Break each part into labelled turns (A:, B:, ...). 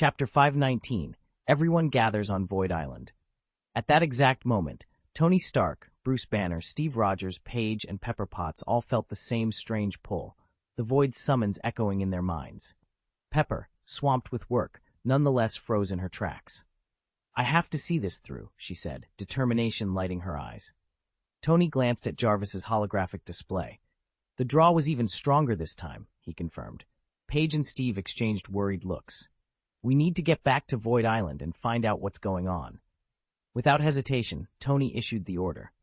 A: Chapter 519. Everyone gathers on Void Island. At that exact moment, Tony Stark, Bruce Banner, Steve Rogers, Paige, and Pepper Potts all felt the same strange pull, the Void's summons echoing in their minds. Pepper, swamped with work, nonetheless froze in her tracks. "I have to see this through," she said, determination lighting her eyes. Tony glanced at Jarvis's holographic display. "The draw was even stronger this time," he confirmed. Paige and Steve exchanged worried looks. "We need to get back to Void Island and find out what's going on." Without hesitation, Tony issued the order.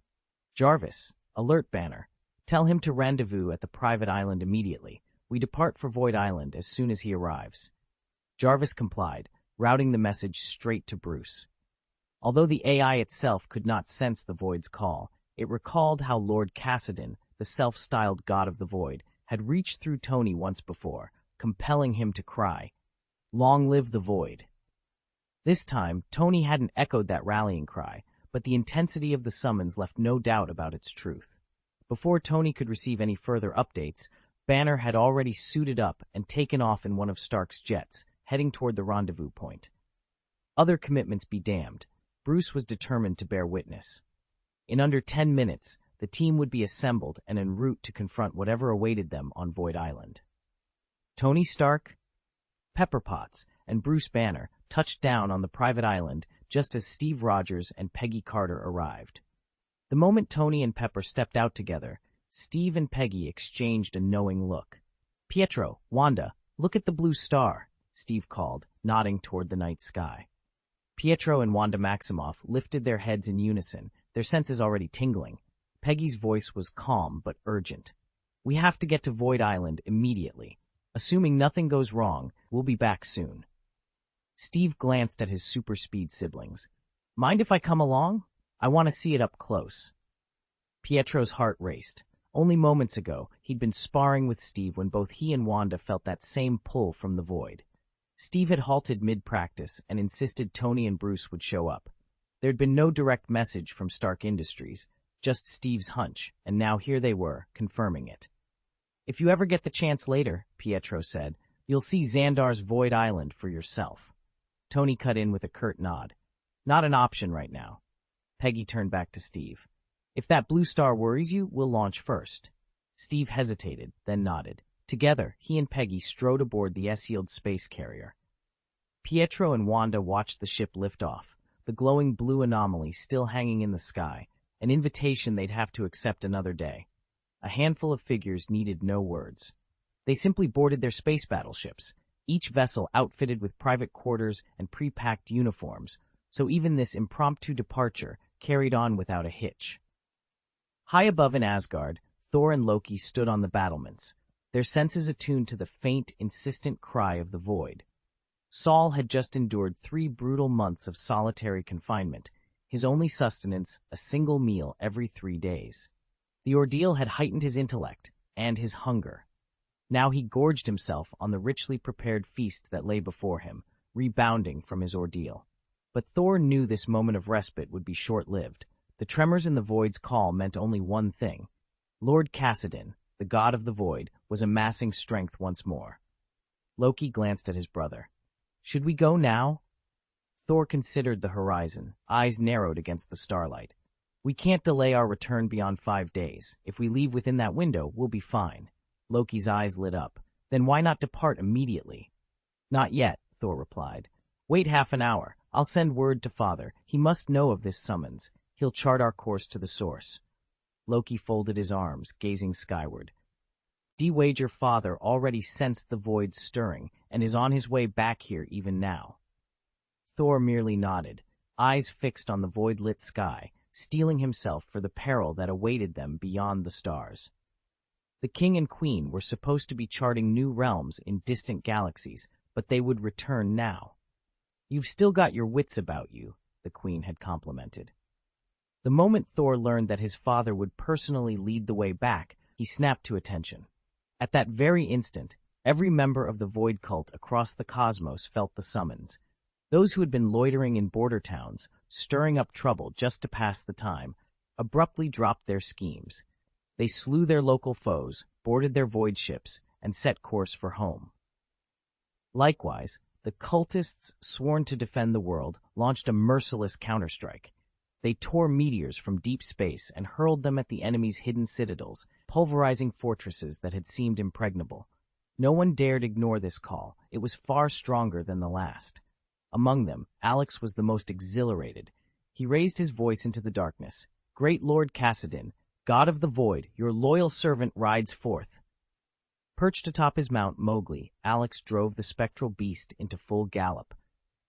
A: "Jarvis, alert Banner. Tell him to rendezvous at the private island immediately. We depart for Void Island as soon as he arrives." Jarvis complied, routing the message straight to Bruce. Although the AI itself could not sense the Void's call, it recalled how Lord Cassidon, the self-styled god of the Void, had reached through Tony once before, compelling him to cry, "Long live the Void." This time, Tony hadn't echoed that rallying cry, but the intensity of the summons left no doubt about its truth. Before Tony could receive any further updates, Banner had already suited up and taken off in one of Stark's jets, heading toward the rendezvous point. Other commitments be damned, Bruce was determined to bear witness. In under 10 minutes, the team would be assembled and en route to confront whatever awaited them on Void Island. Tony Stark, Pepper Potts, and Bruce Banner touched down on the private island just as Steve Rogers and Peggy Carter arrived. The moment Tony and Pepper stepped out together, Steve and Peggy exchanged a knowing look. "Pietro, Wanda, look at the blue star," Steve called, nodding toward the night sky. Pietro and Wanda Maximoff lifted their heads in unison, their senses already tingling. Peggy's voice was calm but urgent. "We have to get to Void Island immediately. Assuming nothing goes wrong, we'll be back soon." Steve glanced at his super-speed siblings. "Mind if I come along? I want to see it up close." Pietro's heart raced. Only moments ago, he'd been sparring with Steve when both he and Wanda felt that same pull from the Void. Steve had halted mid-practice and insisted Tony and Bruce would show up. There'd been no direct message from Stark Industries, just Steve's hunch, and now here they were, confirming it. "If you ever get the chance later," Pietro said, "you'll see Xandar's Void Island for yourself." Tony cut in with a curt nod. "Not an option right now." Peggy turned back to Steve. "If that blue star worries you, we'll launch first." Steve hesitated, then nodded. Together, he and Peggy strode aboard the S-Yield space carrier. Pietro and Wanda watched the ship lift off, the glowing blue anomaly still hanging in the sky, an invitation they'd have to accept another day. A handful of figures needed no words. They simply boarded their space battleships, each vessel outfitted with private quarters and pre-packed uniforms, so even this impromptu departure carried on without a hitch. High above in Asgard, Thor and Loki stood on the battlements, their senses attuned to the faint, insistent cry of the Void. Saul had just endured 3 brutal months of solitary confinement, his only sustenance a single meal every 3 days. The ordeal had heightened his intellect and his hunger. Now he gorged himself on the richly prepared feast that lay before him, rebounding from his ordeal. But Thor knew this moment of respite would be short-lived. The tremors in the Void's call meant only one thing. Lord Cassidon, the god of the Void, was amassing strength once more. Loki glanced at his brother. "Should we go now?" Thor considered the horizon, eyes narrowed against the starlight. "We can't delay our return beyond 5 days. If we leave within that window, we'll be fine." Loki's eyes lit up. "Then why not depart immediately?" "Not yet," Thor replied. "Wait half an hour. I'll send word to Father. He must know of this summons. He'll chart our course to the source." Loki folded his arms, gazing skyward. "D-Wager Father already sensed the Void stirring and is on his way back here even now." Thor merely nodded, eyes fixed on the void-lit sky, steeling himself for the peril that awaited them beyond the stars. The king and queen were supposed to be charting new realms in distant galaxies, but they would return now. "You've still got your wits about you," the queen had complimented. The moment Thor learned that his father would personally lead the way back, he snapped to attention. At that very instant, every member of the Void cult across the cosmos felt the summons. Those who had been loitering in border towns, stirring up trouble just to pass the time, abruptly dropped their schemes. They slew their local foes, boarded their Void ships, and set course for home. Likewise, the cultists, sworn to defend the world, launched a merciless counterstrike. They tore meteors from deep space and hurled them at the enemy's hidden citadels, pulverizing fortresses that had seemed impregnable. No one dared ignore this call. It was far stronger than the last. Among them, Alex was the most exhilarated. He raised his voice into the darkness. "Great Lord Cassidin, God of the Void, your loyal servant rides forth." Perched atop his mount, Mowgli, Alex drove the spectral beast into full gallop.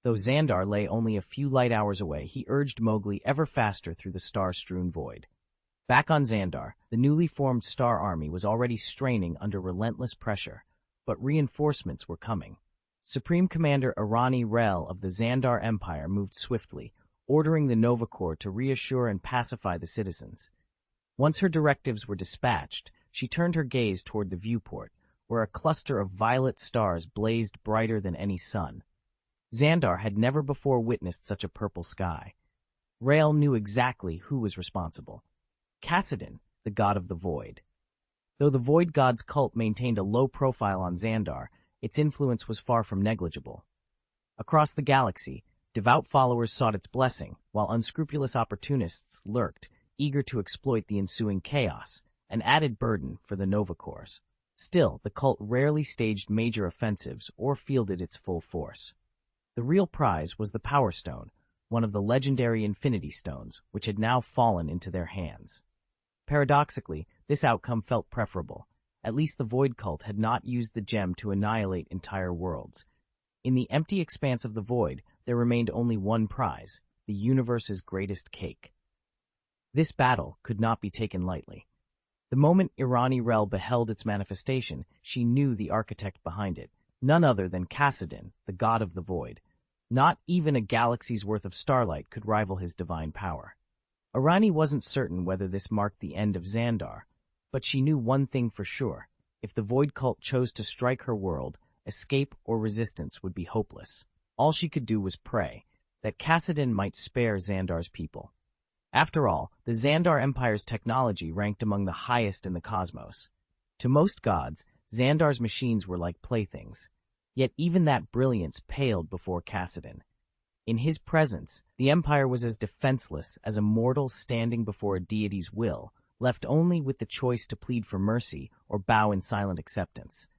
A: Though Xandar lay only a few light hours away, he urged Mowgli ever faster through the star-strewn void. Back on Xandar, the newly formed Star Army was already straining under relentless pressure, but reinforcements were coming. Supreme Commander Irani Rel of the Xandar Empire moved swiftly, ordering the Nova Corps to reassure and pacify the citizens. Once her directives were dispatched, she turned her gaze toward the viewport, where a cluster of violet stars blazed brighter than any sun. Xandar had never before witnessed such a purple sky. Rael knew exactly who was responsible. Cassidin, the god of the Void. Though the Void God's cult maintained a low profile on Xandar, its influence was far from negligible. Across the galaxy, devout followers sought its blessing, while unscrupulous opportunists lurked, eager to exploit the ensuing chaos, an added burden for the Nova Corps. Still, the cult rarely staged major offensives or fielded its full force. The real prize was the Power Stone, one of the legendary Infinity Stones, which had now fallen into their hands. Paradoxically, this outcome felt preferable. At least the Void Cult had not used the gem to annihilate entire worlds. In the empty expanse of the Void, there remained only one prize, the universe's greatest cake. This battle could not be taken lightly. The moment Irani Rel beheld its manifestation, she knew the architect behind it, none other than Cassidin, the god of the Void. Not even a galaxy's worth of starlight could rival his divine power. Irani wasn't certain whether this marked the end of Xandar, but she knew one thing for sure. If the Void Cult chose to strike her world, escape or resistance would be hopeless. All she could do was pray that Cassidin might spare Xandar's people. After all, the Xandar Empire's technology ranked among the highest in the cosmos. To most gods, Xandar's machines were like playthings. Yet even that brilliance paled before Cassidin. In his presence, the Empire was as defenseless as a mortal standing before a deity's will, left only with the choice to plead for mercy or bow in silent acceptance.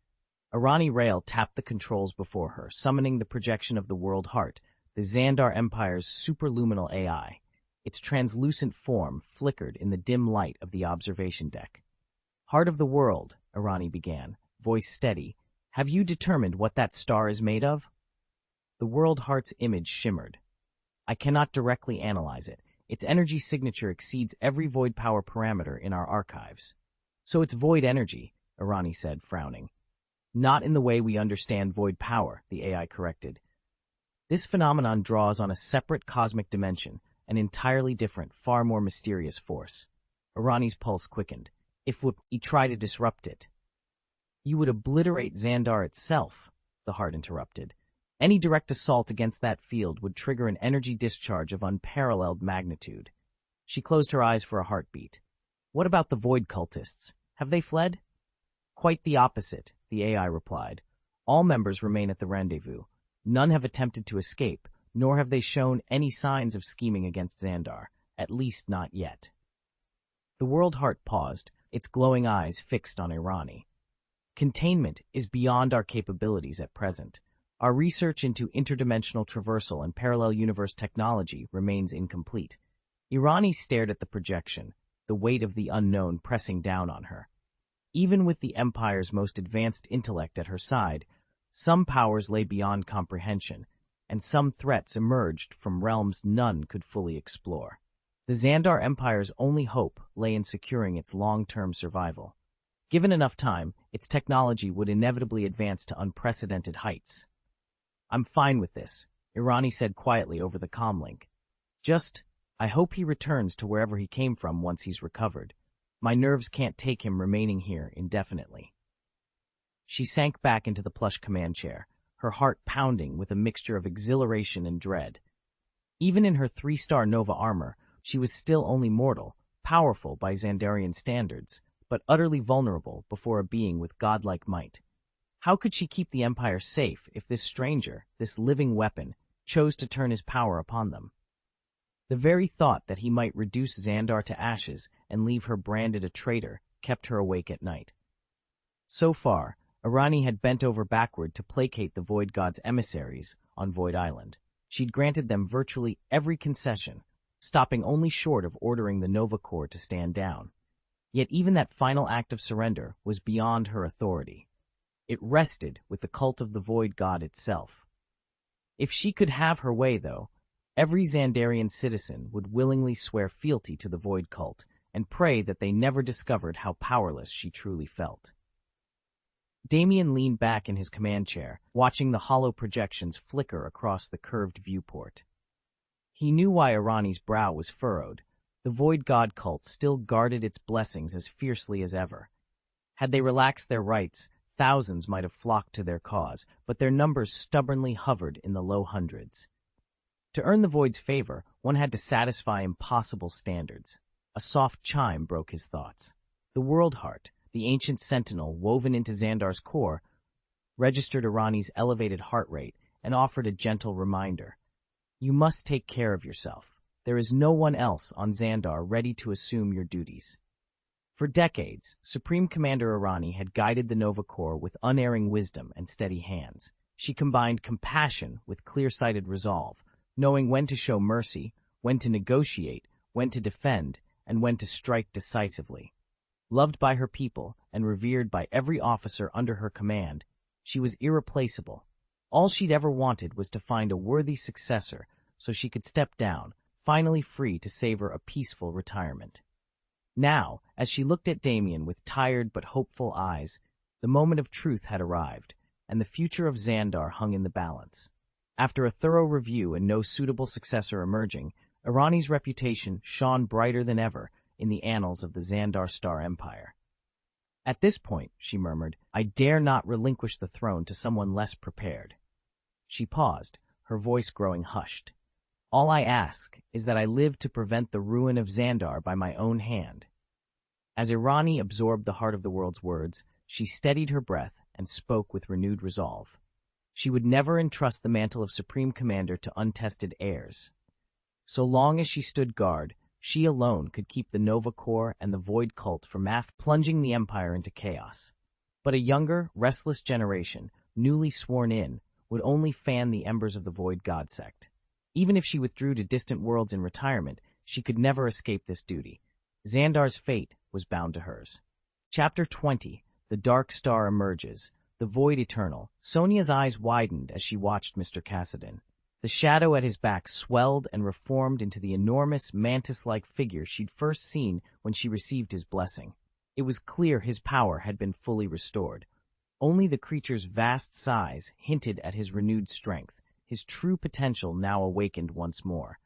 A: Irani Rael tapped the controls before her, summoning the projection of the World Heart, the Xandar Empire's superluminal AI. Its translucent form flickered in the dim light of the observation deck. "Heart of the world," Irani began, voice steady, "have you determined what that star is made of?" The World Heart's image shimmered. "I cannot directly analyze it. Its energy signature exceeds every void power parameter in our archives." "So it's void energy," Irani said, frowning. "Not in the way we understand void power," the AI corrected. "This phenomenon draws on a separate cosmic dimension, an entirely different, far more mysterious force." Irani's pulse quickened. "If we try to disrupt it." "You would obliterate Xandar itself," the heart interrupted. "Any direct assault against that field would trigger an energy discharge of unparalleled magnitude." She closed her eyes for a heartbeat. "What about the Void Cultists? Have they fled?" "Quite the opposite," the AI replied. "All members remain at the rendezvous. None have attempted to escape, nor have they shown any signs of scheming against Xandar, at least not yet." The World Heart paused, its glowing eyes fixed on Irani. "Containment is beyond our capabilities at present. Our research into interdimensional traversal and parallel universe technology remains incomplete." Irani stared at the projection, the weight of the unknown pressing down on her. Even with the Empire's most advanced intellect at her side, some powers lay beyond comprehension, and some threats emerged from realms none could fully explore. The Xandar Empire's only hope lay in securing its long-term survival. Given enough time, its technology would inevitably advance to unprecedented heights. "I'm fine with this," Irani said quietly over the comlink. I hope he returns to wherever he came from once he's recovered. My nerves can't take him remaining here indefinitely." She sank back into the plush command chair, her heart pounding with a mixture of exhilaration and dread. Even in her 3-star Nova armor, she was still only mortal, powerful by Xandarian standards, but utterly vulnerable before a being with godlike might. How could she keep the Empire safe if this stranger, this living weapon, chose to turn his power upon them? The very thought that he might reduce Xandar to ashes and leave her branded a traitor kept her awake at night. So far, Arani had bent over backward to placate the Void God's emissaries on Void Island. She'd granted them virtually every concession, stopping only short of ordering the Nova Corps to stand down. Yet even that final act of surrender was beyond her authority. It rested with the cult of the Void God itself. If she could have her way, though, every Xandarian citizen would willingly swear fealty to the Void cult and pray that they never discovered how powerless she truly felt. Damien leaned back in his command chair, watching the hollow projections flicker across the curved viewport. He knew why Arani's brow was furrowed. The Void God cult still guarded its blessings as fiercely as ever. Had they relaxed their rites, thousands might have flocked to their cause, but their numbers stubbornly hovered in the low hundreds. To earn the Void's favor, one had to satisfy impossible standards. A soft chime broke his thoughts. The World Heart, the ancient sentinel woven into Xandar's core, registered Arani's elevated heart rate and offered a gentle reminder. You must take care of yourself. There is no one else on Xandar ready to assume your duties. For decades, Supreme Commander Arani had guided the Nova Corps with unerring wisdom and steady hands. She combined compassion with clear-sighted resolve, knowing when to show mercy, when to negotiate, when to defend, and when to strike decisively. Loved by her people and revered by every officer under her command, she was irreplaceable. All she'd ever wanted was to find a worthy successor so she could step down, finally free to savor a peaceful retirement. Now, as she looked at Damien with tired but hopeful eyes, the moment of truth had arrived, and the future of Xandar hung in the balance. After a thorough review and no suitable successor emerging, Arani's reputation shone brighter than ever in the annals of the Xandar Star Empire. At this point, she murmured, I dare not relinquish the throne to someone less prepared. She paused, her voice growing hushed. All I ask is that I live to prevent the ruin of Xandar by my own hand. As Arani absorbed the heart of the world's words, she steadied her breath and spoke with renewed resolve. She would never entrust the mantle of Supreme Commander to untested heirs. So long as she stood guard, she alone could keep the Nova Corps and the Void cult from plunging the Empire into chaos. But a younger, restless generation, newly sworn in, would only fan the embers of the Void God sect. Even if she withdrew to distant worlds in retirement, she could never escape this duty. Xandar's fate was bound to hers. Chapter 20. The Dark Star Emerges. The Void Eternal. Sonia's eyes widened as she watched Mr. Cassidon. The shadow at his back swelled and reformed into the enormous, mantis-like figure she'd first seen when she received his blessing. It was clear his power had been fully restored. Only the creature's vast size hinted at his renewed strength, his true potential now awakened once more.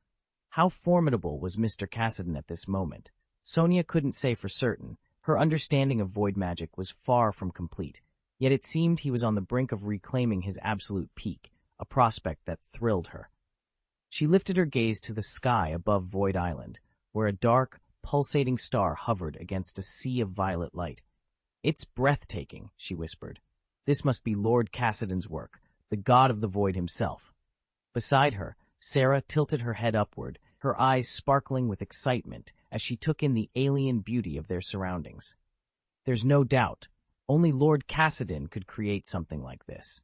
A: How formidable was Mr. Cassidon at this moment? Sonia couldn't say for certain. Her understanding of void magic was far from complete, yet it seemed he was on the brink of reclaiming his absolute peak, a prospect that thrilled her. She lifted her gaze to the sky above Void Island, where a dark, pulsating star hovered against a sea of violet light. It's breathtaking, she whispered. This must be Lord Cassidon's work, the god of the void himself. Beside her, Sarah tilted her head upward, her eyes sparkling with excitement as she took in the alien beauty of their surroundings. There's no doubt, only Lord Cassidon could create something like this.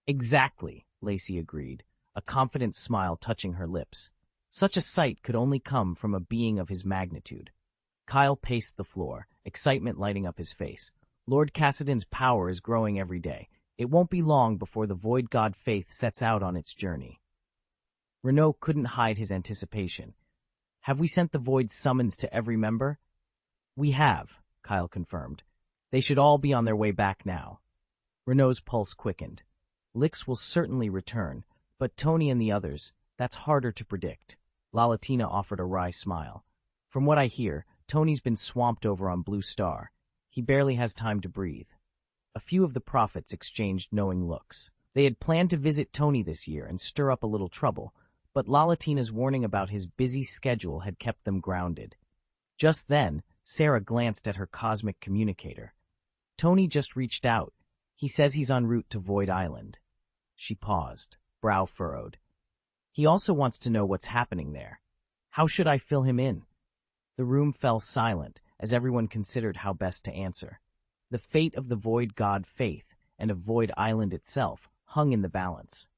A: Exactly, Lacey agreed, a confident smile touching her lips. Such a sight could only come from a being of his magnitude. Kyle paced the floor, excitement lighting up his face. Lord Cassidon's power is growing every day. It won't be long before the Void God faith sets out on its journey. Renaud couldn't hide his anticipation. Have we sent the Void's summons to every member? We have, Kyle confirmed. They should all be on their way back now. Renaud's pulse quickened. Lix will certainly return, but Tony and the others, that's harder to predict. Lalatina offered a wry smile. From what I hear, Tony's been swamped over on Blue Star. He barely has time to breathe. A few of the prophets exchanged knowing looks. They had planned to visit Tony this year and stir up a little trouble, but Lalatina's warning about his busy schedule had kept them grounded. Just then, Sarah glanced at her cosmic communicator. Tony just reached out. He says he's en route to Void Island. She paused, brow furrowed. He also wants to know what's happening there. How should I fill him in? The room fell silent as everyone considered how best to answer. The fate of the Void God Faith and of Void Island itself hung in the balance.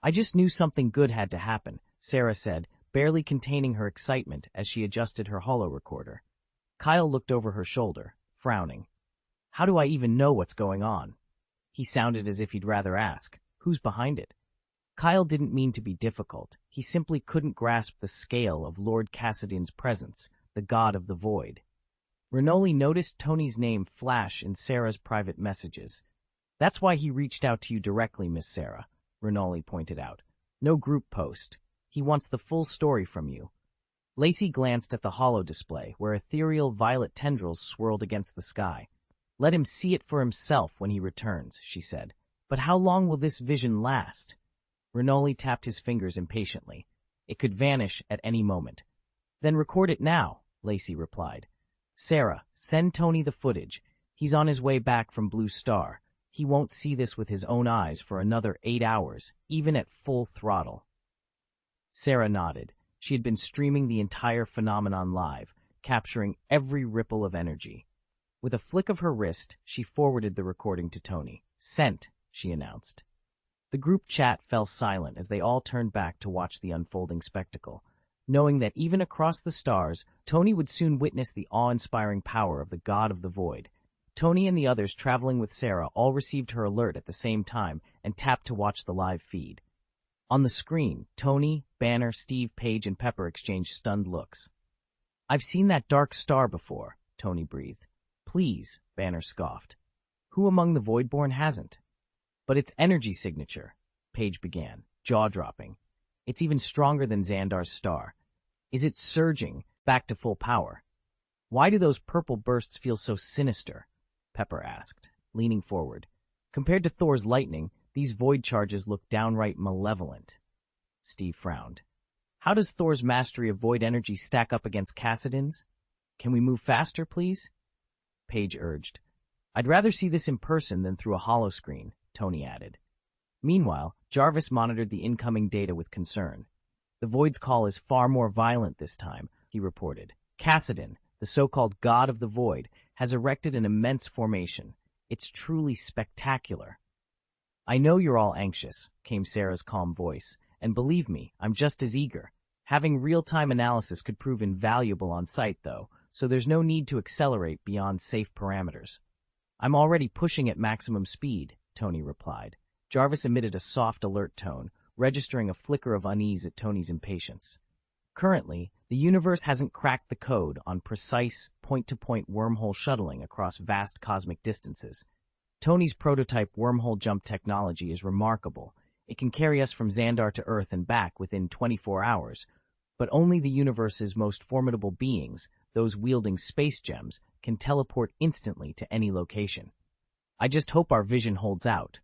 A: I just knew something good had to happen, Sarah said, barely containing her excitement as she adjusted her holo recorder. Kyle looked over her shoulder, frowning. How do I even know what's going on? He sounded as if he'd rather ask, who's behind it? Kyle didn't mean to be difficult. He simply couldn't grasp the scale of Lord Cassidin's presence, the god of the void. Renoli noticed Tony's name flash in Sarah's private messages. That's why he reached out to you directly, Miss Sarah, Renoli pointed out. No group post. He wants the full story from you. Lacey glanced at the holo display, where ethereal violet tendrils swirled against the sky. Let him see it for himself when he returns, she said. But how long will this vision last? Renoli tapped his fingers impatiently. It could vanish at any moment. Then record it now, Lacey replied. Sarah, send Tony the footage. He's on his way back from Blue Star. He won't see this with his own eyes for another 8 hours, even at full throttle. Sarah nodded. She had been streaming the entire phenomenon live, capturing every ripple of energy. With a flick of her wrist, she forwarded the recording to Tony. Sent, she announced. The group chat fell silent as they all turned back to watch the unfolding spectacle, knowing that even across the stars, Tony would soon witness the awe-inspiring power of the God of the Void. Tony and the others traveling with Sarah all received her alert at the same time and tapped to watch the live feed. On the screen, Tony, Banner, Steve, Paige, and Pepper exchanged stunned looks. I've seen that dark star before, Tony breathed. Please, Banner scoffed. Who among the Voidborn hasn't? But its energy signature, Paige began, jaw-dropping. It's even stronger than Xandar's star. Is it surging back to full power? Why do those purple bursts feel so sinister? Pepper asked, leaning forward. Compared to Thor's lightning, these void charges look downright malevolent. Steve frowned. How does Thor's mastery of void energy stack up against Cassidin's? Can we move faster, please? Paige urged. I'd rather see this in person than through a holoscreen, Tony added. Meanwhile, Jarvis monitored the incoming data with concern. The Void's call is far more violent this time, he reported. Cassidin, the so-called god of the Void, has erected an immense formation. It's truly spectacular. I know you're all anxious, came Sarah's calm voice, and believe me, I'm just as eager. Having real-time analysis could prove invaluable on site, though, so there's no need to accelerate beyond safe parameters. I'm already pushing at maximum speed, Tony replied. Jarvis emitted a soft alert tone, registering a flicker of unease at Tony's impatience. Currently, the universe hasn't cracked the code on precise, point-to-point wormhole shuttling across vast cosmic distances. Tony's prototype wormhole jump technology is remarkable. It can carry us from Xandar to Earth and back within 24 hours, but only the universe's most formidable beings, those wielding space gems, can teleport instantly to any location. I just hope our vision holds out,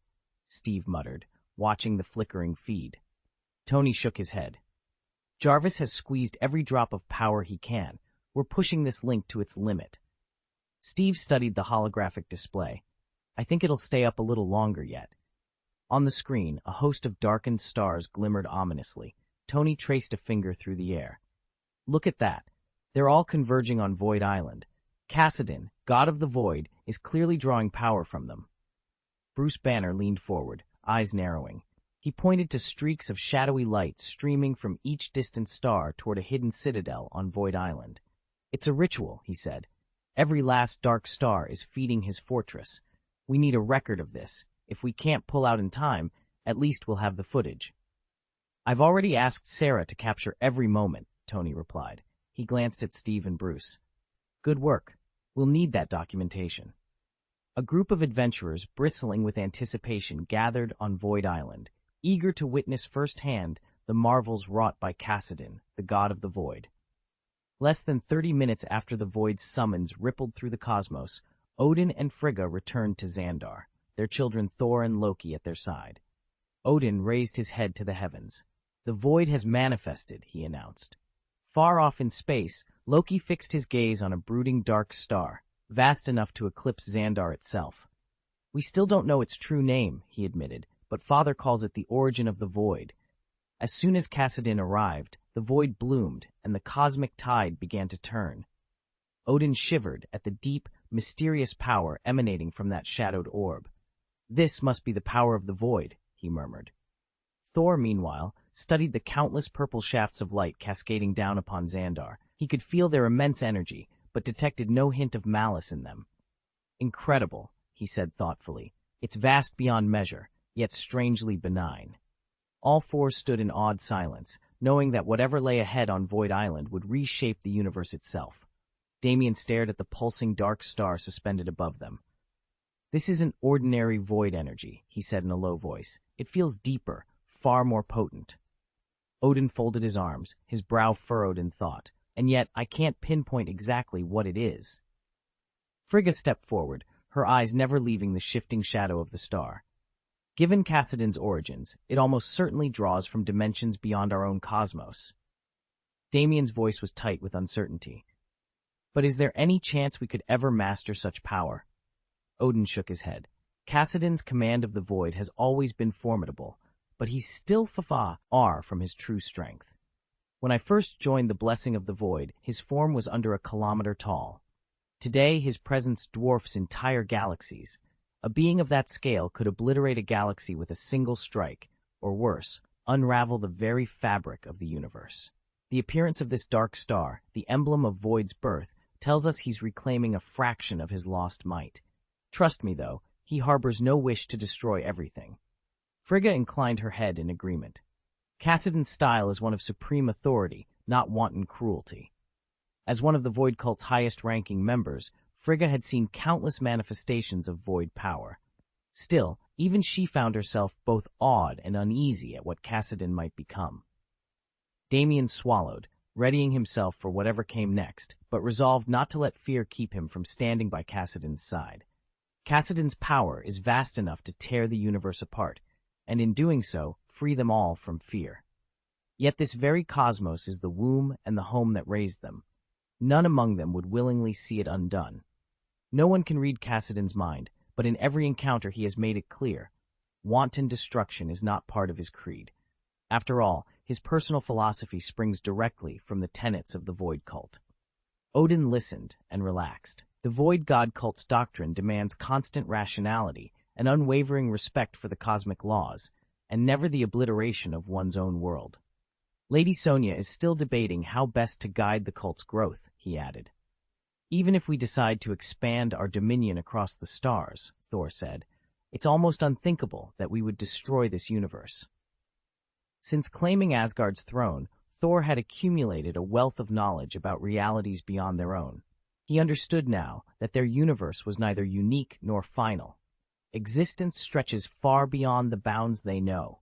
A: Steve muttered, watching the flickering feed. Tony shook his head. Jarvis has squeezed every drop of power he can. We're pushing this link to its limit. Steve studied the holographic display. I think it'll stay up a little longer yet. On the screen, a host of darkened stars glimmered ominously. Tony traced a finger through the air. Look at that. They're all converging on Void Island. Cassidin, god of the Void, is clearly drawing power from them. Bruce Banner leaned forward, eyes narrowing. He pointed to streaks of shadowy light streaming from each distant star toward a hidden citadel on Void Island. It's a ritual, he said. Every last dark star is feeding his fortress. We need a record of this. If we can't pull out in time, at least we'll have the footage. I've already asked Sarah to capture every moment, Tony replied. He glanced at Steve and Bruce. Good work. We'll need that documentation. A group of adventurers bristling with anticipation gathered on Void Island, eager to witness firsthand the marvels wrought by Cassidin, the god of the Void. Less than 30 minutes after the Void's summons rippled through the cosmos, Odin and Frigga returned to Xandar, their children Thor and Loki at their side. Odin raised his head to the heavens. The Void has manifested, he announced. Far off in space, Loki fixed his gaze on a brooding dark star, vast enough to eclipse Xandar itself. We still don't know its true name, he admitted, but Father calls it the origin of the void. As soon as Kassadin arrived, the void bloomed, and the cosmic tide began to turn. Odin shivered at the deep, mysterious power emanating from that shadowed orb. This must be the power of the void, he murmured. Thor, meanwhile, studied the countless purple shafts of light cascading down upon Xandar. He could feel their immense energy, but detected no hint of malice in them. Incredible, he said thoughtfully. It's vast beyond measure, yet strangely benign. All four stood in awed silence, knowing that whatever lay ahead on Void Island would reshape the universe itself. Damien stared at the pulsing dark star suspended above them. This isn't ordinary void energy, he said in a low voice. It feels deeper, far more potent. Odin folded his arms, his brow furrowed in thought. And yet I can't pinpoint exactly what it is. Frigga stepped forward, her eyes never leaving the shifting shadow of the star. Given Kassadin's origins, it almost certainly draws from dimensions beyond our own cosmos. Damien's voice was tight with uncertainty. But is there any chance we could ever master such power? Odin shook his head. Kassadin's command of the void has always been formidable, but he's still far from his true strength. When I first joined the Blessing of the Void, his form was under a kilometer tall. Today, his presence dwarfs entire galaxies. A being of that scale could obliterate a galaxy with a single strike, or worse, unravel the very fabric of the universe. The appearance of this dark star, the emblem of Void's birth, tells us he's reclaiming a fraction of his lost might. Trust me, though, he harbors no wish to destroy everything. Frigga inclined her head in agreement. Kassadin's style is one of supreme authority, not wanton cruelty. As one of the Void cult's highest-ranking members, Frigga had seen countless manifestations of Void power. Still, even she found herself both awed and uneasy at what Kassadin might become. Damien swallowed, readying himself for whatever came next, but resolved not to let fear keep him from standing by Kassadin's side. Kassadin's power is vast enough to tear the universe apart, and in doing so, free them all from fear. Yet this very cosmos is the womb and the home that raised them. None among them would willingly see it undone. No one can read Kassadin's mind, but in every encounter he has made it clear. Wanton destruction is not part of his creed. After all, his personal philosophy springs directly from the tenets of the Void cult. Odin listened and relaxed. The Void God cult's doctrine demands constant rationality, an unwavering respect for the cosmic laws, and never the obliteration of one's own world. Lady Sonia is still debating how best to guide the cult's growth, he added. Even if we decide to expand our dominion across the stars, Thor said, it's almost unthinkable that we would destroy this universe. Since claiming Asgard's throne, Thor had accumulated a wealth of knowledge about realities beyond their own. He understood now that their universe was neither unique nor final. Existence stretches far beyond the bounds they know.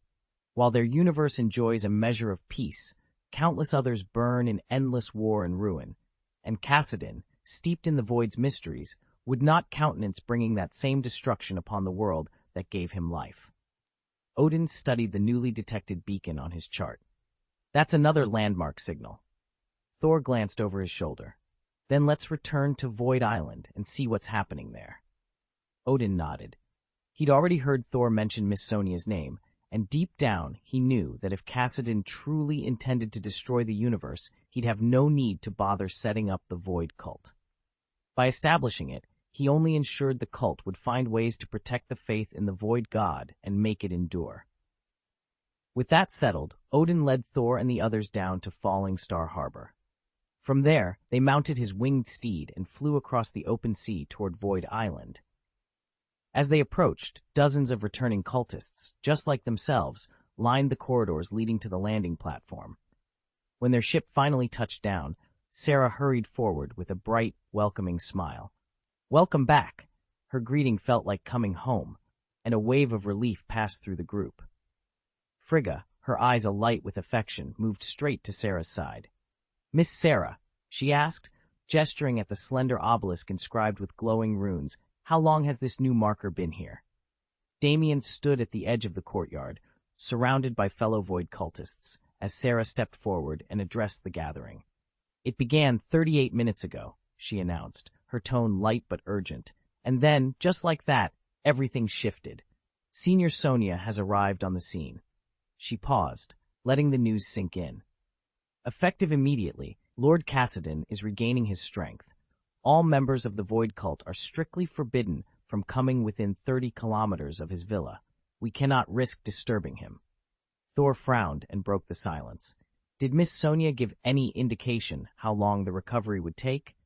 A: While their universe enjoys a measure of peace, countless others burn in endless war and ruin, and Kassadin, steeped in the Void's mysteries, would not countenance bringing that same destruction upon the world that gave him life. Odin studied the newly detected beacon on his chart. That's another landmark signal. Thor glanced over his shoulder. Then let's return to Void Island and see what's happening there. Odin nodded. He'd already heard Thor mention Miss Sonia's name, and deep down he knew that if Kassadin truly intended to destroy the universe, he'd have no need to bother setting up the Void cult. By establishing it, he only ensured the cult would find ways to protect the faith in the Void God and make it endure. With that settled, Odin led Thor and the others down to Falling Star Harbor. From there, they mounted his winged steed and flew across the open sea toward Void Island. As they approached, dozens of returning cultists, just like themselves, lined the corridors leading to the landing platform. When their ship finally touched down, Sarah hurried forward with a bright, welcoming smile. "Welcome back." Her greeting felt like coming home, and a wave of relief passed through the group. Frigga, her eyes alight with affection, moved straight to Sarah's side. "Miss Sarah," she asked, gesturing at the slender obelisk inscribed with glowing runes, "how long has this new marker been here?" Damien stood at the edge of the courtyard, surrounded by fellow Void cultists, as Sarah stepped forward and addressed the gathering. "It began 38 minutes ago," she announced, her tone light but urgent, and then, just like that, everything shifted. Senior Sonia has arrived on the scene. She paused, letting the news sink in. Effective immediately, Lord Cassidon is regaining his strength. All members of the Void Cult are strictly forbidden from coming within 30 kilometers of his villa. We cannot risk disturbing him. Thor frowned and broke the silence. Did Miss Sonia give any indication how long the recovery would take?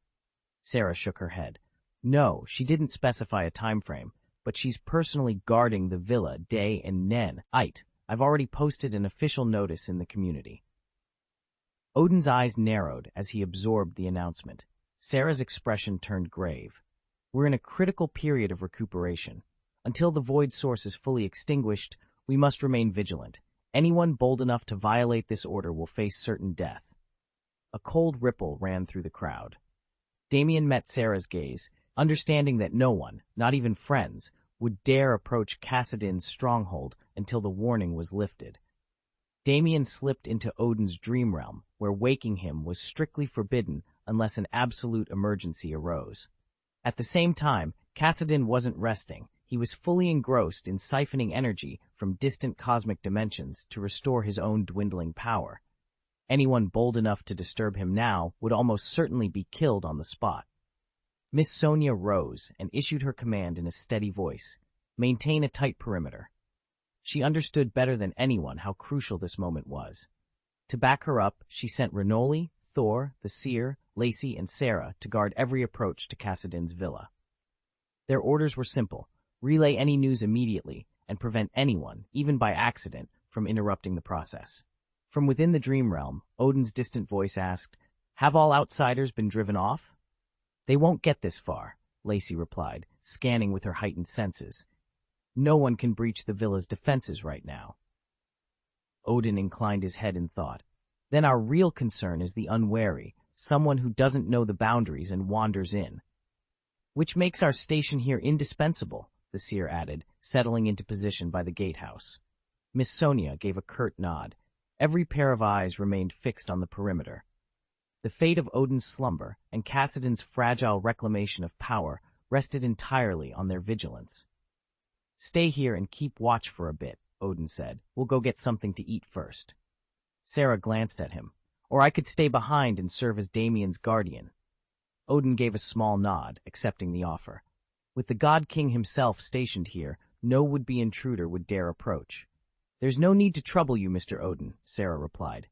A: Sarah shook her head. No, she didn't specify a time frame, but she's personally guarding the villa day and night. I've already posted an official notice in the community. Odin's eyes narrowed as he absorbed the announcement. Sarah's expression turned grave. We're in a critical period of recuperation. Until the void source is fully extinguished, we must remain vigilant. Anyone bold enough to violate this order will face certain death. A cold ripple ran through the crowd. Damien met Sarah's gaze, understanding that no one, not even friends, would dare approach Cassidon's stronghold until the warning was lifted. Damien slipped into Odin's dream realm, where waking him was strictly forbidden unless an absolute emergency arose. At the same time, Cassidon wasn't resting. He was fully engrossed in siphoning energy from distant cosmic dimensions to restore his own dwindling power. Anyone bold enough to disturb him now would almost certainly be killed on the spot. Miss Sonia rose and issued her command in a steady voice. Maintain a tight perimeter. She understood better than anyone how crucial this moment was. To back her up, she sent Renoli, Thor, the Seer, Lacey, and Sarah to guard every approach to Cassidon's villa. Their orders were simple. Relay any news immediately and prevent anyone, even by accident, from interrupting the process. From within the dream realm, Odin's distant voice asked, "Have all outsiders been driven off?" "They won't get this far," Lacey replied, scanning with her heightened senses. "No one can breach the villa's defenses right now." Odin inclined his head in thought. "Then our real concern is the unwary, someone who doesn't know the boundaries and wanders in." "Which makes our station here indispensable," the seer added, settling into position by the gatehouse. Miss Sonia gave a curt nod. Every pair of eyes remained fixed on the perimeter. The fate of Odin's slumber and Cassidon's fragile reclamation of power rested entirely on their vigilance. "Stay here and keep watch for a bit," Odin said. "We'll go get something to eat first." Sarah glanced at him. "Or I could stay behind and serve as Damien's guardian." Odin gave a small nod, accepting the offer. With the God King himself stationed here, no would-be intruder would dare approach. "There's no need to trouble you, Mr. Odin," Sarah replied.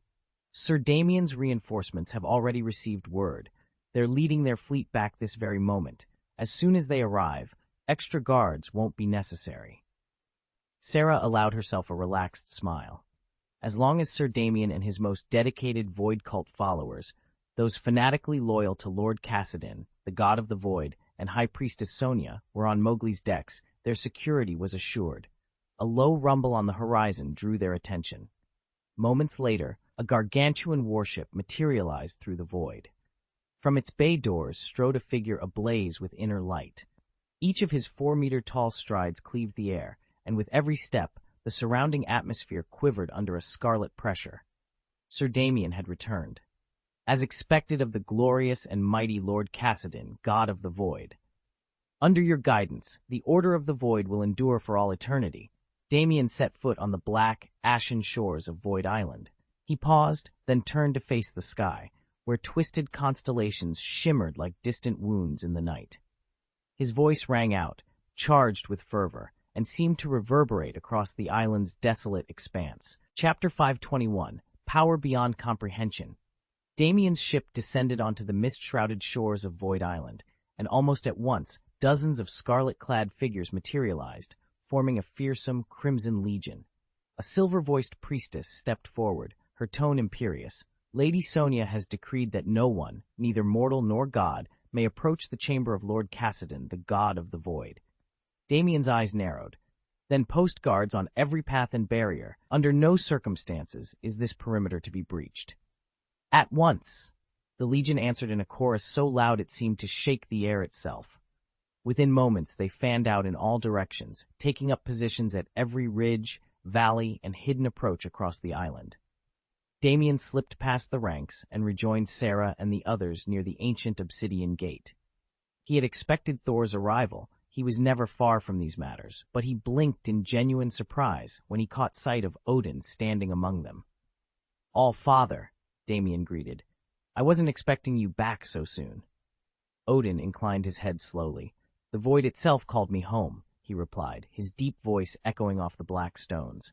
A: "Sir Damien's reinforcements have already received word. They're leading their fleet back this very moment. As soon as they arrive, extra guards won't be necessary." Sarah allowed herself a relaxed smile. As long as Sir Damien and his most dedicated Void Cult followers, those fanatically loyal to Lord Cassidon, the god of the Void, and High Priestess Sonia, were on Mowgli's decks, their security was assured. A low rumble on the horizon drew their attention. Moments later, a gargantuan warship materialized through the void. From its bay doors strode a figure ablaze with inner light. Each of his 4-meter-tall strides cleaved the air, and with every step, the surrounding atmosphere quivered under a scarlet pressure. Sir Damien had returned. As expected of the glorious and mighty Lord Cassidon, god of the Void. "Under your guidance, the Order of the Void will endure for all eternity." Damien set foot on the black, ashen shores of Void Island. He paused, then turned to face the sky, where twisted constellations shimmered like distant wounds in the night. His voice rang out, charged with fervor, and seemed to reverberate across the island's desolate expanse. Chapter 521, Power Beyond Comprehension. Damien's ship descended onto the mist-shrouded shores of Void Island, and almost at once, dozens of scarlet-clad figures materialized, forming a fearsome crimson legion. A silver-voiced priestess stepped forward, her tone imperious. "Lady Sonia has decreed that no one, neither mortal nor god, may approach the chamber of Lord Cassidon, the god of the Void." Damien's eyes narrowed. "Then post guards on every path and barrier. Under no circumstances is this perimeter to be breached." "At once!" The legion answered in a chorus so loud it seemed to shake the air itself. Within moments they fanned out in all directions, taking up positions at every ridge, valley, and hidden approach across the island. Damien slipped past the ranks and rejoined Sarah and the others near the ancient obsidian gate. He had expected Thor's arrival. He was never far from these matters, but he blinked in genuine surprise when he caught sight of Odin standing among them. "All Father," Damien greeted. "I wasn't expecting you back so soon." Odin inclined his head slowly. "The void itself called me home," he replied, his deep voice echoing off the black stones.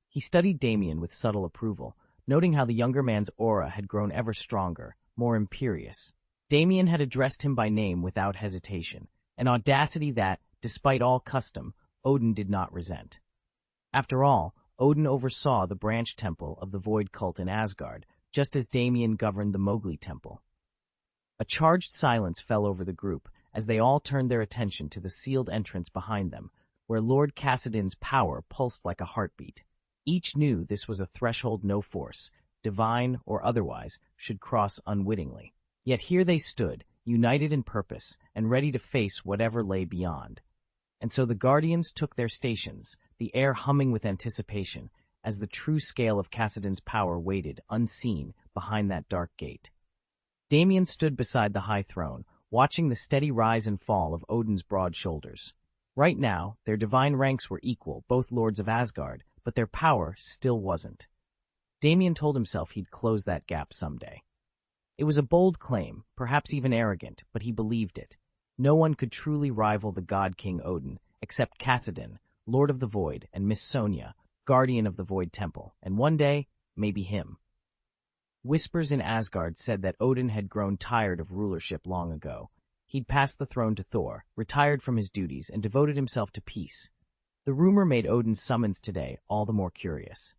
A: He studied Damien with subtle approval, noting how the younger man's aura had grown ever stronger, more imperious. Damien had addressed him by name without hesitation, an audacity that, despite all custom, Odin did not resent. After all, Odin oversaw the branch temple of the Void cult in Asgard, just as Damien governed the Mowgli temple. A charged silence fell over the group as they all turned their attention to the sealed entrance behind them, where Lord Cassidin's power pulsed like a heartbeat. Each knew this was a threshold no force, divine or otherwise, should cross unwittingly. Yet here they stood, united in purpose and ready to face whatever lay beyond. And so the Guardians took their stations, the air humming with anticipation, as the true scale of Cassidin's power waited, unseen, behind that dark gate. Damien stood beside the high throne, watching the steady rise and fall of Odin's broad shoulders. Right now, their divine ranks were equal, both lords of Asgard, but their power still wasn't. Damien told himself he'd close that gap someday. It was a bold claim, perhaps even arrogant, but he believed it. No one could truly rival the God King Odin, except Cassidin, Lord of the Void, and Miss Sonia, Guardian of the Void Temple, and one day, maybe him. Whispers in Asgard said that Odin had grown tired of rulership long ago. He'd passed the throne to Thor, retired from his duties, and devoted himself to peace. The rumor made Odin's summons today all the more curious.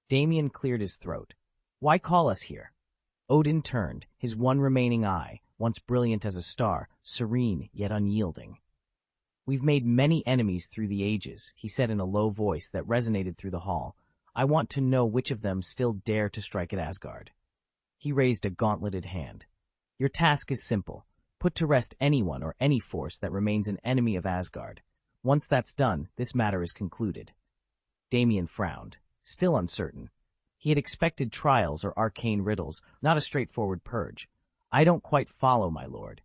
A: Damien cleared his throat. "Why call us here?" Odin turned, his one remaining eye, once brilliant as a star, serene yet unyielding. "We've made many enemies through the ages," he said in a low voice that resonated through the hall. "I want to know which of them still dare to strike at Asgard." He raised a gauntleted hand. "Your task is simple. Put to rest anyone or any force that remains an enemy of Asgard. Once that's done, this matter is concluded." Damien frowned, still uncertain. He had expected trials or arcane riddles, not a straightforward purge. "I don't quite follow, my lord."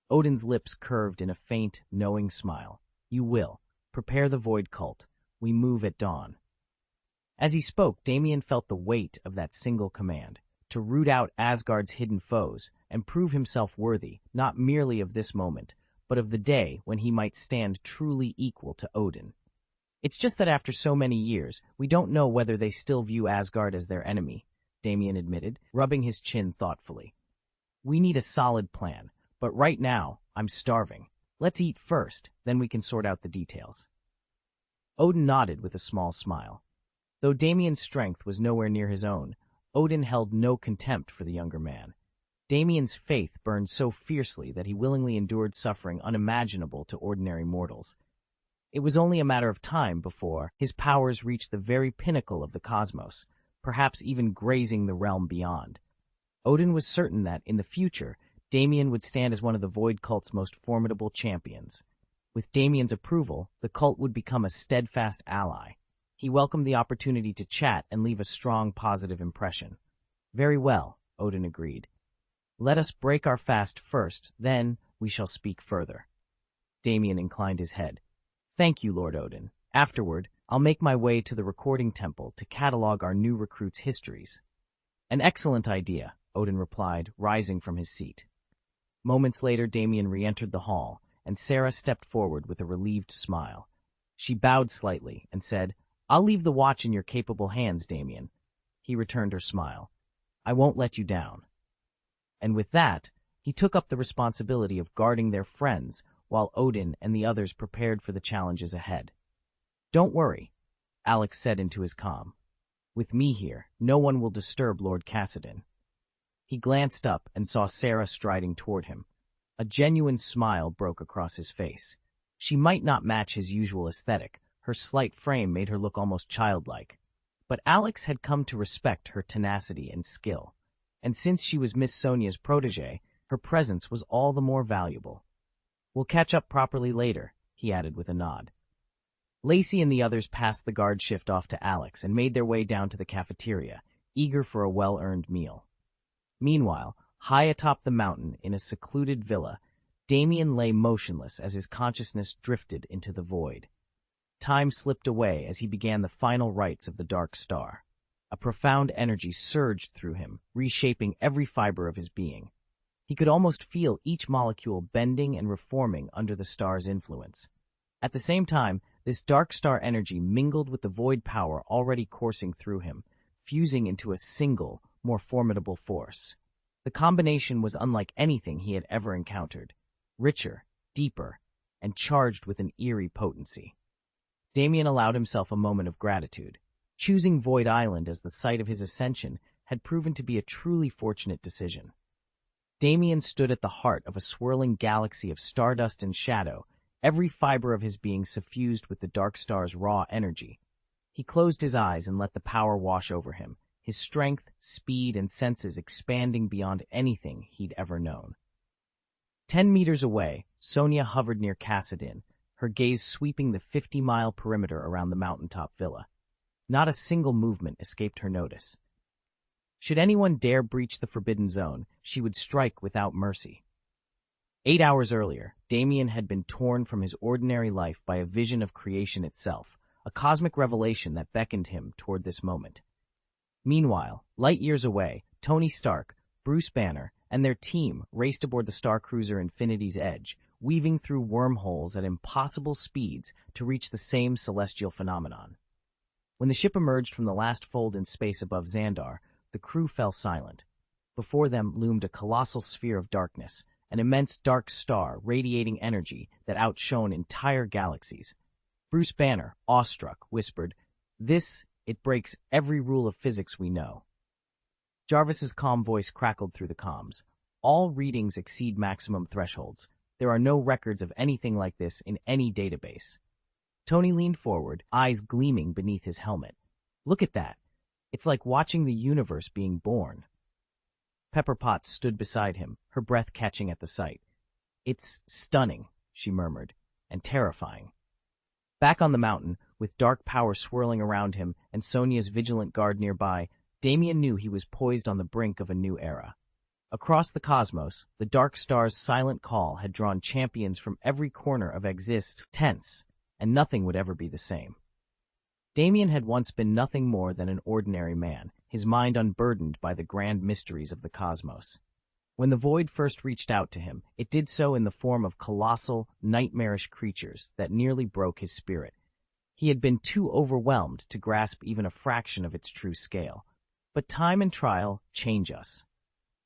A: Odin's lips curved in a faint, knowing smile. "You will. Prepare the Void cult. We move at dawn." As he spoke, Damien felt the weight of that single command, to root out Asgard's hidden foes and prove himself worthy, not merely of this moment, but of the day when he might stand truly equal to Odin. "It's just that after so many years, we don't know whether they still view Asgard as their enemy," Damien admitted, rubbing his chin thoughtfully. "We need a solid plan, but right now, I'm starving. Let's eat first, then we can sort out the details." Odin nodded with a small smile. Though Damien's strength was nowhere near his own, Odin held no contempt for the younger man. Damien's faith burned so fiercely that he willingly endured suffering unimaginable to ordinary mortals. It was only a matter of time before his powers reached the very pinnacle of the cosmos, perhaps even grazing the realm beyond. Odin was certain that, in the future, Damien would stand as one of the Void cult's most formidable champions. With Damien's approval, the cult would become a steadfast ally. He welcomed the opportunity to chat and leave a strong, positive impression. "Very well," Odin agreed. "Let us break our fast first, then we shall speak further." Damien inclined his head. "Thank you, Lord Odin. Afterward, I'll make my way to the recording temple to catalog our new recruits' histories." "An excellent idea," Odin replied, rising from his seat. Moments later, Damien re-entered the hall, and Sarah stepped forward with a relieved smile. She bowed slightly and said, "I'll leave the watch in your capable hands, Damien." He returned her smile. "I won't let you down." And with that, he took up the responsibility of guarding their friends while Odin and the others prepared for the challenges ahead. "Don't worry," Alex said into his calm. "With me here, no one will disturb Lord Cassidin." He glanced up and saw Sarah striding toward him. A genuine smile broke across his face. She might not match his usual aesthetic. Her slight frame made her look almost childlike. But Alex had come to respect her tenacity and skill. And since she was Miss Sonia's protégé, her presence was all the more valuable. "We'll catch up properly later," he added with a nod. Lacey and the others passed the guard shift off to Alex and made their way down to the cafeteria, eager for a well-earned meal. Meanwhile, high atop the mountain in a secluded villa, Damien lay motionless as his consciousness drifted into the void. Time slipped away as he began the final rites of the Dark Star. A profound energy surged through him, reshaping every fiber of his being. He could almost feel each molecule bending and reforming under the star's influence. At the same time, this Dark Star energy mingled with the void power already coursing through him, fusing into a single, more formidable force. The combination was unlike anything he had ever encountered, richer, deeper, and charged with an eerie potency. Damien allowed himself a moment of gratitude. Choosing Void Island as the site of his ascension had proven to be a truly fortunate decision. Damien stood at the heart of a swirling galaxy of stardust and shadow, every fiber of his being suffused with the Dark Star's raw energy. He closed his eyes and let the power wash over him, his strength, speed, and senses expanding beyond anything he'd ever known. 10 meters away, Sonia hovered near Cassidin, her gaze sweeping the 50-mile perimeter around the mountaintop villa. Not a single movement escaped her notice. Should anyone dare breach the forbidden zone, she would strike without mercy. 8 hours earlier, Damien had been torn from his ordinary life by a vision of creation itself, a cosmic revelation that beckoned him toward this moment. Meanwhile, light years away, Tony Stark, Bruce Banner, and their team raced aboard the star cruiser Infinity's Edge, weaving through wormholes at impossible speeds to reach the same celestial phenomenon. When the ship emerged from the last fold in space above Xandar, the crew fell silent. Before them loomed a colossal sphere of darkness, an immense dark star radiating energy that outshone entire galaxies. Bruce Banner, awestruck, whispered, "It breaks every rule of physics we know." Jarvis's calm voice crackled through the comms. "All readings exceed maximum thresholds. There are no records of anything like this in any database." Tony leaned forward, eyes gleaming beneath his helmet. "Look at that. It's like watching the universe being born." Pepper Potts stood beside him, her breath catching at the sight. "It's stunning," she murmured, "and terrifying." Back on the mountain, with dark power swirling around him and Sonia's vigilant guard nearby, Damien knew he was poised on the brink of a new era. Across the cosmos, the Dark Star's silent call had drawn champions from every corner of existence, and nothing would ever be the same. Damien had once been nothing more than an ordinary man, his mind unburdened by the grand mysteries of the cosmos. When the void first reached out to him, it did so in the form of colossal, nightmarish creatures that nearly broke his spirit. He had been too overwhelmed to grasp even a fraction of its true scale. But time and trial change us.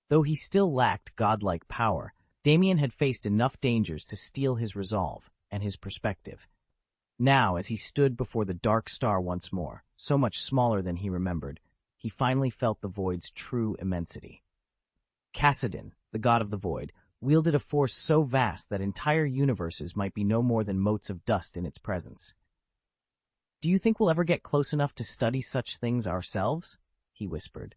A: Though he still lacked godlike power, Damien had faced enough dangers to steel his resolve and his perspective. Now, as he stood before the Dark Star once more, so much smaller than he remembered, he finally felt the void's true immensity. Cassidin, the god of the void, wielded a force so vast that entire universes might be no more than motes of dust in its presence. "Do you think we'll ever get close enough to study such things ourselves?" he whispered.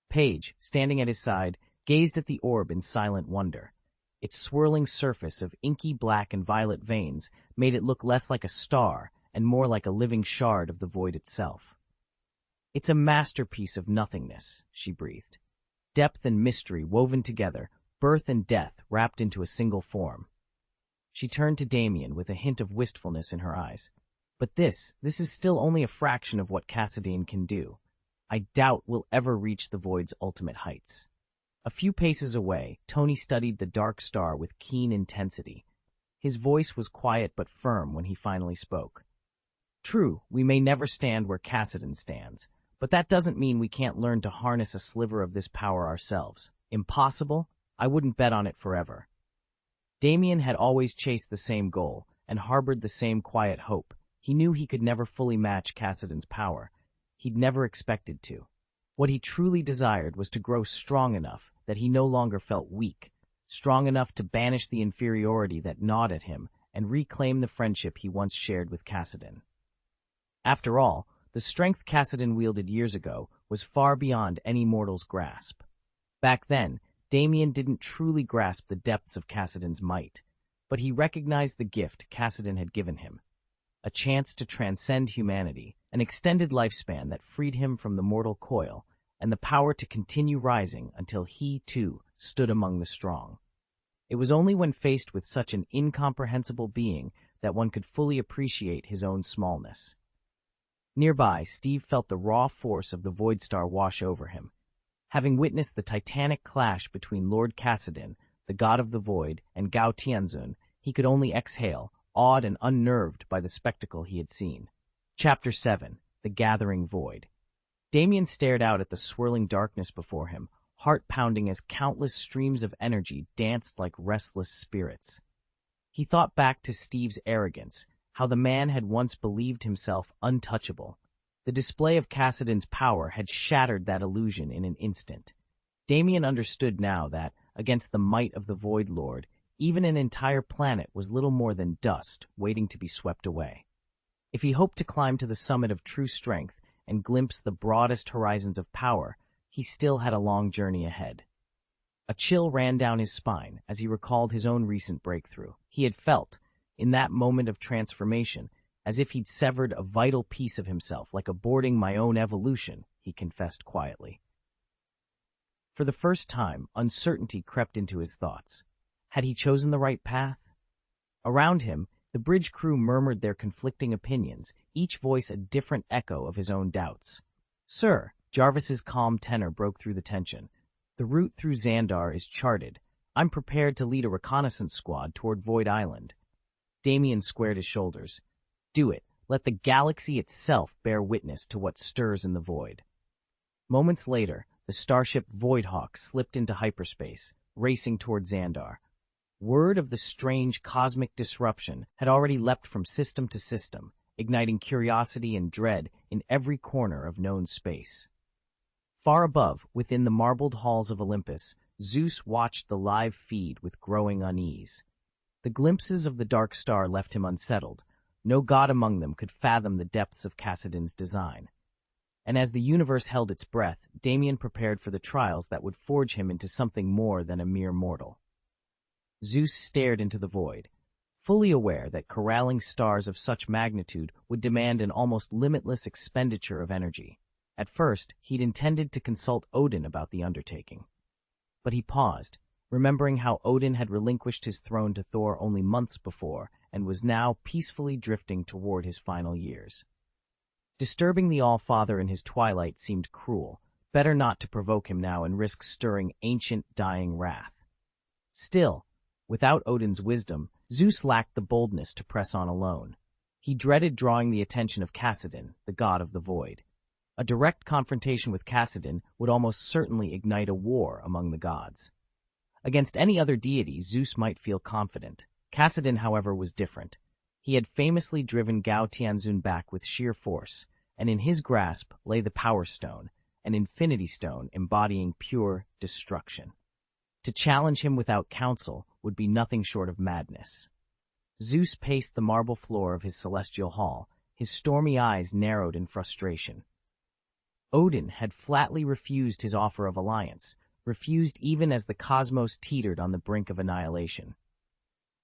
A: Paige, standing at his side, gazed at the orb in silent wonder. Its swirling surface of inky black and violet veins made it look less like a star and more like a living shard of the void itself. "It's a masterpiece of nothingness," she breathed. "Depth and mystery woven together, birth and death wrapped into a single form." She turned to Damien with a hint of wistfulness in her eyes. "But this is still only a fraction of what Cassidin can do. I doubt we'll ever reach the void's ultimate heights." A few paces away, Tony studied the Dark Star with keen intensity. His voice was quiet but firm when he finally spoke. "True, we may never stand where Cassidin stands, but that doesn't mean we can't learn to harness a sliver of this power ourselves. Impossible? I wouldn't bet on it forever." Damien had always chased the same goal and harbored the same quiet hope. He knew he could never fully match Cassidin's power. He'd never expected to. What he truly desired was to grow strong enough that he no longer felt weak, strong enough to banish the inferiority that gnawed at him and reclaim the friendship he once shared with Cassidin. After all, the strength Cassidin wielded years ago was far beyond any mortal's grasp. Back then, Damien didn't truly grasp the depths of Cassidin's might, but he recognized the gift Cassidin had given him. A chance to transcend humanity, an extended lifespan that freed him from the mortal coil, and the power to continue rising until he, too, stood among the strong. It was only when faced with such an incomprehensible being that one could fully appreciate his own smallness. Nearby, Steve felt the raw force of the Void Star wash over him. Having witnessed the titanic clash between Lord Kassadin, the god of the void, and Gao Tianzun, he could only exhale, awed and unnerved by the spectacle he had seen. Chapter 7. The Gathering Void. Damien stared out at the swirling darkness before him, heart pounding as countless streams of energy danced like restless spirits. He thought back to Steve's arrogance, how the man had once believed himself untouchable. The display of Kassadin's power had shattered that illusion in an instant. Damien understood now that, against the might of the Void Lord, even an entire planet was little more than dust waiting to be swept away. If he hoped to climb to the summit of true strength and glimpse the broadest horizons of power, he still had a long journey ahead. A chill ran down his spine as he recalled his own recent breakthrough. He had felt, in that moment of transformation, as if he'd severed a vital piece of himself, like aborting my own evolution, he confessed quietly. For the first time, uncertainty crept into his thoughts. Had he chosen the right path? Around him, the bridge crew murmured their conflicting opinions, each voice a different echo of his own doubts. "Sir," Jarvis's calm tenor broke through the tension. "The route through Xandar is charted. I'm prepared to lead a reconnaissance squad toward Void Island." Damien squared his shoulders. "Do it. Let the galaxy itself bear witness to what stirs in the void." Moments later, the starship Voidhawk slipped into hyperspace, racing toward Xandar. Word of the strange cosmic disruption had already leapt from system to system, igniting curiosity and dread in every corner of known space. Far above, within the marbled halls of Olympus, Zeus watched the live feed with growing unease. The glimpses of the dark star left him unsettled. No god among them could fathom the depths of Kassadin's design. And as the universe held its breath, Damien prepared for the trials that would forge him into something more than a mere mortal. Zeus stared into the void, fully aware that corralling stars of such magnitude would demand an almost limitless expenditure of energy. At first, he'd intended to consult Odin about the undertaking. But he paused, remembering how Odin had relinquished his throne to Thor only months before and was now peacefully drifting toward his final years. Disturbing the All-Father in his twilight seemed cruel. Better not to provoke him now and risk stirring ancient, dying wrath. Still, without Odin's wisdom, Zeus lacked the boldness to press on alone. He dreaded drawing the attention of Kassadin, the god of the void. A direct confrontation with Kassadin would almost certainly ignite a war among the gods. Against any other deity, Zeus might feel confident. Kassadin, however, was different. He had famously driven Gao Tianzun back with sheer force, and in his grasp lay the Power Stone, an infinity stone embodying pure destruction. To challenge him without counsel would be nothing short of madness. Zeus paced the marble floor of his celestial hall, his stormy eyes narrowed in frustration. Odin had flatly refused his offer of alliance, refused even as the cosmos teetered on the brink of annihilation.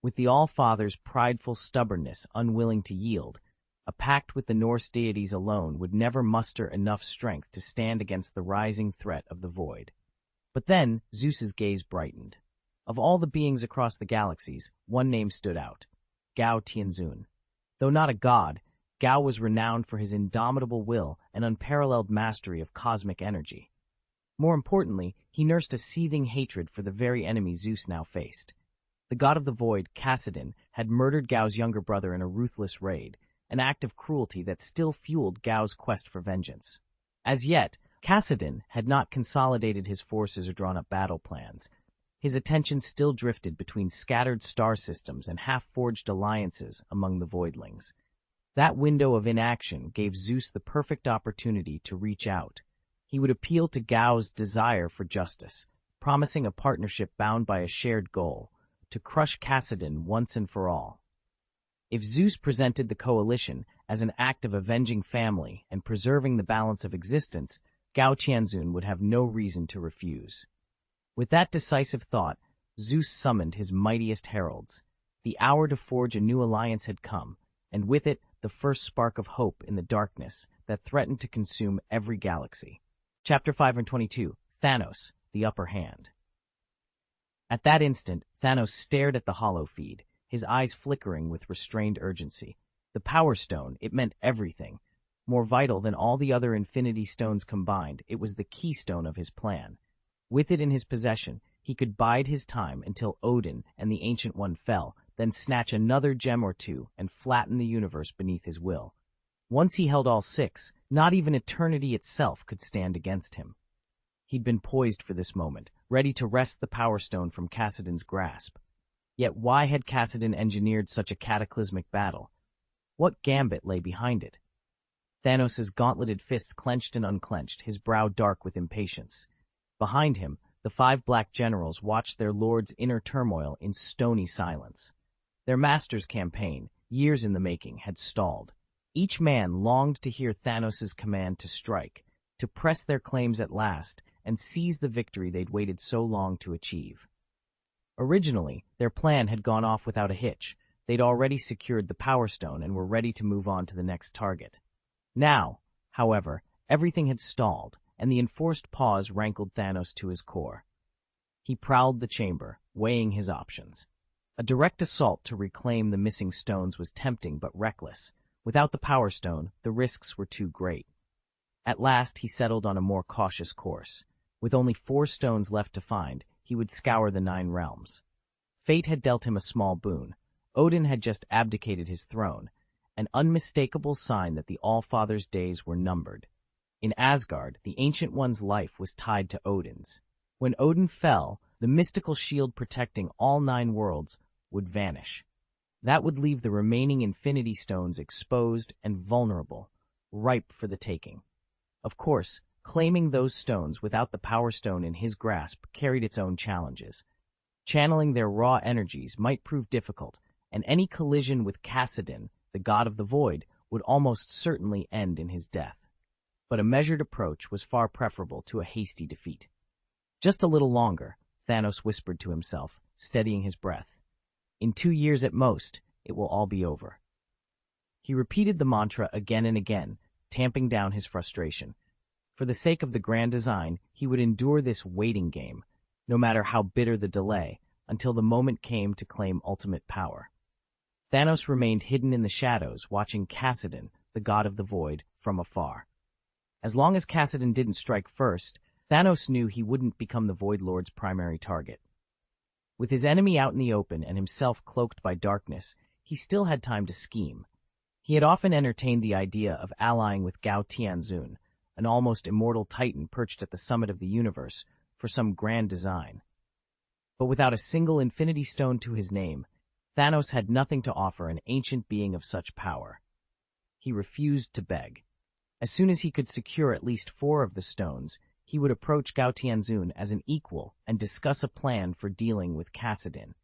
A: With the All-Father's prideful stubbornness unwilling to yield, a pact with the Norse deities alone would never muster enough strength to stand against the rising threat of the void. But then Zeus's gaze brightened. Of all the beings across the galaxies, one name stood out: Gao Tianzun. Though not a god, Gao was renowned for his indomitable will and unparalleled mastery of cosmic energy. More importantly, he nursed a seething hatred for the very enemy Zeus now faced. The god of the void, Kassadin, had murdered Gao's younger brother in a ruthless raid, an act of cruelty that still fueled Gao's quest for vengeance. As yet, Kassadin had not consolidated his forces or drawn up battle plans. His attention still drifted between scattered star systems and half-forged alliances among the voidlings. That window of inaction gave Zeus the perfect opportunity to reach out. He would appeal to Gao's desire for justice, promising a partnership bound by a shared goal, to crush Kassadin once and for all. If Zeus presented the coalition as an act of avenging family and preserving the balance of existence, Gao Tianzun would have no reason to refuse. With that decisive thought, Zeus summoned his mightiest heralds. The hour to forge a new alliance had come, and with it the first spark of hope in the darkness that threatened to consume every galaxy. Chapter 522, Thanos, the Upper Hand. At that instant, Thanos stared at the hollow feed, his eyes flickering with restrained urgency. The Power Stone, it meant everything. More vital than all the other Infinity Stones combined, it was the keystone of his plan. With it in his possession, he could bide his time until Odin and the Ancient One fell, then snatch another gem or two and flatten the universe beneath his will. Once he held all six, not even eternity itself could stand against him. He'd been poised for this moment, ready to wrest the Power Stone from Kassadin's grasp. Yet why had Kassadin engineered such a cataclysmic battle? What gambit lay behind it? Thanos' gauntleted fists clenched and unclenched, his brow dark with impatience. Behind him, the 5 black generals watched their lord's inner turmoil in stony silence. Their master's campaign, years in the making, had stalled. Each man longed to hear Thanos' command to strike, to press their claims at last, and seize the victory they'd waited so long to achieve. Originally, their plan had gone off without a hitch. They'd already secured the Power Stone and were ready to move on to the next target. Now, however, everything had stalled, and the enforced pause rankled Thanos to his core. He prowled the chamber, weighing his options. A direct assault to reclaim the missing stones was tempting but reckless. Without the Power Stone, the risks were too great. At last, he settled on a more cautious course. With only 4 stones left to find, he would scour the 9 realms. Fate had dealt him a small boon. Odin had just abdicated his throne, an unmistakable sign that the All-Father's days were numbered. In Asgard, the Ancient One's life was tied to Odin's. When Odin fell, the mystical shield protecting all 9 worlds would vanish. That would leave the remaining Infinity Stones exposed and vulnerable, ripe for the taking. Of course, claiming those stones without the Power Stone in his grasp carried its own challenges. Channeling their raw energies might prove difficult, and any collision with Kassadin, the god of the void, would almost certainly end in his death. But a measured approach was far preferable to a hasty defeat. Just a little longer, Thanos whispered to himself, steadying his breath. In 2 years at most, it will all be over. He repeated the mantra again and again, tamping down his frustration. For the sake of the grand design, he would endure this waiting game, no matter how bitter the delay, until the moment came to claim ultimate power. Thanos remained hidden in the shadows, watching Kassadin, the god of the void, from afar. As long as Kassadin didn't strike first, Thanos knew he wouldn't become the Void Lord's primary target. With his enemy out in the open and himself cloaked by darkness, he still had time to scheme. He had often entertained the idea of allying with Gao Tianzun, an almost immortal titan perched at the summit of the universe, for some grand design. But without a single Infinity Stone to his name, Thanos had nothing to offer an ancient being of such power. He refused to beg. As soon as he could secure at least 4 of the stones, he would approach Gao Tianzun as an equal and discuss a plan for dealing with Kassadin.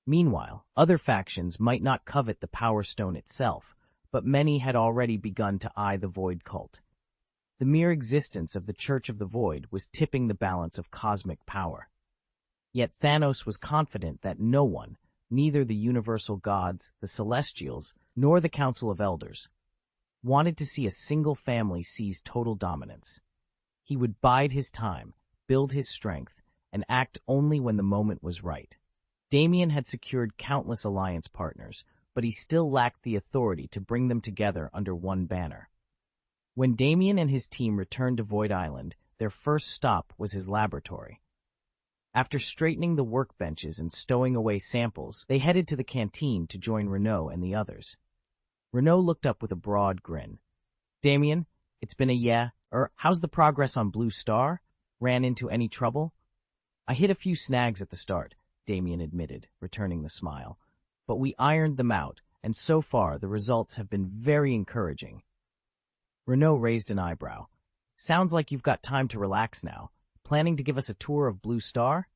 A: Meanwhile, other factions might not covet the Power Stone itself, but many had already begun to eye the Void cult. The mere existence of the Church of the Void was tipping the balance of cosmic power. Yet Thanos was confident that no one, neither the universal gods, the Celestials, nor the Council of Elders, wanted to see a single family seize total dominance. He would bide his time, build his strength, and act only when the moment was right. Damien had secured countless alliance partners, but he still lacked the authority to bring them together under one banner. When Damien and his team returned to Void Island, their first stop was his laboratory. After straightening the workbenches and stowing away samples, they headed to the canteen to join Renaud and the others. Renaud looked up with a broad grin. Damien, it's been a how's the progress on Blue Star? Ran into any trouble? I hit a few snags at the start, Damien admitted, returning the smile. But we ironed them out, and so far the results have been very encouraging. Renaud raised an eyebrow. Sounds like you've got time to relax now. Planning to give us a tour of Blue Star?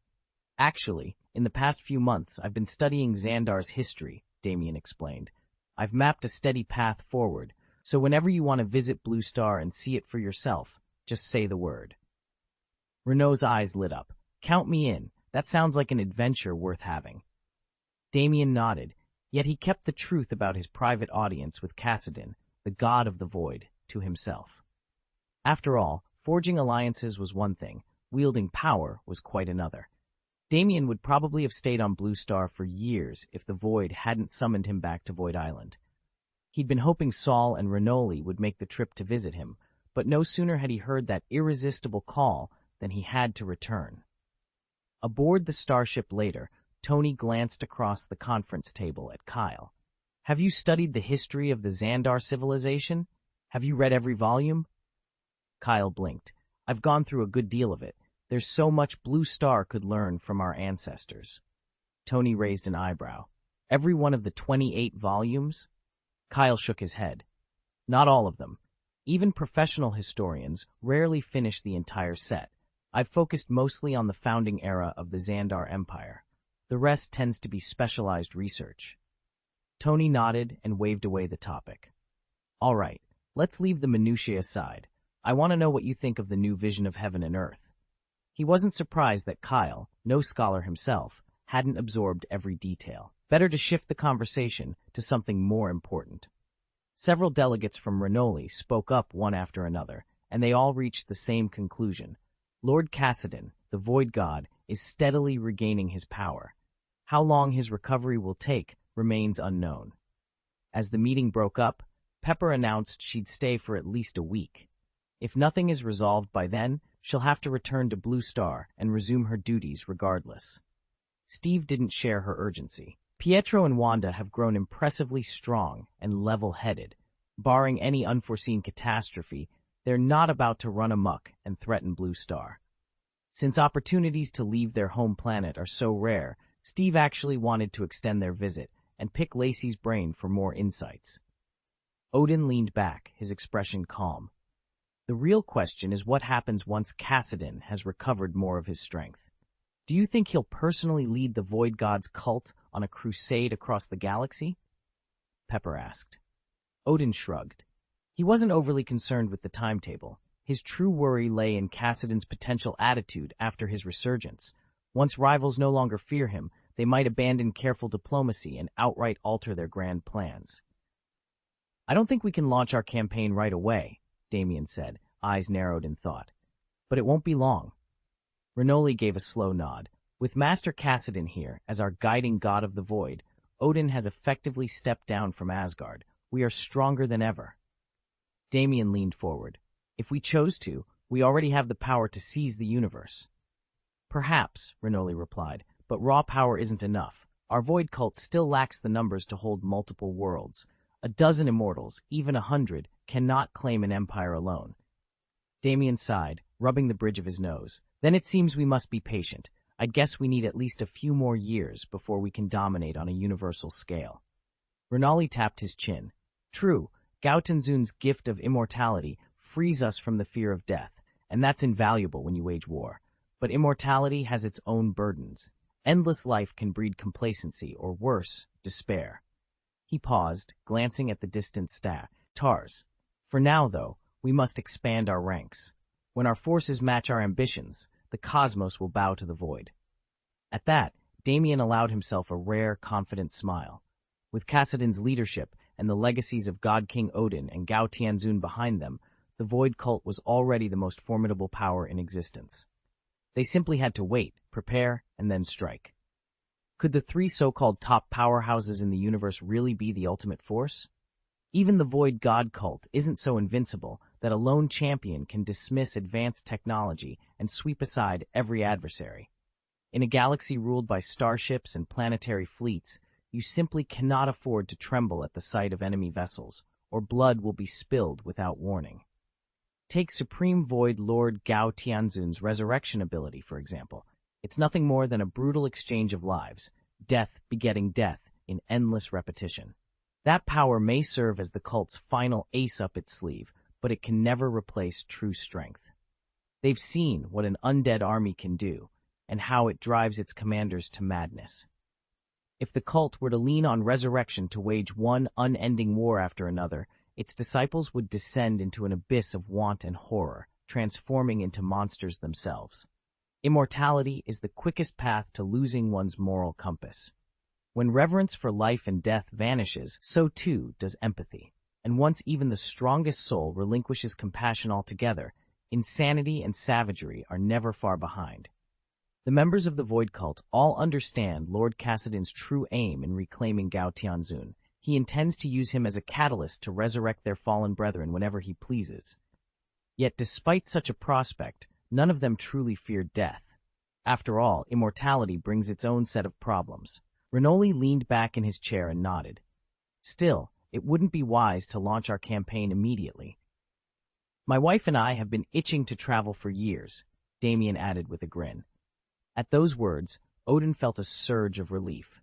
A: Actually, in the past few months I've been studying Xandar's history, Damien explained. I've mapped a steady path forward, so whenever you want to visit Blue Star and see it for yourself, just say the word. Renaud's eyes lit up. Count me in. That sounds like an adventure worth having. Damien nodded, yet he kept the truth about his private audience with Kassadin, the god of the void, to himself. After all, forging alliances was one thing, wielding power was quite another. Damien would probably have stayed on Blue Star for years if the Void hadn't summoned him back to Void Island. He'd been hoping Saul and Renoli would make the trip to visit him, but no sooner had he heard that irresistible call than he had to return. Aboard the starship later, Tony glanced across the conference table at Kyle. "Have you studied the history of the Xandar civilization? Have you read every volume?" Kyle blinked. "I've gone through a good deal of it. There's so much Blue Star could learn from our ancestors." Tony raised an eyebrow. "Every one of the 28 volumes?" Kyle shook his head. "Not all of them. Even professional historians rarely finish the entire set. I've focused mostly on the founding era of the Xandar Empire. The rest tends to be specialized research." Tony nodded and waved away the topic. "All right, let's leave the minutiae aside. I want to know what you think of the new vision of heaven and earth." He wasn't surprised that Kyle, no scholar himself, hadn't absorbed every detail. Better to shift the conversation to something more important. Several delegates from Renoli spoke up one after another, and they all reached the same conclusion. Lord Cassidon, the Void God, is steadily regaining his power. How long his recovery will take remains unknown. As the meeting broke up, Pepper announced she'd stay for at least a week. If nothing is resolved by then, she'll have to return to Blue Star and resume her duties regardless. Steve didn't share her urgency. Pietro and Wanda have grown impressively strong and level-headed. Barring any unforeseen catastrophe, they're not about to run amok and threaten Blue Star. Since opportunities to leave their home planet are so rare, Steve actually wanted to extend their visit and pick Lacey's brain for more insights. Odin leaned back, his expression calm. "The real question is what happens once Cassidon has recovered more of his strength. Do you think he'll personally lead the Void God's cult on a crusade across the galaxy?" Pepper asked. Odin shrugged. He wasn't overly concerned with the timetable. His true worry lay in Cassidon's potential attitude after his resurgence. Once rivals no longer fear him, they might abandon careful diplomacy and outright alter their grand plans. "I don't think we can launch our campaign right away," Damien said, eyes narrowed in thought. "But it won't be long." Renoli gave a slow nod. "With Master Cassidon here as our guiding god of the void, Odin has effectively stepped down from Asgard. We are stronger than ever." Damien leaned forward. "If we chose to, we already have the power to seize the universe." "Perhaps," Renoli replied, "but raw power isn't enough. Our void cult still lacks the numbers to hold multiple worlds. A dozen immortals, even 100, cannot claim an empire alone." Damien sighed, rubbing the bridge of his nose. "Then it seems we must be patient. I'd guess we need at least a few more years before we can dominate on a universal scale." Renali tapped his chin. "True, Gaotanzun's gift of immortality frees us from the fear of death, and that's invaluable when you wage war. But immortality has its own burdens. Endless life can breed complacency, or worse, despair." He paused, glancing at the distant staff. "Tars. For now, though, we must expand our ranks. When our forces match our ambitions, the cosmos will bow to the void." At that, Damien allowed himself a rare, confident smile. With Cassidon's leadership and the legacies of God King Odin and Gao Tianzun behind them, the Void Cult was already the most formidable power in existence. They simply had to wait, prepare, and then strike. Could the three so-called top powerhouses in the universe really be the ultimate force? Even the Void God cult isn't so invincible that a lone champion can dismiss advanced technology and sweep aside every adversary. In a galaxy ruled by starships and planetary fleets, you simply cannot afford to tremble at the sight of enemy vessels, or blood will be spilled without warning. Take Supreme Void Lord Gao Tianzun's resurrection ability, for example. It's nothing more than a brutal exchange of lives, death begetting death in endless repetition. That power may serve as the cult's final ace up its sleeve, but it can never replace true strength. They've seen what an undead army can do, and how it drives its commanders to madness. If the cult were to lean on resurrection to wage one unending war after another, its disciples would descend into an abyss of want and horror, transforming into monsters themselves. Immortality is the quickest path to losing one's moral compass. When reverence for life and death vanishes, so too does empathy. And once even the strongest soul relinquishes compassion altogether, insanity and savagery are never far behind. The members of the Void Cult all understand Lord Kassadin's true aim in reclaiming Gao Tianzun. He intends to use him as a catalyst to resurrect their fallen brethren whenever he pleases. Yet despite such a prospect, none of them truly fear death. After all, immortality brings its own set of problems. Renoli leaned back in his chair and nodded. Still, it wouldn't be wise to launch our campaign immediately. My wife and I have been itching to travel for years, Damien added with a grin. At those words, Odin felt a surge of relief.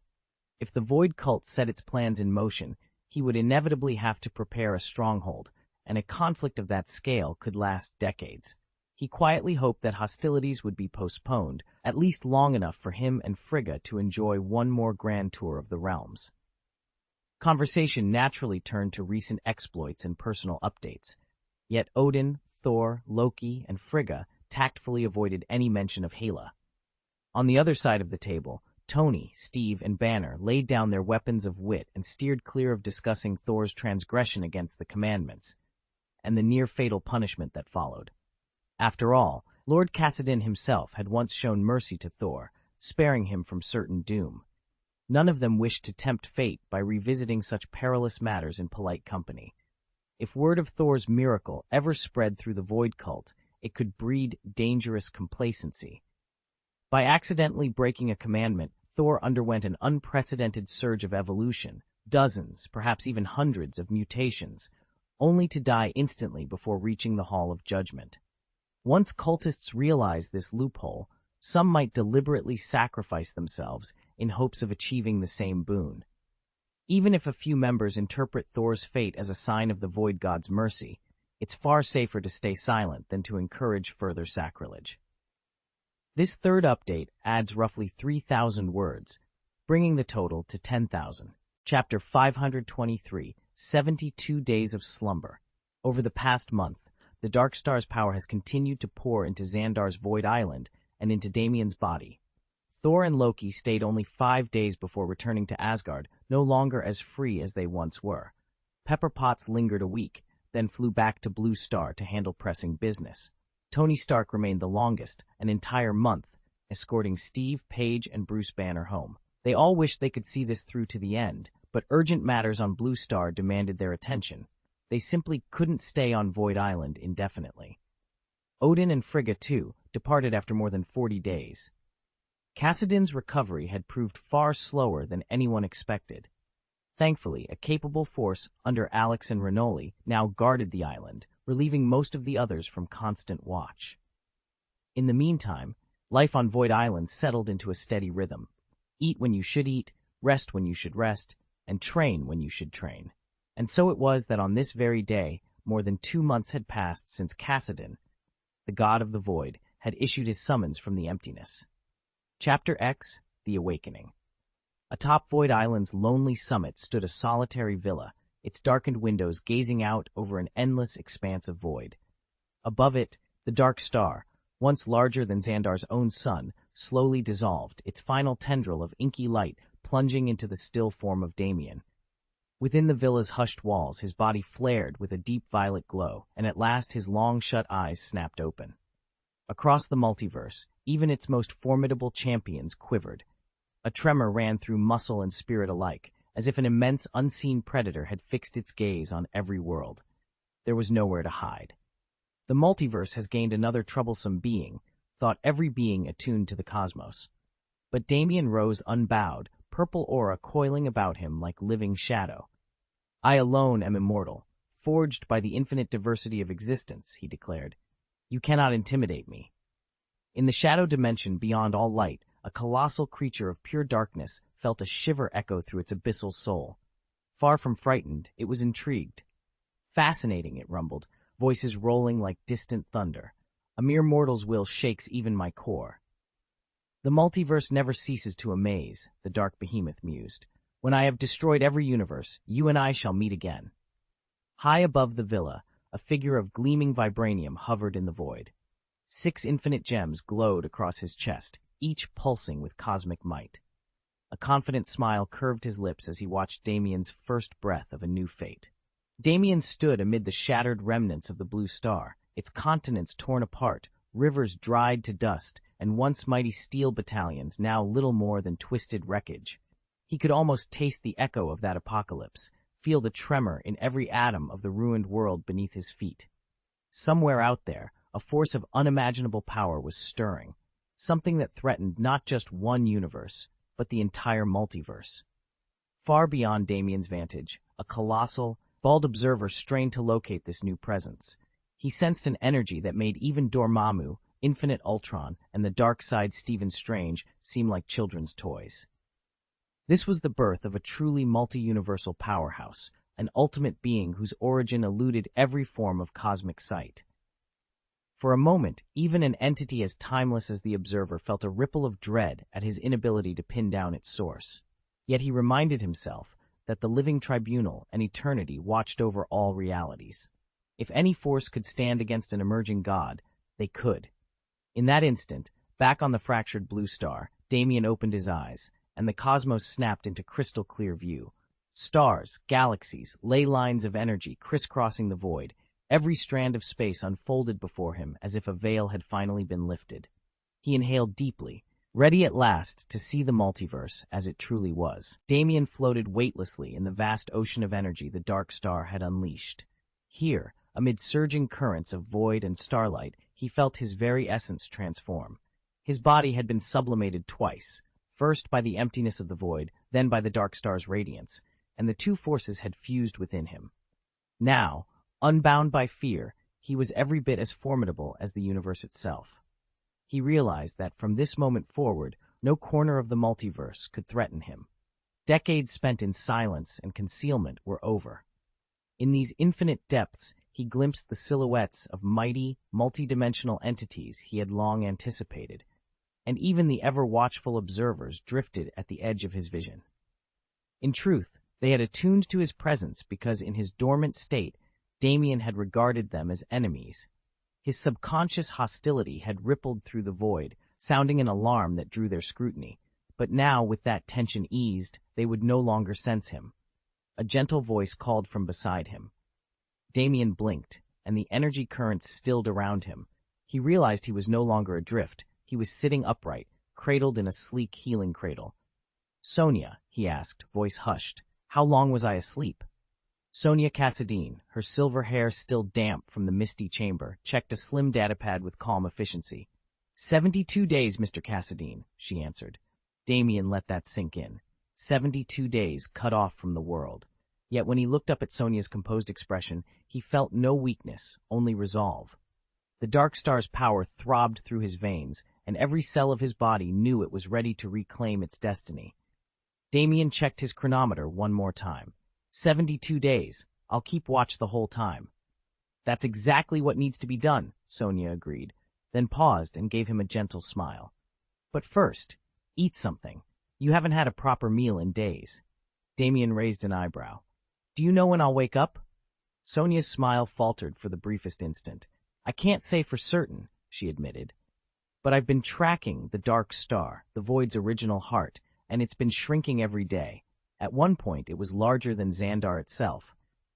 A: If the Void Cult set its plans in motion, he would inevitably have to prepare a stronghold, and a conflict of that scale could last decades. He quietly hoped that hostilities would be postponed, at least long enough for him and Frigga to enjoy one more grand tour of the realms. Conversation naturally turned to recent exploits and personal updates, yet Odin, Thor, Loki, and Frigga tactfully avoided any mention of Hela. On the other side of the table, Tony, Steve, and Banner laid down their weapons of wit and steered clear of discussing Thor's transgression against the commandments, and the near-fatal punishment that followed. After all, Lord Kassadin himself had once shown mercy to Thor, sparing him from certain doom. None of them wished to tempt fate by revisiting such perilous matters in polite company. If word of Thor's miracle ever spread through the Void Cult, it could breed dangerous complacency. By accidentally breaking a commandment, Thor underwent an unprecedented surge of evolution, dozens, perhaps even hundreds of mutations, only to die instantly before reaching the Hall of Judgment. Once cultists realized this loophole, some might deliberately sacrifice themselves in hopes of achieving the same boon. Even if a few members interpret Thor's fate as a sign of the Void God's mercy, it's far safer to stay silent than to encourage further sacrilege. This third update adds roughly 3,000 words, bringing the total to 10,000. Chapter 523, 72 Days of Slumber. Over the past month, the Dark Star's power has continued to pour into Xandar's Void Island and into Damien's body. Thor and Loki stayed only 5 days before returning to Asgard, no longer as free as they once were. Pepper Potts lingered a week, then flew back to Blue Star to handle pressing business. Tony Stark remained the longest, an entire month, escorting Steve, Paige, and Bruce Banner home. They all wished they could see this through to the end, but urgent matters on Blue Star demanded their attention. They simply couldn't stay on Void Island indefinitely. Odin and Frigga, too, departed after more than 40 days. Kassadin's recovery had proved far slower than anyone expected. Thankfully, a capable force under Alex and Renoli now guarded the island, relieving most of the others from constant watch. In the meantime, life on Void Island settled into a steady rhythm. Eat when you should eat, rest when you should rest, and train when you should train. And so it was that on this very day, more than 2 months had passed since Kassadin, the god of the void, had issued his summons from the emptiness. Chapter X, The Awakening. Atop Void Island's lonely summit stood a solitary villa, its darkened windows gazing out over an endless expanse of void. Above it, the Dark Star, once larger than Xandar's own sun, slowly dissolved, its final tendril of inky light plunging into the still form of Damien. Within the villa's hushed walls, his body flared with a deep violet glow, and at last his long-shut eyes snapped open. Across the multiverse, even its most formidable champions quivered. A tremor ran through muscle and spirit alike, as if an immense unseen predator had fixed its gaze on every world. There was nowhere to hide. The multiverse has gained another troublesome being, thought every being attuned to the cosmos. But Damien rose unbowed, purple aura coiling about him like living shadow. I alone am immortal, forged by the infinite diversity of existence, he declared. You cannot intimidate me. In the shadow dimension beyond all light, a colossal creature of pure darkness felt a shiver echo through its abyssal soul. Far from frightened, it was intrigued. Fascinating, it rumbled, voices rolling like distant thunder. A mere mortal's will shakes even my core. The multiverse never ceases to amaze, the dark behemoth mused. When I have destroyed every universe, you and I shall meet again. High above the villa, a figure of gleaming vibranium hovered in the void. 6 infinite gems glowed across his chest, each pulsing with cosmic might. A confident smile curved his lips as he watched Damien's first breath of a new fate. Damien stood amid the shattered remnants of the Blue Star, its continents torn apart, rivers dried to dust, and and once mighty steel battalions, now little more than twisted wreckage. He could almost taste the echo of that apocalypse, feel the tremor in every atom of the ruined world beneath his feet. Somewhere out there, a force of unimaginable power was stirring, something that threatened not just one universe, but the entire multiverse. Far beyond Damien's vantage, a colossal, bald observer strained to locate this new presence. He sensed an energy that made even Dormammu, Infinite Ultron, and the dark side Stephen Strange seem like children's toys. This was the birth of a truly multi-universal powerhouse, an ultimate being whose origin eluded every form of cosmic sight. For a moment, even an entity as timeless as the Observer felt a ripple of dread at his inability to pin down its source. Yet he reminded himself that the living tribunal and eternity watched over all realities. If any force could stand against an emerging god, they could. In that instant, back on the fractured blue star, Damien opened his eyes, and the cosmos snapped into crystal-clear view. Stars, galaxies, ley lines of energy crisscrossing the void, every strand of space unfolded before him as if a veil had finally been lifted. He inhaled deeply, ready at last to see the multiverse as it truly was. Damien floated weightlessly in the vast ocean of energy the dark star had unleashed. Here, amid surging currents of void and starlight, he felt his very essence transform. His body had been sublimated twice, first by the emptiness of the void, then by the dark star's radiance, and the two forces had fused within him. Now, unbound by fear, he was every bit as formidable as the universe itself. He realized that from this moment forward, no corner of the multiverse could threaten him. Decades spent in silence and concealment were over. In these infinite depths, he glimpsed the silhouettes of mighty, multidimensional entities he had long anticipated, and even the ever-watchful observers drifted at the edge of his vision. In truth, they had attuned to his presence because in his dormant state, Damien had regarded them as enemies. His subconscious hostility had rippled through the void, sounding an alarm that drew their scrutiny. But now, with that tension eased, they would no longer sense him. A gentle voice called from beside him. Damien blinked, and the energy currents stilled around him. He realized he was no longer adrift. He was sitting upright, cradled in a sleek healing cradle. "Sonia," he asked, voice hushed, "how long was I asleep?" Sonia Cassadine, her silver hair still damp from the misty chamber, checked a slim datapad with calm efficiency. 72 days, Mr. Cassadine," she answered. Damien let that sink in. 72 days cut off from the world. Yet when he looked up at Sonia's composed expression, he felt no weakness, only resolve. The dark star's power throbbed through his veins, and every cell of his body knew it was ready to reclaim its destiny. Damien checked his chronometer one more time. 72 days. I'll keep watch the whole time. "That's exactly what needs to be done," Sonia agreed, then paused and gave him a gentle smile. "But first, eat something. You haven't had a proper meal in days." Damien raised an eyebrow. "Do you know when I'll wake up?" Sonia's smile faltered for the briefest instant. "I can't say for certain," she admitted. "But I've been tracking the dark star, the void's original heart, and it's been shrinking every day. At one point, it was larger than Xandar itself.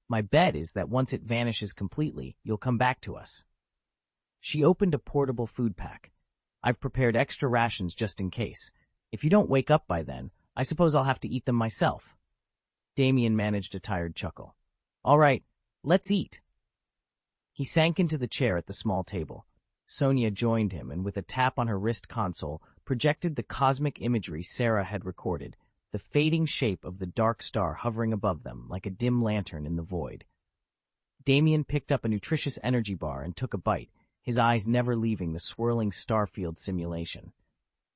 A: My bet is that once it vanishes completely, you'll come back to us." She opened a portable food pack. "I've prepared extra rations just in case. If you don't wake up by then, I suppose I'll have to eat them myself." Damien managed a tired chuckle. "All right, let's eat." He sank into the chair at the small table. Sonia joined him and with a tap on her wrist console, projected the cosmic imagery Sarah had recorded, the fading shape of the dark star hovering above them like a dim lantern in the void. Damien picked up a nutritious energy bar and took a bite, his eyes never leaving the swirling starfield simulation.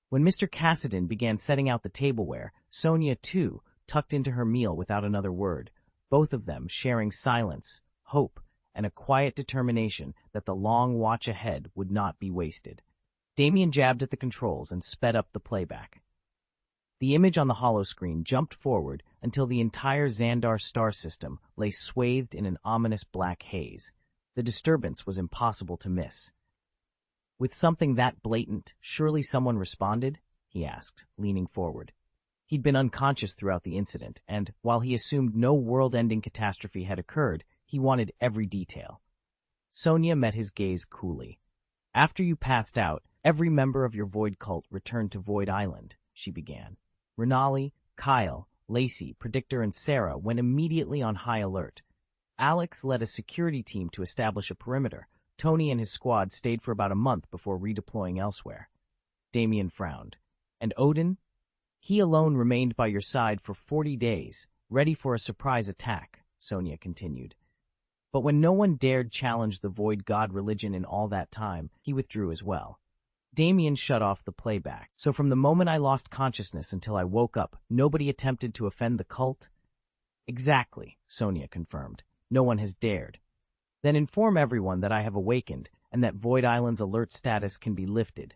A: When Mr. Cassadine began setting out the tableware, Sonia, too, tucked into her meal without another word, both of them sharing silence, hope, and a quiet determination that the long watch ahead would not be wasted. Damien jabbed at the controls and sped up the playback. The image on the holoscreen jumped forward until the entire Xandar star system lay swathed in an ominous black haze. The disturbance was impossible to miss. "With something that blatant, surely someone responded?" he asked, leaning forward. He'd been unconscious throughout the incident, and, while he assumed no world-ending catastrophe had occurred, he wanted every detail. Sonia met his gaze coolly. "After you passed out, Every member of your Void cult returned to Void Island, she began. Renali, Kyle, Lacey, Predictor, and Sarah went immediately on high alert. Alex led a security team to establish a perimeter. Tony and his squad stayed for about a month before redeploying elsewhere. Damien frowned. And Odin? He alone remained by your side for 40 days, ready for a surprise attack, Sonia continued. But when no one dared challenge the Void God religion in all that time, he withdrew as well. Damien shut off the playback. So from the moment I lost consciousness until I woke up, nobody attempted to offend the cult? Exactly, Sonia confirmed. No one has dared. Then inform everyone that I have awakened and that Void Island's alert status can be lifted.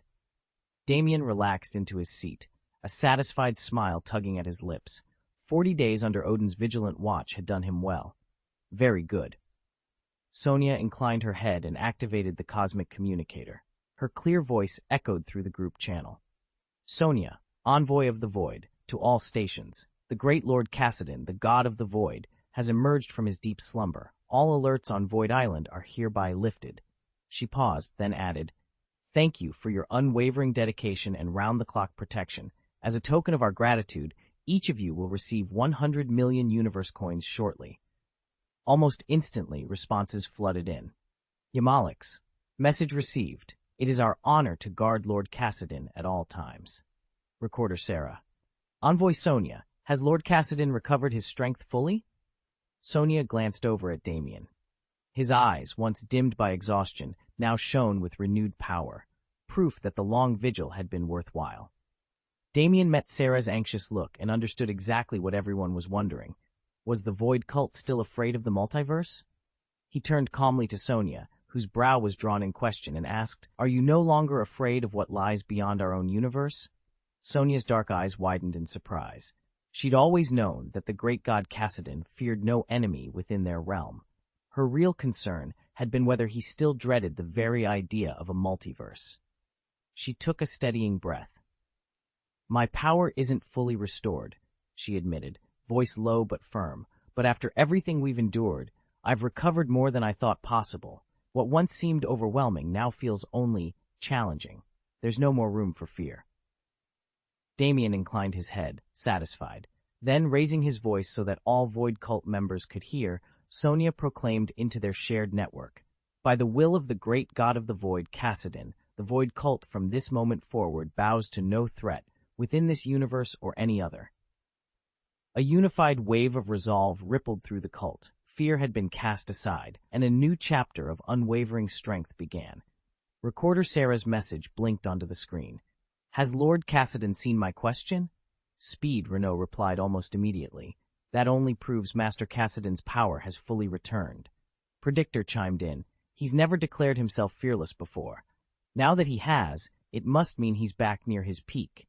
A: Damien relaxed into his seat, a satisfied smile tugging at his lips. 40 days under Odin's vigilant watch had done him well. Very good. Sonia inclined her head and activated the cosmic communicator. Her clear voice echoed through the group channel. Sonia, envoy of the Void, to all stations. The great Lord Cassidon, the god of the Void, has emerged from his deep slumber. All alerts on Void Island are hereby lifted. She paused, then added, Thank you for your unwavering dedication and round-the-clock protection. As a token of our gratitude, each of you will receive 100 million universe coins shortly. Almost instantly, responses flooded in. Yamalix. Message received. It is our honor to guard Lord Cassidon at all times. Recorder Sarah. Envoy Sonia. Has Lord Cassidon recovered his strength fully? Sonia glanced over at Damien. His eyes, once dimmed by exhaustion, now shone with renewed power, proof that the long vigil had been worthwhile. Damien met Sarah's anxious look and understood exactly what everyone was wondering. Was the Void cult still afraid of the multiverse? He turned calmly to Sonia, whose brow was drawn in question, and asked, Are you no longer afraid of what lies beyond our own universe? Sonia's dark eyes widened in surprise. She'd always known that the great god Cassidon feared no enemy within their realm. Her real concern had been whether he still dreaded the very idea of a multiverse. She took a steadying breath. My power isn't fully restored, she admitted, voice low but firm, but after everything we've endured, I've recovered more than I thought possible. What once seemed overwhelming now feels only challenging. There's no more room for fear. Damien inclined his head, satisfied. Then, raising his voice so that all Void cult members could hear, Sonia proclaimed into their shared network. By the will of the great god of the Void, Cassidon, the Void cult from this moment forward bows to no threat, within this universe or any other. A unified wave of resolve rippled through the cult. Fear had been cast aside, and a new chapter of unwavering strength began. Recorder Sarah's message blinked onto the screen. Has Lord Cassidon seen my question? Speed, Renault replied almost immediately. That only proves Master Cassidon's power has fully returned. Predictor chimed in. He's never declared himself fearless before. Now that he has, it must mean he's back near his peak.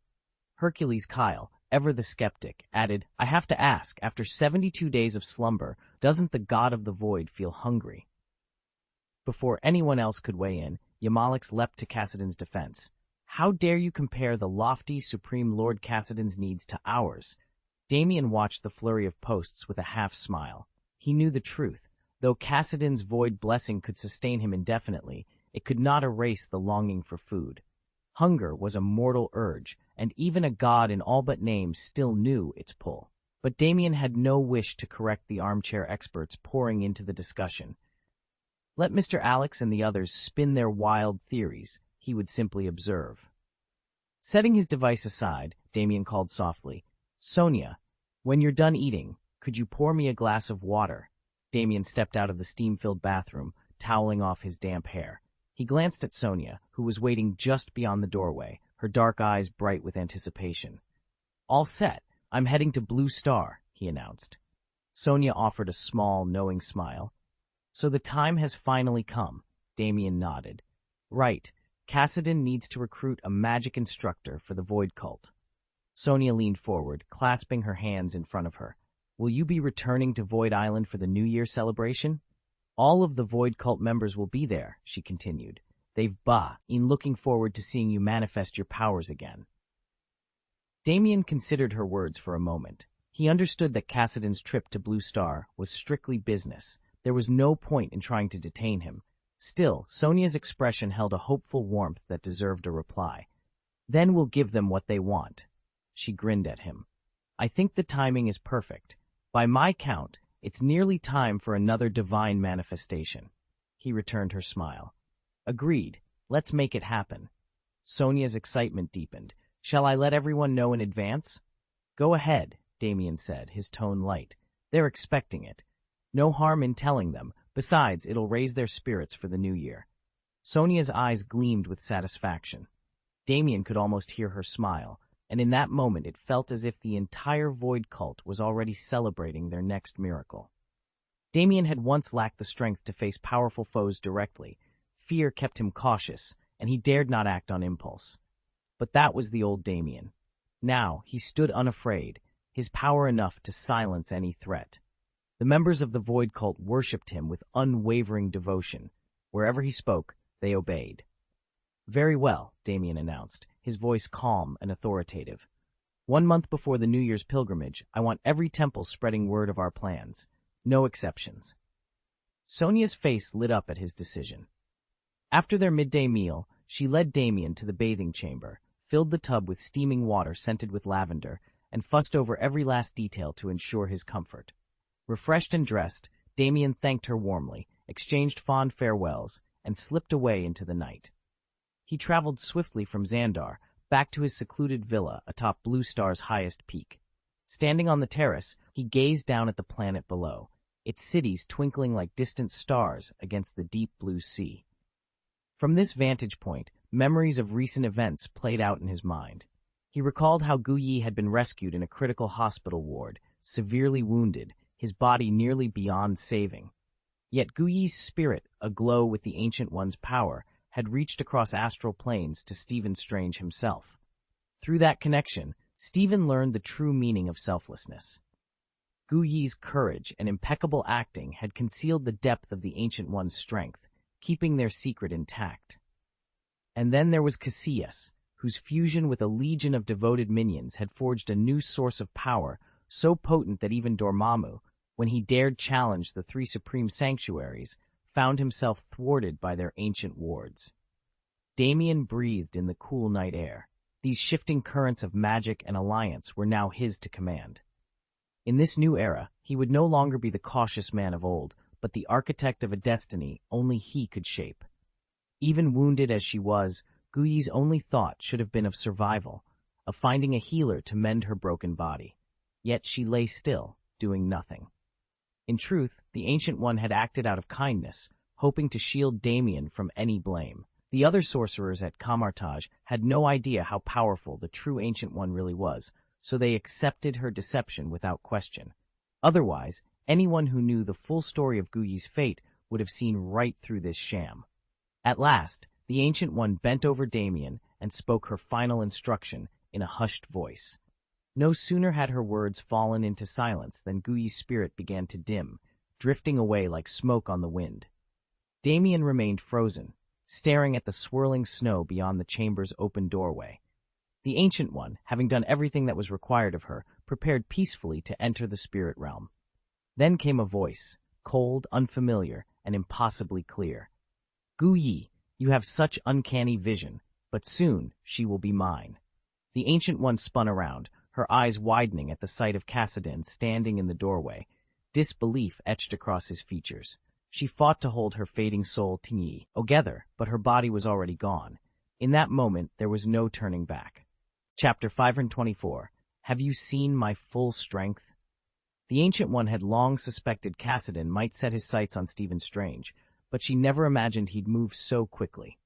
A: Hercules Kyle, ever the skeptic, added, I have to ask, after 72 days of slumber, doesn't the god of the Void feel hungry? Before anyone else could weigh in, Yamalix leapt to Cassidon's defense. How dare you compare the lofty, supreme Lord Cassidon's needs to ours? Damien watched the flurry of posts with a half-smile. He knew the truth. Though Cassidon's Void blessing could sustain him indefinitely, it could not erase the longing for food. Hunger was a mortal urge, and even a god in all but name still knew its pull. But Damien had no wish to correct the armchair experts pouring into the discussion. Let Mr. Alex and the others spin their wild theories, he would simply observe. Setting his device aside, Damien called softly, Sonia, when you're done eating, could you pour me a glass of water? Damien stepped out of the steam-filled bathroom, toweling off his damp hair. He glanced at Sonia, who was waiting just beyond the doorway, her dark eyes bright with anticipation. All set. I'm heading to Blue Star, he announced. Sonia offered a small, knowing smile. So the time has finally come, Damien nodded. Right. Cassidon needs to recruit a magic instructor for the Void cult. Sonia leaned forward, clasping her hands in front of her. Will you be returning to Void Island for the New Year celebration? All of the Void cult members will be there, she continued. They've been looking forward to seeing you manifest your powers again. Damien considered her words for a moment. He understood that Cassidon's trip to Blue Star was strictly business. There was no point in trying to detain him. Still, Sonia's expression held a hopeful warmth that deserved a reply. Then we'll give them what they want. She grinned at him. I think the timing is perfect. By my count, it's nearly time for another divine manifestation. He returned her smile. Agreed. Let's make it happen. Sonia's excitement deepened. Shall I let everyone know in advance? Go ahead, Damien said, his tone light. They're expecting it. No harm in telling them. Besides, it'll raise their spirits for the new year. Sonia's eyes gleamed with satisfaction. Damien could almost hear her smile, and in that moment it felt as if the entire Void cult was already celebrating their next miracle. Damien had once lacked the strength to face powerful foes directly. Fear kept him cautious, and he dared not act on impulse. But that was the old Damien. Now he stood unafraid, his power enough to silence any threat. The members of the Void cult worshipped him with unwavering devotion. Wherever he spoke, they obeyed. Very well, Damien announced, his voice calm and authoritative. 1 month before the New Year's pilgrimage, I want every temple spreading word of our plans. No exceptions. Sonia's face lit up at his decision. After their midday meal, she led Damien to the bathing chamber, filled the tub with steaming water scented with lavender, and fussed over every last detail to ensure his comfort. Refreshed and dressed, Damien thanked her warmly, exchanged fond farewells, and slipped away into the night. He traveled swiftly from Xandar, back to his secluded villa atop Blue Star's highest peak. Standing on the terrace, he gazed down at the planet below, its cities twinkling like distant stars against the deep blue sea. From this vantage point, memories of recent events played out in his mind. He recalled how Guyi had been rescued in a critical hospital ward, severely wounded, his body nearly beyond saving. Yet Guyi's spirit, aglow with the Ancient One's power, had reached across astral planes to Stephen Strange himself. Through that connection, Stephen learned the true meaning of selflessness. Guyi's courage and impeccable acting had concealed the depth of the Ancient One's strength, keeping their secret intact. And then there was Casillas, whose fusion with a legion of devoted minions had forged a new source of power so potent that even Dormammu, when he dared challenge the 3 supreme sanctuaries, found himself thwarted by their ancient wards. Damien breathed in the cool night air. These shifting currents of magic and alliance were now his to command. In this new era, he would no longer be the cautious man of old, but the architect of a destiny only he could shape. Even wounded as she was, Guyi's only thought should have been of survival, of finding a healer to mend her broken body. Yet she lay still, doing nothing. In truth, the Ancient One had acted out of kindness, hoping to shield Damien from any blame. The other sorcerers at Camartage had no idea how powerful the true Ancient One really was, so they accepted her deception without question. Otherwise, anyone who knew the full story of Guyi's fate would have seen right through this sham. At last, the Ancient One bent over Damien and spoke her final instruction in a hushed voice. No sooner had her words fallen into silence than Guyi's spirit began to dim, drifting away like smoke on the wind. Damien remained frozen, staring at the swirling snow beyond the chamber's open doorway. The Ancient One, having done everything that was required of her, prepared peacefully to enter the spirit realm. Then came a voice, cold, unfamiliar, and impossibly clear. Guyi, you have such uncanny vision, but soon she will be mine. The Ancient One spun around, her eyes widening at the sight of Cassidin standing in the doorway. Disbelief etched across his features. She fought to hold her fading soul together, but her body was already gone. In that moment, there was no turning back. Chapter 524. Have you seen my full strength? The Ancient One had long suspected Cassidin might set his sights on Stephen Strange, but she never imagined he'd move so quickly.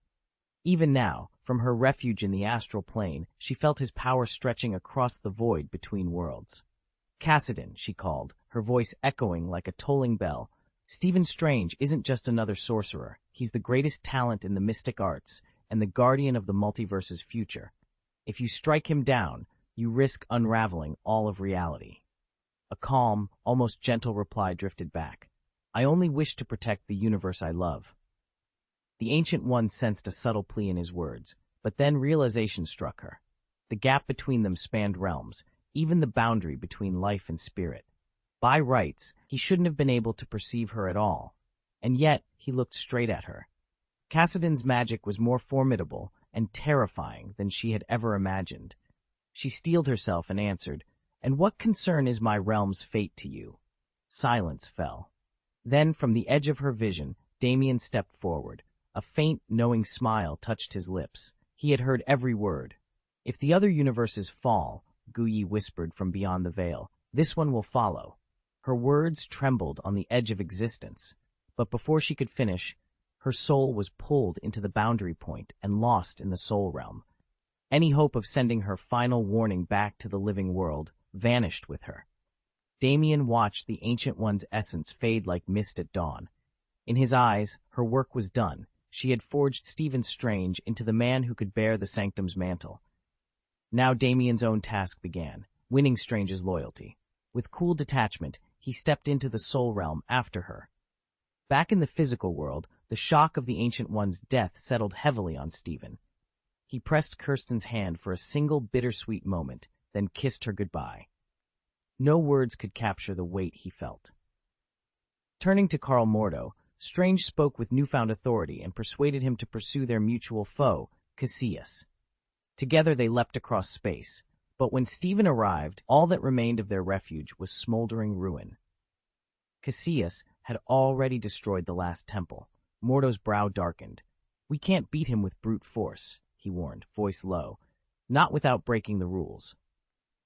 A: Even now, from her refuge in the astral plane, she felt his power stretching across the void between worlds. Cassidin, she called, her voice echoing like a tolling bell. Stephen Strange isn't just another sorcerer. He's the greatest talent in the mystic arts and the guardian of the multiverse's future. If you strike him down, you risk unraveling all of reality. A calm, almost gentle reply drifted back. I only wish to protect the universe I love. The Ancient One sensed a subtle plea in his words, but then realization struck her. The gap between them spanned realms, even the boundary between life and spirit. By rights, he shouldn't have been able to perceive her at all, and yet he looked straight at her. Cassidon's magic was more formidable and terrifying than she had ever imagined. She steeled herself and answered, "And what concern is my realm's fate to you?" Silence fell. Then, from the edge of her vision, Damien stepped forward. A faint, knowing smile touched his lips. He had heard every word. "If the other universes fall," Guyi whispered from beyond the veil, "this one will follow." Her words trembled on the edge of existence, but before she could finish, her soul was pulled into the boundary point and lost in the soul realm. Any hope of sending her final warning back to the living world vanished with her. Damien watched the Ancient One's essence fade like mist at dawn. In his eyes, her work was done. She had forged Stephen Strange into the man who could bear the Sanctum's mantle. Now Damien's own task began, winning Strange's loyalty. With cool detachment, he stepped into the soul realm after her. Back in the physical world, the shock of the Ancient One's death settled heavily on Stephen. He pressed Kirsten's hand for a single bittersweet moment, then kissed her goodbye. No words could capture the weight he felt. Turning to Karl Mordo, Strange spoke with newfound authority and persuaded him to pursue their mutual foe, Cassius. Together they leapt across space, but when Stephen arrived, all that remained of their refuge was smoldering ruin. Cassius had already destroyed the last temple. Mordo's brow darkened. "We can't beat him with brute force," he warned, voice low. "Not without breaking the rules."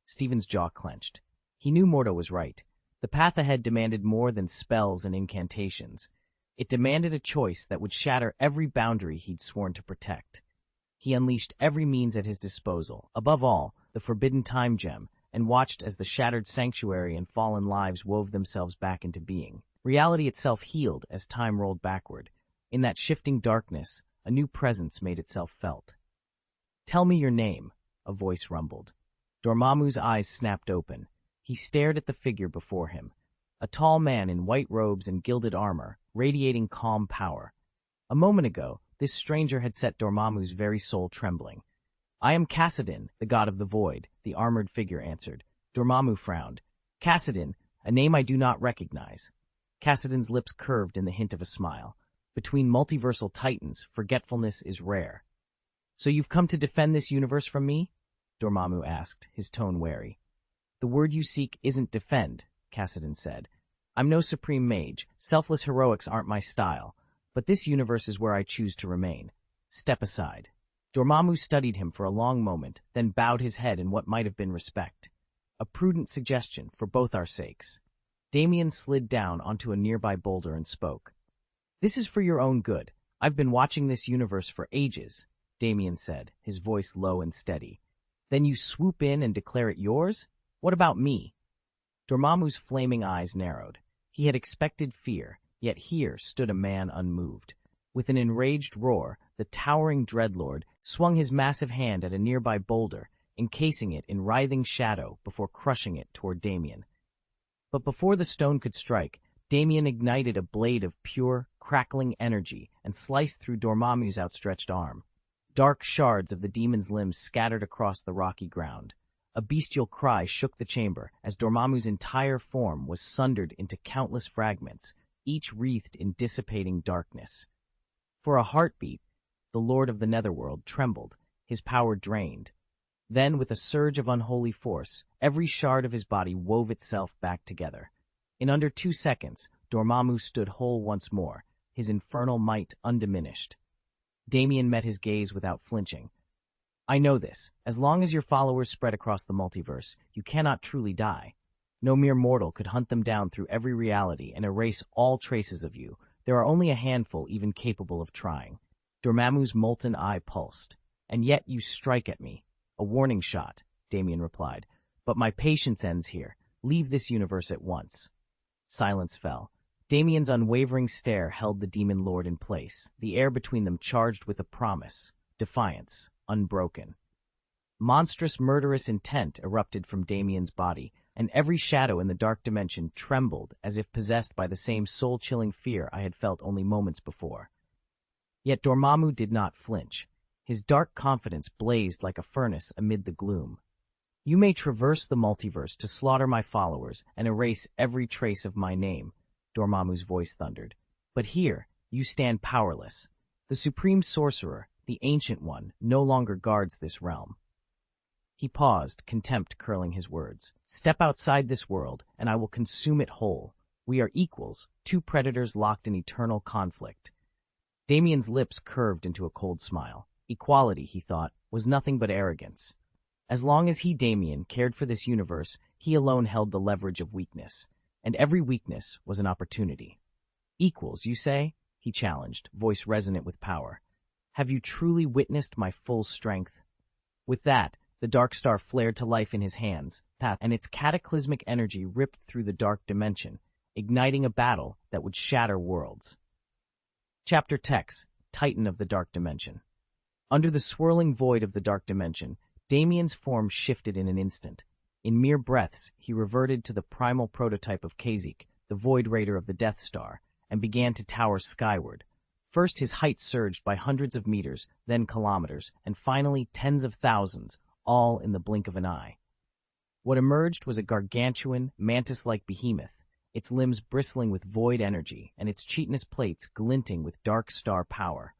A: Stephen's jaw clenched. He knew Mordo was right. The path ahead demanded more than spells and incantations. It demanded a choice that would shatter every boundary he'd sworn to protect. He unleashed every means at his disposal, above all, the forbidden time gem, and watched as the shattered sanctuary and fallen lives wove themselves back into being. Reality itself healed as time rolled backward. In that shifting darkness, a new presence made itself felt. "Tell me your name," a voice rumbled. Dormammu's eyes snapped open. He stared at the figure before him, a tall man in white robes and gilded armor, radiating calm power. A moment ago, this stranger had set Dormammu's very soul trembling. "I am Cassidon, the god of the void," the armored figure answered. Dormammu frowned. "Cassidon, a name I do not recognize." Cassidon's lips curved in the hint of a smile. "Between multiversal titans, forgetfulness is rare." "So you've come to defend this universe from me?" Dormammu asked, his tone wary. "The word you seek isn't defend," Cassidon said. "I'm no supreme mage. Selfless heroics aren't my style. But this universe is where I choose to remain. Step aside." Dormammu studied him for a long moment, then bowed his head in what might have been respect. "A prudent suggestion, for both our sakes." Damien slid down onto a nearby boulder and spoke. "This is for your own good. I've been watching this universe for ages," Damien said, his voice low and steady. "Then you swoop in and declare it yours? What about me?" Dormammu's flaming eyes narrowed. He had expected fear, yet here stood a man unmoved. With an enraged roar, the towering dreadlord swung his massive hand at a nearby boulder, encasing it in writhing shadow before crushing it toward Damien. But before the stone could strike, Damien ignited a blade of pure, crackling energy and sliced through Dormammu's outstretched arm. Dark shards of the demon's limbs scattered across the rocky ground. A bestial cry shook the chamber as Dormammu's entire form was sundered into countless fragments, each wreathed in dissipating darkness. For a heartbeat, the Lord of the Netherworld trembled, his power drained. Then, with a surge of unholy force, every shard of his body wove itself back together. In under 2 seconds, Dormammu stood whole once more, his infernal might undiminished. Damien met his gaze without flinching. "I know this. As long as your followers spread across the multiverse, you cannot truly die. No mere mortal could hunt them down through every reality and erase all traces of you. There are only a handful even capable of trying." Dormammu's molten eye pulsed. "And yet you strike at me." "A warning shot," Damien replied. "But my patience ends here. Leave this universe at once." Silence fell. Damien's unwavering stare held the demon lord in place, the air between them charged with a promise, defiance, unbroken. Monstrous, murderous intent erupted from Damien's body, and every shadow in the dark dimension trembled as if possessed by the same soul-chilling fear I had felt only moments before. Yet Dormammu did not flinch. His dark confidence blazed like a furnace amid the gloom. "You may traverse the multiverse to slaughter my followers and erase every trace of my name," Dormammu's voice thundered. "But here, you stand powerless. The supreme sorcerer, the Ancient One, no longer guards this realm. He paused, contempt curling his words. Step outside this world, and I will consume it whole. We are equals, two predators locked in eternal conflict. Damien's lips curved into a cold smile. Equality, he thought, was nothing but arrogance. As long as he, Damien, cared for this universe, he alone held the leverage of weakness, and every weakness was an opportunity. Equals, you say? He challenged, voice resonant with power. Have you truly witnessed my full strength? With that, the dark star flared to life in his hands, and its cataclysmic energy ripped through the dark dimension, igniting a battle that would shatter worlds. Chapter Text, Titan of the Dark Dimension. Under the swirling void of the dark dimension, Damien's form shifted in an instant. In mere breaths, he reverted to the primal prototype of Kashyyyk, the Void Raider of the Death Star, and began to tower skyward. First, his height surged by hundreds of meters, then kilometers, and finally tens of thousands, all in the blink of an eye. What emerged was a gargantuan, mantis-like behemoth, its limbs bristling with void energy and its chitinous plates glinting with dark star power.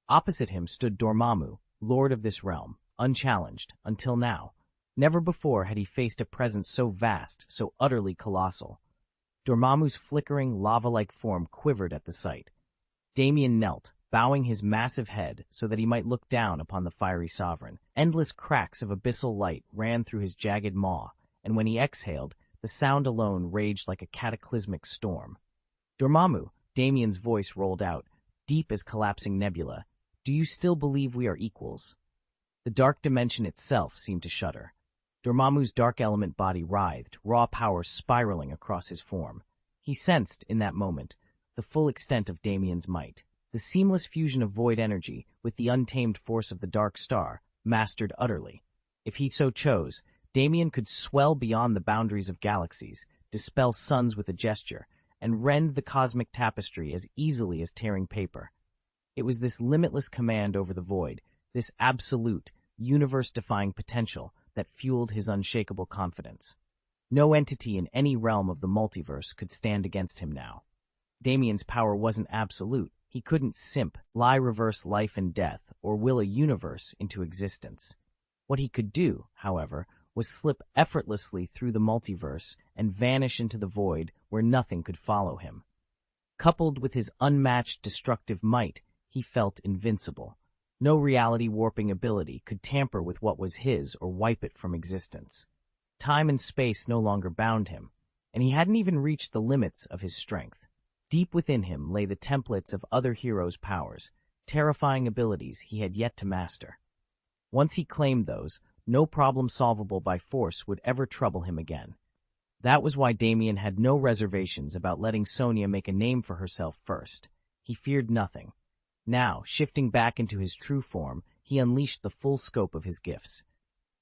A: Opposite him stood Dormammu, lord of this realm, unchallenged, until now. Never before had he faced a presence so vast, so utterly colossal. Dormammu's flickering, lava-like form quivered at the sight. Damien knelt, bowing his massive head so that he might look down upon the fiery sovereign. Endless cracks of abyssal light ran through his jagged maw, and when he exhaled, the sound alone raged like a cataclysmic storm. Dormammu, Damien's voice rolled out, deep as collapsing nebula. Do you still believe we are equals? The dark dimension itself seemed to shudder. Dormammu's dark element body writhed, raw power spiraling across his form. He sensed, in that moment, the full extent of Damien's might. The seamless fusion of void energy with the untamed force of the dark star, mastered utterly. If he so chose, Damien could swell beyond the boundaries of galaxies, dispel suns with a gesture, and rend the cosmic tapestry as easily as tearing paper. It was this limitless command over the void, this absolute, universe-defying potential that fueled his unshakable confidence. No entity in any realm of the multiverse could stand against him now. Damien's power wasn't absolute. He couldn't lie reverse life and death, or will a universe into existence. What he could do, however, was slip effortlessly through the multiverse and vanish into the void where nothing could follow him. Coupled with his unmatched destructive might, he felt invincible. No reality-warping ability could tamper with what was his or wipe it from existence. Time and space no longer bound him, and he hadn't even reached the limits of his strength. Deep within him lay the templates of other heroes' powers, terrifying abilities he had yet to master. Once he claimed those, no problem solvable by force would ever trouble him again. That was why Damien had no reservations about letting Sonya make a name for herself first. He feared nothing. Now, shifting back into his true form, he unleashed the full scope of his gifts.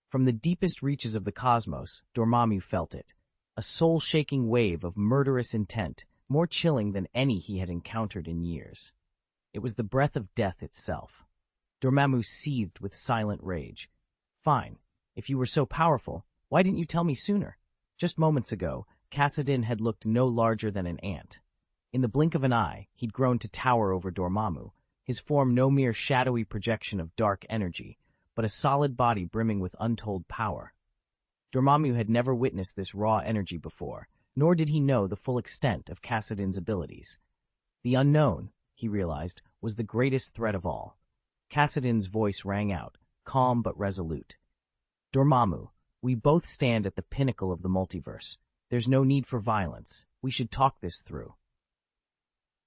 A: From the deepest reaches of the cosmos, Dormammu felt it. A soul-shaking wave of murderous intent, more chilling than any he had encountered in years. It was the breath of death itself. Dormammu seethed with silent rage. Fine. If you were so powerful, why didn't you tell me sooner? Just moments ago, Kassadin had looked no larger than an ant. In the blink of an eye, he'd grown to tower over Dormammu, his form no mere shadowy projection of dark energy, but a solid body brimming with untold power. Dormammu had never witnessed this raw energy before, nor did he know the full extent of Kassadin's abilities. The unknown, he realized, was the greatest threat of all. Kassadin's voice rang out, calm but resolute. Dormammu, we both stand at the pinnacle of the multiverse. There's no need for violence. We should talk this through.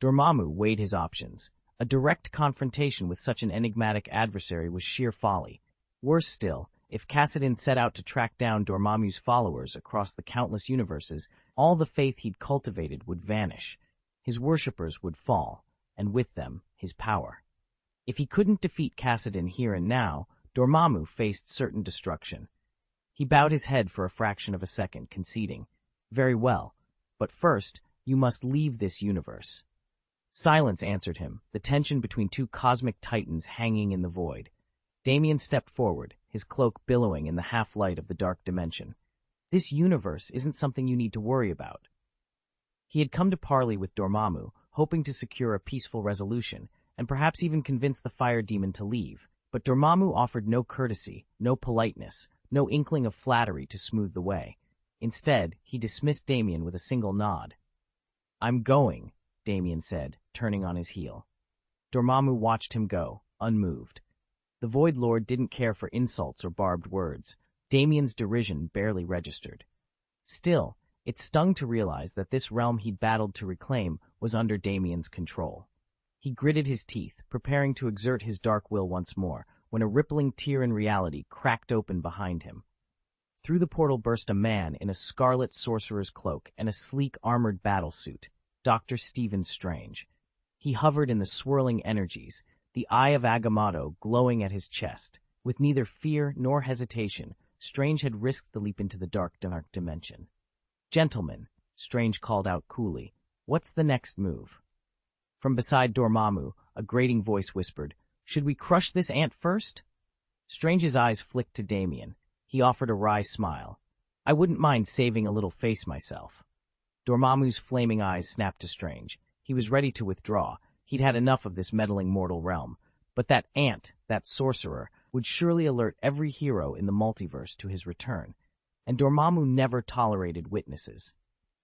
A: Dormammu weighed his options. A direct confrontation with such an enigmatic adversary was sheer folly. Worse still, if Kassadin set out to track down Dormammu's followers across the countless universes, all the faith he'd cultivated would vanish. His worshippers would fall, and with them, his power. If he couldn't defeat Kassadin here and now, Dormammu faced certain destruction. He bowed his head for a fraction of a second, conceding, "Very well, but first, you must leave this universe." Silence answered him, the tension between two cosmic titans hanging in the void. Damien stepped forward, his cloak billowing in the half-light of the dark dimension. This universe isn't something you need to worry about. He had come to parley with Dormammu, hoping to secure a peaceful resolution, and perhaps even convince the fire demon to leave. But Dormammu offered no courtesy, no politeness, no inkling of flattery to smooth the way. Instead, he dismissed Damien with a single nod. "I'm going," Damien said, turning on his heel. Dormammu watched him go, unmoved. The Void Lord didn't care for insults or barbed words. Damien's derision barely registered. Still, it stung to realize that this realm he'd battled to reclaim was under Damien's control. He gritted his teeth, preparing to exert his dark will once more, when a rippling tear in reality cracked open behind him. Through the portal burst a man in a scarlet sorcerer's cloak and a sleek armored battlesuit, Dr. Stephen Strange. He hovered in the swirling energies, the eye of Agamotto glowing at his chest. With neither fear nor hesitation, Strange had risked the leap into the dark dimension. "Gentlemen," Strange called out coolly, "what's the next move?" From beside Dormammu, a grating voice whispered, "Should we crush this ant first?" Strange's eyes flicked to Damien. He offered a wry smile. "I wouldn't mind saving a little face myself." Dormammu's flaming eyes snapped to Strange. He was ready to withdraw. He'd had enough of this meddling mortal realm. But that ant, that sorcerer, would surely alert every hero in the multiverse to his return. And Dormammu never tolerated witnesses.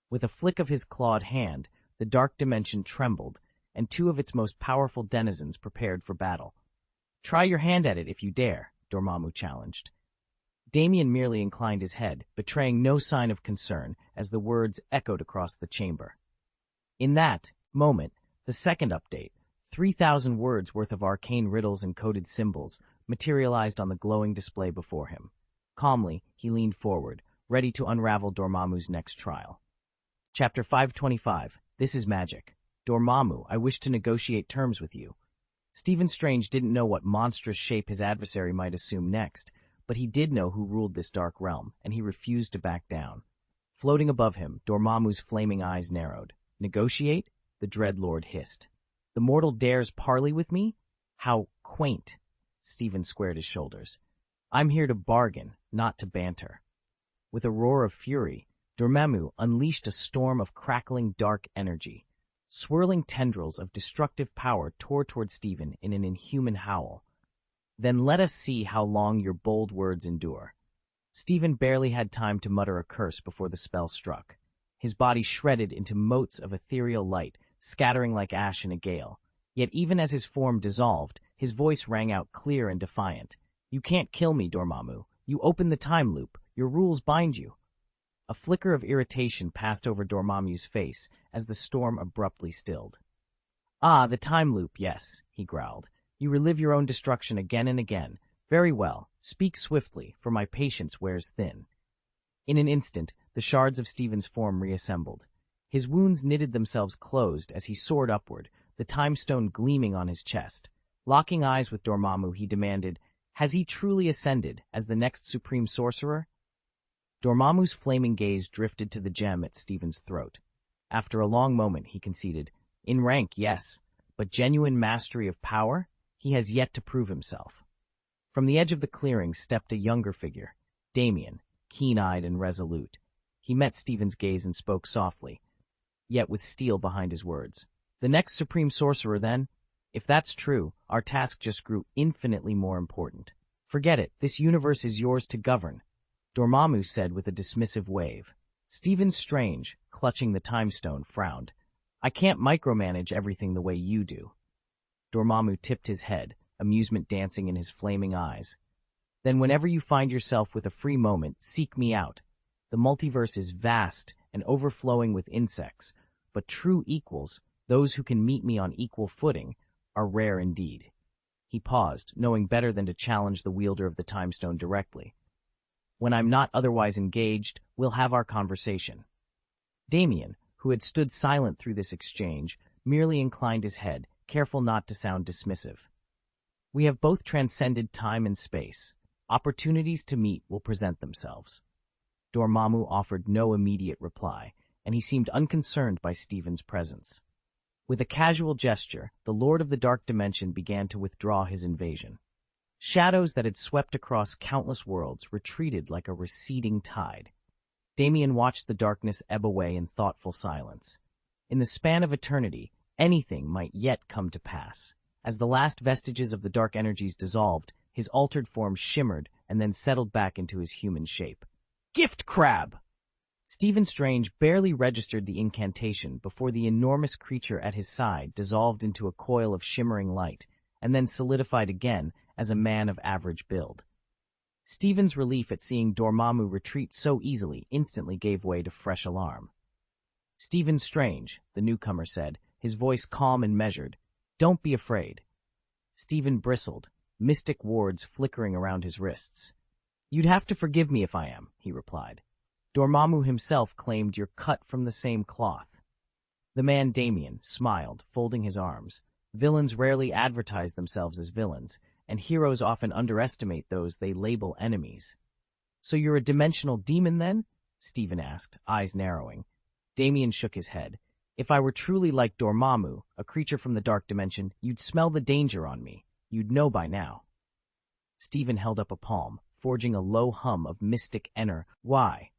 A: With a flick of his clawed hand, the dark dimension trembled, and two of its most powerful denizens prepared for battle. "Try your hand at it if you dare," Dormammu challenged. Damien merely inclined his head, betraying no sign of concern as the words echoed across the chamber. In that moment, the second update, 3,000 words worth of arcane riddles and coded symbols, materialized on the glowing display before him. Calmly, he leaned forward, ready to unravel Dormammu's next trial. Chapter 525, This is Magic. "Dormammu, I wish to negotiate terms with you." Stephen Strange didn't know what monstrous shape his adversary might assume next, but he did know who ruled this dark realm, and he refused to back down. Floating above him, Dormammu's flaming eyes narrowed. "Negotiate?" the Dreadlord hissed. "The mortal dares parley with me? How quaint." Stephen squared his shoulders. "I'm here to bargain, not to banter." With a roar of fury, Dormammu unleashed a storm of crackling dark energy. Swirling tendrils of destructive power tore toward Stephen in an inhuman howl. "Then let us see how long your bold words endure." Stephen barely had time to mutter a curse before the spell struck. His body shredded into motes of ethereal light, scattering like ash in a gale. Yet even as his form dissolved, his voice rang out clear and defiant. "You can't kill me, Dormammu. You opened the time loop. Your rules bind you." A flicker of irritation passed over Dormammu's face as the storm abruptly stilled. "Ah, the time loop, yes," he growled. "You relive your own destruction again and again. Very well. Speak swiftly, for my patience wears thin." In an instant, the shards of Stephen's form reassembled. His wounds knitted themselves closed as he soared upward, the time stone gleaming on his chest. Locking eyes with Dormammu, he demanded, "Has he truly ascended as the next supreme sorcerer?" Dormammu's flaming gaze drifted to the gem at Stephen's throat. After a long moment, he conceded, "In rank, yes, but genuine mastery of power? He has yet to prove himself." From the edge of the clearing stepped a younger figure, Damien, keen-eyed and resolute. He met Stephen's gaze and spoke softly, yet with steel behind his words. "The next supreme sorcerer, then? If that's true, our task just grew infinitely more important. Forget it, this universe is yours to govern," Dormammu said with a dismissive wave. Stephen Strange, clutching the time stone, frowned. "I can't micromanage everything the way you do." Dormammu tipped his head, amusement dancing in his flaming eyes. "Then whenever you find yourself with a free moment, seek me out. The multiverse is vast and overflowing with insects, but true equals, those who can meet me on equal footing, are rare indeed." He paused, knowing better than to challenge the wielder of the time stone directly. "When I'm not otherwise engaged, we'll have our conversation." Damien, who had stood silent through this exchange, merely inclined his head, careful not to sound dismissive. "We have both transcended time and space. Opportunities to meet will present themselves." Dormammu offered no immediate reply, and he seemed unconcerned by Stephen's presence. With a casual gesture, the Lord of the Dark Dimension began to withdraw his invasion. Shadows that had swept across countless worlds retreated like a receding tide. Damien watched the darkness ebb away in thoughtful silence. In the span of eternity, anything might yet come to pass. As the last vestiges of the dark energies dissolved, his altered form shimmered and then settled back into his human shape. Gift crab! Stephen Strange barely registered the incantation before the enormous creature at his side dissolved into a coil of shimmering light and then solidified again as a man of average build. Stephen's relief at seeing Dormammu retreat so easily instantly gave way to fresh alarm. Stephen Strange, the newcomer said, his voice calm and measured. Don't be afraid. Stephen bristled, mystic wards flickering around his wrists. You'd have to forgive me if I am, he replied. Dormammu himself claimed you're cut from the same cloth. The man Damien smiled, folding his arms. Villains rarely advertise themselves as villains, and heroes often underestimate those they label enemies. So you're a dimensional demon then? Stephen asked, eyes narrowing. Damien shook his head. If I were truly like Dormammu, a creature from the dark dimension, you'd smell the danger on me. You'd know by now. Stephen held up a palm, forging a low hum of mystic ener. Why?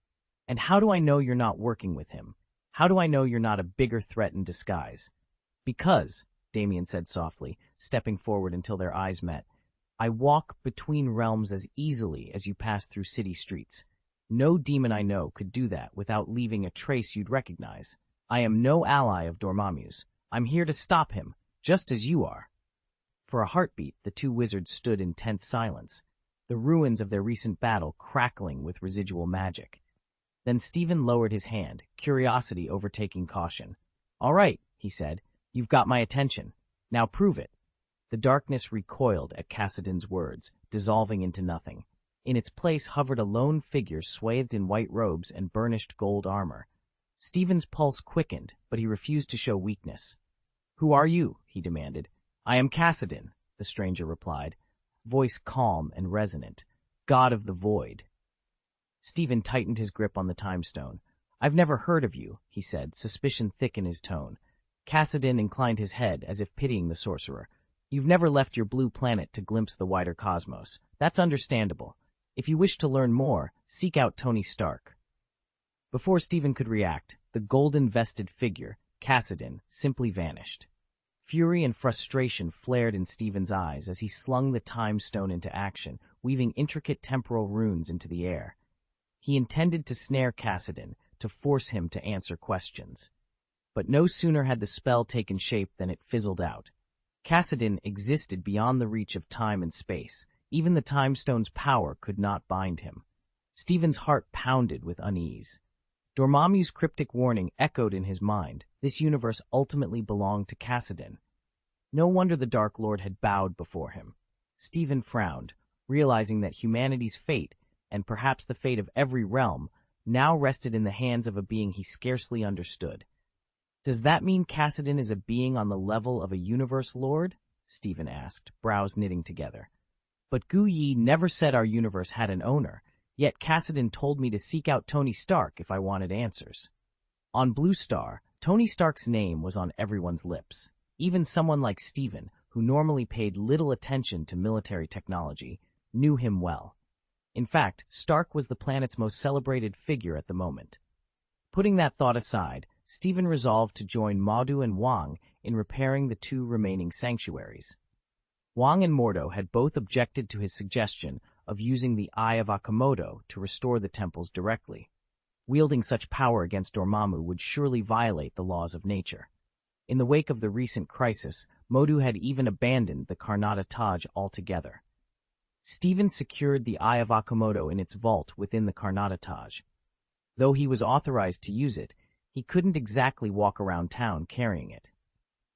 A: And how do I know you're not working with him? How do I know you're not a bigger threat in disguise? Because, Damien said softly, stepping forward until their eyes met, I walk between realms as easily as you pass through city streets. No demon I know could do that without leaving a trace you'd recognize. I am no ally of Dormammu's. I'm here to stop him, just as you are. For a heartbeat, the two wizards stood in tense silence, the ruins of their recent battle crackling with residual magic. Then Stephen lowered his hand, curiosity overtaking caution. All right, he said, you've got my attention. Now prove it. The darkness recoiled at Cassidon's words, dissolving into nothing. In its place hovered a lone figure swathed in white robes and burnished gold armor. Stephen's pulse quickened, but he refused to show weakness. Who are you? He demanded. I am Cassidon, the stranger replied, voice calm and resonant. God of the Void. Stephen tightened his grip on the time stone. I've never heard of you, he said, suspicion thick in his tone. Cassidon inclined his head as if pitying the sorcerer. You've never left your blue planet to glimpse the wider cosmos. That's understandable. If you wish to learn more, seek out Tony Stark. Before Stephen could react, the golden-vested figure, Cassidon, simply vanished. Fury and frustration flared in Stephen's eyes as he slung the time stone into action, weaving intricate temporal runes into the air. He intended to snare Cassidon, to force him to answer questions. But no sooner had the spell taken shape than it fizzled out. Cassidon existed beyond the reach of time and space. Even the time stone's power could not bind him. Stephen's heart pounded with unease. Dormammu's cryptic warning echoed in his mind. This universe ultimately belonged to Cassidon. No wonder the Dark Lord had bowed before him. Stephen frowned, realizing that humanity's fate, and perhaps the fate of every realm, now rested in the hands of a being he scarcely understood. Does that mean Cassidon is a being on the level of a universe lord? Stephen asked, brows knitting together. But Gu Yi never said our universe had an owner, yet Cassidon told me to seek out Tony Stark if I wanted answers. On Blue Star, Tony Stark's name was on everyone's lips. Even someone like Stephen, who normally paid little attention to military technology, knew him well. In fact, Stark was the planet's most celebrated figure at the moment. Putting that thought aside, Stephen resolved to join Mordo and Wang in repairing the two remaining sanctuaries. Wang and Mordo had both objected to his suggestion of using the Eye of Akamotto to restore the temples directly. Wielding such power against Dormammu would surely violate the laws of nature. In the wake of the recent crisis, Mordo had even abandoned the Karnata Taj altogether. Stephen secured the Eye of Akamotto in its vault within the Karnata Taj. Though he was authorized to use it, he couldn't exactly walk around town carrying it.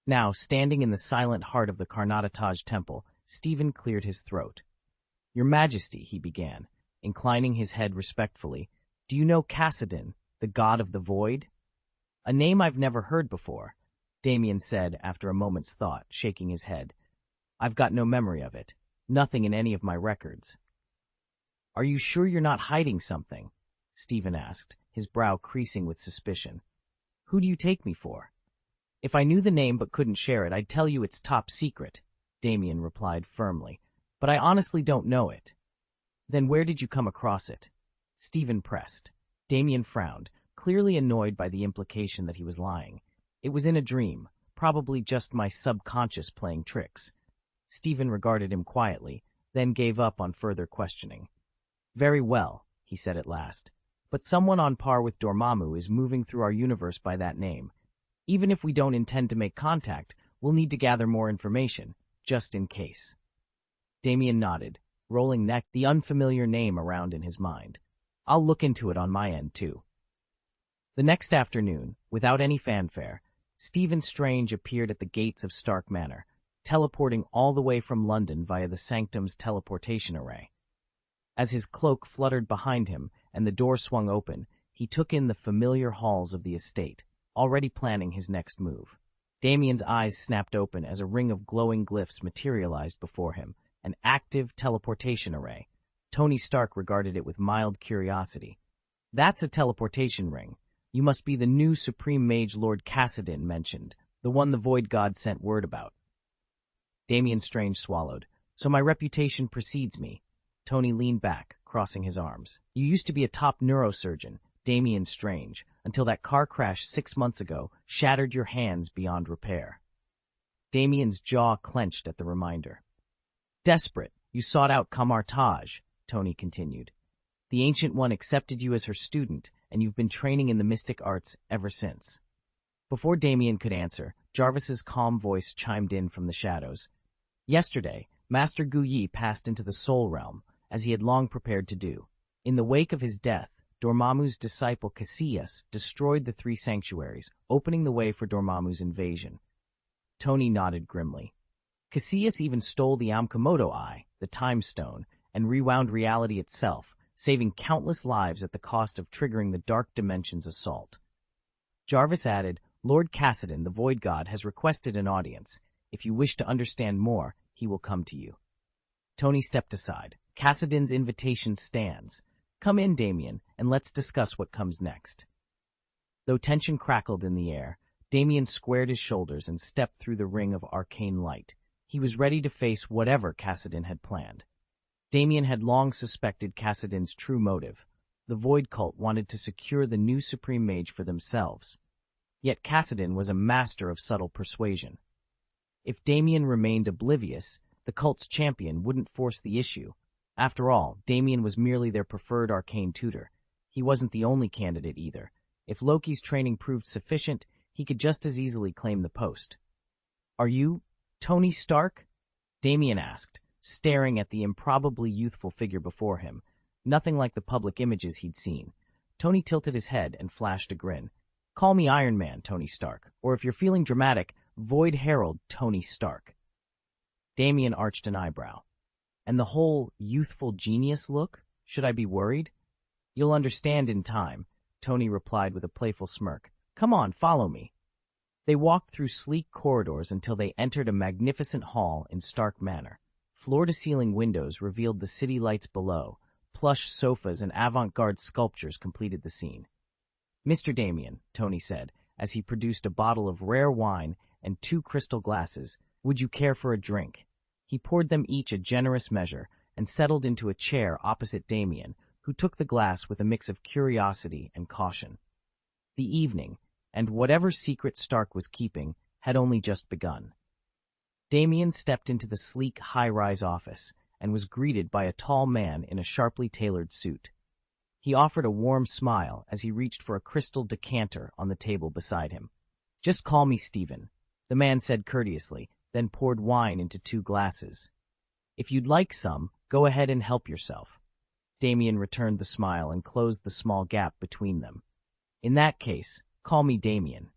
A: Now, standing in the silent heart of the Karnata Taj temple, Stephen cleared his throat. Your Majesty, he began, inclining his head respectfully, do you know Cassidon, the god of the void? A name I've never heard before, Damien said after a moment's thought, shaking his head. I've got no memory of it, nothing in any of my records. Are you sure you're not hiding something? Stephen asked, his brow creasing with suspicion. Who do you take me for? If I knew the name but couldn't share it, I'd tell you it's top secret, Damien replied firmly. But I honestly don't know it. Then where did you come across it? Stephen pressed. Damien frowned, clearly annoyed by the implication that he was lying. It was in a dream, probably just my subconscious playing tricks. Stephen regarded him quietly, then gave up on further questioning. Very well, he said at last. But someone on par with Dormammu is moving through our universe by that name. Even if we don't intend to make contact, we'll need to gather more information, just in case. Damien nodded, rolling the unfamiliar name around in his mind. I'll look into it on my end, too. The next afternoon, without any fanfare, Stephen Strange appeared at the gates of Stark Manor, teleporting all the way from London via the Sanctum's teleportation array. As his cloak fluttered behind him and the door swung open, he took in the familiar halls of the estate, already planning his next move. Damien's eyes snapped open as a ring of glowing glyphs materialized before him, an active teleportation array. Tony Stark regarded it with mild curiosity. That's a teleportation ring. You must be the new Supreme Mage Lord Kassadin mentioned, the one the Void God sent word about. Damien Strange swallowed. So my reputation precedes me. Tony leaned back, crossing his arms. You used to be a top neurosurgeon, Damien Strange, until that car crash 6 months ago shattered your hands beyond repair. Damien's jaw clenched at the reminder. Desperate, you sought out Kamar-Taj, Tony continued. The Ancient One accepted you as her student, and you've been training in the mystic arts ever since. Before Damien could answer, Jarvis's calm voice chimed in from the shadows. Yesterday, Master Gu Yi passed into the Soul Realm, as he had long prepared to do. In the wake of his death, Dormammu's disciple Casillas destroyed the 3 sanctuaries, opening the way for Dormammu's invasion. Tony nodded grimly. Casillas even stole the Amkamoto Eye, the Time Stone, and rewound reality itself, saving countless lives at the cost of triggering the Dark Dimension's assault. Jarvis added, Lord Kassadin, the Void God, has requested an audience. If you wish to understand more, he will come to you. Tony stepped aside. Kassadin's invitation stands. Come in, Damien, and let's discuss what comes next. Though tension crackled in the air, Damien squared his shoulders and stepped through the ring of arcane light. He was ready to face whatever Kassadin had planned. Damien had long suspected Kassadin's true motive. The Void Cult wanted to secure the new Supreme Mage for themselves. Yet Kassadin was a master of subtle persuasion. If Damien remained oblivious, the cult's champion wouldn't force the issue. After all, Damien was merely their preferred arcane tutor. He wasn't the only candidate either. If Loki's training proved sufficient, he could just as easily claim the post. Are you Tony Stark? Damien asked, staring at the improbably youthful figure before him. Nothing like the public images he'd seen. Tony tilted his head and flashed a grin. Call me Iron Man, Tony Stark, or if you're feeling dramatic, Void Herald, Tony Stark. Damien arched an eyebrow. And the whole youthful genius look? Should I be worried? You'll understand in time, Tony replied with a playful smirk. Come on, follow me. They walked through sleek corridors until they entered a magnificent hall in Stark Manor. Floor-to-ceiling windows revealed the city lights below. Plush sofas and avant-garde sculptures completed the scene. Mr. Damien, Tony said, as he produced a bottle of rare wine and 2 crystal glasses, would you care for a drink? He poured them each a generous measure and settled into a chair opposite Damien, who took the glass with a mix of curiosity and caution. The evening, and whatever secret Stark was keeping, had only just begun. Damien stepped into the sleek, high-rise office and was greeted by a tall man in a sharply tailored suit. He offered a warm smile as he reached for a crystal decanter on the table beside him. Just call me Stephen, the man said courteously, then poured wine into 2 glasses. If you'd like some, go ahead and help yourself. Damien returned the smile and closed the small gap between them. In that case, call me Damien.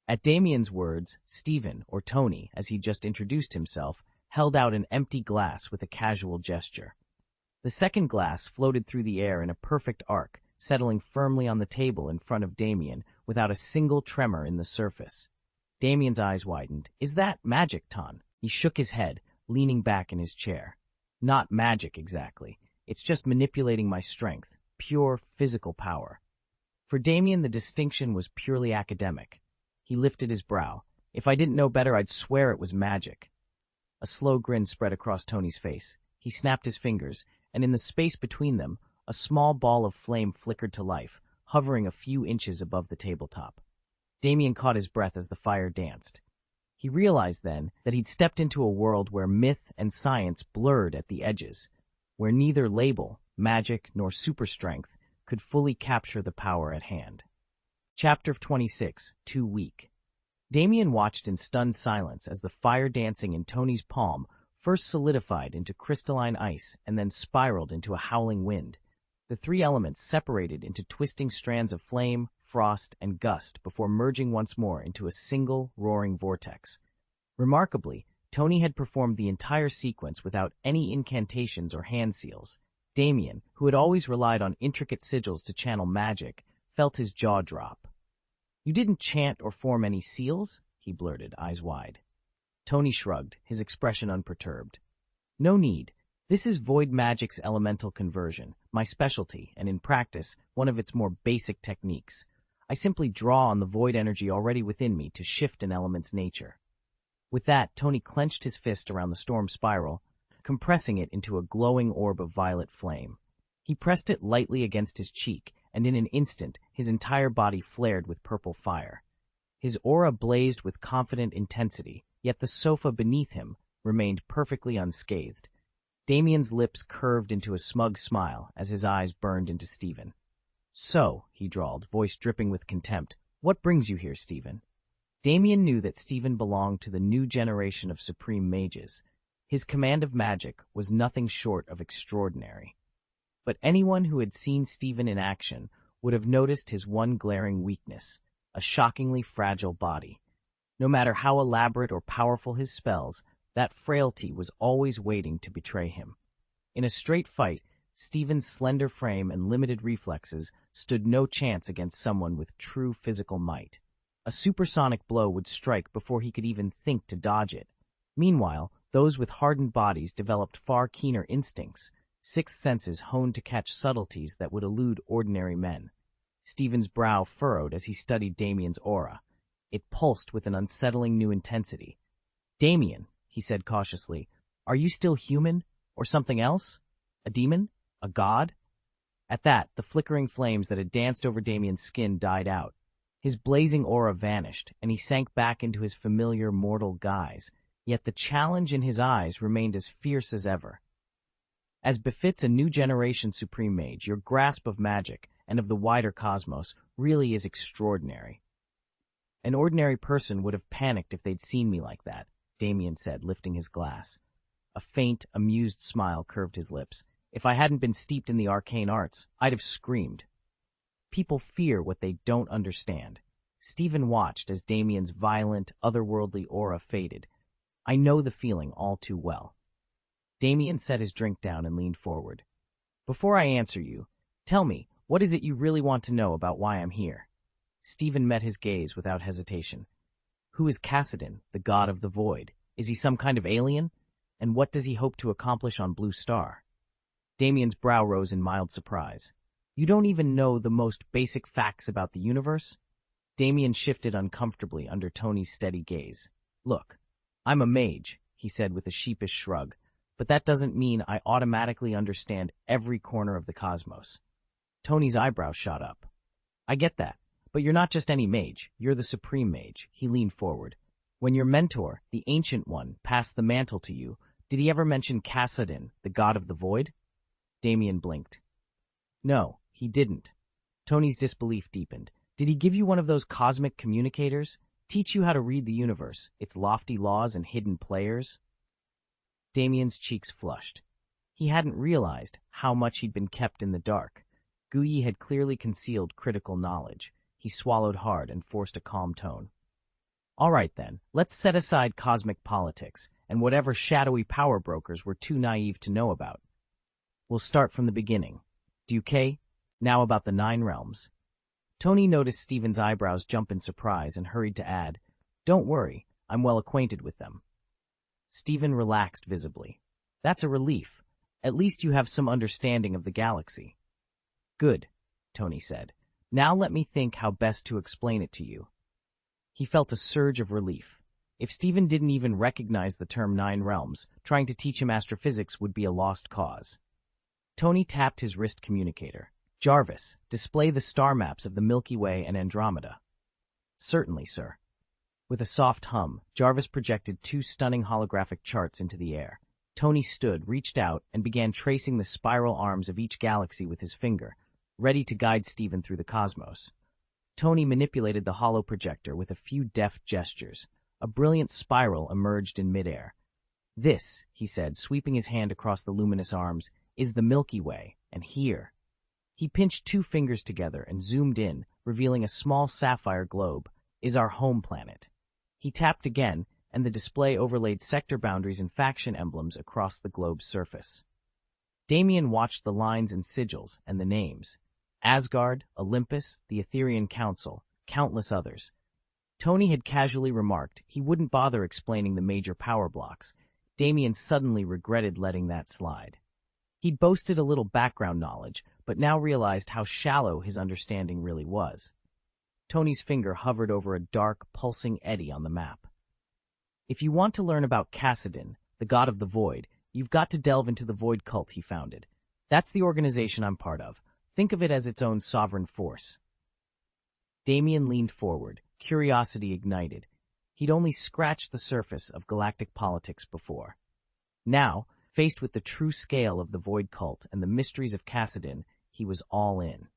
A: At Damien's words, Stephen, or Tony, as he just introduced himself, held out an empty glass with a casual gesture. The second glass floated through the air in a perfect arc, settling firmly on the table in front of Damien without a single tremor in the surface. Damien's eyes widened. Is that magic, Ton? He shook his head, leaning back in his chair. Not magic, exactly. It's just manipulating my strength, pure physical power. For Damien, the distinction was purely academic. He lifted his brow. If I didn't know better, I'd swear it was magic. A slow grin spread across Tony's face. He snapped his fingers, and in the space between them, a small ball of flame flickered to life, hovering a few inches above the tabletop. Damien caught his breath as the fire danced. He realized then that he'd stepped into a world where myth and science blurred at the edges, where neither label, magic, nor super strength could fully capture the power at hand. Chapter 26, Too Weak. Damien watched in stunned silence as the fire dancing in Tony's palm first solidified into crystalline ice and then spiraled into a howling wind. The three elements separated into twisting strands of flame, frost, and gust before merging once more into a single, roaring vortex. Remarkably, Tony had performed the entire sequence without any incantations or hand seals. Damien, who had always relied on intricate sigils to channel magic, felt his jaw drop. "You didn't chant or form any seals?" he blurted, eyes wide. Tony shrugged, his expression unperturbed. "No need. This is void magic's elemental conversion, my specialty, and in practice, one of its more basic techniques. I simply draw on the void energy already within me to shift an element's nature." With that, Tony clenched his fist around the storm spiral, compressing it into a glowing orb of violet flame. He pressed it lightly against his cheek, and in an instant, his entire body flared with purple fire. His aura blazed with confident intensity, yet the sofa beneath him remained perfectly unscathed. Damien's lips curved into a smug smile as his eyes burned into Stephen. "So," he drawled, voice dripping with contempt, "what brings you here, Stephen?" Damien knew that Stephen belonged to the new generation of supreme mages. His command of magic was nothing short of extraordinary. But anyone who had seen Stephen in action would have noticed his one glaring weakness, a shockingly fragile body. No matter how elaborate or powerful his spells, that frailty was always waiting to betray him. In a straight fight, Stephen's slender frame and limited reflexes stood no chance against someone with true physical might. A supersonic blow would strike before he could even think to dodge it. Meanwhile, those with hardened bodies developed far keener instincts, sixth senses honed to catch subtleties that would elude ordinary men. Stephen's brow furrowed as he studied Damien's aura. It pulsed with an unsettling new intensity. "Damien," he said cautiously, "are you still human? Or something else? A demon? A god?" At that, the flickering flames that had danced over Damien's skin died out. His blazing aura vanished, and he sank back into his familiar mortal guise, yet the challenge in his eyes remained as fierce as ever. "As befits a new generation supreme mage, your grasp of magic and of the wider cosmos really is extraordinary. An ordinary person would have panicked if they'd seen me like that," Damien said, lifting his glass. A faint, amused smile curved his lips. "If I hadn't been steeped in the arcane arts, I'd have screamed." People fear what they don't understand. Stephen watched as Damien's violent, otherworldly aura faded. "I know the feeling all too well." Damien set his drink down and leaned forward. "Before I answer you, tell me, what is it you really want to know about why I'm here?" Stephen met his gaze without hesitation. "Who is Cassidon, the god of the void? Is he some kind of alien? And what does he hope to accomplish on Blue Star?" Damien's brow rose in mild surprise. "You don't even know the most basic facts about the universe?" Damien shifted uncomfortably under Tony's steady gaze. "Look, I'm a mage," he said with a sheepish shrug, "but that doesn't mean I automatically understand every corner of the cosmos." Tony's eyebrows shot up. "I get that, but you're not just any mage, you're the supreme mage." He leaned forward. "When your mentor, the Ancient One, passed the mantle to you, did he ever mention Cassidon, the god of the void?" Damien blinked. "No, he didn't." Tony's disbelief deepened. "Did he give you one of those cosmic communicators? Teach you how to read the universe, its lofty laws and hidden players?" Damien's cheeks flushed. He hadn't realized how much he'd been kept in the dark. Guyi had clearly concealed critical knowledge. He swallowed hard and forced a calm tone. "All right then, let's set aside cosmic politics and whatever shadowy power brokers we're too naive to know about. We'll start from the beginning. Duque, now about the 9 realms." Tony noticed Stephen's eyebrows jump in surprise and hurried to add, "Don't worry, I'm well acquainted with them." Stephen relaxed visibly. "That's a relief. At least you have some understanding of the galaxy." "Good," Tony said. "Now let me think how best to explain it to you." He felt a surge of relief. If Stephen didn't even recognize the term 9 realms, trying to teach him astrophysics would be a lost cause. Tony tapped his wrist communicator. "Jarvis, display the star maps of the Milky Way and Andromeda." "Certainly, sir." With a soft hum, Jarvis projected 2 stunning holographic charts into the air. Tony stood, reached out, and began tracing the spiral arms of each galaxy with his finger, ready to guide Stephen through the cosmos. Tony manipulated the holo projector with a few deft gestures. A brilliant spiral emerged in midair. "This," he said, sweeping his hand across the luminous arms, "is the Milky Way, and here." He pinched 2 fingers together and zoomed in, revealing a small sapphire globe, "is our home planet." He tapped again, and the display overlaid sector boundaries and faction emblems across the globe's surface. Damien watched the lines and sigils and the names. Asgard, Olympus, the Etherean Council, countless others. Tony had casually remarked he wouldn't bother explaining the major power blocks. Damien suddenly regretted letting that slide. He'd boasted a little background knowledge, but now realized how shallow his understanding really was. Tony's finger hovered over a dark, pulsing eddy on the map. "If you want to learn about Kassadin, the god of the void, you've got to delve into the void cult he founded. That's the organization I'm part of. Think of it as its own sovereign force." Damien leaned forward, curiosity ignited. He'd only scratched the surface of galactic politics before. Now, faced with the true scale of the void cult and the mysteries of Kassadin, he was all in.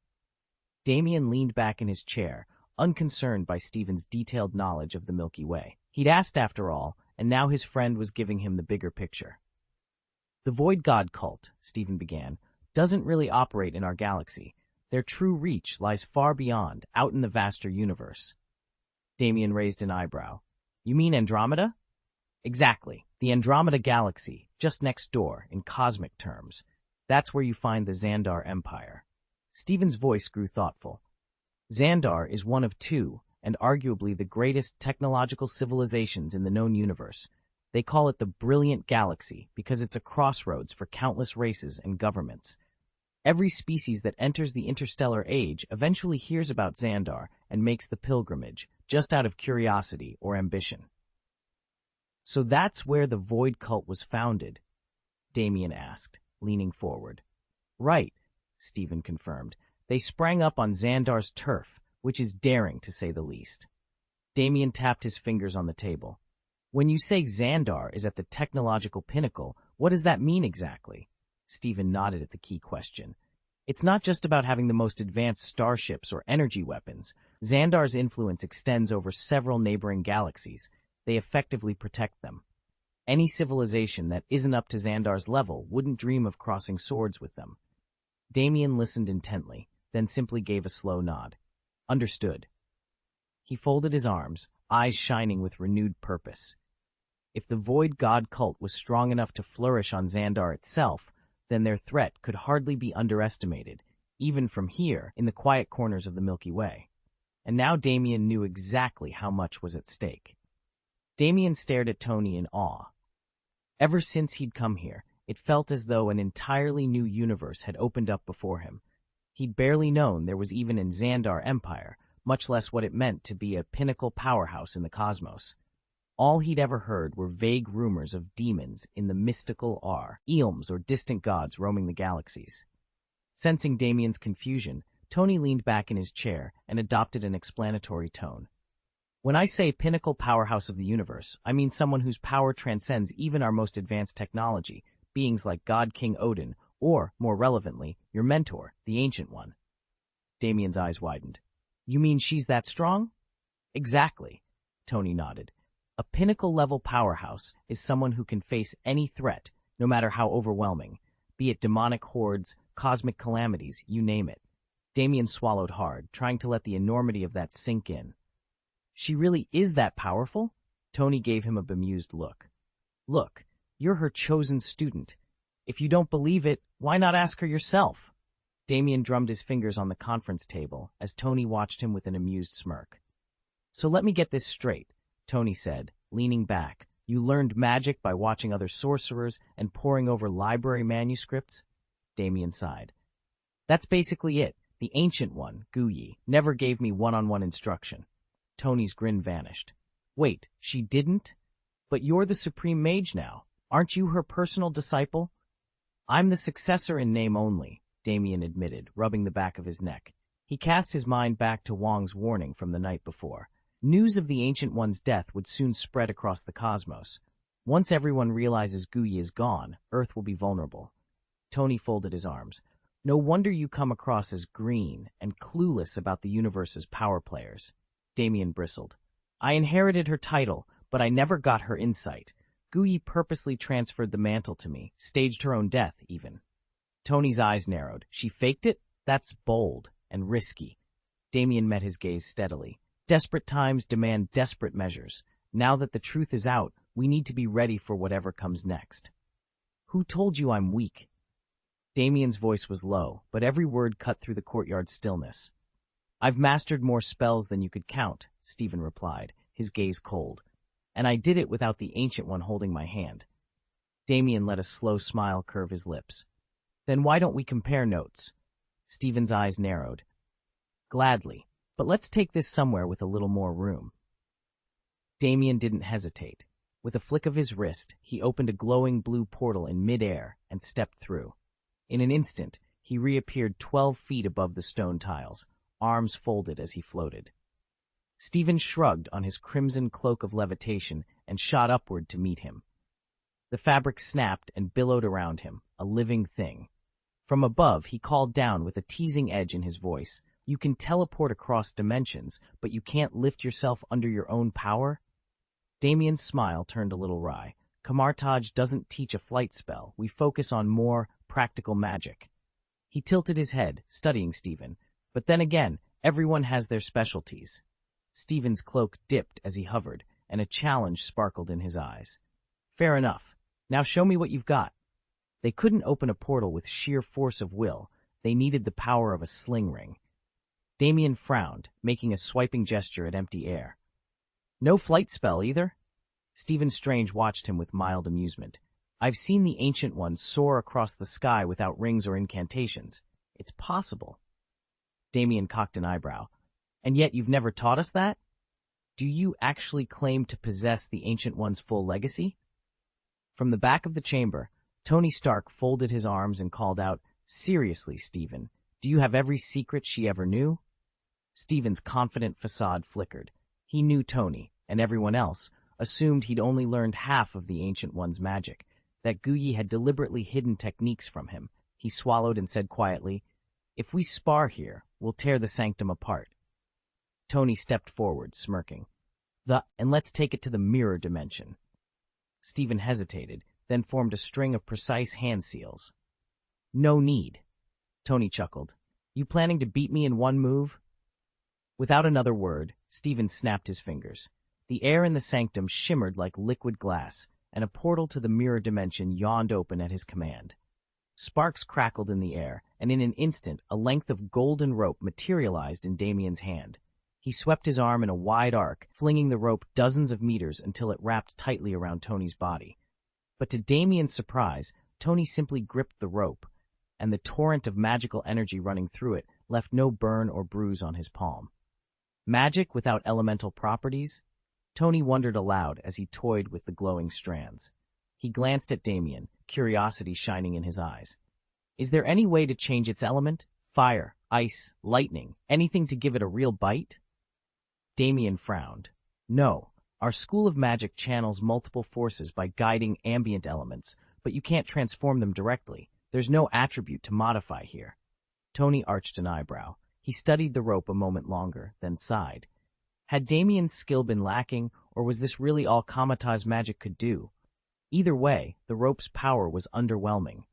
A: Damien leaned back in his chair, unconcerned by Stephen's detailed knowledge of the Milky Way. He'd asked after all, and now his friend was giving him the bigger picture. "The Void God cult," Stephen began, "doesn't really operate in our galaxy. Their true reach lies far beyond, out in the vaster universe." Damien raised an eyebrow. "You mean Andromeda?" "Exactly. The Andromeda galaxy, just next door, in cosmic terms. That's where you find the Xandar Empire." Stephen's voice grew thoughtful. "Xandar is one of 2, and arguably the greatest technological civilizations in the known universe. They call it the Brilliant Galaxy because it's a crossroads for countless races and governments. Every species that enters the interstellar age eventually hears about Xandar and makes the pilgrimage, just out of curiosity or ambition." "So that's where the Void Cult was founded?" Damien asked, leaning forward. "Right," Stephen confirmed. "They sprang up on Xandar's turf, which is daring to say the least." Damien tapped his fingers on the table. "When you say Xandar is at the technological pinnacle, what does that mean exactly?" Stephen nodded at the key question. "It's not just about having the most advanced starships or energy weapons. Xandar's influence extends over several neighboring galaxies. They effectively protect them. Any civilization that isn't up to Xandar's level wouldn't dream of crossing swords with them." Damien listened intently, then simply gave a slow nod. "Understood." He folded his arms, eyes shining with renewed purpose. If the Void God cult was strong enough to flourish on Xandar itself, then their threat could hardly be underestimated, even from here, in the quiet corners of the Milky Way. And now Damien knew exactly how much was at stake. Damien stared at Tony in awe. Ever since he'd come here, it felt as though an entirely new universe had opened up before him. He'd barely known there was even an Xandar Empire, much less what it meant to be a pinnacle powerhouse in the cosmos. All he'd ever heard were vague rumors of demons in the mystical Eilms or distant gods roaming the galaxies. Sensing Damien's confusion, Tony leaned back in his chair and adopted an explanatory tone. "When I say pinnacle powerhouse of the universe, I mean someone whose power transcends even our most advanced technology, beings like God King Odin, or, more relevantly, your mentor, the Ancient One." Damien's eyes widened. "You mean she's that strong?" "Exactly," Tony nodded. "A pinnacle-level powerhouse is someone who can face any threat, no matter how overwhelming, be it demonic hordes, cosmic calamities, you name it." Damien swallowed hard, trying to let the enormity of that sink in. "She really is that powerful?" Tony gave him a bemused look. "Look, you're her chosen student. If you don't believe it, why not ask her yourself?" Damien drummed his fingers on the conference table as Tony watched him with an amused smirk. "So let me get this straight," Tony said, leaning back. "You learned magic by watching other sorcerers and poring over library manuscripts?" Damien sighed. "That's basically it. The Ancient One, Guyi, never gave me one-on-one instruction." Tony's grin vanished. "Wait, she didn't? But you're the Supreme Mage now. Aren't you her personal disciple?" "I'm the successor in name only," Damien admitted, rubbing the back of his neck. He cast his mind back to Wong's warning from the night before. News of the Ancient One's death would soon spread across the cosmos. Once everyone realizes Guyi is gone, Earth will be vulnerable. Tony folded his arms. No wonder you come across as green and clueless about the universe's power players. Damien bristled. I inherited her title, but I never got her insight. Guyi purposely transferred the mantle to me, staged her own death, even. Tony's eyes narrowed. She faked it? That's bold and risky. Damien met his gaze steadily. Desperate times demand desperate measures. Now that the truth is out, we need to be ready for whatever comes next. Who told you I'm weak? Damien's voice was low, but every word cut through the courtyard's stillness. I've mastered more spells than you could count, Stephen replied, his gaze cold. And I did it without the Ancient One holding my hand. Damien let a slow smile curve his lips. Then why don't we compare notes? Stephen's eyes narrowed. Gladly, but let's take this somewhere with a little more room. Damien didn't hesitate. With a flick of his wrist, he opened a glowing blue portal in midair and stepped through. In an instant, he reappeared 12 feet above the stone tiles, arms folded as he floated. Stephen shrugged on his crimson cloak of levitation and shot upward to meet him. The fabric snapped and billowed around him, a living thing. From above, he called down with a teasing edge in his voice. You can teleport across dimensions, but you can't lift yourself under your own power? Damien's smile turned a little wry. Kamartaj doesn't teach a flight spell. We focus on more practical magic. He tilted his head, studying Stephen. But then again, everyone has their specialties. Stephen's cloak dipped as he hovered, and a challenge sparkled in his eyes. Fair enough. Now show me what you've got. They couldn't open a portal with sheer force of will. They needed the power of a sling ring. Damien frowned, making a swiping gesture at empty air. No flight spell either? Stephen Strange watched him with mild amusement. I've seen the Ancient One soar across the sky without rings or incantations. It's possible. Damien cocked an eyebrow. And yet you've never taught us that? Do you actually claim to possess the Ancient One's full legacy? From the back of the chamber, Tony Stark folded his arms and called out, Seriously, Stephen, do you have every secret she ever knew? Stephen's confident facade flickered. He knew Tony, and everyone else, assumed he'd only learned half of the Ancient One's magic, that Guyi had deliberately hidden techniques from him. He swallowed and said quietly, If we spar here, we'll tear the sanctum apart. Tony stepped forward, smirking. And let's take it to the mirror dimension. Stephen hesitated, then formed a string of precise hand seals. No need. Tony chuckled. You planning to beat me in one move? Without another word, Stephen snapped his fingers. The air in the sanctum shimmered like liquid glass, and a portal to the mirror dimension yawned open at his command. Sparks crackled in the air, and in an instant, a length of golden rope materialized in Damien's hand. He swept his arm in a wide arc, flinging the rope dozens of meters until it wrapped tightly around Tony's body. But to Damien's surprise, Tony simply gripped the rope, and the torrent of magical energy running through it left no burn or bruise on his palm. Magic without elemental properties? Tony wondered aloud as he toyed with the glowing strands. He glanced at Damien, curiosity shining in his eyes. Is there any way to change its element? Fire, ice, lightning, anything to give it a real bite? Damien frowned. No, our school of magic channels multiple forces by guiding ambient elements, but you can't transform them directly. There's no attribute to modify here. Tony arched an eyebrow. He studied the rope a moment longer, then sighed. Had Damien's skill been lacking, or was this really all Kamata's magic could do? Either way, the rope's power was underwhelming.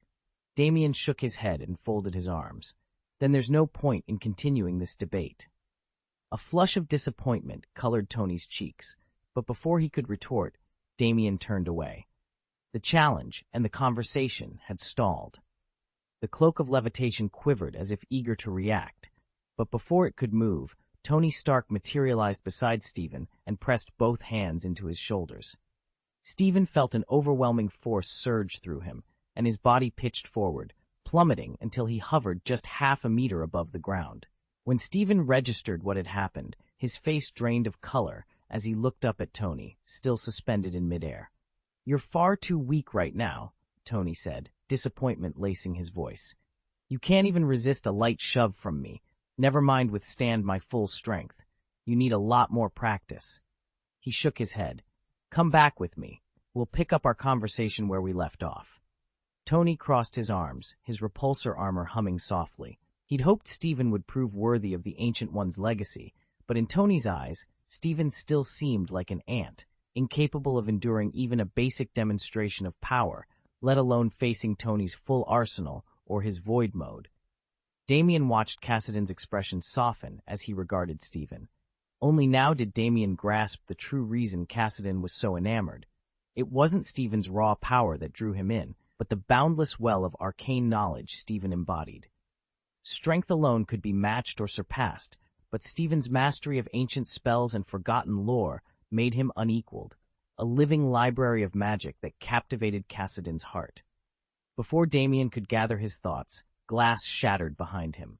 A: Damien shook his head and folded his arms. Then there's no point in continuing this debate. A flush of disappointment colored Tony's cheeks, but before he could retort, Damien turned away. The challenge and the conversation had stalled. The cloak of levitation quivered as if eager to react, but before it could move, Tony Stark materialized beside Stephen and pressed both hands into his shoulders. Stephen felt an overwhelming force surge through him, and his body pitched forward, plummeting until he hovered just half a meter above the ground. When Stephen registered what had happened, his face drained of color as he looked up at Tony, still suspended in midair. You're far too weak right now, Tony said, disappointment lacing his voice. You can't even resist a light shove from me. Never mind withstand my full strength. You need a lot more practice. He shook his head. Come back with me. We'll pick up our conversation where we left off. Tony crossed his arms, his repulsor armor humming softly. He'd hoped Stephen would prove worthy of the Ancient One's legacy, but in Tony's eyes, Stephen still seemed like an ant, incapable of enduring even a basic demonstration of power, let alone facing Tony's full arsenal or his void mode. Damien watched Cassidon's expression soften as he regarded Stephen. Only now did Damien grasp the true reason Cassidon was so enamored. It wasn't Stephen's raw power that drew him in, but the boundless well of arcane knowledge Stephen embodied. Strength alone could be matched or surpassed, but Stephen's mastery of ancient spells and forgotten lore made him unequaled, a living library of magic that captivated Cassidon's heart. Before Damien could gather his thoughts, glass shattered behind him.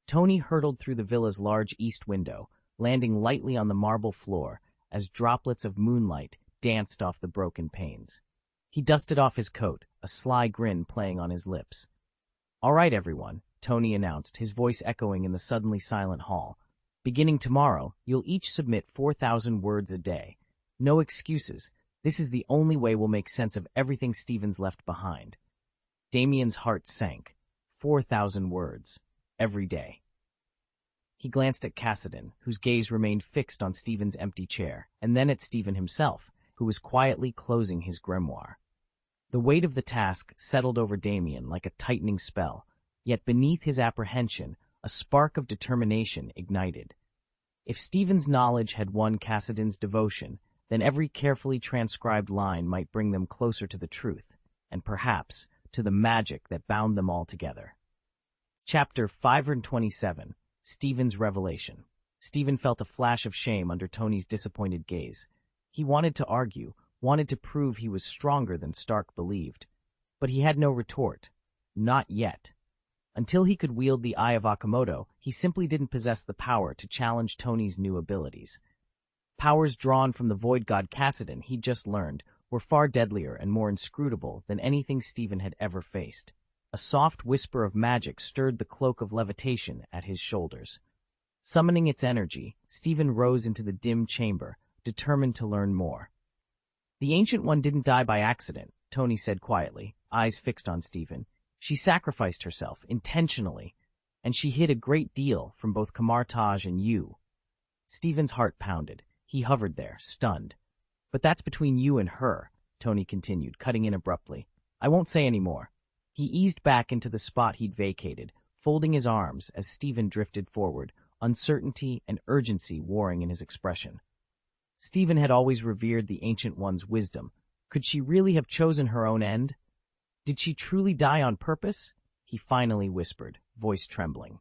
A: Tony hurtled through the villa's large east window, landing lightly on the marble floor as droplets of moonlight danced off the broken panes. He dusted off his coat, a sly grin playing on his lips. "All right, everyone," Tony announced, his voice echoing in the suddenly silent hall. "Beginning tomorrow, you'll each submit 4,000 words a day. No excuses. This is the only way we'll make sense of everything Stephen's left behind." Damien's heart sank. 4,000 words. Every day. He glanced at Cassidon, whose gaze remained fixed on Stephen's empty chair, and then at Stephen himself, who was quietly closing his grimoire. The weight of the task settled over Damien like a tightening spell, yet beneath his apprehension, a spark of determination ignited. If Stephen's knowledge had won Cassidon's devotion, then every carefully transcribed line might bring them closer to the truth, and perhaps to the magic that bound them all together. Chapter 527. Stephen's Revelation. Stephen felt a flash of shame under Tony's disappointed gaze. He wanted to argue, wanted to prove he was stronger than Stark believed. But he had no retort. Not yet. Until he could wield the Eye of Akamoto, he simply didn't possess the power to challenge Tony's new abilities. Powers drawn from the void god Cassidon, he'd just learned, were far deadlier and more inscrutable than anything Stephen had ever faced. A soft whisper of magic stirred the cloak of levitation at his shoulders. Summoning its energy, Stephen rose into the dim chamber, determined to learn more. "The Ancient One didn't die by accident," Tony said quietly, eyes fixed on Stephen. "She sacrificed herself, intentionally, and she hid a great deal from both Kamartaj and you." Stephen's heart pounded. He hovered there, stunned. "But that's between you and her," Tony continued, cutting in abruptly. "I won't say any more." He eased back into the spot he'd vacated, folding his arms as Stephen drifted forward, uncertainty and urgency warring in his expression. Stephen had always revered the Ancient One's wisdom. Could she really have chosen her own end? Did she truly die on purpose? He finally whispered, voice trembling.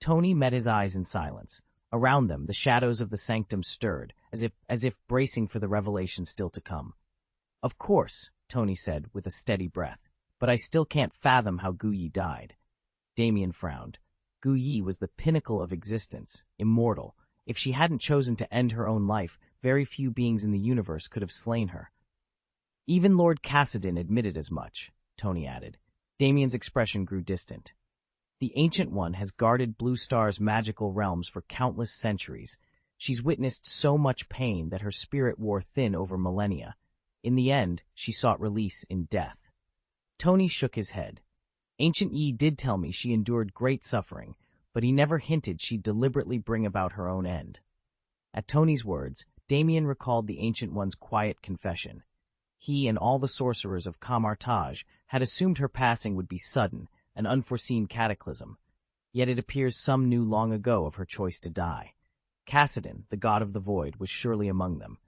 A: Tony met his eyes in silence. Around them, the shadows of the sanctum stirred, as if bracing for the revelation still to come. "Of course," Tony said with a steady breath, "but I still can't fathom how Guyi died." Damien frowned. Guyi was the pinnacle of existence, immortal. If she hadn't chosen to end her own life, very few beings in the universe could have slain her. "Even Lord Cassidon admitted as much," Tony added. Damien's expression grew distant. "The Ancient One has guarded Blue Star's magical realms for countless centuries. She's witnessed so much pain that her spirit wore thin over millennia. In the end, she sought release in death." Tony shook his head. "Ancient Yi did tell me she endured great suffering, but he never hinted she'd deliberately bring about her own end." At Tony's words, Damien recalled the Ancient One's quiet confession. He and all the sorcerers of Kamartaj had assumed her passing would be sudden, an unforeseen cataclysm. Yet it appears some knew long ago of her choice to die. Cassidon, the god of the void, was surely among them.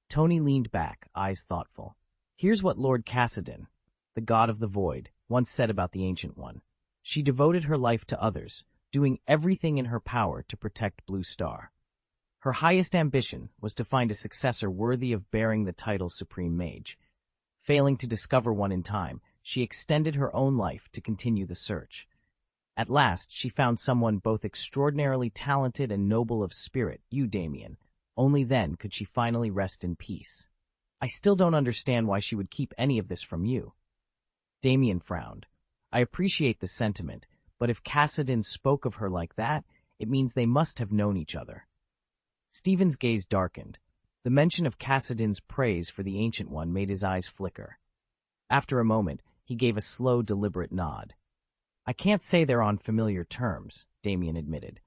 A: Tony leaned back, eyes thoughtful. "Here's what Lord Cassidon, the god of the void, once said about the Ancient One. She devoted her life to others, doing everything in her power to protect Blue Star. Her highest ambition was to find a successor worthy of bearing the title Supreme Mage. Failing to discover one in time, she extended her own life to continue the search. At last, she found someone both extraordinarily talented and noble of spirit, you, Damien. Only then could she finally rest in peace. I still don't understand why she would keep any of this from you." Damien frowned. "I appreciate the sentiment, but if Cassidon spoke of her like that, it means they must have known each other." Stephen's gaze darkened. The mention of Cassidin's praise for the Ancient One made his eyes flicker. After a moment, he gave a slow, deliberate nod. I can't say they're on familiar terms, Damien admitted.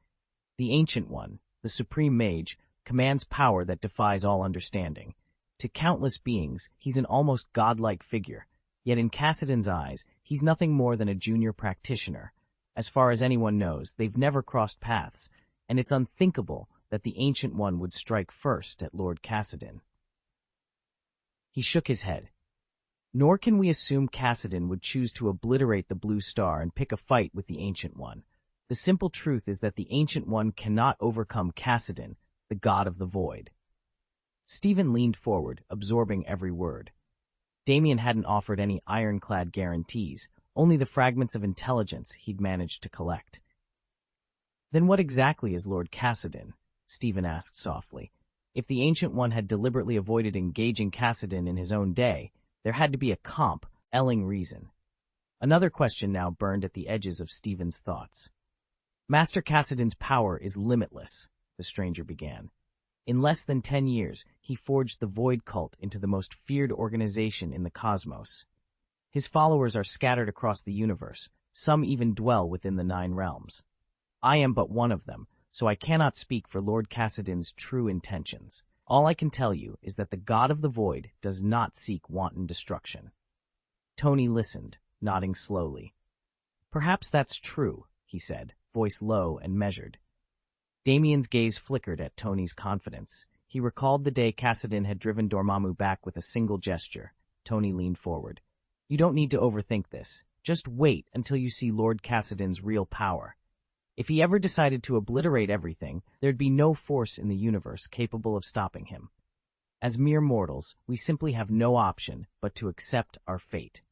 A: The Ancient One, the Supreme Mage, commands power that defies all understanding. To countless beings, he's an almost godlike figure, yet in Cassidin's eyes, he's nothing more than a junior practitioner. As far as anyone knows, they've never crossed paths, and it's unthinkable that the Ancient One would strike first at Lord Cassidin. He shook his head. Nor can we assume Cassidin would choose to obliterate the Blue Star and pick a fight with the Ancient One. The simple truth is that the Ancient One cannot overcome Cassidin, the god of the void. Stephen leaned forward, absorbing every word. Damien hadn't offered any ironclad guarantees, only the fragments of intelligence he'd managed to collect. Then what exactly is Lord Cassidin? Stephen asked softly. If the Ancient One had deliberately avoided engaging Cassidin in his own day, there had to be a compelling reason. Another question now burned at the edges of Stephen's thoughts. Master Cassidin's power is limitless, the stranger began. In less than 10 years, he forged the Void Cult into the most feared organization in the cosmos. His followers are scattered across the universe, some even dwell within the 9 realms. I am but one of them, so I cannot speak for Lord Cassidin's true intentions. All I can tell you is that the God of the Void does not seek wanton destruction. Tony listened, nodding slowly. Perhaps that's true, he said, voice low and measured. Damien's gaze flickered at Tony's confidence. He recalled the day Cassidin had driven Dormammu back with a single gesture. Tony leaned forward. You don't need to overthink this. Just wait until you see Lord Cassidin's real power. If he ever decided to obliterate everything, there'd be no force in the universe capable of stopping him. As mere mortals, we simply have no option but to accept our fate.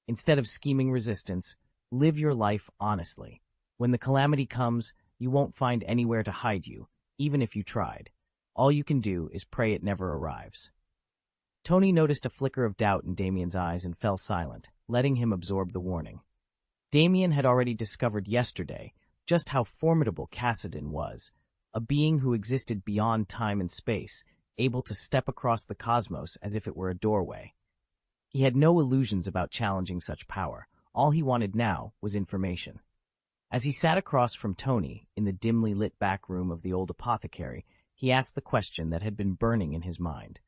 A: Instead of scheming resistance, live your life honestly. When the calamity comes, you won't find anywhere to hide you, even if you tried. All you can do is pray it never arrives. Tony noticed a flicker of doubt in Damien's eyes and fell silent, letting him absorb the warning. Damien had already discovered yesterday just how formidable Cassidin was, a being who existed beyond time and space, able to step across the cosmos as if it were a doorway. He had no illusions about challenging such power. All he wanted now was information. As he sat across from Tony in the dimly lit back room of the old apothecary, he asked the question that had been burning in his mind.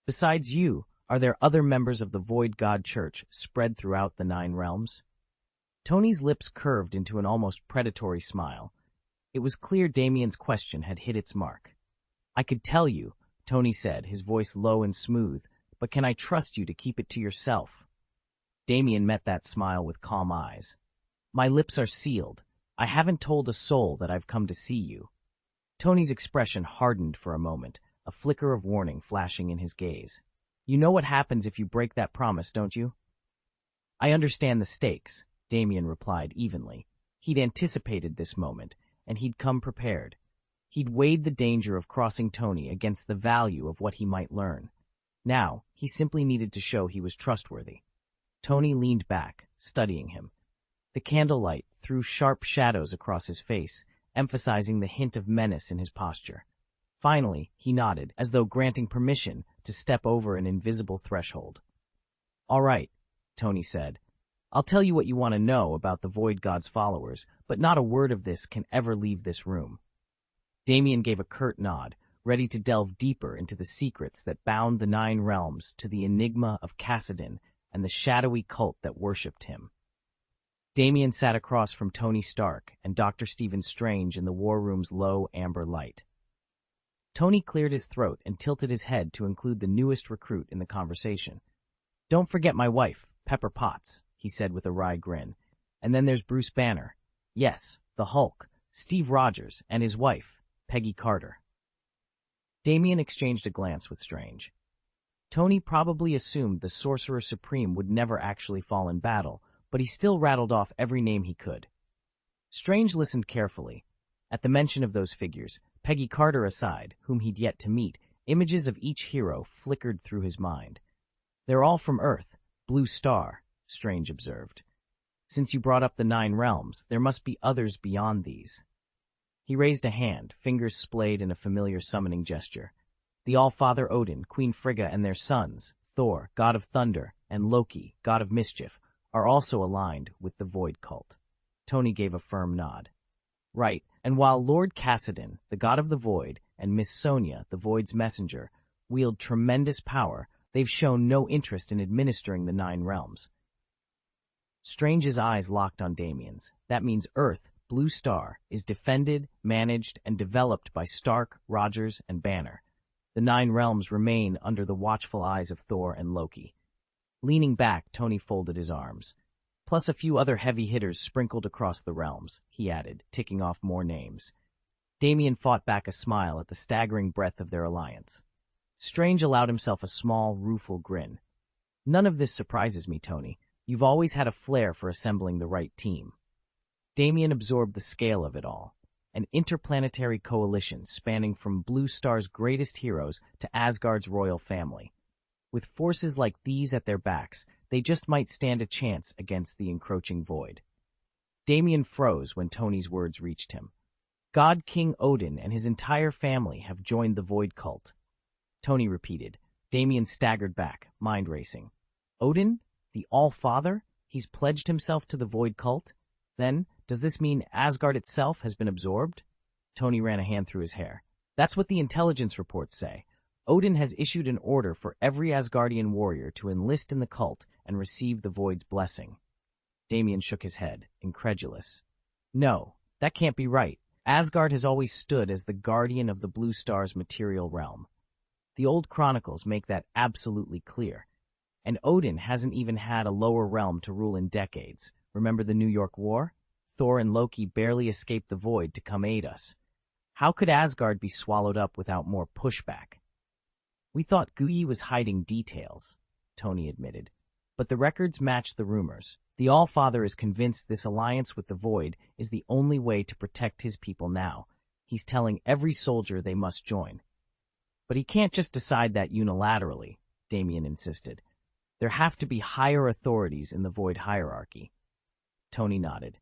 A: Besides you, are there other members of the Void God Church spread throughout the 9 realms? Tony's lips curved into an almost predatory smile. It was clear Damien's question had hit its mark. I could tell you, Tony said, his voice low and smooth, but can I trust you to keep it to yourself? Damien met that smile with calm eyes. My lips are sealed. I haven't told a soul that I've come to see you. Tony's expression hardened for a moment, a flicker of warning flashing in his gaze. You know what happens if you break that promise, don't you? I understand the stakes, Damien replied evenly. He'd anticipated this moment, and he'd come prepared. He'd weighed the danger of crossing Tony against the value of what he might learn. Now, he simply needed to show he was trustworthy. Tony leaned back, studying him. The candlelight threw sharp shadows across his face, emphasizing the hint of menace in his posture. Finally, he nodded, as though granting permission to step over an invisible threshold. All right, Tony said. I'll tell you what you want to know about the Void God's followers, but not a word of this can ever leave this room. Damien gave a curt nod, ready to delve deeper into the secrets that bound the 9 realms to the enigma of Cassidin and the shadowy cult that worshipped him. Damien sat across from Tony Stark and Dr. Stephen Strange in the war room's low amber light. Tony cleared his throat and tilted his head to include the newest recruit in the conversation. Don't forget my wife, Pepper Potts, he said with a wry grin. And then there's Bruce Banner. Yes, the Hulk, Steve Rogers, and his wife, Peggy Carter. Damien exchanged a glance with Strange. Tony probably assumed the Sorcerer Supreme would never actually fall in battle, but he still rattled off every name he could. Strange listened carefully. At the mention of those figures, Peggy Carter aside, whom he'd yet to meet, images of each hero flickered through his mind. They're all from Earth, Blue Star, Strange observed. Since you brought up the 9 realms, there must be others beyond these. He raised a hand, fingers splayed in a familiar summoning gesture. The All-Father Odin, Queen Frigga, and their sons, Thor, god of thunder, and Loki, god of mischief, are also aligned with the Void cult. Tony gave a firm nod. Right, and while Lord Cassidon, the god of the Void, and Miss Sonia, the Void's messenger, wield tremendous power, they've shown no interest in administering the 9 realms. Strange's eyes locked on Damien's. That means Earth, Blue Star, is defended, managed, and developed by Stark, Rogers, and Banner. The 9 realms remain under the watchful eyes of Thor and Loki. Leaning back, Tony folded his arms. Plus a few other heavy hitters sprinkled across the realms, he added, ticking off more names. Damien fought back a smile at the staggering breadth of their alliance. Strange allowed himself a small, rueful grin. None of this surprises me, Tony. You've always had a flair for assembling the right team. Damien absorbed the scale of it all. An interplanetary coalition spanning from Blue Star's greatest heroes to Asgard's royal family. With forces like these at their backs, they just might stand a chance against the encroaching Void. Damien froze when Tony's words reached him. God King Odin and his entire family have joined the Void cult. Tony repeated. Damien staggered back, mind racing. Odin? The All-Father? He's pledged himself to the Void cult? Then, does this mean Asgard itself has been absorbed? Tony ran a hand through his hair. That's what the intelligence reports say. Odin has issued an order for every Asgardian warrior to enlist in the cult and receive the Void's blessing. Damien shook his head, incredulous. No, that can't be right. Asgard has always stood as the guardian of the Blue Star's material realm. The old chronicles make that absolutely clear. And Odin hasn't even had a lower realm to rule in decades. Remember the New York War? Thor and Loki barely escaped the Void to come aid us. How could Asgard be swallowed up without more pushback? We thought Guyi was hiding details, Tony admitted. But the records match the rumors. The All-Father is convinced this alliance with the Void is the only way to protect his people now. He's telling every soldier they must join. But he can't just decide that unilaterally, Damien insisted. There have to be higher authorities in the Void hierarchy. Tony nodded.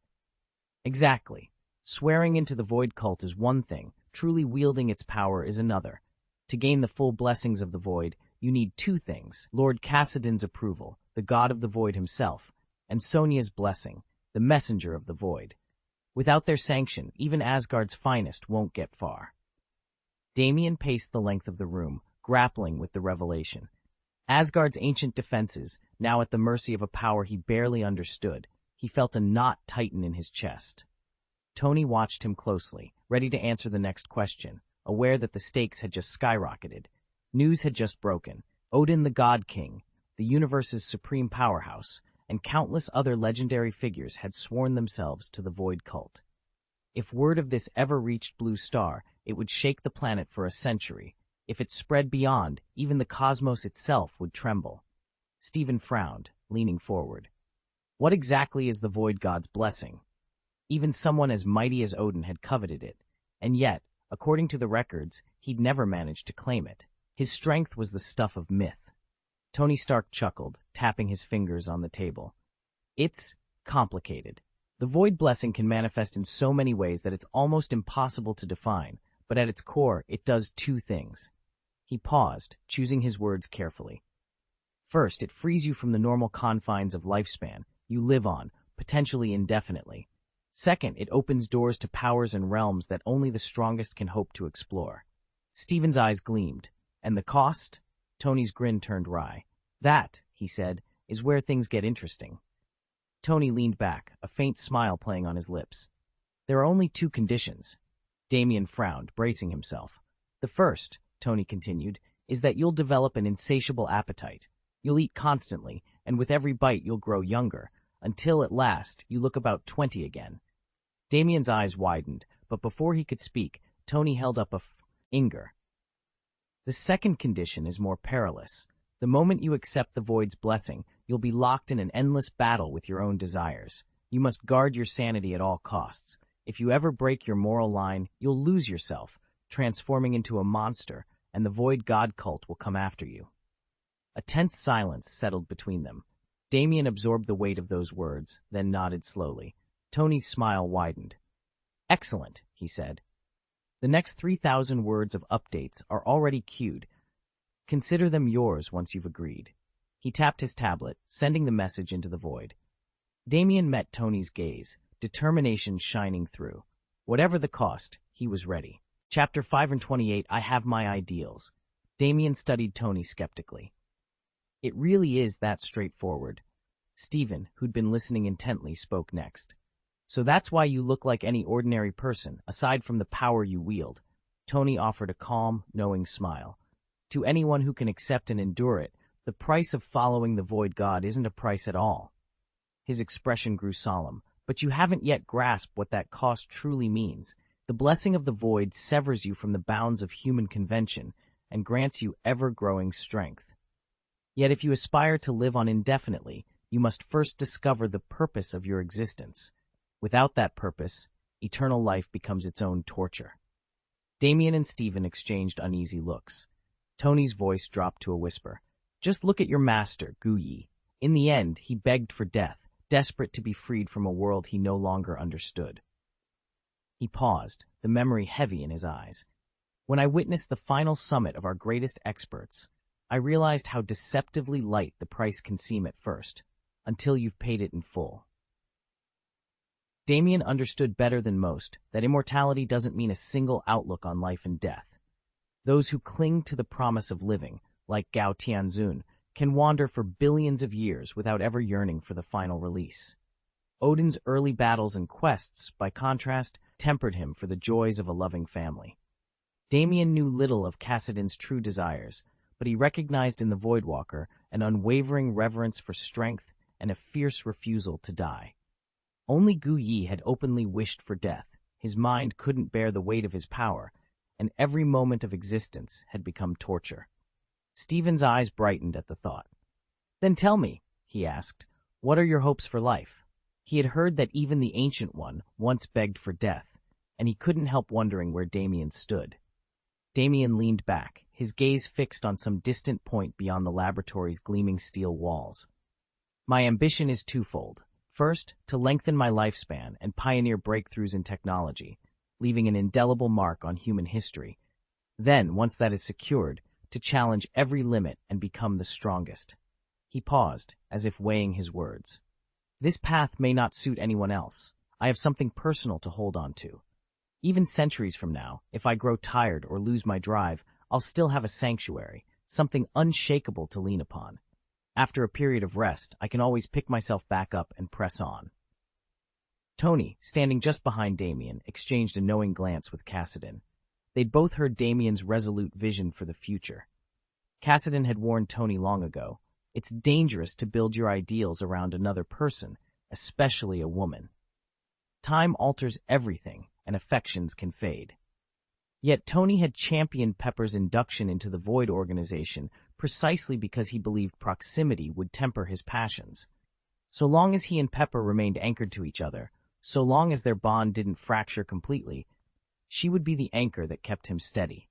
A: Exactly. Swearing into the Void cult is one thing, truly wielding its power is another. To gain the full blessings of the Void, you need 2 things. Lord Cassidon's approval, the god of the Void himself, and Sonia's blessing, the messenger of the Void. Without their sanction, even Asgard's finest won't get far. Damien paced the length of the room, grappling with the revelation. Asgard's ancient defenses, now at the mercy of a power he barely understood. He felt a knot tighten in his chest. Tony watched him closely, ready to answer the next question, aware that the stakes had just skyrocketed. News had just broken. Odin the God King, the universe's supreme powerhouse, and countless other legendary figures had sworn themselves to the Void cult. If word of this ever reached Blue Star, it would shake the planet for a century. If it spread beyond, even the cosmos itself would tremble. Stephen frowned, leaning forward. What exactly is the Void God's blessing? Even someone as mighty as Odin had coveted it, and yet, according to the records, he'd never managed to claim it. His strength was the stuff of myth. Tony Stark chuckled, tapping his fingers on the table. It's complicated. The Void blessing can manifest in so many ways that it's almost impossible to define, but at its core, it does 2 things. He paused, choosing his words carefully. First, it frees you from the normal confines of lifespan you live on, potentially indefinitely. Second, it opens doors to powers and realms that only the strongest can hope to explore. Stephen's eyes gleamed. And the cost? Tony's grin turned wry. That, he said, is where things get interesting. Tony leaned back, a faint smile playing on his lips. There are only 2 conditions. Damien frowned, bracing himself. The first, Tony continued, is that you'll develop an insatiable appetite. You'll eat constantly, and with every bite you'll grow younger, until at last you look about 20 again. Damien's eyes widened, but before he could speak, Tony held up a finger. The second condition is more perilous. The moment you accept the Void's blessing, you'll be locked in an endless battle with your own desires. You must guard your sanity at all costs. If you ever break your moral line, you'll lose yourself, transforming into a monster, and the Void God cult will come after you. A tense silence settled between them. Damien absorbed the weight of those words, then nodded slowly. Tony's smile widened. Excellent, he said. The next 3,000 words of updates are already queued. Consider them yours once you've agreed. He tapped his tablet, sending the message into the void. Damien met Tony's gaze, determination shining through. Whatever the cost, he was ready. Chapter 528, I Have My Ideals. Damien studied Tony skeptically. It really is that straightforward. Stephen, who'd been listening intently, spoke next. So that's why you look like any ordinary person, aside from the power you wield. Tony offered a calm, knowing smile. To anyone who can accept and endure it, the price of following the void god isn't a price at all. His expression grew solemn, but you haven't yet grasped what that cost truly means. The blessing of the void severs you from the bounds of human convention and grants you ever-growing strength. Yet if you aspire to live on indefinitely, you must first discover the purpose of your existence. Without that purpose, eternal life becomes its own torture. Damien and Stephen exchanged uneasy looks. Tony's voice dropped to a whisper. Just look at your master, Gu Yi. In the end, he begged for death, desperate to be freed from a world he no longer understood. He paused, the memory heavy in his eyes. When I witnessed the final summit of our greatest experts, I realized how deceptively light the price can seem at first, until you've paid it in full. Damien understood better than most that immortality doesn't mean a single outlook on life and death. Those who cling to the promise of living, like Gao Tianzun, can wander for billions of years without ever yearning for the final release. Odin's early battles and quests, by contrast, tempered him for the joys of a loving family. Damien knew little of Cassidon's true desires, but he recognized in the Voidwalker an unwavering reverence for strength and a fierce refusal to die. Only Gu Yi had openly wished for death. His mind couldn't bear the weight of his power, and every moment of existence had become torture. Stephen's eyes brightened at the thought. Then tell me, he asked, what are your hopes for life? He had heard that even the Ancient One once begged for death, and he couldn't help wondering where Damien stood. Damien leaned back, his gaze fixed on some distant point beyond the laboratory's gleaming steel walls. My ambition is twofold. First, to lengthen my lifespan and pioneer breakthroughs in technology, leaving an indelible mark on human history. Then, once that is secured, to challenge every limit and become the strongest. He paused, as if weighing his words. This path may not suit anyone else. I have something personal to hold on to. Even centuries from now, if I grow tired or lose my drive, I'll still have a sanctuary, something unshakable to lean upon. After a period of rest, I can always pick myself back up and press on. Tony, standing just behind Damien, exchanged a knowing glance with Cassidon. They'd both heard Damien's resolute vision for the future. Cassidon had warned Tony long ago, it's dangerous to build your ideals around another person, especially a woman. Time alters everything, and affections can fade. Yet Tony had championed Pepper's induction into the Void organization precisely because he believed proximity would temper his passions. So long as he and Pepper remained anchored to each other, so long as their bond didn't fracture completely, she would be the anchor that kept him steady.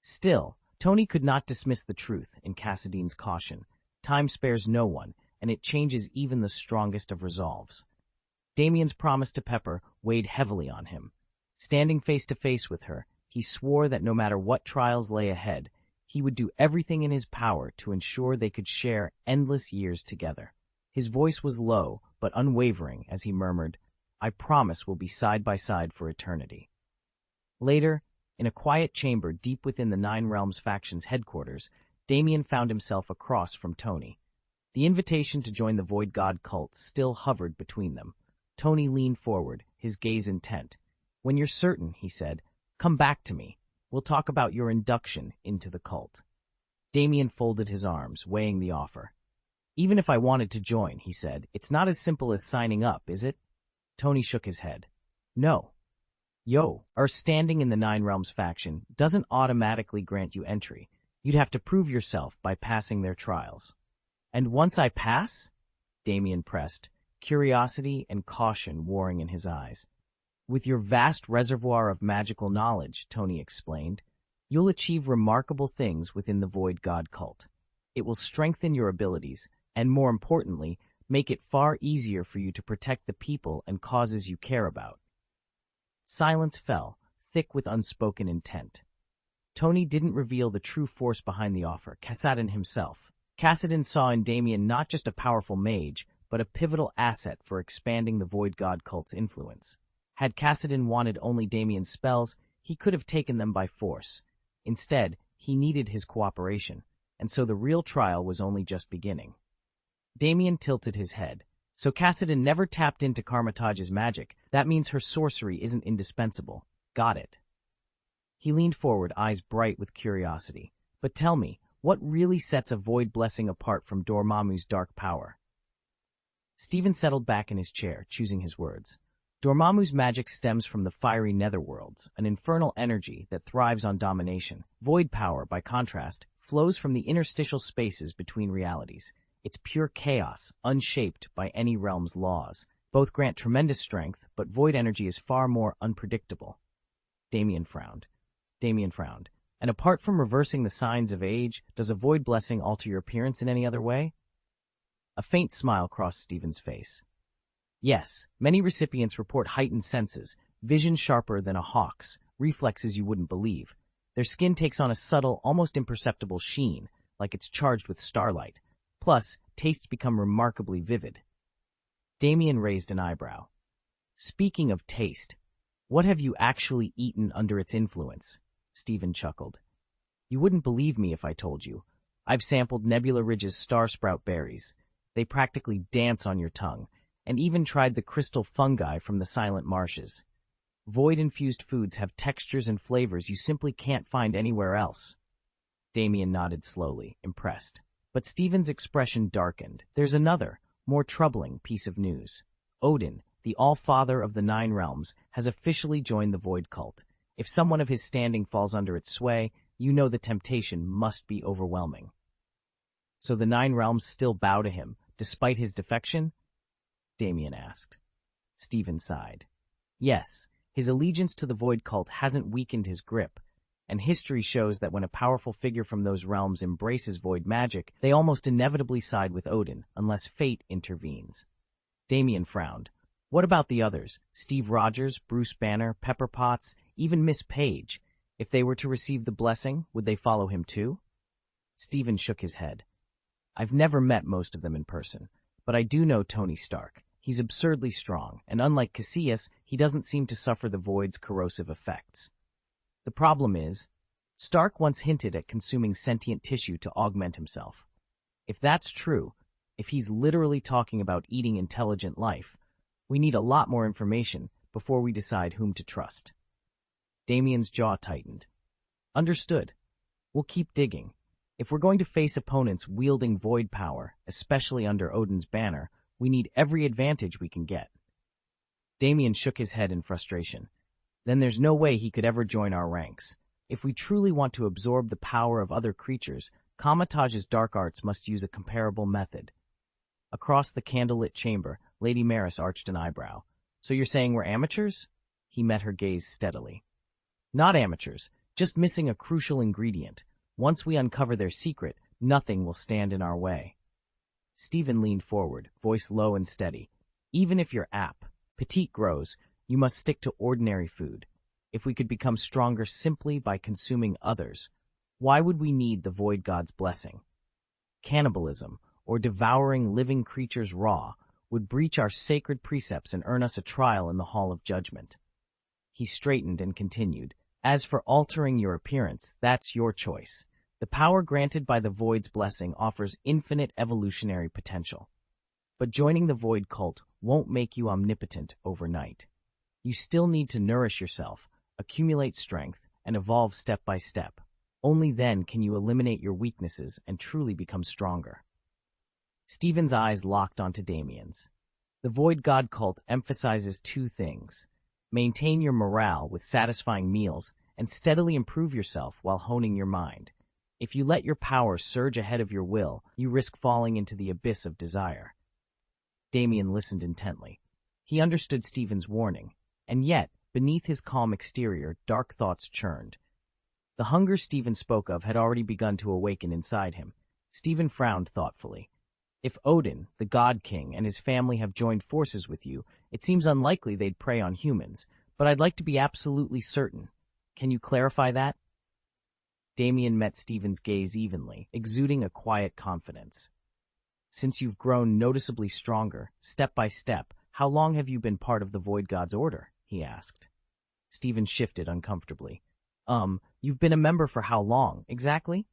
A: Still, Tony could not dismiss the truth in Cassidon's caution. Time spares no one, and it changes even the strongest of resolves. Damien's promise to Pepper weighed heavily on him. Standing face to face with her, he swore that no matter what trials lay ahead, he would do everything in his power to ensure they could share endless years together. His voice was low, but unwavering as he murmured, I promise we'll be side by side for eternity. Later, in a quiet chamber deep within the Nine Realms faction's headquarters, Damien found himself across from Tony. The invitation to join the Void God cult still hovered between them. Tony leaned forward, his gaze intent. When you're certain, he said, come back to me. We'll talk about your induction into the cult. Damien folded his arms, weighing the offer. Even if I wanted to join, he said, it's not as simple as signing up, is it? Tony shook his head. No. Our standing in the Nine Realms faction doesn't automatically grant you entry. You'd have to prove yourself by passing their trials. And once I pass? Damien pressed, curiosity and caution warring in his eyes. With your vast reservoir of magical knowledge, Tony explained, you'll achieve remarkable things within the Void God cult. It will strengthen your abilities, and more importantly, make it far easier for you to protect the people and causes you care about. Silence fell, thick with unspoken intent. Tony didn't reveal the true force behind the offer, Kassadin himself. Kassadin saw in Damien not just a powerful mage, but a pivotal asset for expanding the Void God cult's influence. Had Kassadin wanted only Damien's spells, he could have taken them by force. Instead, he needed his cooperation, and so the real trial was only just beginning. Damien tilted his head. So Kassadin never tapped into Karmataj's magic. That means her sorcery isn't indispensable. Got it. He leaned forward, eyes bright with curiosity. But tell me, what really sets a void blessing apart from Dormammu's dark power? Stephen settled back in his chair, choosing his words. Dormammu's magic stems from the fiery netherworlds, an infernal energy that thrives on domination. Void power, by contrast, flows from the interstitial spaces between realities. It's pure chaos, unshaped by any realm's laws. Both grant tremendous strength, but void energy is far more unpredictable. Damien frowned. And apart from reversing the signs of age, does a void blessing alter your appearance in any other way? A faint smile crossed Stephen's face. Yes, many recipients report heightened senses, vision sharper than a hawk's, reflexes you wouldn't believe. Their skin takes on a subtle, almost imperceptible sheen, like it's charged with starlight. Plus, tastes become remarkably vivid. Damien raised an eyebrow. Speaking of taste, what have you actually eaten under its influence? Stephen chuckled. You wouldn't believe me if I told you. I've sampled Nebula Ridge's star sprout berries. They practically dance on your tongue, and even tried the crystal fungi from the silent marshes. Void-infused foods have textures and flavors you simply can't find anywhere else. Damien nodded slowly, impressed. But Stephen's expression darkened. There's another, more troubling piece of news. Odin, the All-Father of the Nine Realms, has officially joined the Void cult. If someone of his standing falls under its sway, you know the temptation must be overwhelming. So the Nine Realms still bow to him, despite his defection? Damien asked. Stephen sighed. Yes, his allegiance to the Void cult hasn't weakened his grip, and history shows that when a powerful figure from those realms embraces void magic, they almost inevitably side with Odin, unless fate intervenes. Damien frowned. What about the others? Steve Rogers, Bruce Banner, Pepper Potts, even Miss Page. If they were to receive the blessing, would they follow him too? Stephen shook his head. I've never met most of them in person, but I do know Tony Stark. He's absurdly strong, and unlike Casillas, he doesn't seem to suffer the void's corrosive effects. The problem is, Stark once hinted at consuming sentient tissue to augment himself. If that's true, if he's literally talking about eating intelligent life, we need a lot more information before we decide whom to trust. Damien's jaw tightened. Understood. We'll keep digging. If we're going to face opponents wielding void power, especially under Odin's banner, we need every advantage we can get. Damien shook his head in frustration. Then there's no way he could ever join our ranks. If we truly want to absorb the power of other creatures, Karmataj's dark arts must use a comparable method. Across the candlelit chamber, Lady Maris arched an eyebrow. So you're saying we're amateurs? He met her gaze steadily. Not amateurs, just missing a crucial ingredient. Once we uncover their secret, nothing will stand in our way. Stephen leaned forward, voice low and steady. Even if you're petite grows, you must stick to ordinary food. If we could become stronger simply by consuming others, why would we need the Void God's blessing? Cannibalism, or devouring living creatures raw, would breach our sacred precepts and earn us a trial in the Hall of Judgment. He straightened and continued. As for altering your appearance, that's your choice. The power granted by the Void's blessing offers infinite evolutionary potential. But joining the Void cult won't make you omnipotent overnight. You still need to nourish yourself, accumulate strength, and evolve step by step. Only then can you eliminate your weaknesses and truly become stronger. Stephen's eyes locked onto Damien's. The Void God cult emphasizes two things. Maintain your morale with satisfying meals and steadily improve yourself while honing your mind. If you let your power surge ahead of your will, you risk falling into the abyss of desire. Damien listened intently. He understood Stephen's warning, and yet, beneath his calm exterior, dark thoughts churned. The hunger Stephen spoke of had already begun to awaken inside him. Stephen frowned thoughtfully. If Odin, the God King, and his family have joined forces with you, it seems unlikely they'd prey on humans, but I'd like to be absolutely certain. Can you clarify that? Damien met Stephen's gaze evenly, exuding a quiet confidence. Since you've grown noticeably stronger, step by step, how long have you been part of the Void God's order? He asked. Stephen shifted uncomfortably. You've been a member for how long, exactly?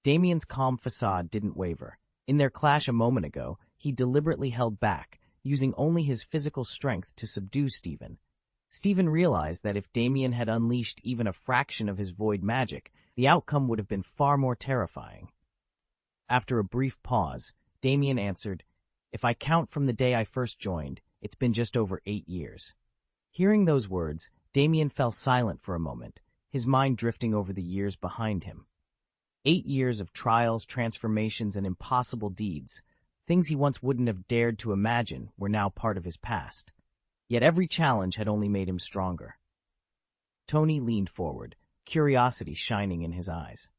A: Damien's calm facade didn't waver. In their clash a moment ago, he deliberately held back, using only his physical strength to subdue Stephen. Stephen realized that if Damien had unleashed even a fraction of his void magic, the outcome would have been far more terrifying. After a brief pause, Damien answered, "If I count from the day I first joined, it's been just over 8 years." Hearing those words, Damien fell silent for a moment, his mind drifting over the years behind him. 8 years of trials, transformations, and impossible deeds, things he once wouldn't have dared to imagine, were now part of his past. Yet every challenge had only made him stronger. Tony leaned forward, curiosity shining in his eyes.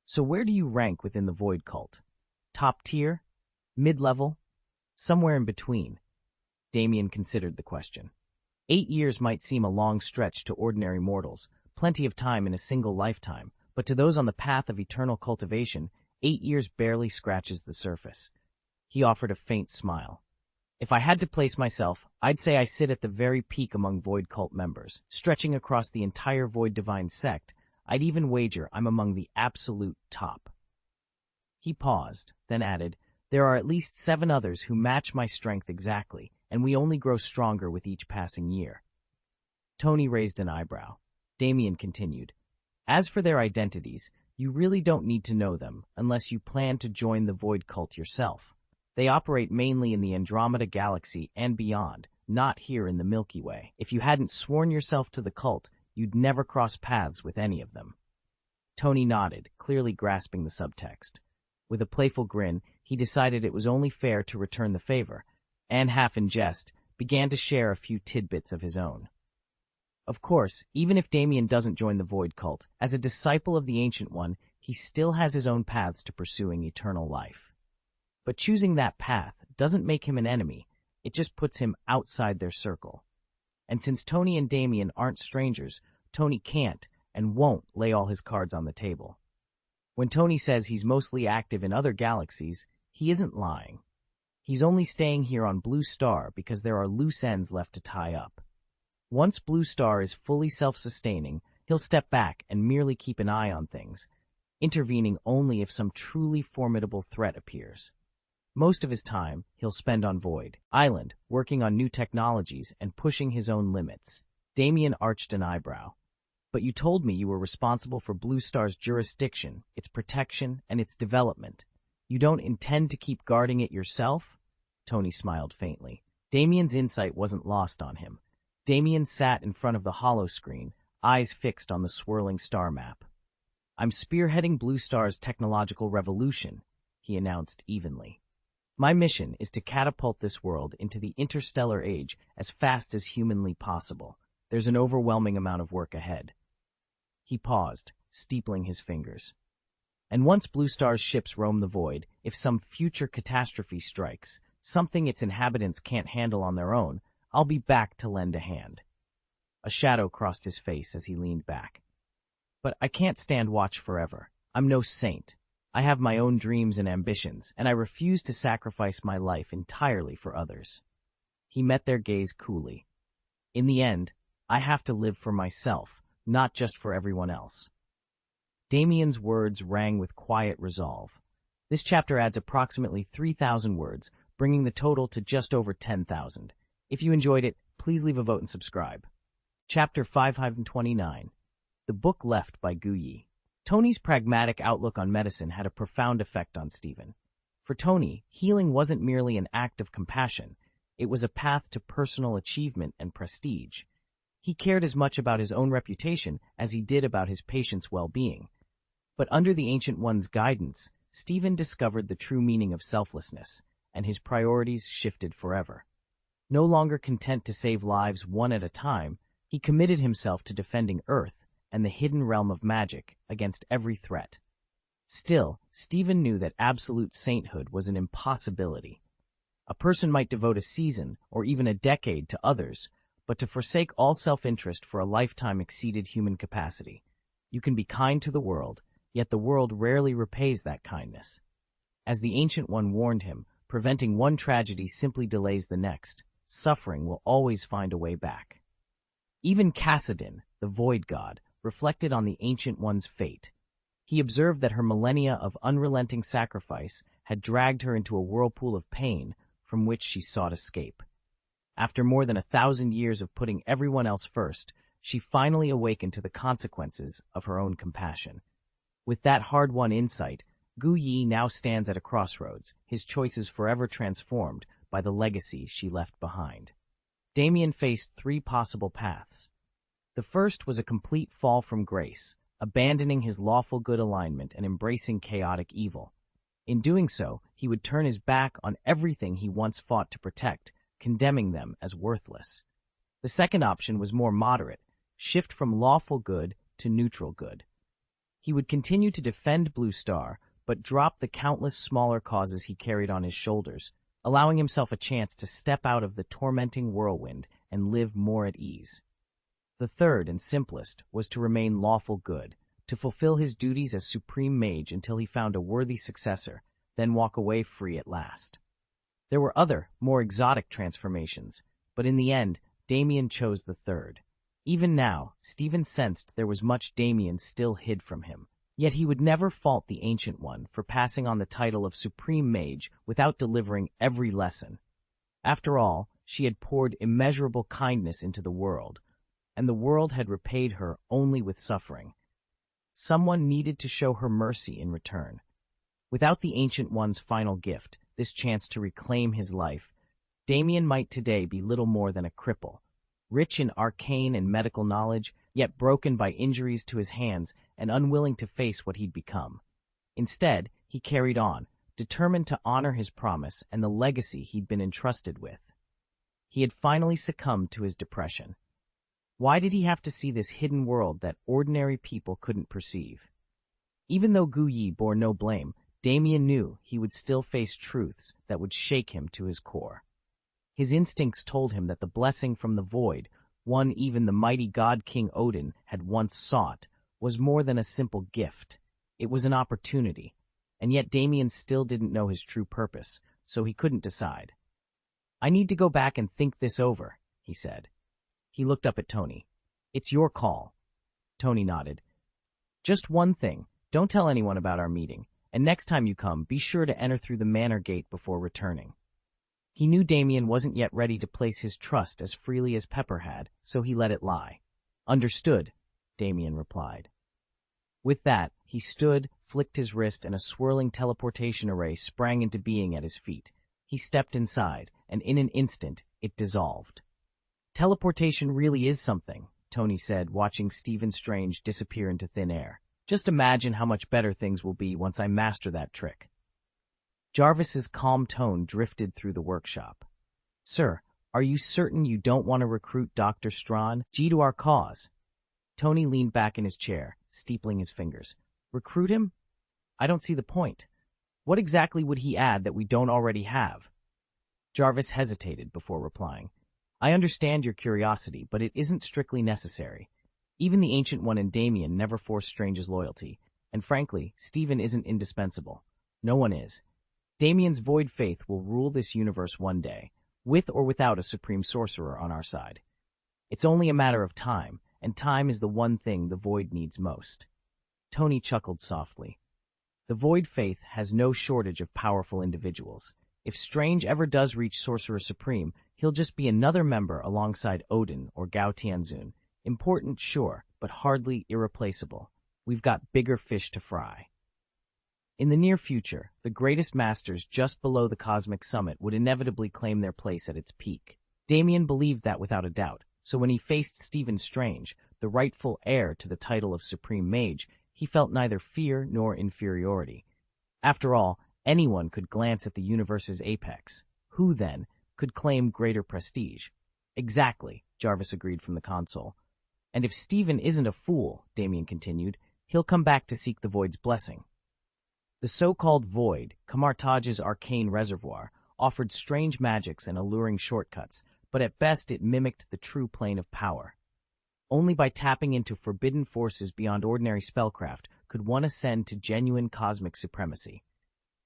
A: "So where do you rank within the Void Cult? Top tier? Mid-level? Somewhere in between?" Damien considered the question. 8 years might seem a long stretch to ordinary mortals, plenty of time in a single lifetime, but to those on the path of eternal cultivation, 8 years barely scratches the surface. He offered a faint smile. "If I had to place myself, I'd say I sit at the very peak among Void Cult members. Stretching across the entire Void Divine sect, I'd even wager I'm among the absolute top." He paused, then added, "There are at least 7 others who match my strength exactly, and we only grow stronger with each passing year." Tony raised an eyebrow. Damien continued, "As for their identities, you really don't need to know them unless you plan to join the Void Cult yourself. They operate mainly in the Andromeda Galaxy and beyond, not here in the Milky Way. If you hadn't sworn yourself to the cult, you'd never cross paths with any of them." Tony nodded, clearly grasping the subtext. With a playful grin, he decided it was only fair to return the favor, and half in jest, began to share a few tidbits of his own. Of course, even if Damien doesn't join the Void Cult, as a disciple of the Ancient One, he still has his own paths to pursuing eternal life. But choosing that path doesn't make him an enemy, it just puts him outside their circle. And since Tony and Damien aren't strangers, Tony can't and won't lay all his cards on the table. When Tony says he's mostly active in other galaxies, he isn't lying. He's only staying here on Blue Star because there are loose ends left to tie up. Once Blue Star is fully self-sustaining, he'll step back and merely keep an eye on things, intervening only if some truly formidable threat appears. Most of his time, he'll spend on Void Island, working on new technologies and pushing his own limits. Damien arched an eyebrow. "But you told me you were responsible for Blue Star's jurisdiction, its protection, and its development. You don't intend to keep guarding it yourself?" Tony smiled faintly. Damien's insight wasn't lost on him. Damien sat in front of the hollow screen, eyes fixed on the swirling star map. "I'm spearheading Blue Star's technological revolution," he announced evenly. "My mission is to catapult this world into the interstellar age as fast as humanly possible. There's an overwhelming amount of work ahead." He paused, steepling his fingers. "And once Blue Star's ships roam the void, if some future catastrophe strikes, something its inhabitants can't handle on their own, I'll be back to lend a hand." A shadow crossed his face as he leaned back. "But I can't stand watch forever. I'm no saint. I have my own dreams and ambitions, and I refuse to sacrifice my life entirely for others." He met their gaze coolly. "In the end, I have to live for myself, not just for everyone else." Damien's words rang with quiet resolve. This chapter adds approximately 3,000 words, bringing the total to just over 10,000. If you enjoyed it, please leave a vote and subscribe. Chapter 529. The Book Left by Guyi. Tony's pragmatic outlook on medicine had a profound effect on Stephen. For Tony, healing wasn't merely an act of compassion, it was a path to personal achievement and prestige. He cared as much about his own reputation as he did about his patients' well-being. But under the Ancient One's guidance, Stephen discovered the true meaning of selflessness, and his priorities shifted forever. No longer content to save lives one at a time, he committed himself to defending Earth and the hidden realm of magic against every threat. Still, Stephen knew that absolute sainthood was an impossibility. A person might devote a season or even a decade to others, but to forsake all self-interest for a lifetime exceeded human capacity. You can be kind to the world, yet the world rarely repays that kindness. As the Ancient One warned him, preventing one tragedy simply delays the next. Suffering will always find a way back. Even Kassadin, the Void God, reflected on the Ancient One's fate. He observed that her millennia of unrelenting sacrifice had dragged her into a whirlpool of pain from which she sought escape. After more than 1,000 years of putting everyone else first, she finally awakened to the consequences of her own compassion. With that hard-won insight, Gu Yi now stands at a crossroads, his choices forever transformed by the legacy she left behind. Damien faced 3 possible paths. The first was a complete fall from grace, abandoning his lawful good alignment and embracing chaotic evil. In doing so, he would turn his back on everything he once fought to protect, condemning them as worthless. The second option was more moderate, shift from lawful good to neutral good. He would continue to defend Blue Star, but drop the countless smaller causes he carried on his shoulders, allowing himself a chance to step out of the tormenting whirlwind and live more at ease. The third and simplest was to remain lawful good, to fulfill his duties as Supreme Mage until he found a worthy successor, then walk away free at last. There were other, more exotic transformations, but in the end, Damien chose the third. Even now, Stephen sensed there was much Damien still hid from him. Yet he would never fault the Ancient One for passing on the title of Supreme Mage without delivering every lesson. After all, she had poured immeasurable kindness into the world, and the world had repaid her only with suffering. Someone needed to show her mercy in return. Without the Ancient One's final gift, this chance to reclaim his life, Damien might today be little more than a cripple, rich in arcane and medical knowledge, yet broken by injuries to his hands and unwilling to face what he'd become. Instead, he carried on, determined to honor his promise and the legacy he'd been entrusted with. He had finally succumbed to his depression. Why did he have to see this hidden world that ordinary people couldn't perceive? Even though Gu Yi bore no blame, Damien knew he would still face truths that would shake him to his core. His instincts told him that the blessing from the void, one even the mighty god King Odin had once sought, was more than a simple gift. It was an opportunity, and yet Damien still didn't know his true purpose, so he couldn't decide. "I need to go back and think this over," he said. He looked up at Tony. "It's your call." Tony nodded. "Just one thing, don't tell anyone about our meeting, and next time you come, be sure to enter through the manor gate before returning." He knew Damien wasn't yet ready to place his trust as freely as Pepper had, so he let it lie. "Understood," Damien replied. With that, he stood, flicked his wrist, and a swirling teleportation array sprang into being at his feet. He stepped inside, and in an instant, it dissolved. "Teleportation really is something," Tony said, watching Stephen Strange disappear into thin air. "Just imagine how much better things will be once I master that trick." Jarvis's calm tone drifted through the workshop. "Sir, are you certain you don't want to recruit Dr. Strawn? G to our cause." Tony leaned back in his chair, steepling his fingers. "Recruit him? I don't see the point. What exactly would he add that we don't already have?" Jarvis hesitated before replying. "I understand your curiosity, but it isn't strictly necessary. Even the Ancient One and Damien never forced Strange's loyalty, and frankly, Stephen isn't indispensable. No one is. Damien's void faith will rule this universe one day, with or without a supreme sorcerer on our side. It's only a matter of time, and time is the one thing the void needs most." Tony chuckled softly. "The void faith has no shortage of powerful individuals. If Strange ever does reach Sorcerer Supreme, he'll just be another member alongside Odin or Gao Tianzun. Important, sure, but hardly irreplaceable. We've got bigger fish to fry." In the near future, the greatest masters just below the Cosmic Summit would inevitably claim their place at its peak. Damien believed that without a doubt, so when he faced Stephen Strange, the rightful heir to the title of Supreme Mage, he felt neither fear nor inferiority. After all, anyone could glance at the universe's apex. Who, then, could claim greater prestige? "Exactly," Jarvis agreed from the console. "And if Stephen isn't a fool," Damien continued, "he'll come back to seek the Void's blessing." The so-called Void, Kamartaj's arcane reservoir, offered strange magics and alluring shortcuts, but at best it mimicked the true plane of power. Only by tapping into forbidden forces beyond ordinary spellcraft could one ascend to genuine cosmic supremacy.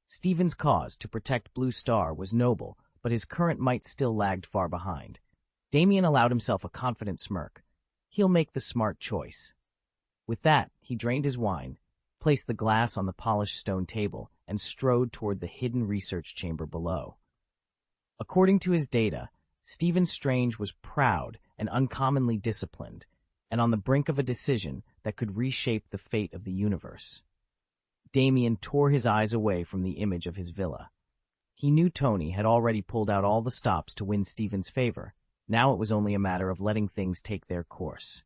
A: Stephen's cause to protect Blue Star was noble, but his current might still lagged far behind. Damien allowed himself a confident smirk. He'll make the smart choice. With that, he drained his wine, placed the glass on the polished stone table, and strode toward the hidden research chamber below. According to his data, Stephen Strange was proud and uncommonly disciplined, and on the brink of a decision that could reshape the fate of the universe. Damien tore his eyes away from the image of his villa. He knew Tony had already pulled out all the stops to win Stephen's favor. Now it was only a matter of letting things take their course.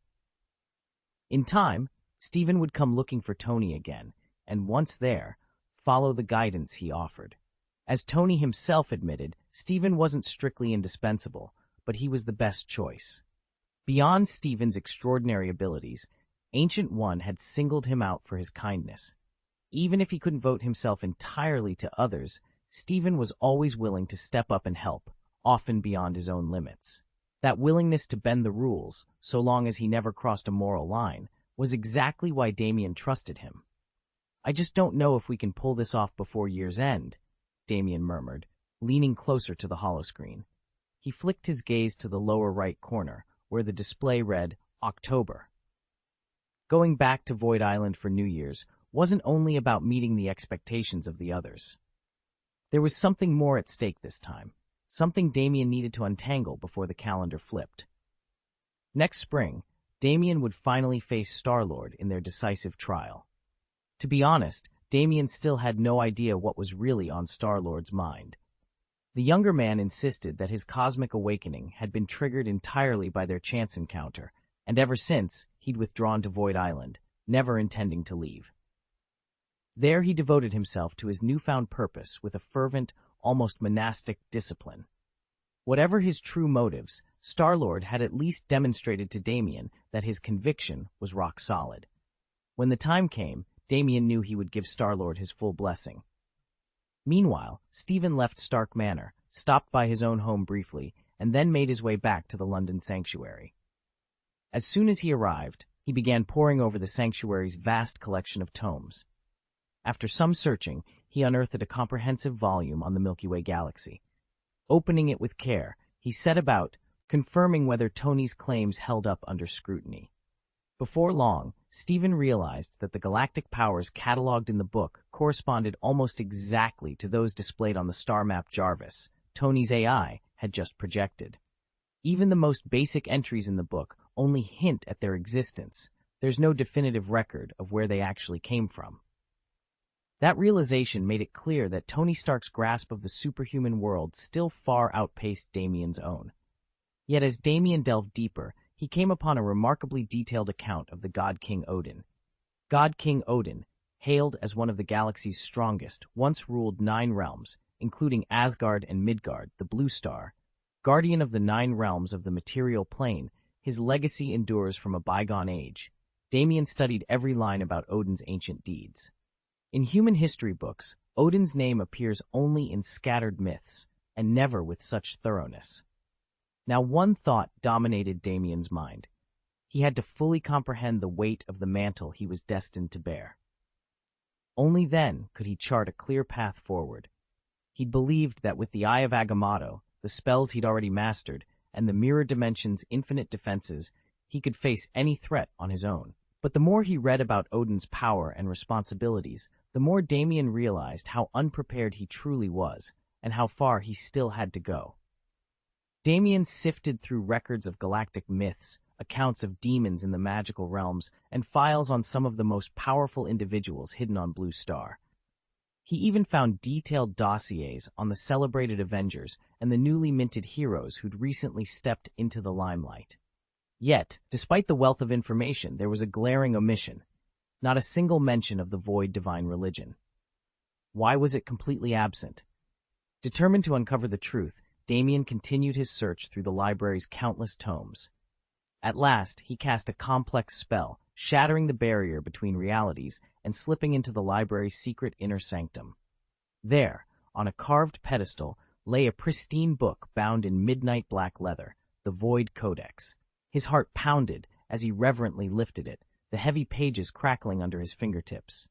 A: In time, Stephen would come looking for Tony again, and once there, follow the guidance he offered. As Tony himself admitted, Stephen wasn't strictly indispensable, but he was the best choice. Beyond Stephen's extraordinary abilities, Ancient One had singled him out for his kindness. Even if he couldn't vote himself entirely to others, Stephen was always willing to step up and help, often beyond his own limits. That willingness to bend the rules, so long as he never crossed a moral line, was exactly why Damien trusted him. "I just don't know if we can pull this off before year's end," Damien murmured, leaning closer to the holoscreen. He flicked his gaze to the lower right corner, where the display read, October. Going back to Void Island for New Year's wasn't only about meeting the expectations of the others. There was something more at stake this time, something Damien needed to untangle before the calendar flipped. Next spring, Damien would finally face Star-Lord in their decisive trial. To be honest, Damien still had no idea what was really on Star-Lord's mind. The younger man insisted that his cosmic awakening had been triggered entirely by their chance encounter, and ever since, he'd withdrawn to Void Island, never intending to leave. There he devoted himself to his newfound purpose with a fervent, almost monastic discipline. Whatever his true motives, Star-Lord had at least demonstrated to Damien that his conviction was rock solid. When the time came, Damien knew he would give Star-Lord his full blessing. Meanwhile, Stephen left Stark Manor, stopped by his own home briefly, and then made his way back to the London sanctuary. As soon as he arrived, he began poring over the sanctuary's vast collection of tomes. After some searching, he unearthed a comprehensive volume on the Milky Way galaxy. Opening it with care, he set about confirming whether Tony's claims held up under scrutiny. Before long, Stephen realized that the galactic powers cataloged in the book corresponded almost exactly to those displayed on the star map Jarvis, Tony's AI, had just projected. Even the most basic entries in the book only hint at their existence. There's no definitive record of where they actually came from. That realization made it clear that Tony Stark's grasp of the superhuman world still far outpaced Damien's own. Yet as Damien delved deeper, he came upon a remarkably detailed account of the God King Odin. God King Odin, hailed as one of the galaxy's strongest, once ruled 9 realms, including Asgard and Midgard, the Blue Star. Guardian of the 9 realms of the material plane, his legacy endures from a bygone age. Damien studied every line about Odin's ancient deeds. In human history books, Odin's name appears only in scattered myths, and never with such thoroughness. Now one thought dominated Damien's mind. He had to fully comprehend the weight of the mantle he was destined to bear. Only then could he chart a clear path forward. He'd believed that with the Eye of Agamotto, the spells he'd already mastered, and the mirror dimension's infinite defenses, he could face any threat on his own. But the more he read about Odin's power and responsibilities, the more Damien realized how unprepared he truly was, and how far he still had to go. Damien sifted through records of galactic myths, accounts of demons in the magical realms, and files on some of the most powerful individuals hidden on Blue Star. He even found detailed dossiers on the celebrated Avengers and the newly minted heroes who'd recently stepped into the limelight. Yet, despite the wealth of information, there was a glaring omission. Not a single mention of the void divine religion. Why was it completely absent? Determined to uncover the truth, Damien continued his search through the library's countless tomes. At last, he cast a complex spell, shattering the barrier between realities and slipping into the library's secret inner sanctum. There, on a carved pedestal, lay a pristine book bound in midnight black leather, the Void Codex. His heart pounded as he reverently lifted it, the heavy pages crackling under his fingertips.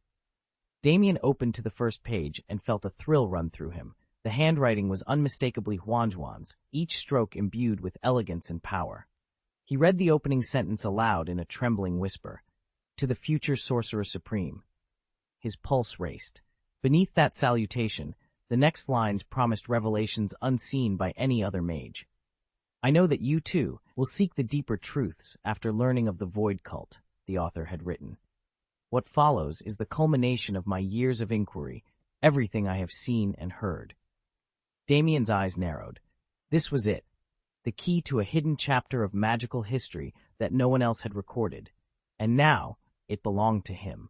A: Damien opened to the first page and felt a thrill run through him. The handwriting was unmistakably Huanzhuan's, each stroke imbued with elegance and power. He read the opening sentence aloud in a trembling whisper, "To the future Sorcerer Supreme." His pulse raced. Beneath that salutation, the next lines promised revelations unseen by any other mage. "I know that you, too, will seek the deeper truths after learning of the Void Cult," the author had written. "What follows is the culmination of my years of inquiry, everything I have seen and heard." Damien's eyes narrowed. This was it, the key to a hidden chapter of magical history that no one else had recorded, and now it belonged to him.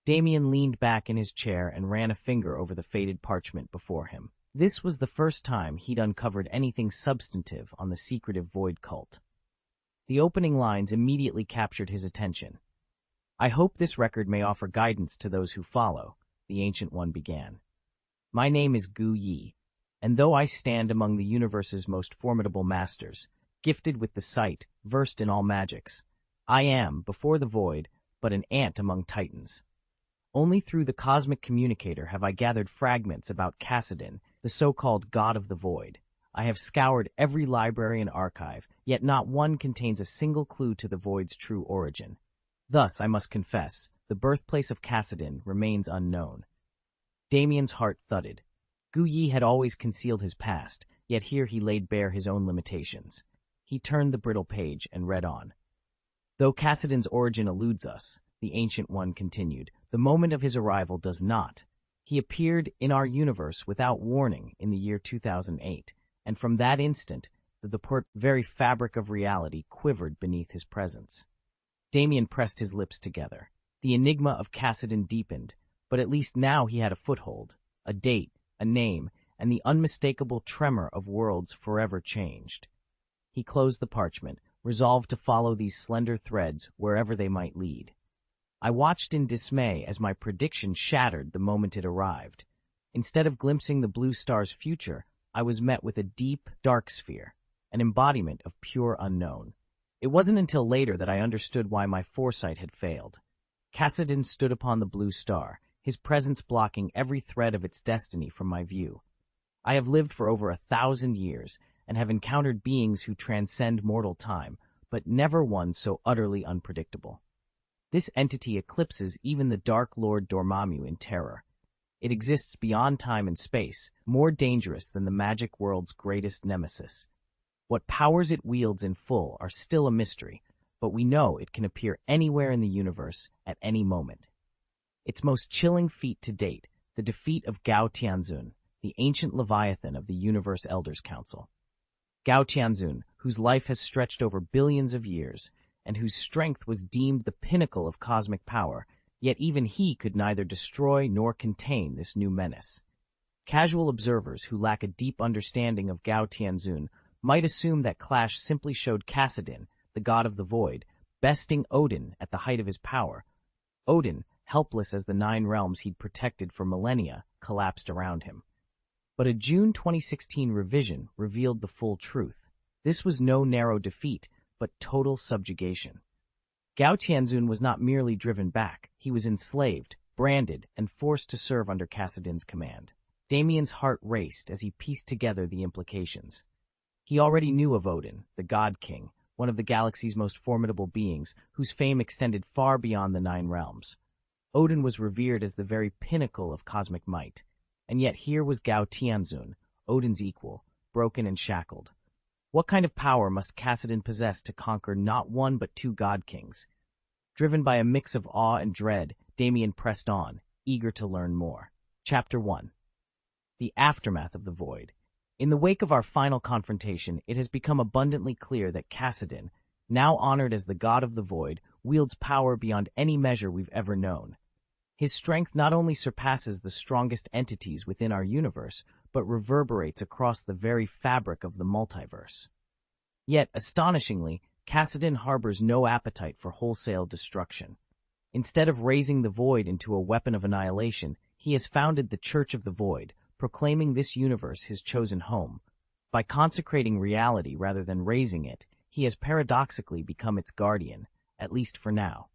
A: Damien leaned back in his chair and ran a finger over the faded parchment before him. This was the first time he'd uncovered anything substantive on the secretive Void Cult. The opening lines immediately captured his attention. "I hope this record may offer guidance to those who follow," the Ancient One began. "My name is Gu Yi, and though I stand among the universe's most formidable masters, gifted with the sight, versed in all magics, I am, before the void, but an ant among titans. Only through the cosmic communicator have I gathered fragments about Kassadin, the so-called god of the void. I have scoured every library and archive, yet not one contains a single clue to the void's true origin. Thus, I must confess, the birthplace of Kassadin remains unknown." Damien's heart thudded. Gu Yi had always concealed his past, yet here he laid bare his own limitations. He turned the brittle page and read on. "Though Kassadin's origin eludes us," the Ancient One continued, "the moment of his arrival does not. He appeared in our universe without warning in the year 2008, and from that instant, the very fabric of reality quivered beneath his presence." Damien pressed his lips together. The enigma of Kassadin deepened, but at least now he had a foothold, a date, a name, and the unmistakable tremor of worlds forever changed. He closed the parchment, resolved to follow these slender threads wherever they might lead. I watched in dismay as my prediction shattered the moment it arrived. Instead of glimpsing the blue star's future, I was met with a deep, dark sphere, an embodiment of pure unknown. It wasn't until later that I understood why my foresight had failed. Kassadin stood upon the blue star, his presence blocking every thread of its destiny from my view. I have lived for over 1,000 years and have encountered beings who transcend mortal time, but never one so utterly unpredictable. This entity eclipses even the Dark Lord Dormammu in terror. It exists beyond time and space, more dangerous than the magic world's greatest nemesis. What powers it wields in full are still a mystery, but we know it can appear anywhere in the universe at any moment. Its most chilling feat to date, the defeat of Gao Tianzun, the ancient Leviathan of the Universe Elders Council. Gao Tianzun, whose life has stretched over billions of years, and whose strength was deemed the pinnacle of cosmic power, yet even he could neither destroy nor contain this new menace. Casual observers who lack a deep understanding of Gao Tianzun might assume that clash simply showed Kassadin, the god of the void, besting Odin at the height of his power. Odin, helpless as the 9 realms he'd protected for millennia, collapsed around him. But a June 2016 revision revealed the full truth. This was no narrow defeat, but total subjugation. Gao Tianzun was not merely driven back, he was enslaved, branded, and forced to serve under Kassadin's command. Damien's heart raced as he pieced together the implications. He already knew of Odin, the God King, one of the galaxy's most formidable beings, whose fame extended far beyond the 9 realms. Odin was revered as the very pinnacle of cosmic might, and yet here was Gao Tianzun, Odin's equal, broken and shackled. What kind of power must Kassadin possess to conquer not one but 2 God Kings? Driven by a mix of awe and dread, Damien pressed on, eager to learn more. Chapter 1. The Aftermath of the Void. In the wake of our final confrontation, it has become abundantly clear that Kassadin, now honored as the god of the void, wields power beyond any measure we've ever known. His strength not only surpasses the strongest entities within our universe, but reverberates across the very fabric of the multiverse. Yet, astonishingly, Kassadin harbors no appetite for wholesale destruction. Instead of raising the void into a weapon of annihilation, he has founded the Church of the Void, proclaiming this universe his chosen home. By consecrating reality rather than raising it, he has paradoxically become its guardian, at least for now.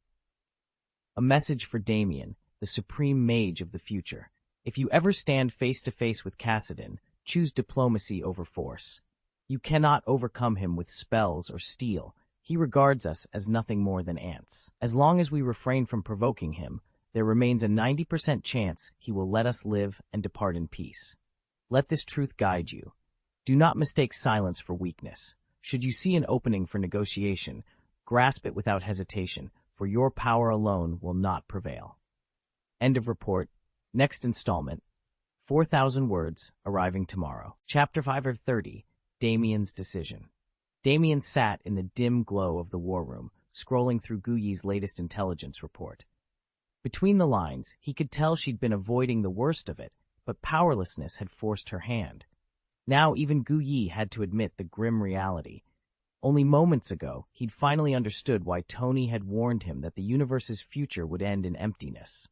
A: A message for Damien, the supreme mage of the future. If you ever stand face to face with Kassadin, choose diplomacy over force. You cannot overcome him with spells or steel. He regards us as nothing more than ants. As long as we refrain from provoking him, there remains a 90% chance he will let us live and depart in peace. Let this truth guide you. Do not mistake silence for weakness. Should you see an opening for negotiation, grasp it without hesitation, for your power alone will not prevail. End of report. Next installment, 4,000 words, arriving tomorrow. Chapter 5 or 30, Damien's Decision. Damien sat in the dim glow of the war room, scrolling through Guyi's latest intelligence report. Between the lines, he could tell she'd been avoiding the worst of it, but powerlessness had forced her hand. Now even Guyi had to admit the grim reality. Only moments ago, he'd finally understood why Tony had warned him that the universe's future would end in emptiness.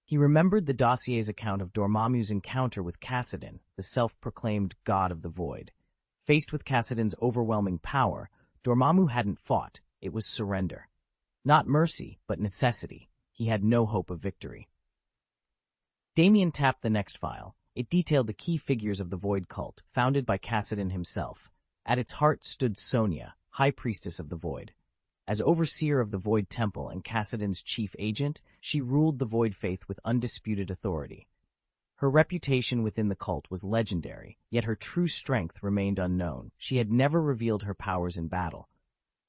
A: He remembered the dossier's account of Dormammu's encounter with Kassadin, the self-proclaimed god of the void. Faced with Kassadin's overwhelming power, Dormammu hadn't fought, it was surrender. Not mercy, but necessity. He had no hope of victory. Damien tapped the next file. It detailed the key figures of the Void cult, founded by Kassadin himself. At its heart stood Sonia, High Priestess of the Void. As overseer of the Void Temple and Kassadin's chief agent, she ruled the Void faith with undisputed authority. Her reputation within the cult was legendary, yet her true strength remained unknown. She had never revealed her powers in battle.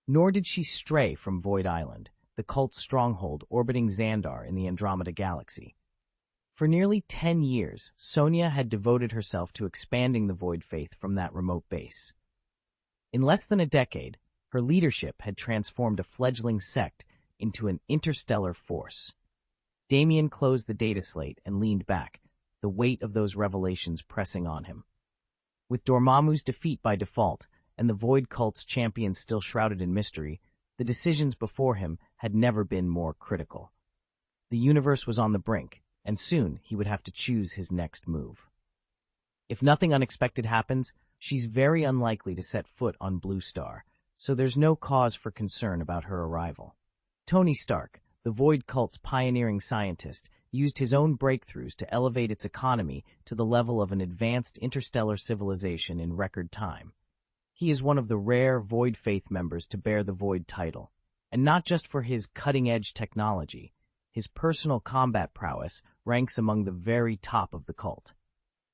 A: Nor did she stray from Void Island, the cult's stronghold orbiting Xandar in the Andromeda Galaxy. For nearly 10 years, Sonia had devoted herself to expanding the Void faith from that remote base. In less than a decade, her leadership had transformed a fledgling sect into an interstellar force. Damien closed the data slate and leaned back, the weight of those revelations pressing on him. With Dormammu's defeat by default and the Void cult's champions still shrouded in mystery, the decisions before him had never been more critical. The universe was on the brink, and soon he would have to choose his next move. If nothing unexpected happens, she's very unlikely to set foot on Blue Star, so there's no cause for concern about her arrival. Tony Stark, the Void cult's pioneering scientist, used his own breakthroughs to elevate its economy to the level of an advanced interstellar civilization in record time. He is one of the rare Void Faith members to bear the Void title, and not just for his cutting-edge technology. His personal combat prowess ranks among the very top of the cult.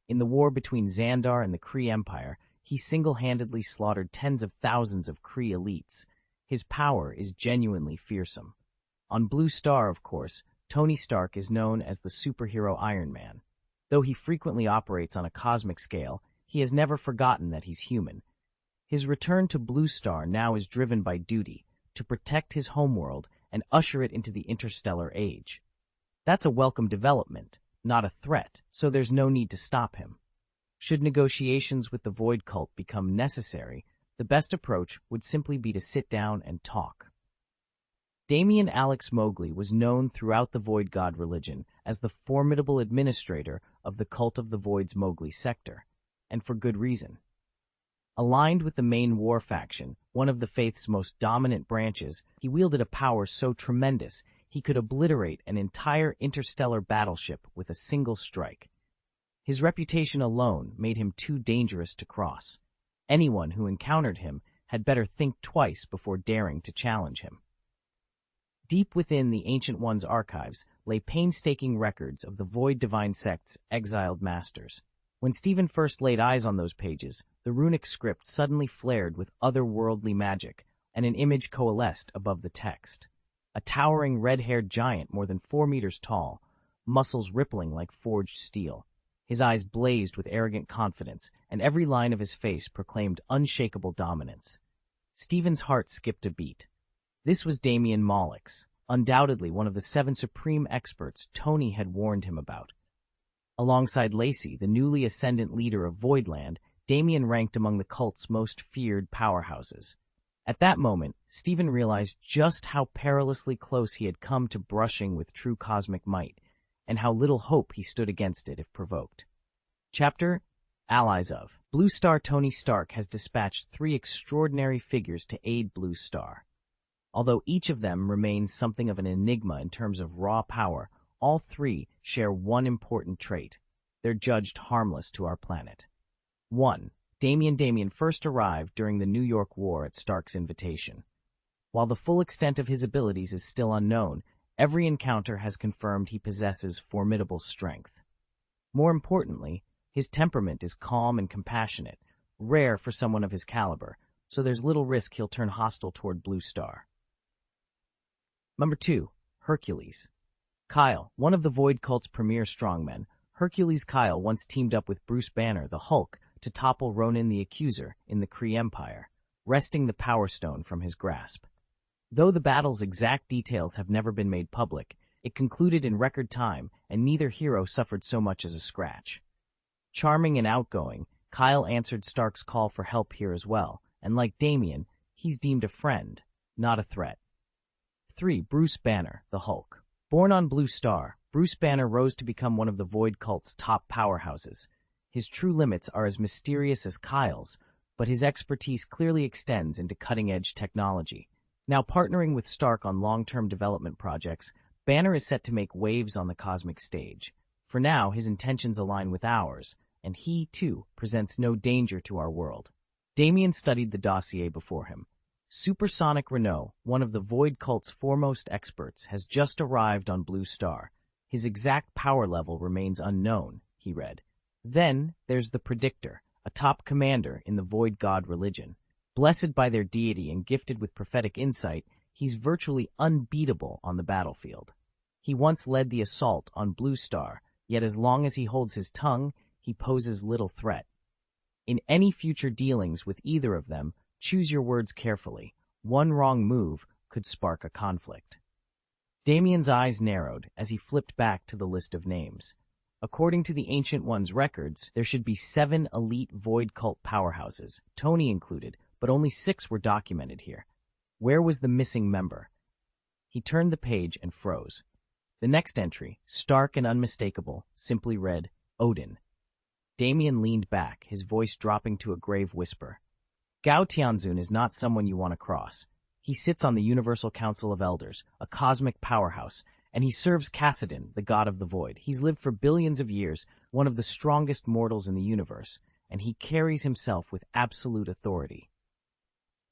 A: In the war between Xandar and the Kree Empire, he single-handedly slaughtered tens of thousands of Kree elites. His power is genuinely fearsome. On Blue Star, of course, Tony Stark is known as the superhero Iron Man. Though he frequently operates on a cosmic scale, he has never forgotten that he's human. His return to Blue Star now is driven by duty, to protect his homeworld and usher it into the interstellar age. That's a welcome development, not a threat, so there's no need to stop him. Should negotiations with the Void cult become necessary, the best approach would simply be to sit down and talk. Damien Alex Mowgli was known throughout the Void God religion as the formidable administrator of the Cult of the Void's Mowgli sector, and for good reason. Aligned with the main war faction, one of the faith's most dominant branches, he wielded a power so tremendous he could obliterate an entire interstellar battleship with a single strike. His reputation alone made him too dangerous to cross. Anyone who encountered him had better think twice before daring to challenge him. Deep within the Ancient One's archives lay painstaking records of the Void Divine Sect's exiled masters. When Stephen first laid eyes on those pages, the runic script suddenly flared with otherworldly magic, and an image coalesced above the text. A towering red-haired giant more than 4 meters tall, muscles rippling like forged steel. His eyes blazed with arrogant confidence, and every line of his face proclaimed unshakable dominance. Stephen's heart skipped a beat. This was Damien Mollix, undoubtedly one of the 7 supreme experts Tony had warned him about. Alongside Lacey, the newly ascendant leader of Voidland, Damien ranked among the cult's most feared powerhouses. At that moment, Stephen realized just how perilously close he had come to brushing with true cosmic might, and how little hope he stood against it if provoked. Chapter Allies of Blue Star. Tony Stark has dispatched 3 extraordinary figures to aid Blue Star. Although each of them remains something of an enigma in terms of raw power, all 3 share one important trait. They're judged harmless to our planet. 1. Damien. Damien first arrived during the New York War at Stark's invitation. While the full extent of his abilities is still unknown, every encounter has confirmed he possesses formidable strength. More importantly, his temperament is calm and compassionate, rare for someone of his caliber, so there's little risk he'll turn hostile toward Blue Star. Number 2. Hercules. Kyle, one of the Void Cult's premier strongmen, Hercules Kyle once teamed up with Bruce Banner, the Hulk, to topple Ronan the Accuser in the Kree Empire, wresting the Power Stone from his grasp. Though the battle's exact details have never been made public, it concluded in record time, and neither hero suffered so much as a scratch. Charming and outgoing, Kyle answered Stark's call for help here as well, and like Damien, he's deemed a friend, not a threat. 3. Bruce Banner, the Hulk. Born on Blue Star, Bruce Banner rose to become one of the Void Cult's top powerhouses. His true limits are as mysterious as Kyle's, but his expertise clearly extends into cutting-edge technology. Now partnering with Stark on long-term development projects, Banner is set to make waves on the cosmic stage. For now, his intentions align with ours, and he, too, presents no danger to our world. Damien studied the dossier before him. Supersonic Renault, one of the Void Cult's foremost experts, has just arrived on Blue Star. His exact power level remains unknown, he read. Then there's the Predictor, a top commander in the Void God religion. Blessed by their deity and gifted with prophetic insight, he's virtually unbeatable on the battlefield. He once led the assault on Blue Star, yet as long as he holds his tongue, he poses little threat. In any future dealings with either of them, choose your words carefully. One wrong move could spark a conflict. Damien's eyes narrowed as he flipped back to the list of names. According to the Ancient One's records, there should be 7 elite Void Cult powerhouses, Tony included, but only 6 were documented here. Where was the missing member? He turned the page and froze. The next entry, stark and unmistakable, simply read, Odin. Damien leaned back, his voice dropping to a grave whisper. Gao Tianzun is not someone you want to cross. He sits on the Universal Council of Elders, a cosmic powerhouse, and he serves Kassadin, the god of the void. He's lived for billions of years, one of the strongest mortals in the universe, and he carries himself with absolute authority.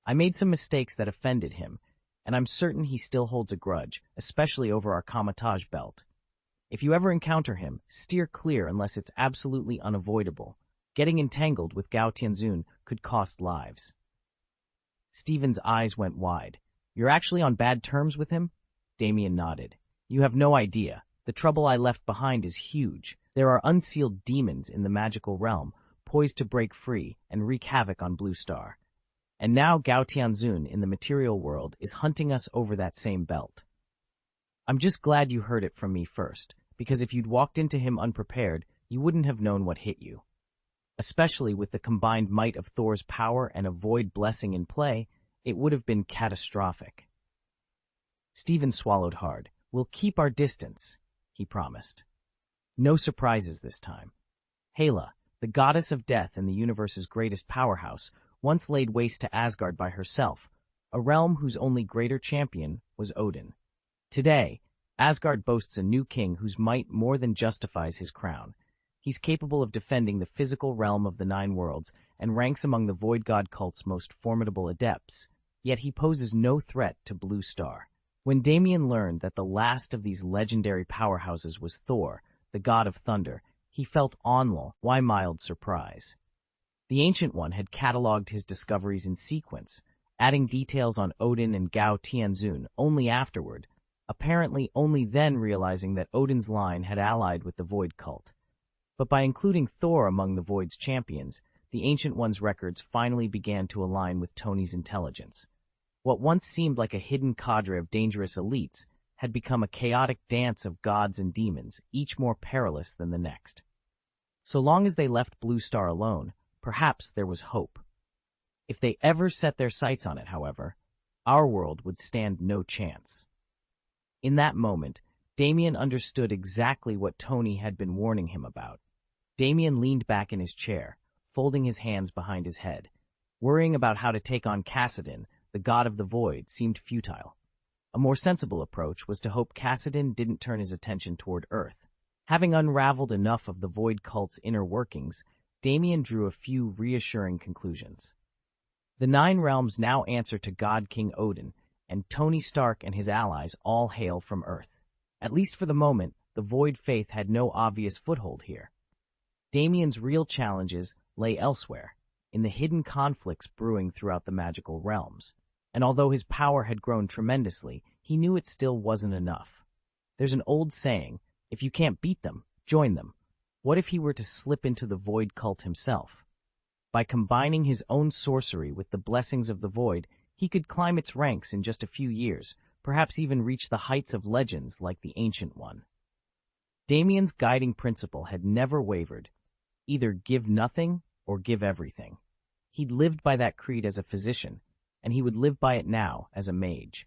A: I made some mistakes that offended him, and I'm certain he still holds a grudge, especially over our Kamatage belt. If you ever encounter him, steer clear unless it's absolutely unavoidable. Getting entangled with Gao Tianzun could cost lives. Stephen's eyes went wide. You're actually on bad terms with him? Damien nodded. You have no idea. The trouble I left behind is huge. There are unsealed demons in the magical realm, poised to break free and wreak havoc on Blue Star. And now Gao Tianzun in the material world is hunting us over that same belt. I'm just glad you heard it from me first, because if you'd walked into him unprepared, you wouldn't have known what hit you. Especially with the combined might of Thor's power and a void blessing in play, it would have been catastrophic. Stephen swallowed hard. We'll keep our distance, he promised. No surprises this time. Hela, the goddess of death and the universe's greatest powerhouse, once laid waste to Asgard by herself, a realm whose only greater champion was Odin. Today, Asgard boasts a new king whose might more than justifies his crown. He's capable of defending the physical realm of the 9 worlds and ranks among the Void God cult's most formidable adepts, yet he poses no threat to Blue Star. When Damien learned that the last of these legendary powerhouses was Thor, the god of thunder, he felt why mild surprise. The Ancient One had catalogued his discoveries in sequence, adding details on Odin and Gao Tianzun only afterward, apparently only then realizing that Odin's line had allied with the Void cult. But by including Thor among the Void's champions, the Ancient One's records finally began to align with Tony's intelligence. What once seemed like a hidden cadre of dangerous elites had become a chaotic dance of gods and demons, each more perilous than the next. So long as they left Blue Star alone, perhaps there was hope. If they ever set their sights on it, however, our world would stand no chance. In that moment, Damien understood exactly what Tony had been warning him about. Damien leaned back in his chair, folding his hands behind his head. Worrying about how to take on Kassadin, the god of the void, seemed futile. A more sensible approach was to hope Kassadin didn't turn his attention toward Earth. Having unraveled enough of the void cult's inner workings, Damien drew a few reassuring conclusions. The 9 realms now answer to God King Odin, and Tony Stark and his allies all hail from Earth. At least for the moment, the void faith had no obvious foothold here. Damien's real challenges lay elsewhere, in the hidden conflicts brewing throughout the magical realms. And although his power had grown tremendously, he knew it still wasn't enough. There's an old saying, if you can't beat them, join them. What if he were to slip into the void cult himself? By combining his own sorcery with the blessings of the void, he could climb its ranks in just a few years, perhaps even reach the heights of legends like the Ancient One. Damien's guiding principle had never wavered. Either give nothing or give everything. He'd lived by that creed as a physician, and he would live by it now as a mage.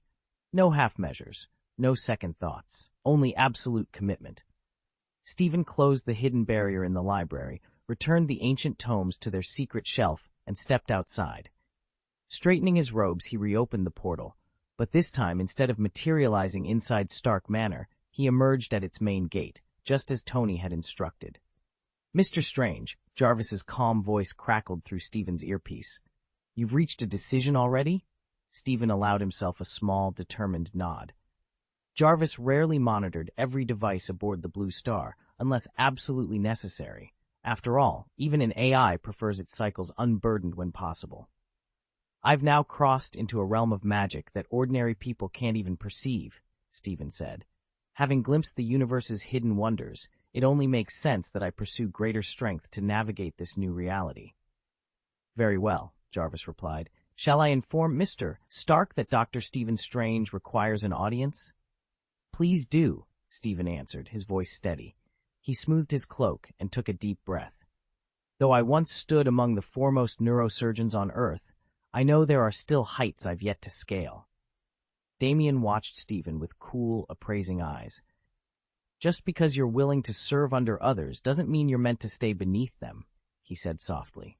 A: No half measures, no second thoughts, only absolute commitment. Stephen closed the hidden barrier in the library, returned the ancient tomes to their secret shelf, and stepped outside. Straightening his robes, he reopened the portal, but this time, instead of materializing inside Stark Manor, he emerged at its main gate, just as Tony had instructed. "Mr. Strange," Jarvis's calm voice crackled through Stephen's earpiece. "You've reached a decision already?" Stephen allowed himself a small, determined nod. Jarvis rarely monitored every device aboard the Blue Star, unless absolutely necessary. After all, even an AI prefers its cycles unburdened when possible. "I've now crossed into a realm of magic that ordinary people can't even perceive," Stephen said. "Having glimpsed the universe's hidden wonders, it only makes sense that I pursue greater strength to navigate this new reality." "Very well," Jarvis replied. "Shall I inform Mr. Stark that Dr. Stephen Strange requires an audience?" "Please do," Stephen answered, his voice steady. He smoothed his cloak and took a deep breath. "Though I once stood among the foremost neurosurgeons on Earth, I know there are still heights I've yet to scale." Damien watched Stephen with cool, appraising eyes. "Just because you're willing to serve under others doesn't mean you're meant to stay beneath them," he said softly.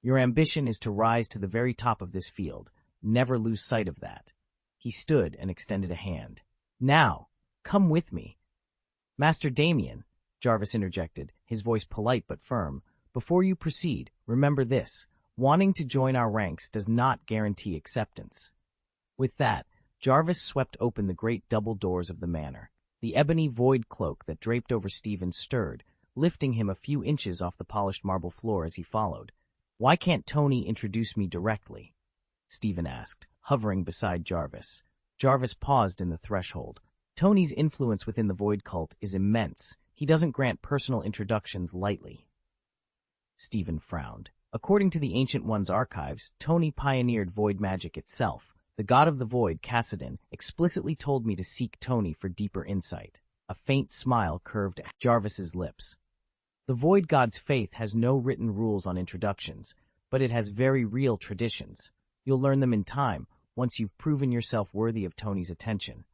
A: "Your ambition is to rise to the very top of this field. Never lose sight of that." He stood and extended a hand. "Now, come with me." "Master Damien," Jarvis interjected, his voice polite but firm, "before you proceed, remember this. Wanting to join our ranks does not guarantee acceptance." With that, Jarvis swept open the great double doors of the manor. The ebony void cloak that draped over Stephen stirred, lifting him a few inches off the polished marble floor as he followed. "Why can't Tony introduce me directly?" Stephen asked, hovering beside Jarvis. Jarvis paused in the threshold. "Tony's influence within the void cult is immense. He doesn't grant personal introductions lightly." Stephen frowned. According to the Ancient One's archives, Tony pioneered void magic itself. The god of the void, Kassadin, explicitly told me to seek Tony for deeper insight. A faint smile curved Jarvis's lips. "The void god's faith has no written rules on introductions, but it has very real traditions. You'll learn them in time, once you've proven yourself worthy of Tony's attention."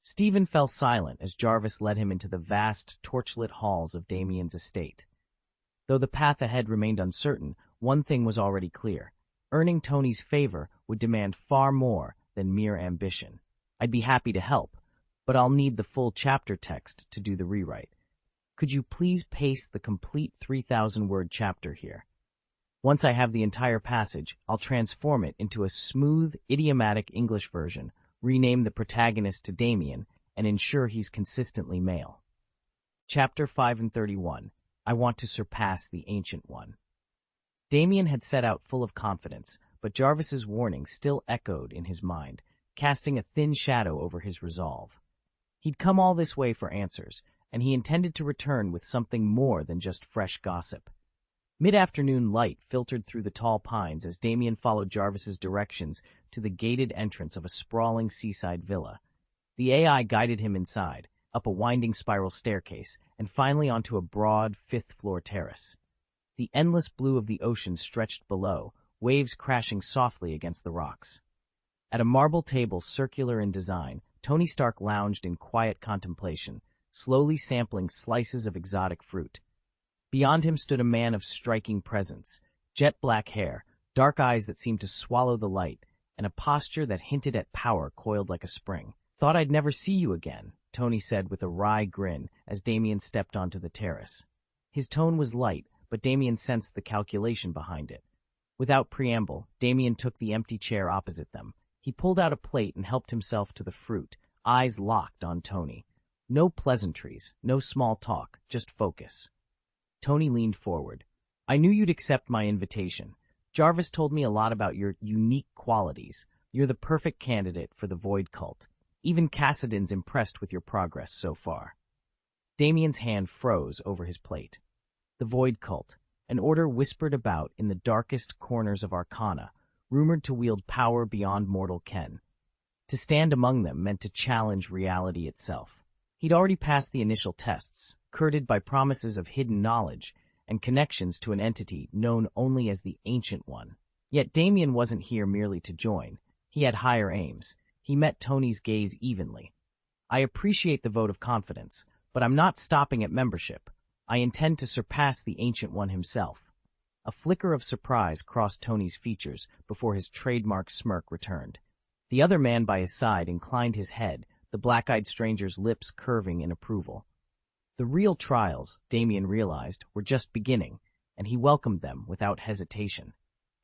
A: Stephen fell silent as Jarvis led him into the vast, torchlit halls of Damien's estate. Though the path ahead remained uncertain, one thing was already clear. Earning Tony's favor would demand far more than mere ambition. "I'd be happy to help, but I'll need the full chapter text to do the rewrite. Could you please paste the complete 3,000-word chapter here? Once I have the entire passage, I'll transform it into a smooth, idiomatic English version, rename the protagonist to Damien, and ensure he's consistently male." Chapter 5 and 31. I want to surpass the Ancient One. Damien had set out full of confidence, but Jarvis's warning still echoed in his mind, casting a thin shadow over his resolve. He'd come all this way for answers, and he intended to return with something more than just fresh gossip. Mid-afternoon light filtered through the tall pines as Damien followed Jarvis's directions to the gated entrance of a sprawling seaside villa. The AI guided him inside, up a winding spiral staircase, and finally onto a broad, fifth-floor terrace. The endless blue of the ocean stretched below, waves crashing softly against the rocks. At a marble table circular in design, Tony Stark lounged in quiet contemplation, slowly sampling slices of exotic fruit. Beyond him stood a man of striking presence, jet black hair, dark eyes that seemed to swallow the light, and a posture that hinted at power coiled like a spring. "Thought I'd never see you again," Tony said with a wry grin as Damien stepped onto the terrace. His tone was light, but Damien sensed the calculation behind it. Without preamble, Damien took the empty chair opposite them. He pulled out a plate and helped himself to the fruit, eyes locked on Tony. No pleasantries, no small talk, just focus. Tony leaned forward. "I knew you'd accept my invitation. Jarvis told me a lot about your unique qualities. You're the perfect candidate for the Void Cult. Even Cassidon's impressed with your progress so far." Damien's hand froze over his plate. The Void Cult, an order whispered about in the darkest corners of Arcana, rumored to wield power beyond mortal ken. To stand among them meant to challenge reality itself. He'd already passed the initial tests, courted by promises of hidden knowledge and connections to an entity known only as the Ancient One. Yet Damien wasn't here merely to join. He had higher aims. He met Tony's gaze evenly. "I appreciate the vote of confidence, but I'm not stopping at membership. I intend to surpass the Ancient One himself." A flicker of surprise crossed Tony's features before his trademark smirk returned. The other man by his side inclined his head, the black-eyed stranger's lips curving in approval. The real trials, Damien realized, were just beginning, and he welcomed them without hesitation.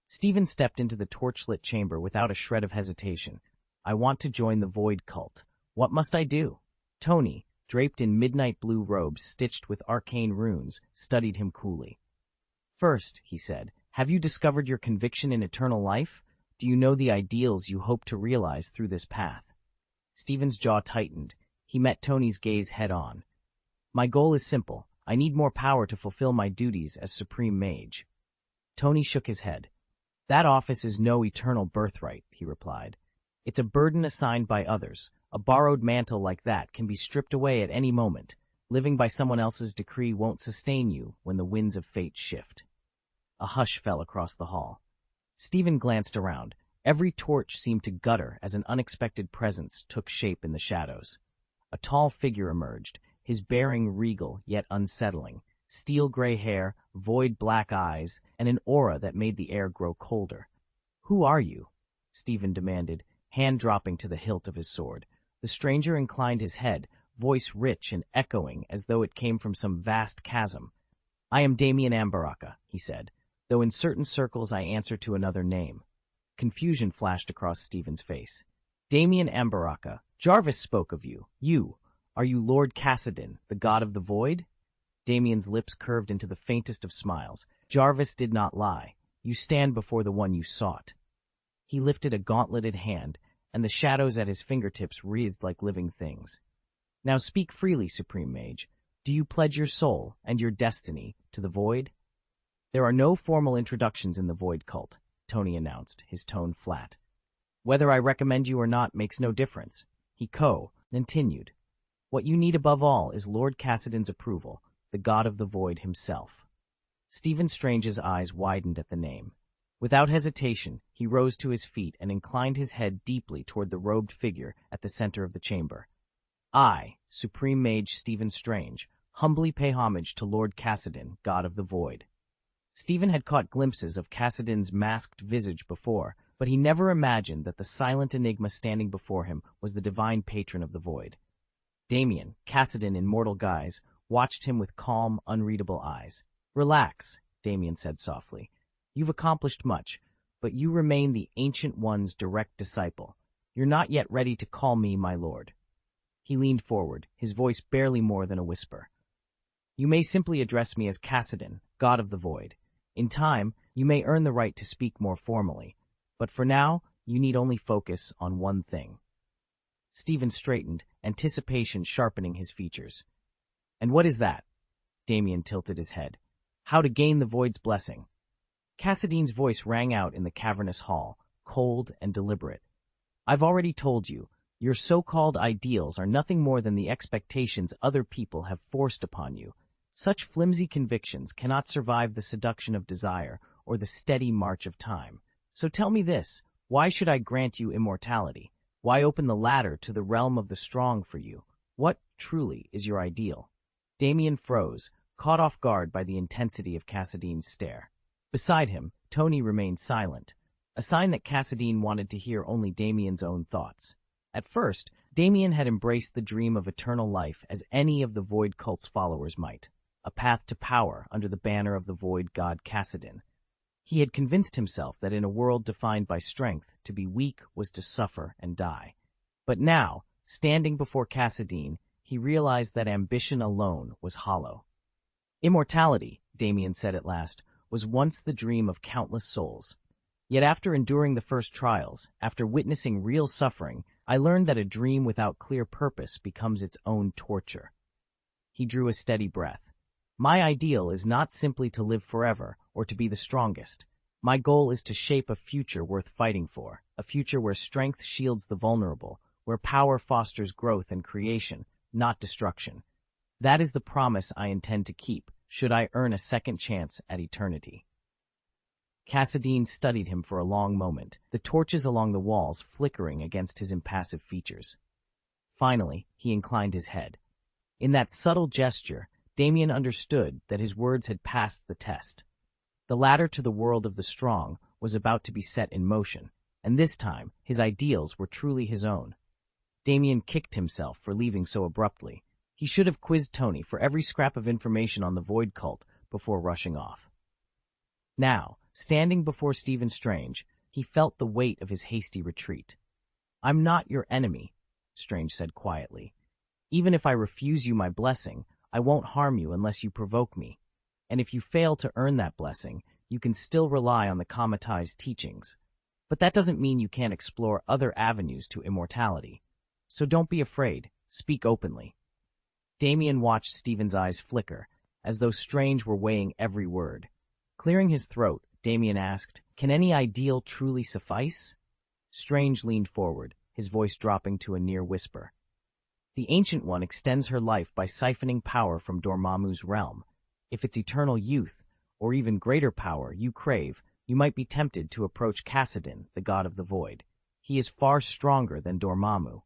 A: Stephen stepped into the torchlit chamber without a shred of hesitation. "I want to join the Void Cult. What must I do?" Tony, draped in midnight blue robes stitched with arcane runes, studied him coolly. "First," he said, "have you discovered your conviction in eternal life? Do you know the ideals you hope to realize through this path?" Stephen's jaw tightened. He met Tony's gaze head-on. "My goal is simple. I need more power to fulfill my duties as Supreme Mage." Tony shook his head. "That office is no eternal birthright," he replied. "It's a burden assigned by others. A borrowed mantle like that can be stripped away at any moment. Living by someone else's decree won't sustain you when the winds of fate shift." A hush fell across the hall. Stephen glanced around. Every torch seemed to gutter as an unexpected presence took shape in the shadows. A tall figure emerged, his bearing regal yet unsettling, steel-gray hair, void black eyes, and an aura that made the air grow colder. "Who are you?" Stephen demanded, hand dropping to the hilt of his sword. The stranger inclined his head, voice rich and echoing as though it came from some vast chasm. "I am Damien Ambaraka," he said, "though in certain circles I answer to another name." Confusion flashed across Stephen's face. "Damien Ambaraka, Jarvis spoke of you. Are you Lord Cassidon, the god of the void?" Damien's lips curved into the faintest of smiles. "Jarvis did not lie. You stand before the one you sought." He lifted a gauntleted hand, and the shadows at his fingertips wreathed like living things. "Now speak freely, Supreme Mage. Do you pledge your soul and your destiny to the void?" "There are no formal introductions in the Void Cult," Tony announced, his tone flat. "Whether I recommend you or not makes no difference." He continued. "What you need above all is Lord Cassidon's approval, the god of the void himself." Stephen Strange's eyes widened at the name. Without hesitation, he rose to his feet and inclined his head deeply toward the robed figure at the center of the chamber. "I, Supreme Mage Stephen Strange, humbly pay homage to Lord Cassidon, god of the void." Stephen had caught glimpses of Cassidon's masked visage before, but he never imagined that the silent enigma standing before him was the divine patron of the void. Damien, Cassidon in mortal guise, watched him with calm, unreadable eyes. "Relax," Damien said softly. "You've accomplished much, but you remain the Ancient One's direct disciple. You're not yet ready to call me my lord." He leaned forward, his voice barely more than a whisper. "You may simply address me as Cassidon, god of the void. In time, you may earn the right to speak more formally, but for now, you need only focus on one thing." Stephen straightened, anticipation sharpening his features. "And what is that?" Damien tilted his head. "How to gain the void's blessing." Cassidon's voice rang out in the cavernous hall, cold and deliberate. "I've already told you, your so-called ideals are nothing more than the expectations other people have forced upon you. Such flimsy convictions cannot survive the seduction of desire or the steady march of time. So tell me this, why should I grant you immortality? Why open the ladder to the realm of the strong for you? What, truly, is your ideal?" Damien froze, caught off guard by the intensity of Cassidy's stare. Beside him, Tony remained silent, a sign that Cassidy wanted to hear only Damien's own thoughts. At first, Damien had embraced the dream of eternal life as any of the Void cult's followers might, a path to power under the banner of the Void god Cassidin. He had convinced himself that in a world defined by strength, to be weak was to suffer and die. But now, standing before Cassidin, he realized that ambition alone was hollow. Immortality, Damien said at last, was once the dream of countless souls. Yet after enduring the first trials, after witnessing real suffering, I learned that a dream without clear purpose becomes its own torture. He drew a steady breath. My ideal is not simply to live forever or to be the strongest. My goal is to shape a future worth fighting for, a future where strength shields the vulnerable, where power fosters growth and creation, not destruction. That is the promise I intend to keep, should I earn a second chance at eternity. Cassidin studied him for a long moment, the torches along the walls flickering against his impassive features. Finally, he inclined his head. In that subtle gesture, Damien understood that his words had passed the test. The ladder to the world of the strong was about to be set in motion, and this time his ideals were truly his own. Damien kicked himself for leaving so abruptly. He should have quizzed Tony for every scrap of information on the Void cult before rushing off. Now, standing before Stephen Strange, he felt the weight of his hasty retreat. "I'm not your enemy," Strange said quietly. "Even if I refuse you my blessing, I won't harm you unless you provoke me. And if you fail to earn that blessing, you can still rely on the Kamatai's teachings. But that doesn't mean you can't explore other avenues to immortality. So don't be afraid, speak openly." Damien watched Stephen's eyes flicker, as though Strange were weighing every word. Clearing his throat, Damien asked, "Can any ideal truly suffice?" Strange leaned forward, his voice dropping to a near whisper. "The Ancient One extends her life by siphoning power from Dormammu's realm. If it's eternal youth, or even greater power, you crave, you might be tempted to approach Cassidin, the god of the Void. He is far stronger than Dormammu.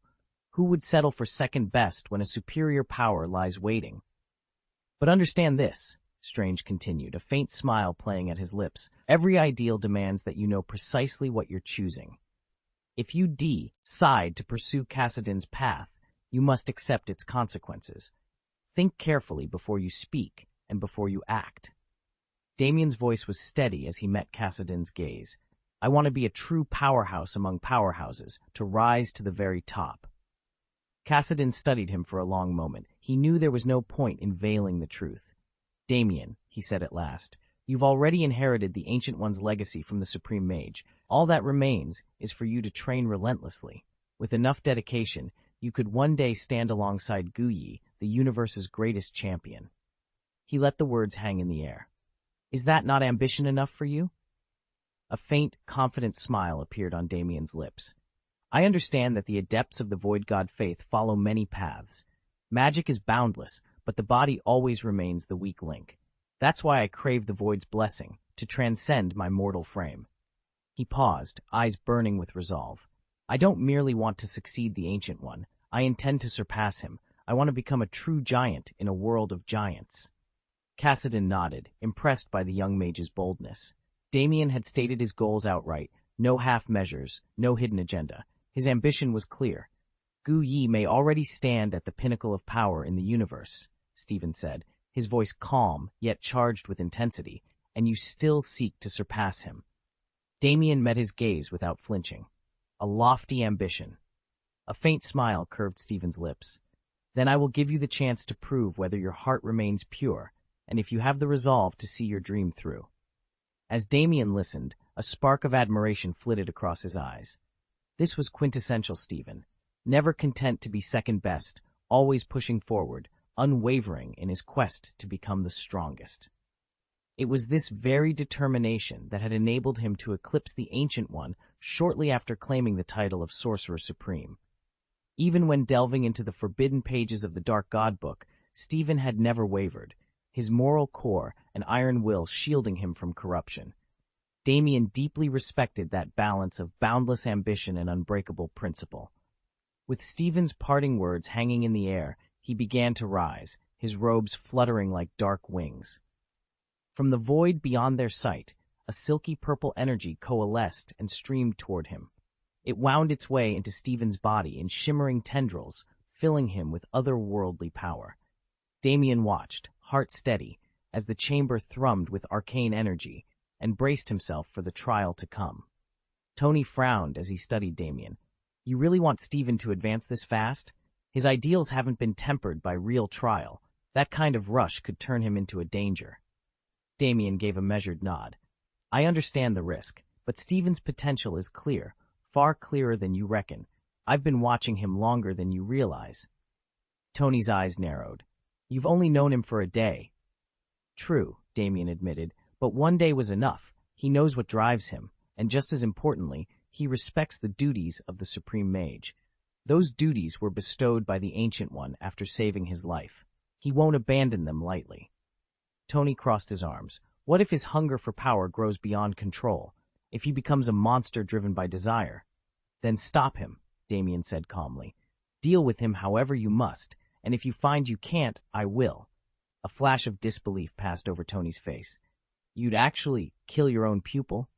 A: Who would settle for second best when a superior power lies waiting? But understand this," Strange continued, a faint smile playing at his lips. "Every ideal demands that you know precisely what you're choosing. If you decide to pursue Cassidin's path, you must accept its consequences. Think carefully before you speak and before you act." Damien's voice was steady as he met Cassidin's gaze. "I want to be a true powerhouse among powerhouses, to rise to the very top." Cassidin studied him for a long moment. He knew there was no point in veiling the truth. "Damien," he said at last, "you've already inherited the Ancient One's legacy from the Supreme Mage. All that remains is for you to train relentlessly. With enough dedication, you could one day stand alongside Guyi, the universe's greatest champion." He let the words hang in the air. "Is that not ambition enough for you?" A faint, confident smile appeared on Damien's lips. "I understand that the adepts of the Void God faith follow many paths. Magic is boundless, but the body always remains the weak link. That's why I crave the Void's blessing, to transcend my mortal frame." He paused, eyes burning with resolve. "I don't merely want to succeed the Ancient One. I intend to surpass him. I want to become a true giant in a world of giants." Cassidin nodded, impressed by the young mage's boldness. Damien had stated his goals outright, no half measures, no hidden agenda. His ambition was clear. "Guyi may already stand at the pinnacle of power in the universe," Stephen said, his voice calm yet charged with intensity, "and you still seek to surpass him." Damien met his gaze without flinching. A lofty ambition. A faint smile curved Stephen's lips. "Then I will give you the chance to prove whether your heart remains pure, and if you have the resolve to see your dream through." As Damien listened, a spark of admiration flitted across his eyes. This was quintessential Stephen, never content to be second best, always pushing forward, unwavering in his quest to become the strongest. It was this very determination that had enabled him to eclipse the Ancient One shortly after claiming the title of Sorcerer Supreme. Even when delving into the forbidden pages of the Dark God Book, Stephen had never wavered, his moral core and iron will shielding him from corruption. Damien deeply respected that balance of boundless ambition and unbreakable principle. With Stephen's parting words hanging in the air, he began to rise, his robes fluttering like dark wings. From the void beyond their sight, a silky purple energy coalesced and streamed toward him. It wound its way into Stephen's body in shimmering tendrils, filling him with otherworldly power. Damien watched, heart steady, as the chamber thrummed with arcane energy, and braced himself for the trial to come. Tony frowned as he studied Damien. You really want Stephen to advance this fast? His ideals haven't been tempered by real trial. That kind of rush could turn him into a danger. Damien gave a measured nod. I understand the risk, but Stephen's potential is clear, far clearer than you reckon. I've been watching him longer than you realize. Tony's eyes narrowed. You've only known him for a day. True, Damien admitted, but one day was enough. He knows what drives him, and just as importantly, he respects the duties of the Supreme Mage. Those duties were bestowed by the Ancient One after saving his life. He won't abandon them lightly. Tony crossed his arms. What if his hunger for power grows beyond control? If he becomes a monster driven by desire? Then stop him, Damien said calmly. Deal with him however you must, and if you find you can't, I will. A flash of disbelief passed over Tony's face. You'd actually kill your own pupil?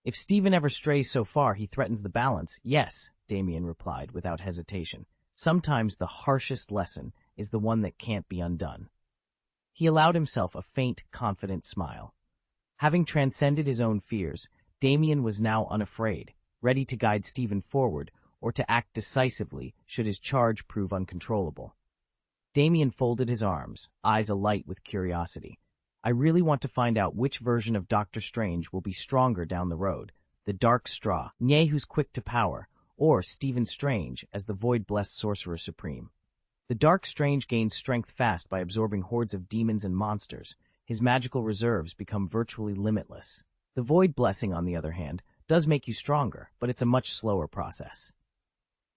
A: If Stephen ever strays so far he threatens the balance, yes, Damien replied without hesitation. Sometimes the harshest lesson is the one that can't be undone. He allowed himself a faint, confident smile. Having transcended his own fears, Damien was now unafraid, ready to guide Stephen forward or to act decisively should his charge prove uncontrollable. Damien folded his arms, eyes alight with curiosity. I really want to find out which version of Doctor Strange will be stronger down the road, the Dark Straw, Nye who's quick to power, or Stephen Strange as the Void-blessed Sorcerer Supreme. The Dark Strange gains strength fast by absorbing hordes of demons and monsters. His magical reserves become virtually limitless. The Void Blessing, on the other hand, does make you stronger, but it's a much slower process.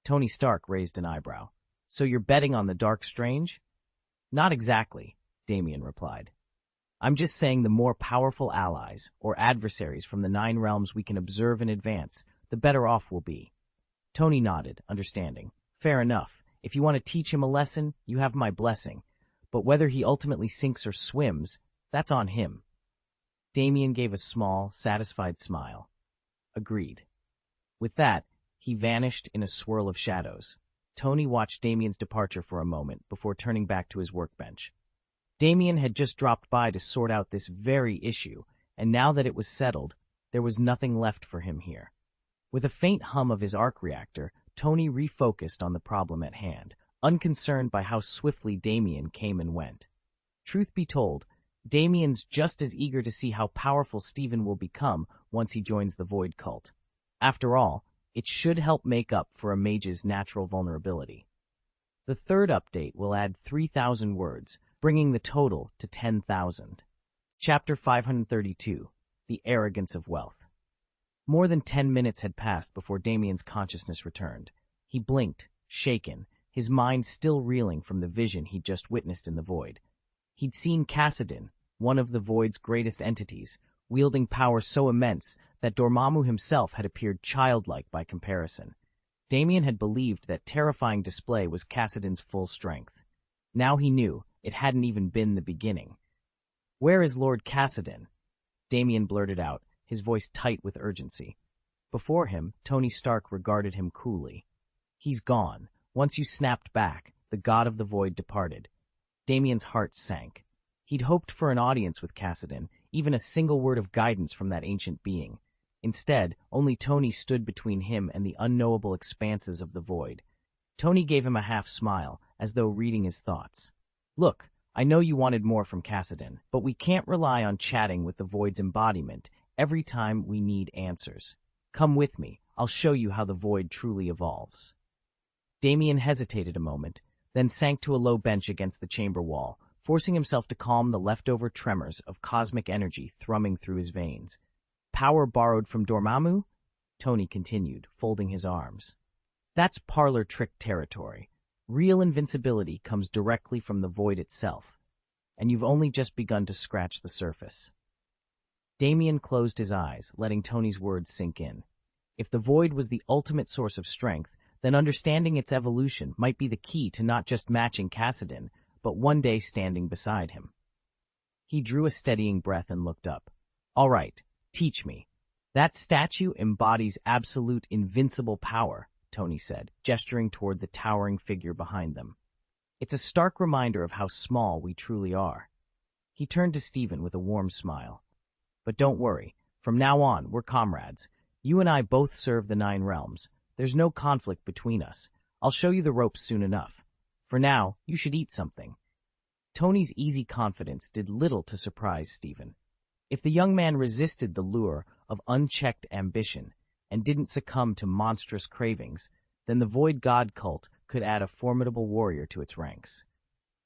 A: Tony Stark raised an eyebrow. So you're betting on the Dark Strange? Not exactly, Damien replied. I'm just saying the more powerful allies, or adversaries from the 9 realms we can observe in advance, the better off we'll be. Tony nodded, understanding. Fair enough. If you want to teach him a lesson, you have my blessing. But whether he ultimately sinks or swims, that's on him. Damien gave a small, satisfied smile. Agreed. With that, he vanished in a swirl of shadows. Tony watched Damien's departure for a moment before turning back to his workbench. Damien had just dropped by to sort out this very issue, and now that it was settled, there was nothing left for him here. With a faint hum of his arc reactor, Tony refocused on the problem at hand, unconcerned by how swiftly Damien came and went. Truth be told, Damien's just as eager to see how powerful Stephen will become once he joins the Void cult. After all, it should help make up for a mage's natural vulnerability. The third update will add 3,000 words, bringing the total to 10,000. Chapter 532, The Arrogance of Wealth. More than 10 minutes had passed before Damien's consciousness returned. He blinked, shaken, his mind still reeling from the vision he'd just witnessed in the Void. He'd seen Kassadin, one of the Void's greatest entities, wielding power so immense that Dormammu himself had appeared childlike by comparison. Damien had believed that terrifying display was Kassadin's full strength. Now he knew it hadn't even been the beginning. Where is Lord Kassadin? Damien blurted out, his voice tight with urgency. Before him, Tony Stark regarded him coolly. He's gone. Once you snapped back, the god of the Void departed. Damien's heart sank. He'd hoped for an audience with Kassadin, even a single word of guidance from that ancient being. Instead, only Tony stood between him and the unknowable expanses of the Void. Tony gave him a half-smile, as though reading his thoughts. Look, I know you wanted more from Kassadin, but we can't rely on chatting with the Void's embodiment every time we need answers. Come with me, I'll show you how the Void truly evolves. Damien hesitated a moment, then sank to a low bench against the chamber wall, forcing himself to calm the leftover tremors of cosmic energy thrumming through his veins. Power borrowed from Dormammu? Tony continued, folding his arms. That's parlor trick territory. Real invincibility comes directly from the Void itself, and you've only just begun to scratch the surface. Damien closed his eyes, letting Tony's words sink in. If the Void was the ultimate source of strength, then understanding its evolution might be the key to not just matching Kassadin, but one day standing beside him. He drew a steadying breath and looked up. "All right, teach me." "That statue embodies absolute invincible power," Tony said, gesturing toward the towering figure behind them. "It's a stark reminder of how small we truly are." He turned to Stephen with a warm smile. "But don't worry, from now on, we're comrades. You and I both serve the 9 realms. There's no conflict between us. I'll show you the ropes soon enough. For now, you should eat something." Tony's easy confidence did little to surprise Stephen. If the young man resisted the lure of unchecked ambition and didn't succumb to monstrous cravings, then the Void God cult could add a formidable warrior to its ranks.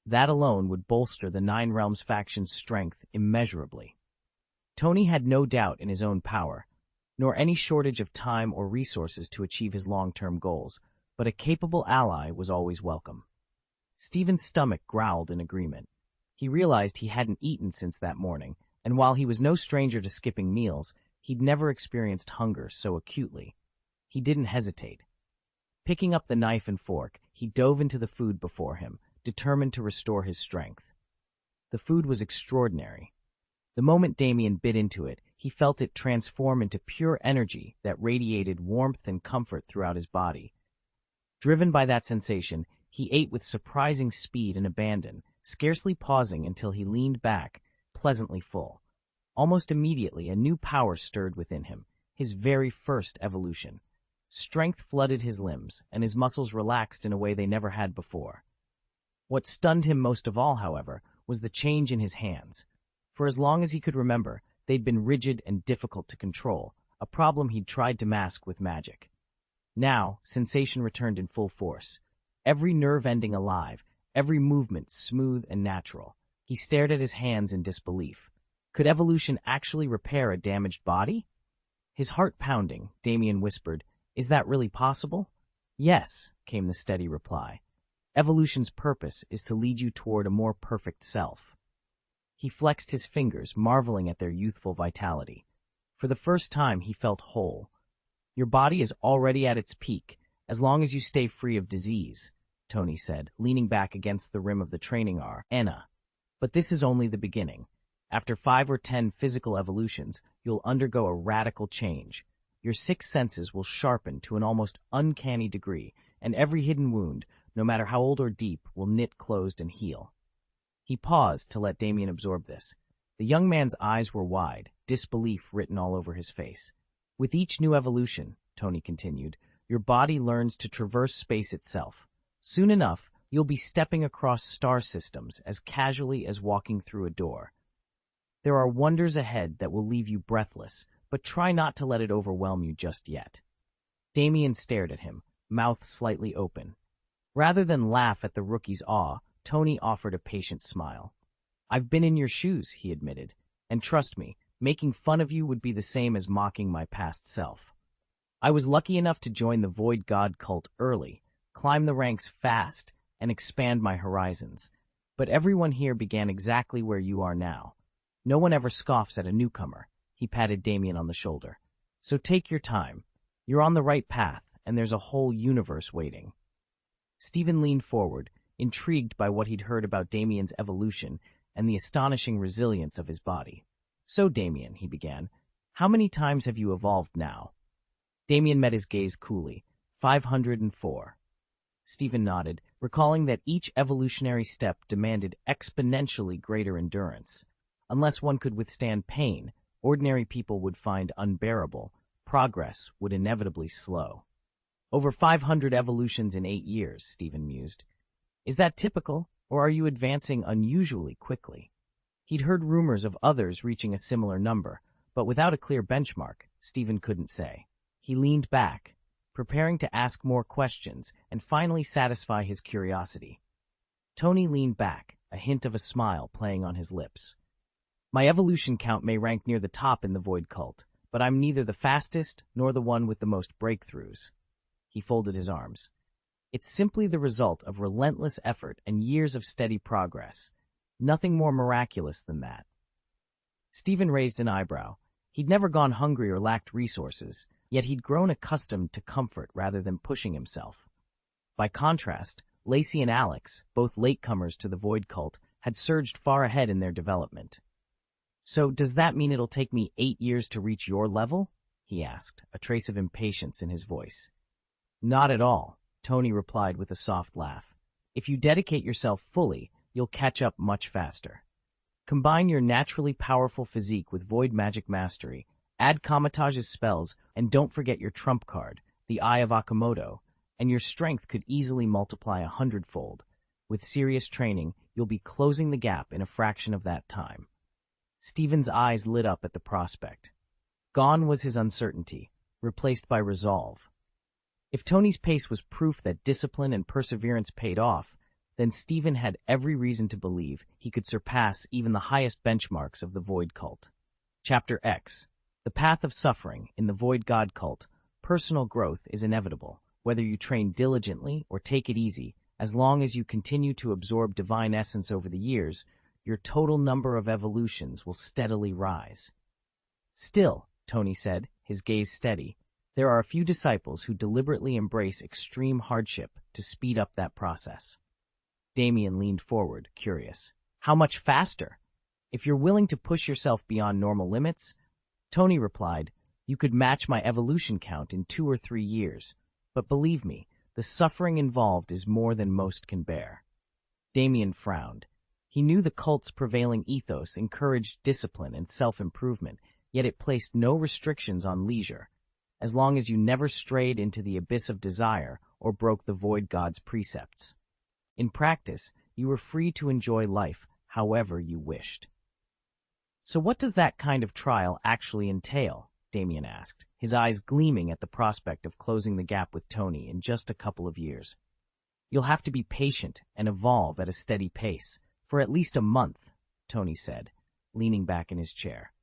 A: That alone would bolster the 9 Realms faction's strength immeasurably. Tony had no doubt in his own power, nor any shortage of time or resources to achieve his long-term goals, but a capable ally was always welcome. Stephen's stomach growled in agreement. He realized he hadn't eaten since that morning, and while he was no stranger to skipping meals, he'd never experienced hunger so acutely. He didn't hesitate. Picking up the knife and fork, he dove into the food before him, determined to restore his strength. The food was extraordinary. The moment Damien bit into it, he felt it transform into pure energy that radiated warmth and comfort throughout his body. Driven by that sensation, he ate with surprising speed and abandon, scarcely pausing until he leaned back, pleasantly full. Almost immediately, a new power stirred within him, his very first evolution. Strength flooded his limbs, and his muscles relaxed in a way they never had before. What stunned him most of all, however, was the change in his hands. For as long as he could remember, they'd been rigid and difficult to control, a problem he'd tried to mask with magic. Now, sensation returned in full force. Every nerve ending alive, every movement smooth and natural. He stared at his hands in disbelief. Could evolution actually repair a damaged body? His heart pounding, Damien whispered, "Is that really possible?" "Yes," came the steady reply. "Evolution's purpose is to lead you toward a more perfect self." He flexed his fingers, marveling at their youthful vitality. For the first time, he felt whole. "Your body is already at its peak, as long as you stay free of disease," Tony said, leaning back against the rim of the training arena. "But this is only the beginning. After 5 or 10 physical evolutions, you'll undergo a radical change. Your 6 senses will sharpen to an almost uncanny degree, and every hidden wound, no matter how old or deep, will knit closed and heal." He paused to let Damien absorb this. The young man's eyes were wide, disbelief written all over his face. "With each new evolution," Tony continued, "your body learns to traverse space itself. Soon enough, you'll be stepping across star systems as casually as walking through a door. There are wonders ahead that will leave you breathless, but try not to let it overwhelm you just yet." Damien stared at him, mouth slightly open. Rather than laugh at the rookie's awe, Tony offered a patient smile. "I've been in your shoes," he admitted, "and trust me, making fun of you would be the same as mocking my past self. I was lucky enough to join the Void God cult early, climb the ranks fast, and expand my horizons. But everyone here began exactly where you are now. No one ever scoffs at a newcomer," he patted Damien on the shoulder. "So take your time. You're on the right path, and there's a whole universe waiting." Stephen leaned forward, intrigued by what he'd heard about Damien's evolution and the astonishing resilience of his body. "So, Damien," he began, "how many times have you evolved now?" Damien met his gaze coolly. 504. Stephen nodded, recalling that each evolutionary step demanded exponentially greater endurance. Unless one could withstand pain, ordinary people would find unbearable. Progress would inevitably slow. "Over 500 evolutions in 8 years, Stephen mused. "Is that typical, or are you advancing unusually quickly?" He'd heard rumors of others reaching a similar number, but without a clear benchmark, Stephen couldn't say. He leaned back, preparing to ask more questions and finally satisfy his curiosity. Tony leaned back, a hint of a smile playing on his lips. "My evolution count may rank near the top in the Void cult, but I'm neither the fastest nor the one with the most breakthroughs." He folded his arms. "It's simply the result of relentless effort and years of steady progress. Nothing more miraculous than that." Stephen raised an eyebrow. He'd never gone hungry or lacked resources, yet he'd grown accustomed to comfort rather than pushing himself. By contrast, Lacey and Alex, both latecomers to the Void Cult, had surged far ahead in their development. "So does that mean it'll take me 8 years to reach your level?" he asked, a trace of impatience in his voice. "Not at all," Tony replied with a soft laugh. "If you dedicate yourself fully, you'll catch up much faster. Combine your naturally powerful physique with void magic mastery, add Kamatage's spells, and don't forget your trump card, the Eye of Akamoto, and your strength could easily multiply 100-fold. With serious training, you'll be closing the gap in a fraction of that time." Stephen's eyes lit up at the prospect. Gone was his uncertainty, replaced by resolve. If Tony's pace was proof that discipline and perseverance paid off, then Stephen had every reason to believe he could surpass even the highest benchmarks of the Void Cult. Chapter X. The Path of Suffering. In the Void God Cult, personal growth is inevitable. Whether you train diligently or take it easy, as long as you continue to absorb divine essence over the years, your total number of evolutions will steadily rise. "Still," Tony said, his gaze steady, "there are a few disciples who deliberately embrace extreme hardship to speed up that process." Damien leaned forward, curious. "How much faster?" "If you're willing to push yourself beyond normal limits," Tony replied, "you could match my evolution count in 2 or 3 years. But believe me, the suffering involved is more than most can bear." Damien frowned. He knew the cult's prevailing ethos encouraged discipline and self-improvement, yet it placed no restrictions on leisure, as long as you never strayed into the abyss of desire or broke the Void God's precepts. In practice, you were free to enjoy life however you wished. "So what does that kind of trial actually entail?" Damien asked, his eyes gleaming at the prospect of closing the gap with Tony in just a couple of years. "You'll have to be patient and evolve at a steady pace, for at least a month," Tony said, leaning back in his chair.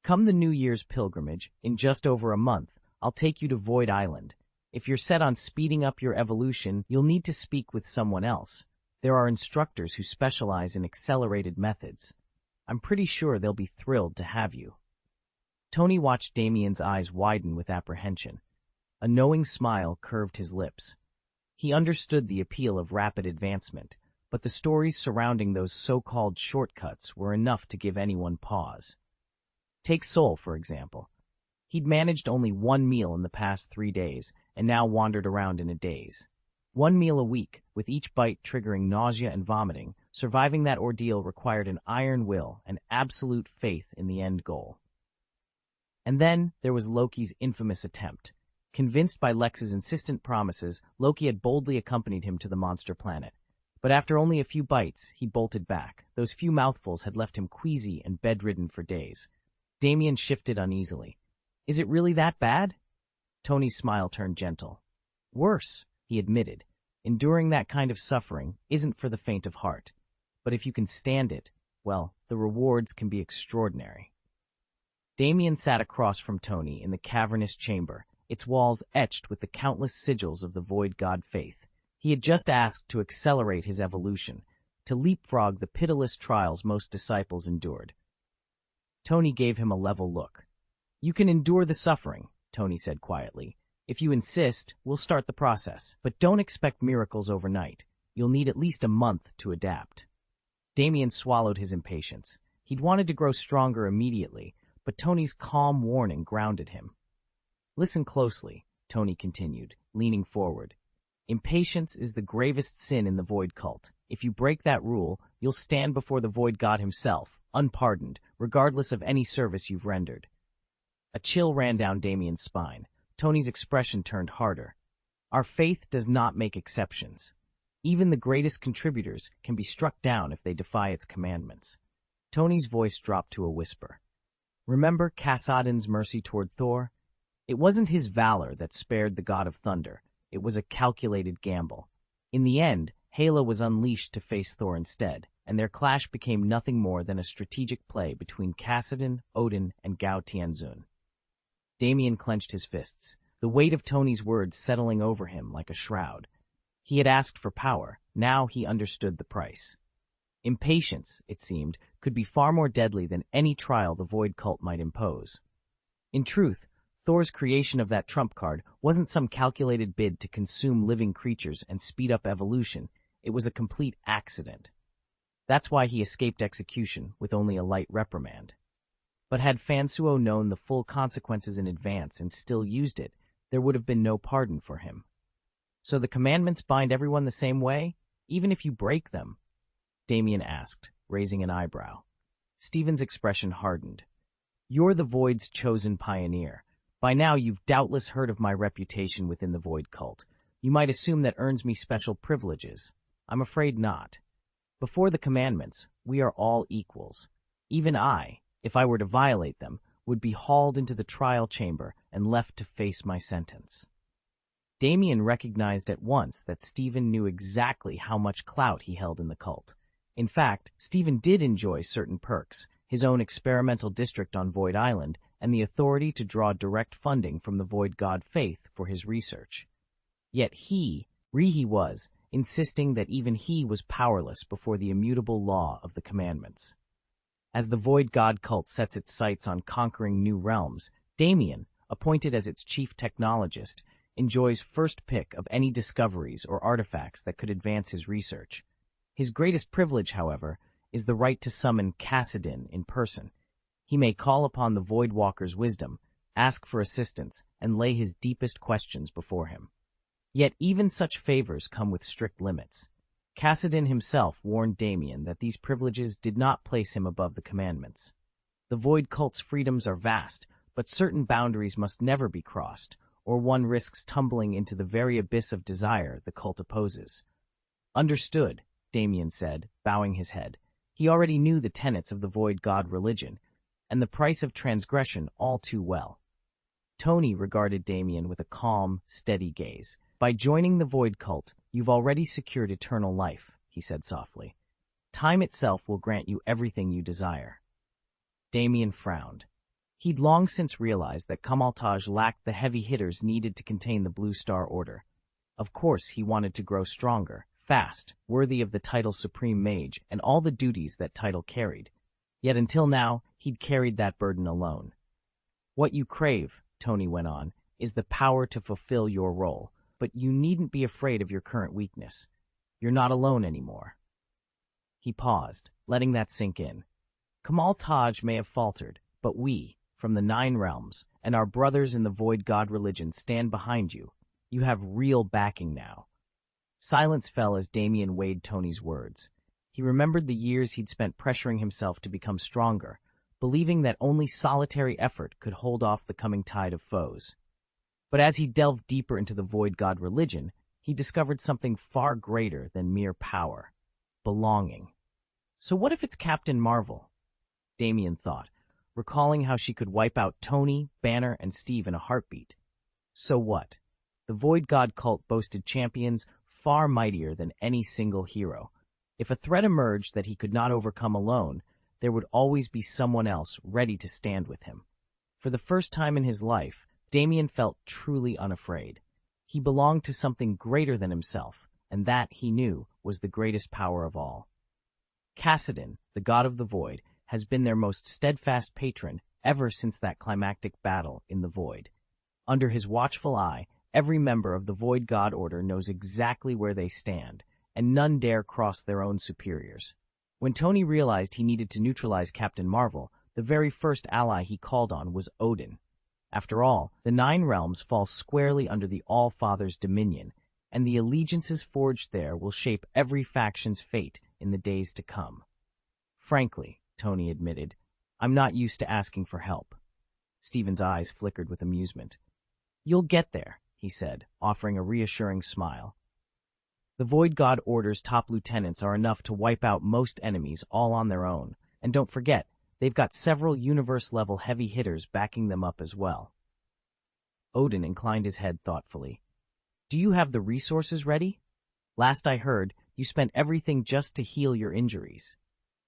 A: "Come the New Year's pilgrimage, in just over a month, I'll take you to Void Island. If you're set on speeding up your evolution, you'll need to speak with someone else. There are instructors who specialize in accelerated methods. I'm pretty sure they'll be thrilled to have you." Tony watched Damien's eyes widen with apprehension. A knowing smile curved his lips. He understood the appeal of rapid advancement, but the stories surrounding those so-called shortcuts were enough to give anyone pause. Take Sol, for example. He'd managed only 1 meal in the past 3 days, and now wandered around in a daze. 1 meal a week, with each bite triggering nausea and vomiting. Surviving that ordeal required an iron will and absolute faith in the end goal. And then there was Loki's infamous attempt. Convinced by Lex's insistent promises, Loki had boldly accompanied him to the monster planet. But after only a few bites, he bolted back. Those few mouthfuls had left him queasy and bedridden for days. Damien shifted uneasily. "Is it really that bad?" Tony's smile turned gentle. "Worse," he admitted. "Enduring that kind of suffering isn't for the faint of heart. But if you can stand it, well, the rewards can be extraordinary." Damien sat across from Tony in the cavernous chamber, its walls etched with the countless sigils of the Void God faith. He had just asked to accelerate his evolution, to leapfrog the pitiless trials most disciples endured. Tony gave him a level look. "You can endure the suffering," Tony said quietly. "If you insist, we'll start the process. But don't expect miracles overnight. You'll need at least a month to adapt." Damien swallowed his impatience. He'd wanted to grow stronger immediately, but Tony's calm warning grounded him. "Listen closely," Tony continued, leaning forward. "Impatience is the gravest sin in the Void Cult. If you break that rule, you'll stand before the Void God himself, unpardoned, regardless of any service you've rendered." A chill ran down Damien's spine. Tony's expression turned harder. "Our faith does not make exceptions. Even the greatest contributors can be struck down if they defy its commandments." Tony's voice dropped to a whisper. "Remember Kassadin's mercy toward Thor? It wasn't his valor that spared the god of thunder. It was a calculated gamble. In the end, Hela was unleashed to face Thor instead, and their clash became nothing more than a strategic play between Kassadin, Odin, and Gao Tianzun." Damien clenched his fists, the weight of Tony's words settling over him like a shroud. He had asked for power. Now he understood the price. Impatience, it seemed, could be far more deadly than any trial the Void Cult might impose. In truth, Thor's creation of that trump card wasn't some calculated bid to consume living creatures and speed up evolution. It was a complete accident. That's why he escaped execution with only a light reprimand. But had Fansuo known the full consequences in advance and still used it, there would have been no pardon for him. So the commandments bind everyone the same way, even if you break them? Damien asked, raising an eyebrow. Stephen's expression hardened. You're the Void's chosen pioneer. By now you've doubtless heard of my reputation within the Void cult. You might assume that earns me special privileges. I'm afraid not. Before the commandments, we are all equals. Even I, if I were to violate them, would be hauled into the trial chamber and left to face my sentence. Damien recognized at once that Stephen knew exactly how much clout he held in the cult. In fact, Stephen did enjoy certain perks, his own experimental district on Void Island, and the authority to draw direct funding from the Void God Faith for his research. Yet Rihi was, insisting that even he was powerless before the immutable law of the commandments. As the Void God cult sets its sights on conquering new realms, Damien, appointed as its chief technologist, enjoys first pick of any discoveries or artifacts that could advance his research. His greatest privilege, however, is the right to summon Kassadin in person. He may call upon the Voidwalker's wisdom, ask for assistance, and lay his deepest questions before him. Yet even such favors come with strict limits. Kassadin himself warned Damien that these privileges did not place him above the commandments. The Void cult's freedoms are vast, but certain boundaries must never be crossed, or one risks tumbling into the very abyss of desire the cult opposes. Understood, Damien said, bowing his head. He already knew the tenets of the Void God religion, and the price of transgression all too well. Tony regarded Damien with a calm, steady gaze. By joining the Void cult, you've already secured eternal life, he said softly. Time itself will grant you everything you desire. Damien frowned. He'd long since realized that Kamaltaj lacked the heavy hitters needed to contain the Blue Star Order. Of course, he wanted to grow stronger, fast, worthy of the title Supreme Mage and all the duties that title carried. Yet until now, he'd carried that burden alone. What you crave, Tony went on, is the power to fulfill your role, but you needn't be afraid of your current weakness. You're not alone anymore. He paused, letting that sink in. Kamaltaj may have faltered, but we, from the 9 realms, and our brothers in the Void God religion stand behind you. You have real backing now. Silence fell as Damien weighed Tony's words. He remembered the years he'd spent pressuring himself to become stronger, believing that only solitary effort could hold off the coming tide of foes. But as he delved deeper into the Void God religion, he discovered something far greater than mere power. Belonging. So what if it's Captain Marvel? Damien thought, recalling how she could wipe out Tony, Banner, and Steve in a heartbeat. So what? The Void God cult boasted champions far mightier than any single hero. If a threat emerged that he could not overcome alone, there would always be someone else ready to stand with him. For the first time in his life, Damien felt truly unafraid. He belonged to something greater than himself, and that, he knew, was the greatest power of all. Kassadin, the god of the Void, has been their most steadfast patron ever since that climactic battle in the Void. Under his watchful eye, every member of the Void God Order knows exactly where they stand, and none dare cross their own superiors. When Tony realized he needed to neutralize Captain Marvel, the very first ally he called on was Odin. After all, the 9 realms fall squarely under the All-Father's dominion, and the allegiances forged there will shape every faction's fate in the days to come. Frankly, Tony admitted, I'm not used to asking for help. Stephen's eyes flickered with amusement. You'll get there, he said, offering a reassuring smile. The Void God Order's top lieutenants are enough to wipe out most enemies all on their own, and don't forget, they've got several universe-level heavy hitters backing them up as well. Odin inclined his head thoughtfully. Do you have the resources ready? Last I heard, you spent everything just to heal your injuries.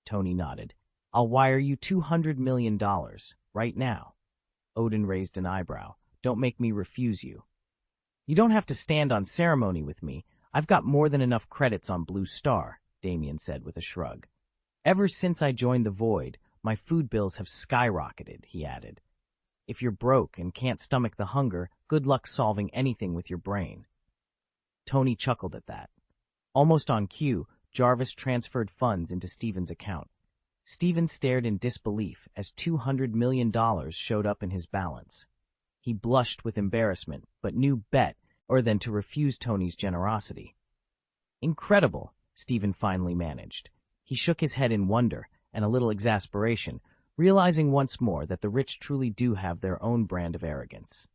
A: Tony nodded. I'll wire you $200 million, right now. Odin raised an eyebrow. Don't make me refuse you. You don't have to stand on ceremony with me. I've got more than enough credits on Blue Star, Damien said with a shrug. Ever since I joined the Void, my food bills have skyrocketed, he added. If you're broke and can't stomach the hunger, good luck solving anything with your brain. Tony chuckled at that. Almost on cue, Jarvis transferred funds into Stephen's account. Stephen stared in disbelief as $200 million showed up in his balance. He blushed with embarrassment, but knew better than to refuse Tony's generosity. Incredible, Stephen finally managed. He shook his head in wonder and a little exasperation, realizing once more that the rich truly do have their own brand of arrogance.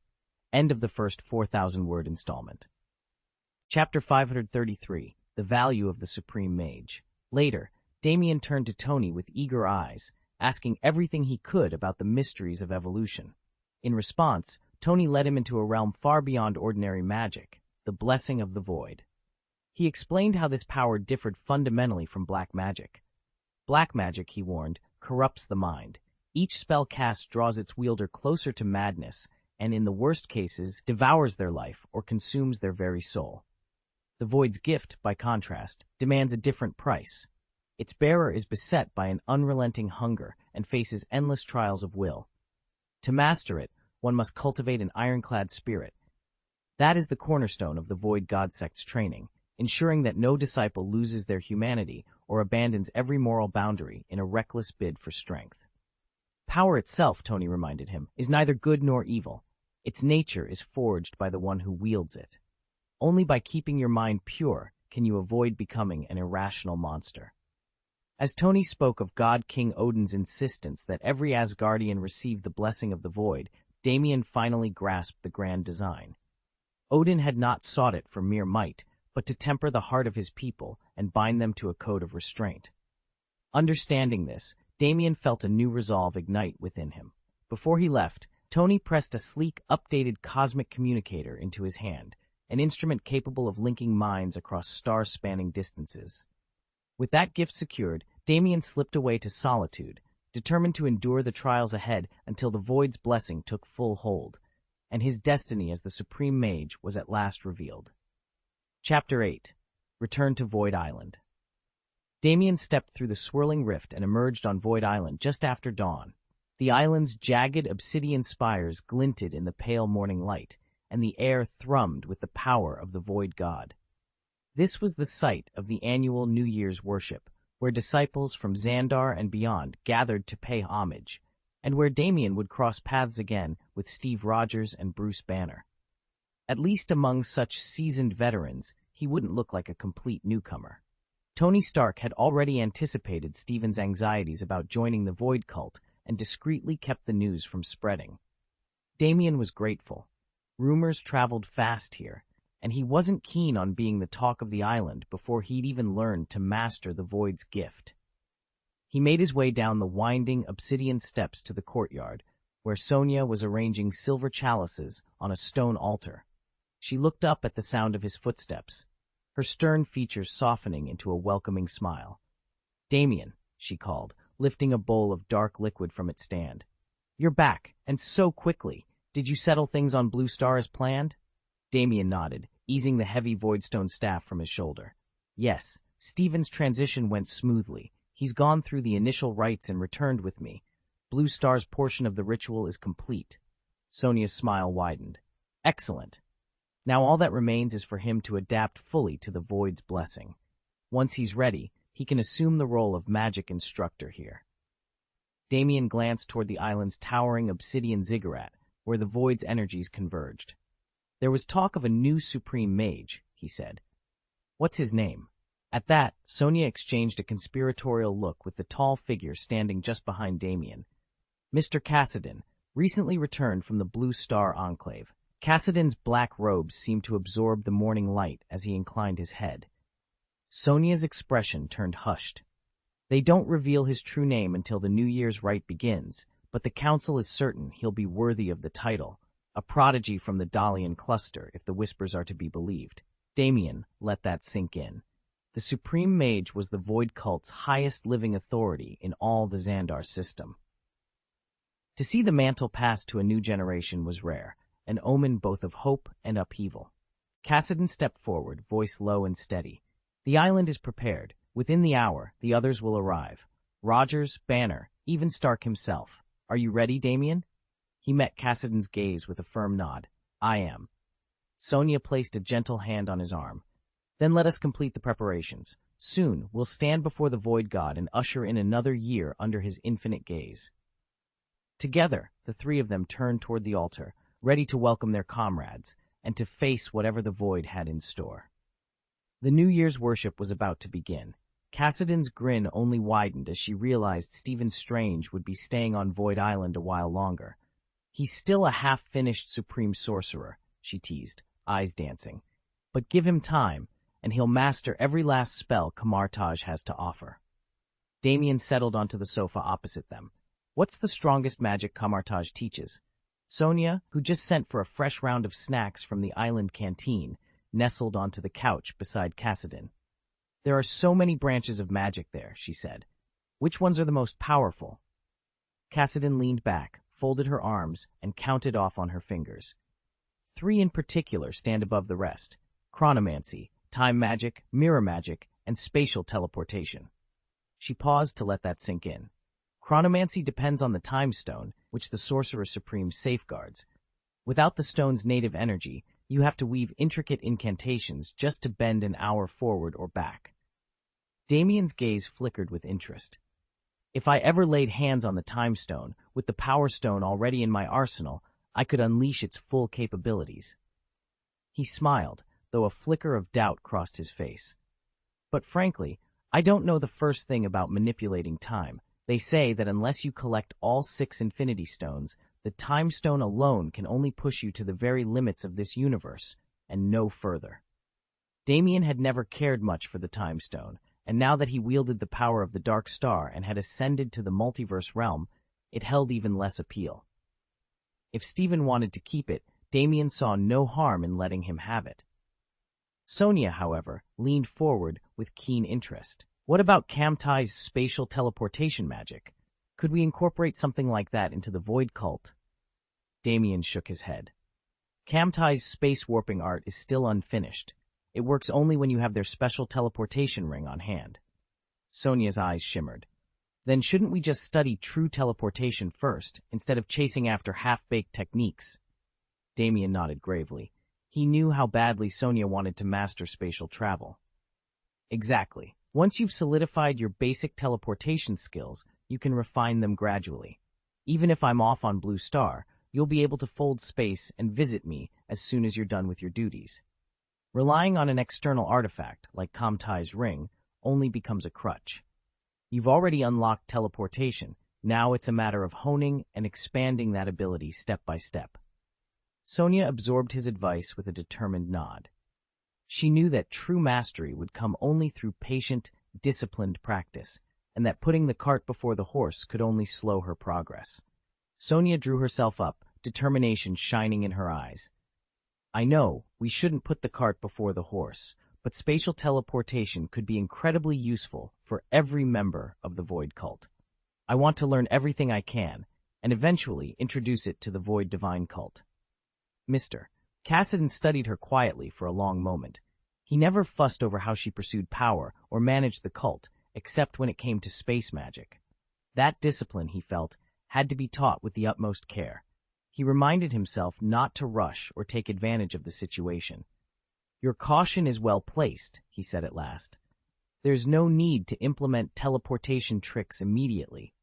A: End of the first 4,000-word installment. Chapter 533, The Value of the Supreme Mage. Later, Damien turned to Tony with eager eyes, asking everything he could about the mysteries of evolution. In response, Tony led him into a realm far beyond ordinary magic, the blessing of the void. He explained how this power differed fundamentally from black magic. Black magic, he warned, corrupts the mind. Each spell cast draws its wielder closer to madness, and in the worst cases, devours their life or consumes their very soul. The void's gift, by contrast, demands a different price. Its bearer is beset by an unrelenting hunger and faces endless trials of will. To master it, one must cultivate an ironclad spirit. That is the cornerstone of the Void God Sect's training, ensuring that no disciple loses their humanity or abandons every moral boundary in a reckless bid for strength. Power itself, Tony reminded him, is neither good nor evil. Its nature is forged by the one who wields it. Only by keeping your mind pure can you avoid becoming an irrational monster. As Tony spoke of God King Odin's insistence that every Asgardian receive the blessing of the void, Damien finally grasped the grand design. Odin had not sought it for mere might, but to temper the heart of his people and bind them to a code of restraint. Understanding this, Damien felt a new resolve ignite within him. Before he left, Tony pressed a sleek, updated cosmic communicator into his hand, an instrument capable of linking minds across star-spanning distances. With that gift secured, Damien slipped away to solitude, determined to endure the trials ahead until the Void's blessing took full hold, and his destiny as the Supreme Mage was at last revealed. Chapter 8. Return to Void Island. Damien stepped through the swirling rift and emerged on Void Island just after dawn. The island's jagged obsidian spires glinted in the pale morning light, and the air thrummed with the power of the Void God. This was the site of the annual New Year's worship, where disciples from Xandar and beyond gathered to pay homage, and where Damien would cross paths again with Steve Rogers and Bruce Banner. At least among such seasoned veterans, he wouldn't look like a complete newcomer. Tony Stark had already anticipated Stephen's anxieties about joining the Void cult and discreetly kept the news from spreading. Damien was grateful. Rumors traveled fast here, and he wasn't keen on being the talk of the island before he'd even learned to master the Void's gift. He made his way down the winding obsidian steps to the courtyard, where Sonia was arranging silver chalices on a stone altar. She looked up at the sound of his footsteps, her stern features softening into a welcoming smile. "Damien," she called, lifting a bowl of dark liquid from its stand. "You're back, and so quickly. Did you settle things on Blue Star as planned?" Damien nodded, easing the heavy voidstone staff from his shoulder. "Yes, Stephen's transition went smoothly. He's gone through the initial rites and returned with me. Blue Star's portion of the ritual is complete." Sonia's smile widened. "Excellent. Now all that remains is for him to adapt fully to the Void's blessing. Once he's ready, he can assume the role of magic instructor here." Damien glanced toward the island's towering obsidian ziggurat, where the Void's energies converged. "There was talk of a new Supreme Mage," he said. "What's his name?" At that, Sonia exchanged a conspiratorial look with the tall figure standing just behind Damien. "Mr. Cassidon, recently returned from the Blue Star Enclave." Cassidon's black robes seemed to absorb the morning light as he inclined his head. Sonia's expression turned hushed. "They don't reveal his true name until the New Year's rite begins, but the Council is certain he'll be worthy of the title, a prodigy from the Dalian cluster, if the whispers are to be believed." Damien let that sink in. The Supreme Mage was the Void cult's highest living authority in all the Xandar system. To see the mantle pass to a new generation was rare, an omen both of hope and upheaval. Cassidon stepped forward, voice low and steady. "The island is prepared. Within the hour, the others will arrive. Rogers, Banner, even Stark himself. Are you ready, Damien?" He met Cassidy's gaze with a firm nod. I am. Sonia placed a gentle hand on his arm. Then let us complete the preparations. Soon we'll stand before the Void God and usher in another year under his infinite gaze. Together, the three of them turned toward the altar, ready to welcome their comrades and to face whatever the Void had in store. The New Year's worship was about to begin. Cassidy's grin only widened as she realized Stephen Strange would be staying on Void Island a while longer. He's still a half-finished Supreme Sorcerer, she teased, eyes dancing. But give him time, and he'll master every last spell Kamartaj has to offer. Damien settled onto the sofa opposite them. What's the strongest magic Kamartaj teaches? Sonia, who just sent for a fresh round of snacks from the island canteen, nestled onto the couch beside Cassidy. There are so many branches of magic there, she said. Which ones are the most powerful? Cassidy leaned back, folded her arms, and counted off on her fingers. 3 in particular stand above the rest: chronomancy, time magic, mirror magic, and spatial teleportation. She paused to let that sink in. Chronomancy depends on the time stone, which the Sorcerer Supreme safeguards. Without the stone's native energy, you have to weave intricate incantations just to bend an hour forward or back. Damien's gaze flickered with interest. If I ever laid hands on the time stone, with the power stone already in my arsenal, I could unleash its full capabilities. He smiled, though a flicker of doubt crossed his face. But frankly, I don't know the first thing about manipulating time. They say that unless you collect all 6 Infinity Stones, the Time Stone alone can only push you to the very limits of this universe, and no further. Damien had never cared much for the Time Stone, and now that he wielded the power of the Dark Star and had ascended to the multiverse realm, it held even less appeal. If Stephen wanted to keep it, Damien saw no harm in letting him have it. Sonia, however, leaned forward with keen interest. What about Kamtai's spatial teleportation magic? Could we incorporate something like that into the Void Cult? Damien shook his head. Kamtai's space warping art is still unfinished. It works only when you have their special teleportation ring on hand. Sonia's eyes shimmered. Then shouldn't we just study true teleportation first, instead of chasing after half-baked techniques? Damien nodded gravely. He knew how badly Sonia wanted to master spatial travel. Exactly. Once you've solidified your basic teleportation skills, you can refine them gradually. Even if I'm off on Blue Star, you'll be able to fold space and visit me as soon as you're done with your duties. Relying on an external artifact, like Kamtai's ring, only becomes a crutch. You've already unlocked teleportation. Now it's a matter of honing and expanding that ability step by step. Sonia absorbed his advice with a determined nod. She knew that true mastery would come only through patient, disciplined practice, and that putting the cart before the horse could only slow her progress. Sonia drew herself up, determination shining in her eyes. I know, we shouldn't put the cart before the horse, but spatial teleportation could be incredibly useful for every member of the Void Cult. I want to learn everything I can, and eventually introduce it to the Void Divine Cult. Mr. Cassidy studied her quietly for a long moment. He never fussed over how she pursued power or managed the cult, except when it came to space magic. That discipline, he felt, had to be taught with the utmost care. He reminded himself not to rush or take advantage of the situation. Your caution is well placed, he said at last. There's no need to implement teleportation tricks immediately.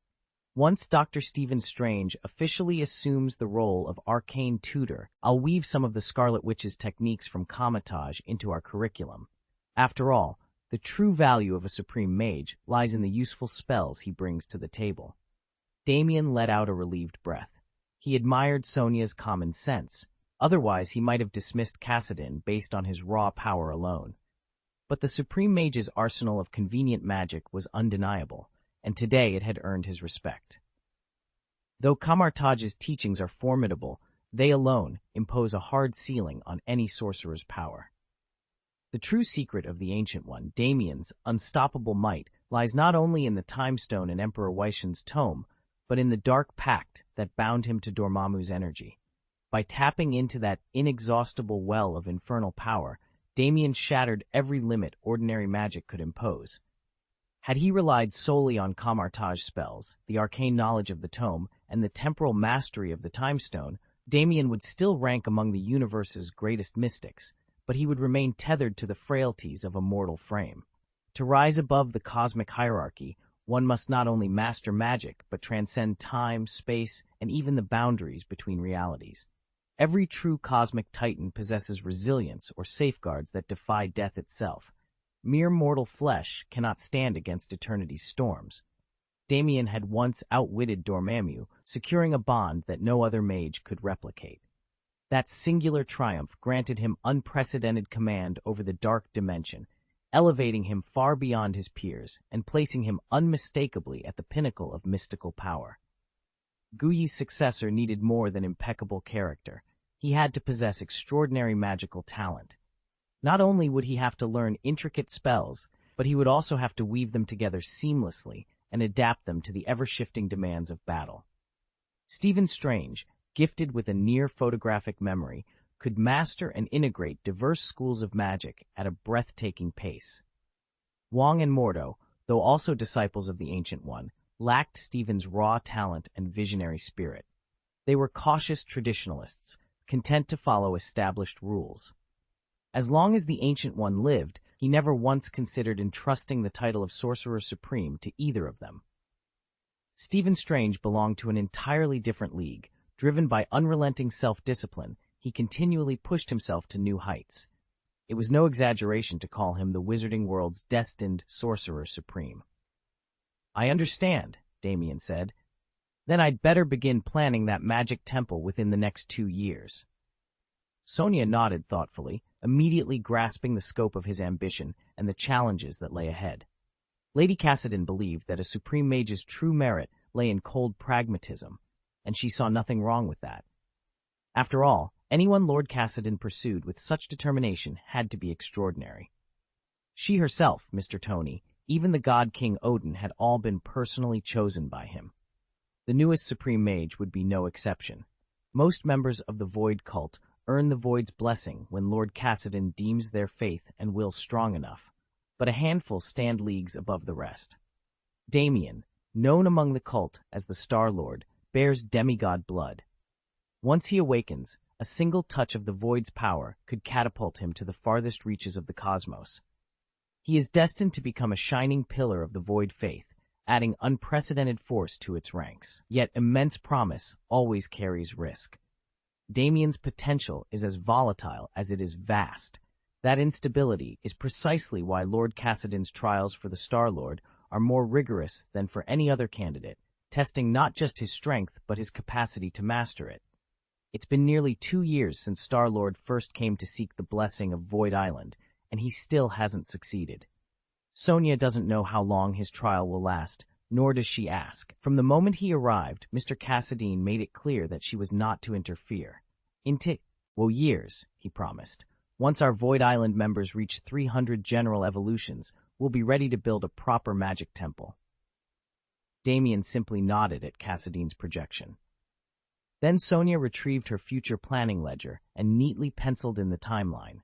A: Once Dr. Stephen Strange officially assumes the role of arcane tutor, I'll weave some of the Scarlet Witch's techniques from Kamartaj into our curriculum. After all, the true value of a supreme mage lies in the useful spells he brings to the table. Damien let out a relieved breath. He admired Sonia's common sense. Otherwise, he might have dismissed Cassidy based on his raw power alone. But the Supreme Mage's arsenal of convenient magic was undeniable, and today it had earned his respect. Though Kamartaj's teachings are formidable, they alone impose a hard ceiling on any sorcerer's power. The true secret of the Ancient One, Damien's unstoppable might, lies not only in the Time Stone and Emperor Weishen's tome, but in the dark pact that bound him to Dormammu's energy. By tapping into that inexhaustible well of infernal power, Damien shattered every limit ordinary magic could impose. Had he relied solely on Camartage spells, the arcane knowledge of the tome, and the temporal mastery of the Time Stone, Damien would still rank among the universe's greatest mystics, but he would remain tethered to the frailties of a mortal frame. To rise above the cosmic hierarchy, one must not only master magic, but transcend time, space, and even the boundaries between realities. Every true cosmic titan possesses resilience or safeguards that defy death itself. Mere mortal flesh cannot stand against eternity's storms. Damien had once outwitted Dormammu, securing a bond that no other mage could replicate. That singular triumph granted him unprecedented command over the dark dimension, elevating him far beyond his peers and placing him unmistakably at the pinnacle of mystical power. Guyi's successor needed more than impeccable character. He had to possess extraordinary magical talent. Not only would he have to learn intricate spells, but he would also have to weave them together seamlessly and adapt them to the ever-shifting demands of battle. Stephen Strange, gifted with a near-photographic memory, could master and integrate diverse schools of magic at a breathtaking pace. Wong and Mordo, though also disciples of the Ancient One, lacked Stephen's raw talent and visionary spirit. They were cautious traditionalists, content to follow established rules. As long as the Ancient One lived, he never once considered entrusting the title of Sorcerer Supreme to either of them. Stephen Strange belonged to an entirely different league. Driven by unrelenting self-discipline, he continually pushed himself to new heights. It was no exaggeration to call him the wizarding world's destined Sorcerer Supreme. "I understand," Damien said. "Then I'd better begin planning that magic temple within the next 2 years." Sonia nodded thoughtfully, immediately grasping the scope of his ambition and the challenges that lay ahead. Lady Cassidy believed that a supreme mage's true merit lay in cold pragmatism, and she saw nothing wrong with that. After all, anyone Lord Cassidy pursued with such determination had to be extraordinary. She herself, Mr. Tony, even the god King Odin had all been personally chosen by him. The newest supreme mage would be no exception. Most members of the Void cult earn the Void's blessing when Lord Cassidy deems their faith and will strong enough, but a handful stand leagues above the rest. Damien, known among the cult as the Star-Lord, bears demigod blood. Once he awakens, a single touch of the Void's power could catapult him to the farthest reaches of the cosmos. He is destined to become a shining pillar of the Void faith, adding unprecedented force to its ranks. Yet immense promise always carries risk. Damien's potential is as volatile as it is vast. That instability is precisely why Lord Cassidy's trials for the Star-Lord are more rigorous than for any other candidate, testing not just his strength but his capacity to master it. It's been nearly 2 years since Star-Lord first came to seek the blessing of Void Island, and he still hasn't succeeded. Sonia doesn't know how long his trial will last, nor does she ask. From the moment he arrived, Mr. Cassidy made it clear that she was not to interfere. Years, he promised. Once our Void Island members reach 300 general evolutions, we'll be ready to build a proper magic temple. Damien simply nodded at Cassidy's projection. Then Sonia retrieved her future planning ledger and neatly penciled in the timeline.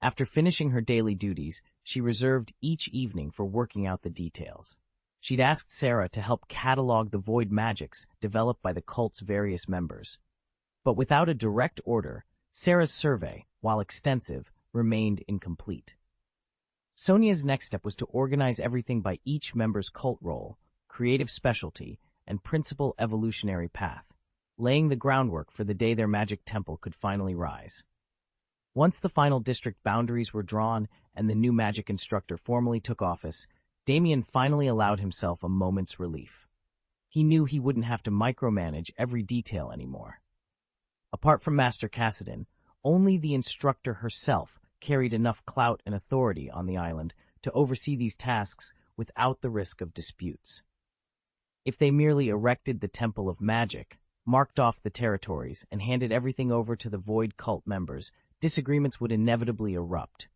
A: After finishing her daily duties, she reserved each evening for working out the details. She'd asked Sarah to help catalog the Void magics developed by the cult's various members. But without a direct order, Sarah's survey, while extensive, remained incomplete. Sonia's next step was to organize everything by each member's cult role, creative specialty, and principal evolutionary path, laying the groundwork for the day their magic temple could finally rise. Once the final district boundaries were drawn and the new magic instructor formally took office, Damien finally allowed himself a moment's relief. He knew he wouldn't have to micromanage every detail anymore. Apart from Master Cassidy, only the instructor herself carried enough clout and authority on the island to oversee these tasks without the risk of disputes. If they merely erected the Temple of Magic, marked off the territories, and handed everything over to the Void cult members, disagreements would inevitably erupt.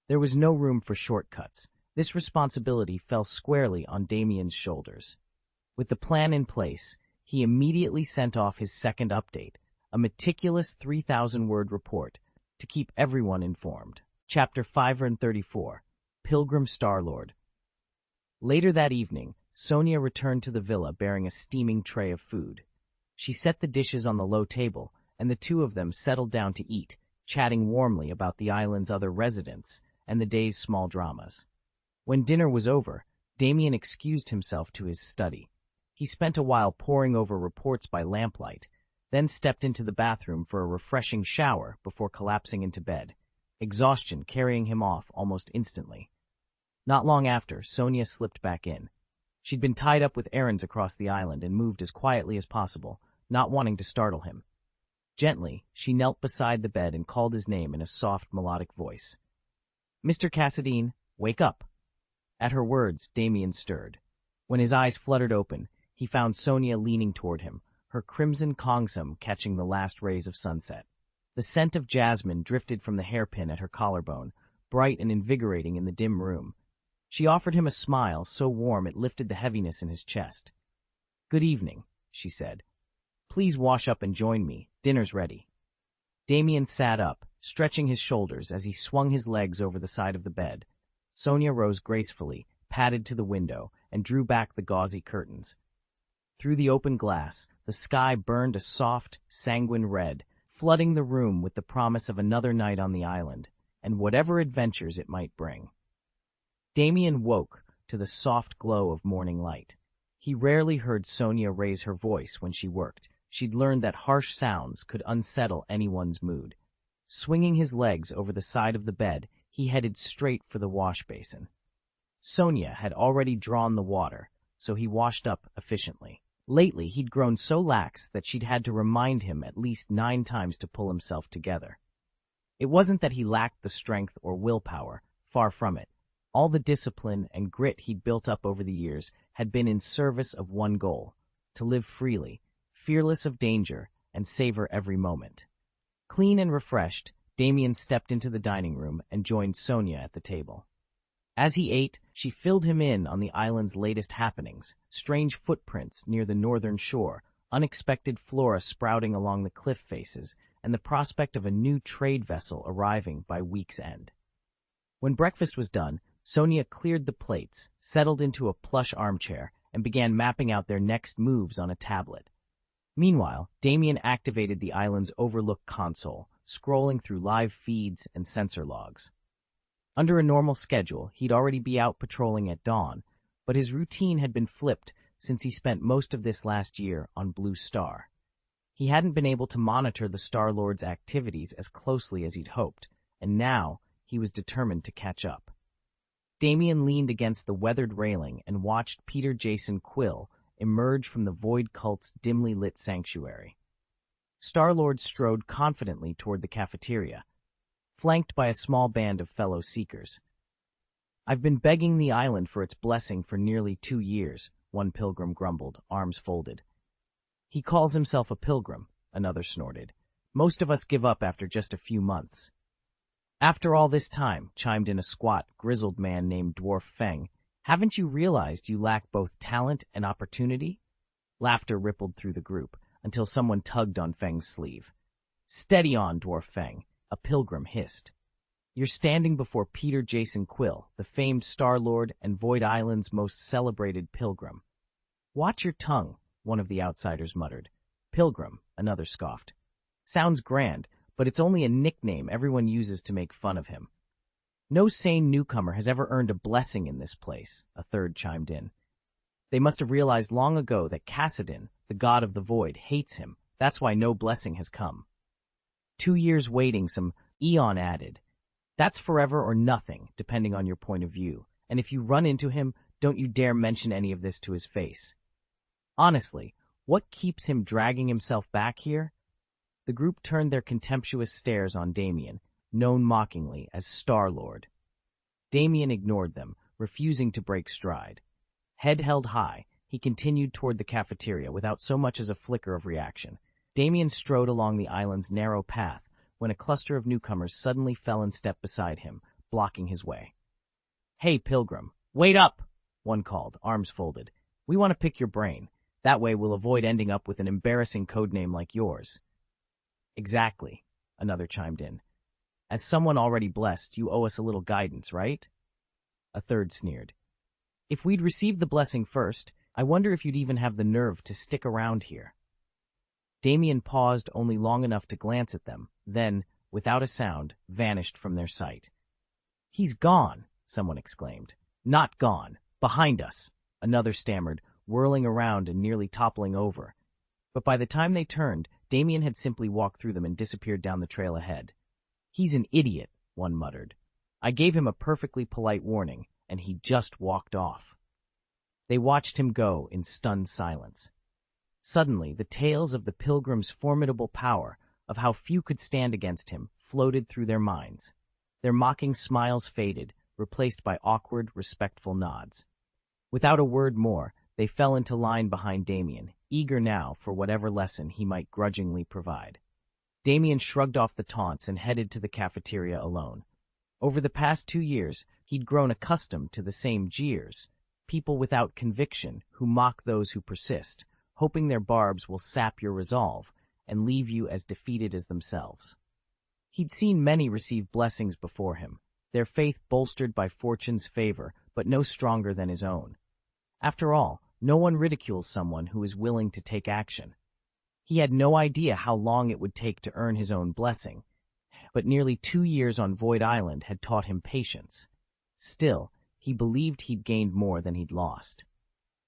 A: There was no room for shortcuts. This responsibility fell squarely on Damien's shoulders. With the plan in place, he immediately sent off his second update, a meticulous 3,000-word report, to keep everyone informed. Chapter 534, Pilgrim Star-Lord. Later that evening, Sonia returned to the villa bearing a steaming tray of food. She set the dishes on the low table, and the two of them settled down to eat, chatting warmly about the island's other residents and the day's small dramas. When dinner was over, Damien excused himself to his study. He spent a while poring over reports by lamplight, then stepped into the bathroom for a refreshing shower before collapsing into bed, exhaustion carrying him off almost instantly. Not long after, Sonia slipped back in. She'd been tied up with errands across the island and moved as quietly as possible, not wanting to startle him. Gently, she knelt beside the bed and called his name in a soft, melodic voice. "Mr. Cassadine, wake up." At her words, Damien stirred. When his eyes fluttered open, he found Sonia leaning toward him, her crimson congsum catching the last rays of sunset. The scent of jasmine drifted from the hairpin at her collarbone, bright and invigorating in the dim room. She offered him a smile so warm it lifted the heaviness in his chest. "Good evening," she said. "Please wash up and join me. Dinner's ready." Damien sat up, stretching his shoulders as he swung his legs over the side of the bed. Sonia rose gracefully, padded to the window, and drew back the gauzy curtains. Through the open glass, the sky burned a soft, sanguine red, flooding the room with the promise of another night on the island, and whatever adventures it might bring. Damien woke to the soft glow of morning light. He rarely heard Sonia raise her voice when she worked. She'd learned that harsh sounds could unsettle anyone's mood. Swinging his legs over the side of the bed, he headed straight for the wash basin. Sonia had already drawn the water, so he washed up efficiently. Lately, he'd grown so lax that she'd had to remind him at least 9 times to pull himself together. It wasn't that he lacked the strength or willpower, far from it. All the discipline and grit he'd built up over the years had been in service of one goal: to live freely, fearless of danger, and savor every moment. Clean and refreshed, Damien stepped into the dining room and joined Sonia at the table. As he ate, she filled him in on the island's latest happenings: strange footprints near the northern shore, unexpected flora sprouting along the cliff faces, and the prospect of a new trade vessel arriving by week's end. When breakfast was done, Sonia cleared the plates, settled into a plush armchair, and began mapping out their next moves on a tablet. Meanwhile, Damien activated the island's Overlook console, scrolling through live feeds and sensor logs. Under a normal schedule, he'd already be out patrolling at dawn, but his routine had been flipped since he spent most of this last year on Blue Star. He hadn't been able to monitor the Star-Lord's activities as closely as he'd hoped, and now he was determined to catch up. Damien leaned against the weathered railing and watched Peter Jason Quill emerge from the Void Cult's dimly lit sanctuary. Star-Lord strode confidently toward the cafeteria, flanked by a small band of fellow Seekers. "I've been begging the island for its blessing for nearly 2 years," one pilgrim grumbled, arms folded. "He calls himself a pilgrim," another snorted. "Most of us give up after just a few months." "After all this time," chimed in a squat, grizzled man named Dwarf Feng, "haven't you realized you lack both talent and opportunity?" Laughter rippled through the group, until someone tugged on Feng's sleeve. "Steady on, Dwarf Feng," a pilgrim hissed. "You're standing before Peter Jason Quill, the famed Star-Lord and Void Island's most celebrated pilgrim." "Watch your tongue," one of the outsiders muttered. "Pilgrim," another scoffed. "Sounds grand, but it's only a nickname everyone uses to make fun of him." "No sane newcomer has ever earned a blessing in this place," a third chimed in. "They must have realized long ago that Cassadin, the god of the void, hates him. That's why no blessing has come." 2 years waiting, some Eon added. "That's forever or nothing, depending on your point of view. And if you run into him, don't you dare mention any of this to his face. Honestly, what keeps him dragging himself back here?" The group turned their contemptuous stares on Damien, known mockingly as Star-Lord. Damien ignored them, refusing to break stride. Head held high, he continued toward the cafeteria without so much as a flicker of reaction. Damien strode along the island's narrow path when a cluster of newcomers suddenly fell in step beside him, blocking his way. "Hey, Pilgrim, wait up!" one called, arms folded. "We want to pick your brain. That way we'll avoid ending up with an embarrassing codename like yours." "Exactly," another chimed in. "As someone already blessed, you owe us a little guidance, right?" A third sneered. If we'd received the blessing first, I wonder if you'd even have the nerve to stick around here. Damien paused only long enough to glance at them, then, without a sound, vanished from their sight. "He's gone," someone exclaimed. "Not gone. Behind us," another stammered, whirling around and nearly toppling over. But by the time they turned, Damien had simply walked through them and disappeared down the trail ahead. "He's an idiot," one muttered. "I gave him a perfectly polite warning, and he just walked off." They watched him go in stunned silence. Suddenly, the tales of the pilgrim's formidable power, of how few could stand against him, floated through their minds. Their mocking smiles faded, replaced by awkward, respectful nods. Without a word more, they fell into line behind Damien, eager now for whatever lesson he might grudgingly provide. Damien shrugged off the taunts and headed to the cafeteria alone. Over the past 2 years, he'd grown accustomed to the same jeers, people without conviction who mock those who persist, hoping their barbs will sap your resolve and leave you as defeated as themselves. He'd seen many receive blessings before him, their faith bolstered by fortune's favor, but no stronger than his own. After all, no one ridicules someone who is willing to take action. He had no idea how long it would take to earn his own blessing, but nearly 2 years on Void Island had taught him patience. Still, he believed he'd gained more than he'd lost.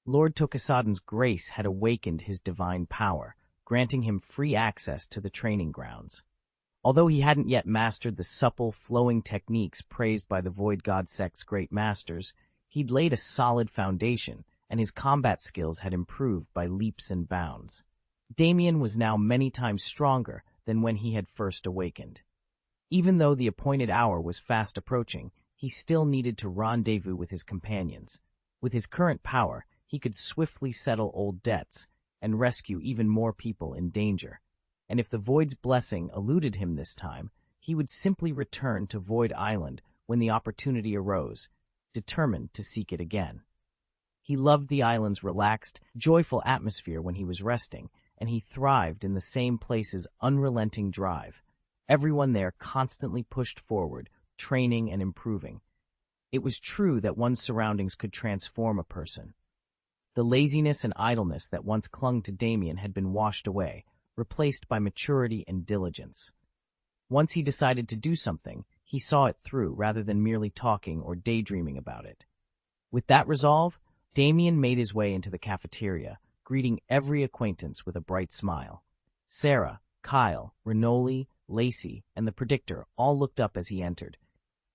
A: Lord Tokusadan's grace had awakened his divine power, granting him free access to the training grounds. Although he hadn't yet mastered the supple, flowing techniques praised by the Void God sect's great masters, he'd laid a solid foundation, and his combat skills had improved by leaps and bounds. Damien was now many times stronger than when he had first awakened. Even though the appointed hour was fast approaching, he still needed to rendezvous with his companions. With his current power, he could swiftly settle old debts and rescue even more people in danger. And if the Void's blessing eluded him this time, he would simply return to Void Island when the opportunity arose, determined to seek it again. He loved the island's relaxed, joyful atmosphere when he was resting, and he thrived in the same place's unrelenting drive. Everyone there constantly pushed forward, training and improving. It was true that one's surroundings could transform a person. The laziness and idleness that once clung to Damien had been washed away, replaced by maturity and diligence. Once he decided to do something, he saw it through rather than merely talking or daydreaming about it. With that resolve, Damien made his way into the cafeteria, greeting every acquaintance with a bright smile. Sarah, Kyle, Renoli, Lacey, and the Predictor all looked up as he entered.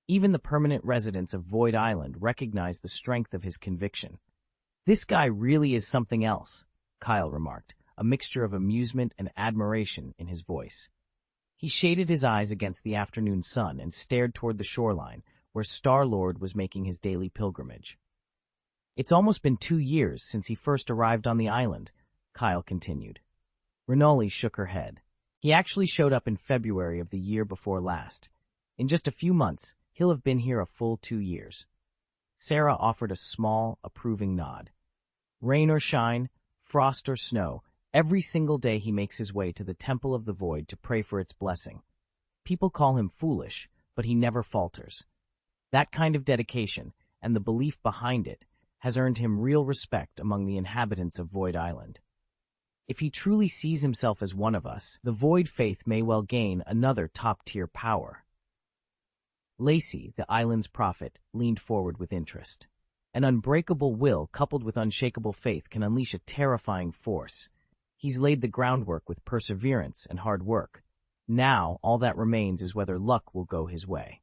A: Even the permanent residents of Void Island recognized the strength of his conviction. "This guy really is something else," Kyle remarked, a mixture of amusement and admiration in his voice. He shaded his eyes against the afternoon sun and stared toward the shoreline, where Star-Lord was making his daily pilgrimage. "It's almost been 2 years since he first arrived on the island," Kyle continued. Renoli shook her head. "He actually showed up in February of the year before last. In just a few months, he'll have been here a full 2 years. Sarah offered a small, approving nod. "Rain or shine, frost or snow, every single day he makes his way to the Temple of the Void to pray for its blessing. People call him foolish, but he never falters. That kind of dedication, and the belief behind it, has earned him real respect among the inhabitants of Void Island. If he truly sees himself as one of us, the Void faith may well gain another top-tier power." Lacey, the island's prophet, leaned forward with interest. "An unbreakable will coupled with unshakable faith can unleash a terrifying force. He's laid the groundwork with perseverance and hard work. Now, all that remains is whether luck will go his way."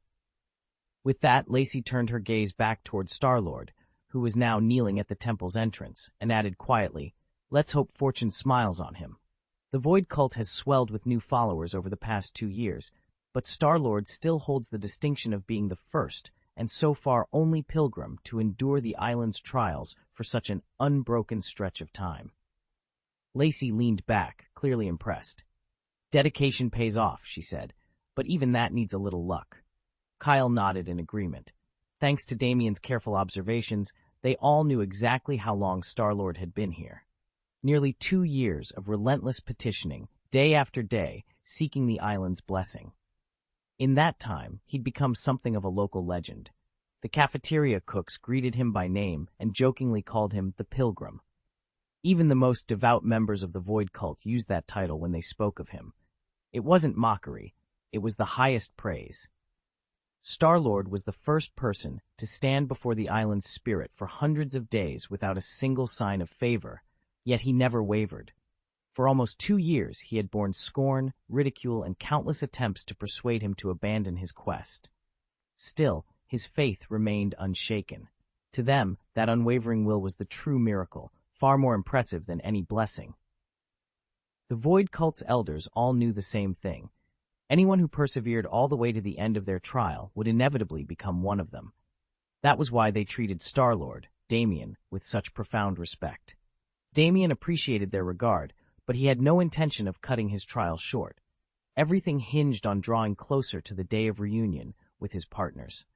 A: With that, Lacey turned her gaze back toward Star-Lord, who was now kneeling at the temple's entrance, and added quietly, "Let's hope fortune smiles on him." The Void cult has swelled with new followers over the past 2 years, but Star-Lord still holds the distinction of being the first, and so far only pilgrim, to endure the island's trials for such an unbroken stretch of time. Lacey leaned back, clearly impressed. "Dedication pays off," she said, "but even that needs a little luck." Kyle nodded in agreement. Thanks to Damien's careful observations, they all knew exactly how long Star-Lord had been here. Nearly 2 years of relentless petitioning, day after day, seeking the island's blessing. In that time, he'd become something of a local legend. The cafeteria cooks greeted him by name and jokingly called him the Pilgrim. Even the most devout members of the Void cult used that title when they spoke of him. It wasn't mockery, it was the highest praise. Star-Lord was the first person to stand before the island's spirit for hundreds of days without a single sign of favor, yet he never wavered. For almost 2 years he had borne scorn, ridicule, and countless attempts to persuade him to abandon his quest. Still, his faith remained unshaken. To them, that unwavering will was the true miracle, far more impressive than any blessing. The Void cult's elders all knew the same thing. Anyone who persevered all the way to the end of their trial would inevitably become one of them. That was why they treated Star-Lord, Damien, with such profound respect. Damien appreciated their regard, but he had no intention of cutting his trial short. Everything hinged on drawing closer to the day of reunion with his partners.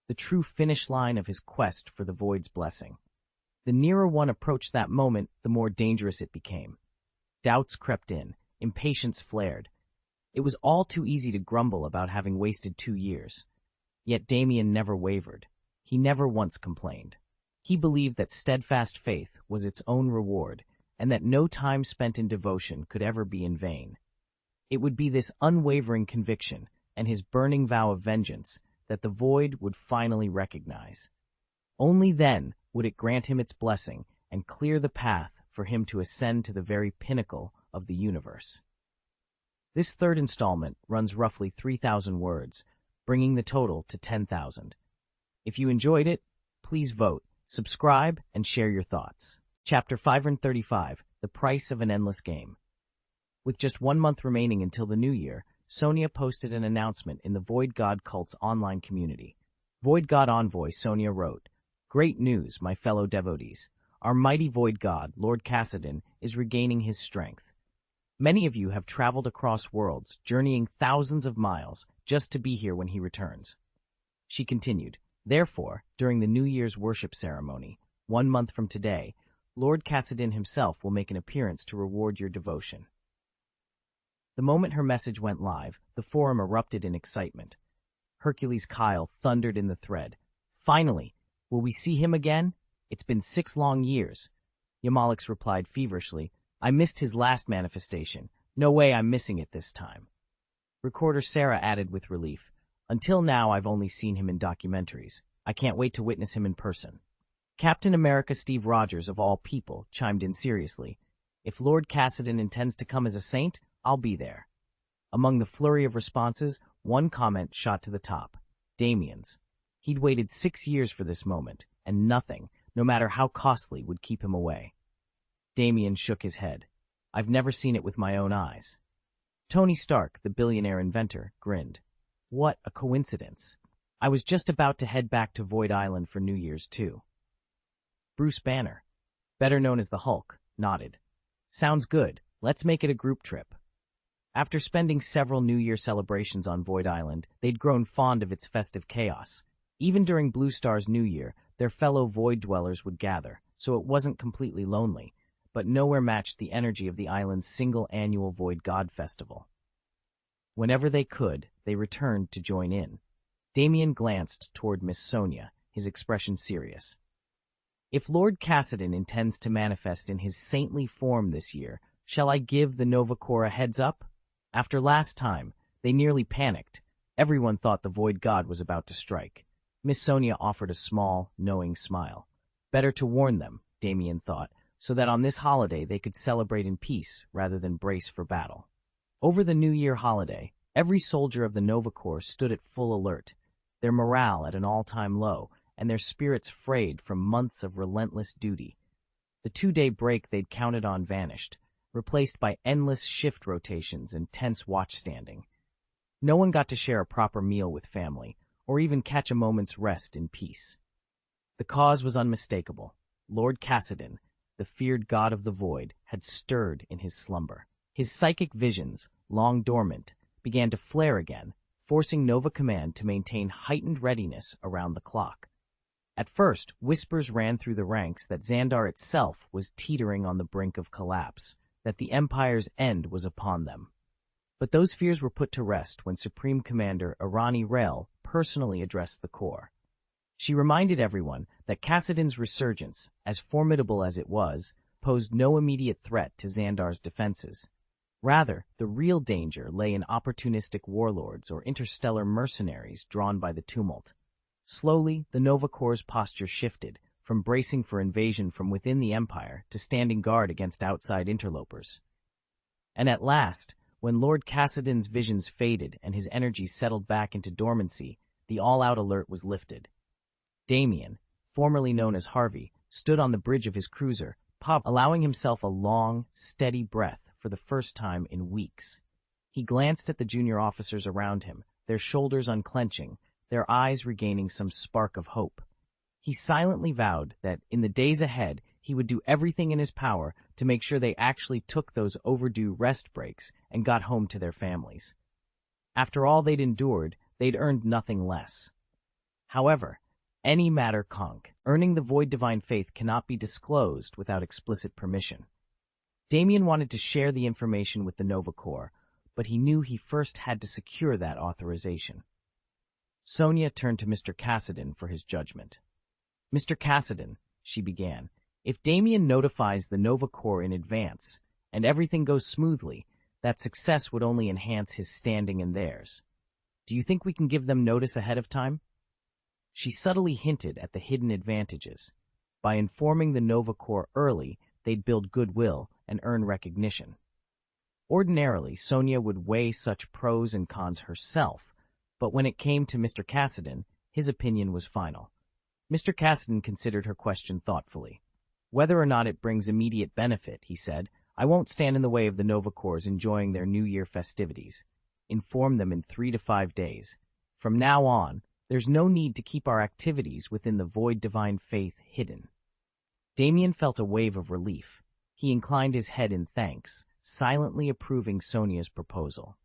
A: The true finish line of his quest for the Void's blessing. The nearer one approached that moment, the more dangerous it became. Doubts crept in, impatience flared. It was all too easy to grumble about having wasted 2 years. Yet Damien never wavered. He never once complained. He believed that steadfast faith was its own reward, and that no time spent in devotion could ever be in vain. It would be this unwavering conviction and his burning vow of vengeance that the Void would finally recognize. Only then would it grant him its blessing and clear the path for him to ascend to the very pinnacle of the universe. This third installment runs roughly 3,000 words, bringing the total to 10,000. If you enjoyed it, please vote, subscribe, and share your thoughts. Chapter 535, The Price of an Endless Game. With just 1 month remaining until the new year, Sonia posted an announcement in the Void God cult's online community. Void God Envoy Sonia wrote, "Great news, my fellow devotees. Our mighty Void God, Lord Kassadin, is regaining his strength. Many of you have traveled across worlds, journeying thousands of miles, just to be here when he returns." She continued, "Therefore, during the New Year's worship ceremony, 1 month from today, Lord Kassadin himself will make an appearance to reward your devotion." The moment her message went live, the forum erupted in excitement. Hercules Kyle thundered in the thread. "Finally! Will we see him again? It's been 6 long years." Yamalix replied feverishly, "I missed his last manifestation. No way I'm missing it this time." Recorder Sarah added with relief, "Until now I've only seen him in documentaries. I can't wait to witness him in person." Captain America Steve Rogers, of all people, chimed in seriously, "If Lord Kassadin intends to come as a saint, I'll be there." Among the flurry of responses, one comment shot to the top, Damien's. He'd waited 6 years for this moment, and nothing, no matter how costly, would keep him away. Damien shook his head. "I've never seen it with my own eyes." Tony Stark, the billionaire inventor, grinned. "What a coincidence. I was just about to head back to Void Island for New Year's too." Bruce Banner, better known as the Hulk, nodded. "Sounds good. Let's make it a group trip." After spending several New Year celebrations on Void Island, they'd grown fond of its festive chaos. Even during Blue Star's New Year, their fellow Void dwellers would gather, so it wasn't completely lonely, but nowhere matched the energy of the island's single annual Void God Festival. Whenever they could, they returned to join in. Damien glanced toward Miss Sonia, his expression serious. "If Lord Kassadin intends to manifest in his saintly form this year, shall I give the Nova Corps a heads up? After last time, they nearly panicked. Everyone thought the Void God was about to strike." Miss Sonia offered a small, knowing smile. Better to warn them, Damien thought, so that on this holiday they could celebrate in peace rather than brace for battle. Over the New Year holiday, every soldier of the Nova Corps stood at full alert, their morale at an all-time low, and their spirits frayed from months of relentless duty. The 2-day break they'd counted on vanished, replaced by endless shift rotations and tense watch-standing. No one got to share a proper meal with family, or even catch a moment's rest in peace. The cause was unmistakable. Lord Kassadin, the feared god of the Void, had stirred in his slumber. His psychic visions, long dormant, began to flare again, forcing Nova Command to maintain heightened readiness around the clock. At first, whispers ran through the ranks that Xandar itself was teetering on the brink of collapse, that the Empire's end was upon them. But those fears were put to rest when Supreme Commander Arani Rael personally addressed the Corps. She reminded everyone that Cassidon's resurgence, as formidable as it was, posed no immediate threat to Xandar's defenses. Rather, the real danger lay in opportunistic warlords or interstellar mercenaries drawn by the tumult. Slowly, the Nova Corps' posture shifted, from bracing for invasion from within the Empire to standing guard against outside interlopers. And at last, when Lord Cassidon's visions faded and his energy settled back into dormancy, the all-out alert was lifted. Damien, formerly known as Harvey, stood on the bridge of his cruiser, allowing himself a long, steady breath for the first time in weeks. He glanced at the junior officers around him, their shoulders unclenching, their eyes regaining some spark of hope. He silently vowed that, in the days ahead, he would do everything in his power to make sure they actually took those overdue rest breaks and got home to their families. After all they'd endured, they'd earned nothing less. However, any matter conk, earning the Void Divine Faith cannot be disclosed without explicit permission. Damien wanted to share the information with the Nova Corps, but he knew he first had to secure that authorization. Sonia turned to Mr. Cassidon for his judgment. "Mr. Cassidon," she began, "if Damien notifies the Nova Corps in advance, and everything goes smoothly, that success would only enhance his standing and theirs. Do you think we can give them notice ahead of time?" She subtly hinted at the hidden advantages. By informing the Nova Corps early, they'd build goodwill and earn recognition. Ordinarily, Sonia would weigh such pros and cons herself, but when it came to Mr. Cassidon, his opinion was final. Mr. Cassidon considered her question thoughtfully. "Whether or not it brings immediate benefit," he said, "I won't stand in the way of the Nova Corps enjoying their New Year festivities. Inform them in 3 to 5 days. From now on, there's no need to keep our activities within the Void Divine Faith hidden." Damien felt a wave of relief. He inclined his head in thanks, silently approving Sonia's proposal.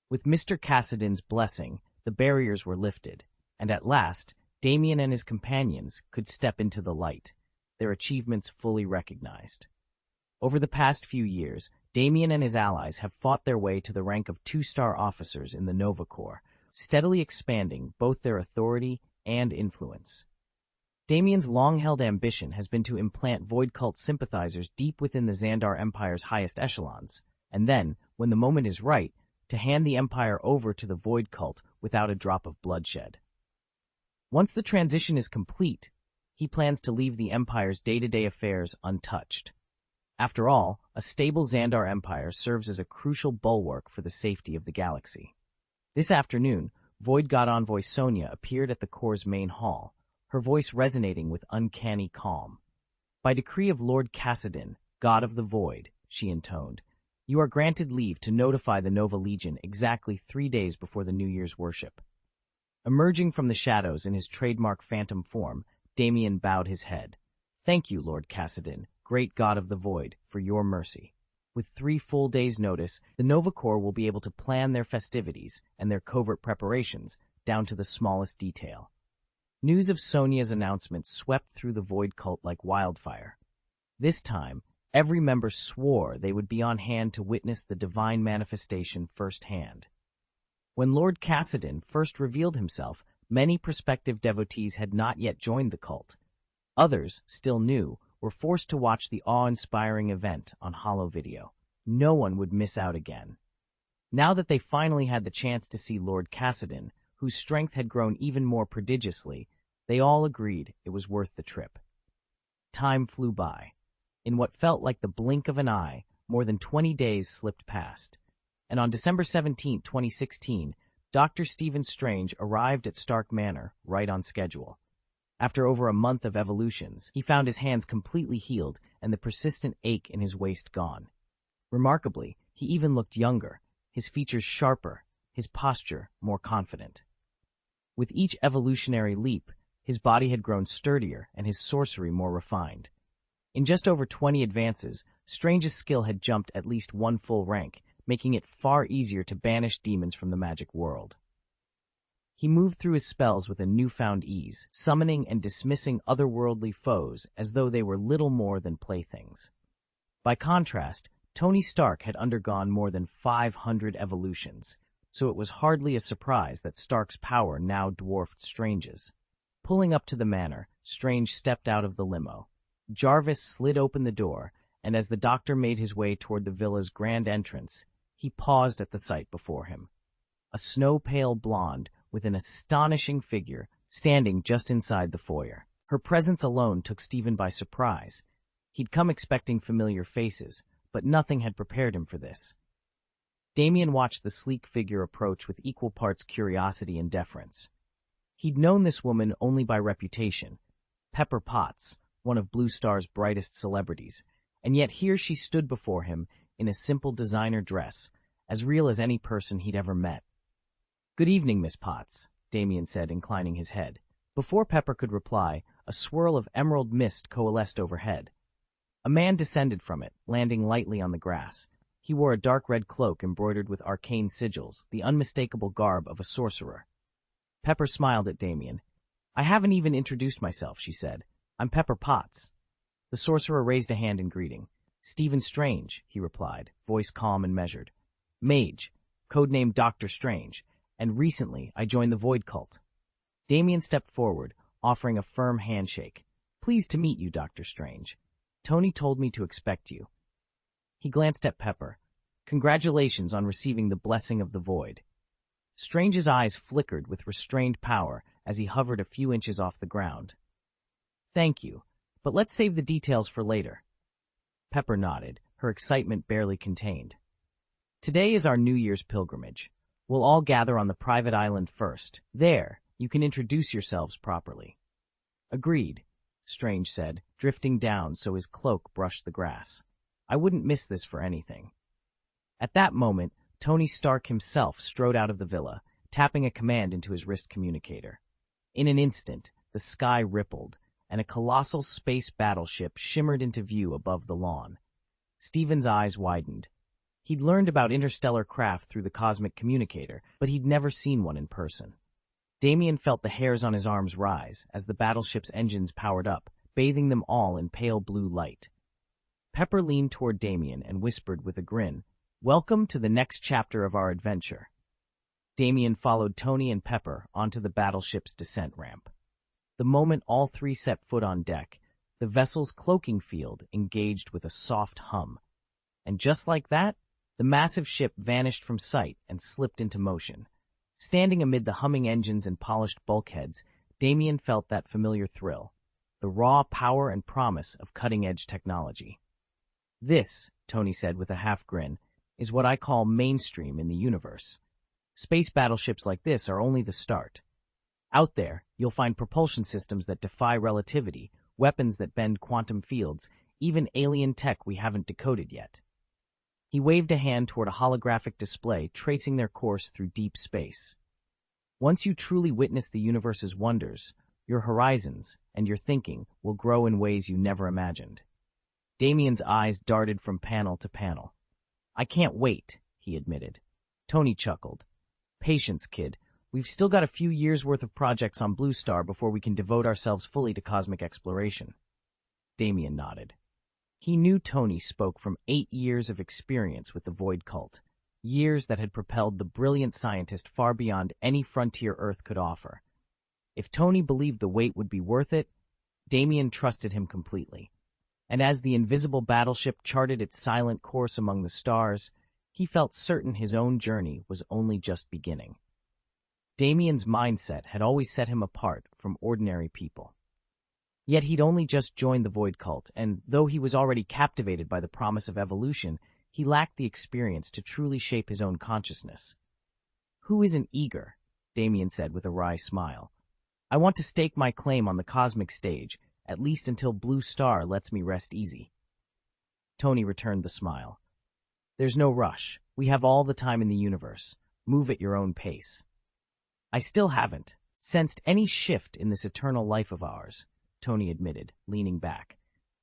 A: With Mr. Cassidon's blessing, the barriers were lifted, and at last, Damien and his companions could step into the light, their achievements fully recognized. Over the past few years, Damien and his allies have fought their way to the rank of 2-star officers in the Nova Corps, steadily expanding both their authority and influence. Damien's long-held ambition has been to implant Void Cult sympathizers deep within the Xandar Empire's highest echelons, and then, when the moment is right, to hand the Empire over to the Void Cult without a drop of bloodshed. Once the transition is complete, he plans to leave the Empire's day-to-day affairs untouched. After all, a stable Xandar Empire serves as a crucial bulwark for the safety of the galaxy. This afternoon, Void God Envoy Sonia appeared at the Corps' main hall, her voice resonating with uncanny calm. "By decree of Lord Cassidon, God of the Void," she intoned, "you are granted leave to notify the Nova Legion exactly 3 days before the New Year's worship." Emerging from the shadows in his trademark phantom form, Damien bowed his head. "Thank you, Lord Cassidon, great God of the Void, for your mercy. With 3 full days' notice, the Nova Corps will be able to plan their festivities and their covert preparations down to the smallest detail." News of Sonia's announcement swept through the Void Cult like wildfire. This time, every member swore they would be on hand to witness the divine manifestation firsthand. When Lord Cassidon first revealed himself, many prospective devotees had not yet joined the cult. Others, still new, were forced to watch the awe-inspiring event on holo video. No one would miss out again. Now that they finally had the chance to see Lord Cassidon, whose strength had grown even more prodigiously, they all agreed it was worth the trip. Time flew by. In what felt like the blink of an eye, more than 20 days slipped past. And on December 17, 2016, Dr. Stephen Strange arrived at Stark Manor right on schedule. After over a month of evolutions, he found his hands completely healed and the persistent ache in his waist gone. Remarkably, he even looked younger, his features sharper, his posture more confident. With each evolutionary leap, his body had grown sturdier and his sorcery more refined. In just over 20 advances, Strange's skill had jumped at least 1 full rank, making it far easier to banish demons from the magic world. He moved through his spells with a newfound ease, summoning and dismissing otherworldly foes as though they were little more than playthings. By contrast, Tony Stark had undergone more than 500 evolutions, so it was hardly a surprise that Stark's power now dwarfed Strange's. Pulling up to the manor, Strange stepped out of the limo. Jarvis slid open the door, and as the doctor made his way toward the villa's grand entrance, he paused at the sight before him. A snow-pale blonde with an astonishing figure standing just inside the foyer. Her presence alone took Stephen by surprise. He'd come expecting familiar faces, but nothing had prepared him for this. Damien watched the sleek figure approach with equal parts curiosity and deference. He'd known this woman only by reputation, Pepper Potts, one of Blue Star's brightest celebrities, and yet here she stood before him in a simple designer dress, as real as any person he'd ever met. "Good evening, Miss Potts," Damien said, inclining his head. Before Pepper could reply, a swirl of emerald mist coalesced overhead. A man descended from it, landing lightly on the grass. He wore a dark red cloak embroidered with arcane sigils, the unmistakable garb of a sorcerer. Pepper smiled at Damien. "I haven't even introduced myself," she said. "I'm Pepper Potts." The sorcerer raised a hand in greeting. "Stephen Strange," he replied, voice calm and measured. "Mage, codenamed Dr. Strange, and recently I joined the Void Cult." Damien stepped forward, offering a firm handshake. "Pleased to meet you, Dr. Strange. Tony told me to expect you." He glanced at Pepper. "Congratulations on receiving the blessing of the Void." Strange's eyes flickered with restrained power as he hovered a few inches off the ground. "Thank you, but let's save the details for later." Pepper nodded, her excitement barely contained. "Today is our New Year's pilgrimage. We'll all gather on the private island first. There, you can introduce yourselves properly." "Agreed," Strange said, drifting down so his cloak brushed the grass. "I wouldn't miss this for anything." At that moment, Tony Stark himself strode out of the villa, tapping a command into his wrist communicator. In an instant, the sky rippled, and a colossal space battleship shimmered into view above the lawn. Stephen's eyes widened. He'd learned about interstellar craft through the cosmic communicator, but he'd never seen one in person. Damien felt the hairs on his arms rise as the battleship's engines powered up, bathing them all in pale blue light. Pepper leaned toward Damien and whispered with a grin, "Welcome to the next chapter of our adventure." Damien followed Tony and Pepper onto the battleship's descent ramp. The moment all three set foot on deck, the vessel's cloaking field engaged with a soft hum. And just like that, the massive ship vanished from sight and slipped into motion. Standing amid the humming engines and polished bulkheads, Damien felt that familiar thrill, the raw power and promise of cutting-edge technology. "This," Tony said with a half-grin, "is what I call mainstream in the universe. Space battleships like this are only the start. Out there, you'll find propulsion systems that defy relativity, weapons that bend quantum fields, even alien tech we haven't decoded yet." He waved a hand toward a holographic display tracing their course through deep space. "Once you truly witness the universe's wonders, your horizons and your thinking will grow in ways you never imagined." Damien's eyes darted from panel to panel. "I can't wait," he admitted. Tony chuckled. "Patience, kid. We've still got a few years' worth of projects on Blue Star before we can devote ourselves fully to cosmic exploration." Damien nodded. He knew Tony spoke from 8 years of experience with the Void Cult, years that had propelled the brilliant scientist far beyond any frontier Earth could offer. If Tony believed the wait would be worth it, Damien trusted him completely. And as the invisible battleship charted its silent course among the stars, he felt certain his own journey was only just beginning. Damien's mindset had always set him apart from ordinary people. Yet he'd only just joined the Void Cult, and though he was already captivated by the promise of evolution, he lacked the experience to truly shape his own consciousness. "Who isn't eager?" Damien said with a wry smile. "I want to stake my claim on the cosmic stage, at least until Blue Star lets me rest easy." Tony returned the smile. "There's no rush. We have all the time in the universe. Move at your own pace." "I still haven't sensed any shift in this eternal life of ours," Tony admitted, leaning back.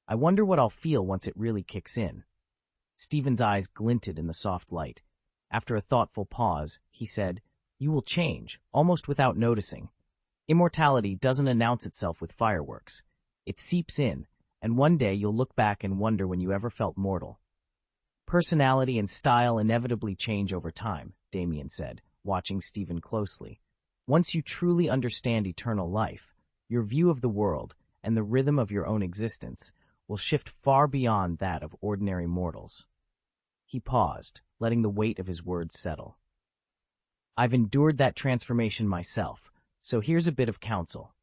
A: "I wonder what I'll feel once it really kicks in." Stephen's eyes glinted in the soft light. After a thoughtful pause, he said, "You will change, almost without noticing. Immortality doesn't announce itself with fireworks. It seeps in, and one day you'll look back and wonder when you ever felt mortal." "Personality and style inevitably change over time," Damien said, watching Stephen closely. "Once you truly understand eternal life, your view of the world, and the rhythm of your own existence will shift far beyond that of ordinary mortals. He paused, letting the weight of his words settle. I've endured that transformation myself, so here's a bit of counsel.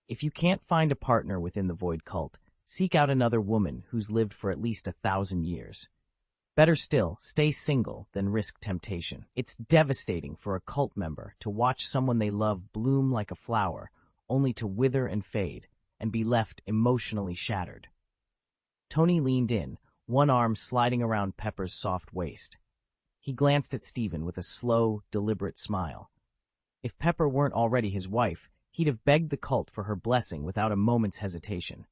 A: If you can't find a partner within the Void cult, seek out another woman who's lived for at least 1,000 years. Better still, stay single than risk temptation. It's devastating for a cult member to watch someone they love bloom like a flower, only to wither and fade, and be left emotionally shattered. Tony leaned in, one arm sliding around Pepper's soft waist. He glanced at Stephen with a slow, deliberate smile. If Pepper weren't already his wife, he'd have begged the cult for her blessing without a moment's hesitation.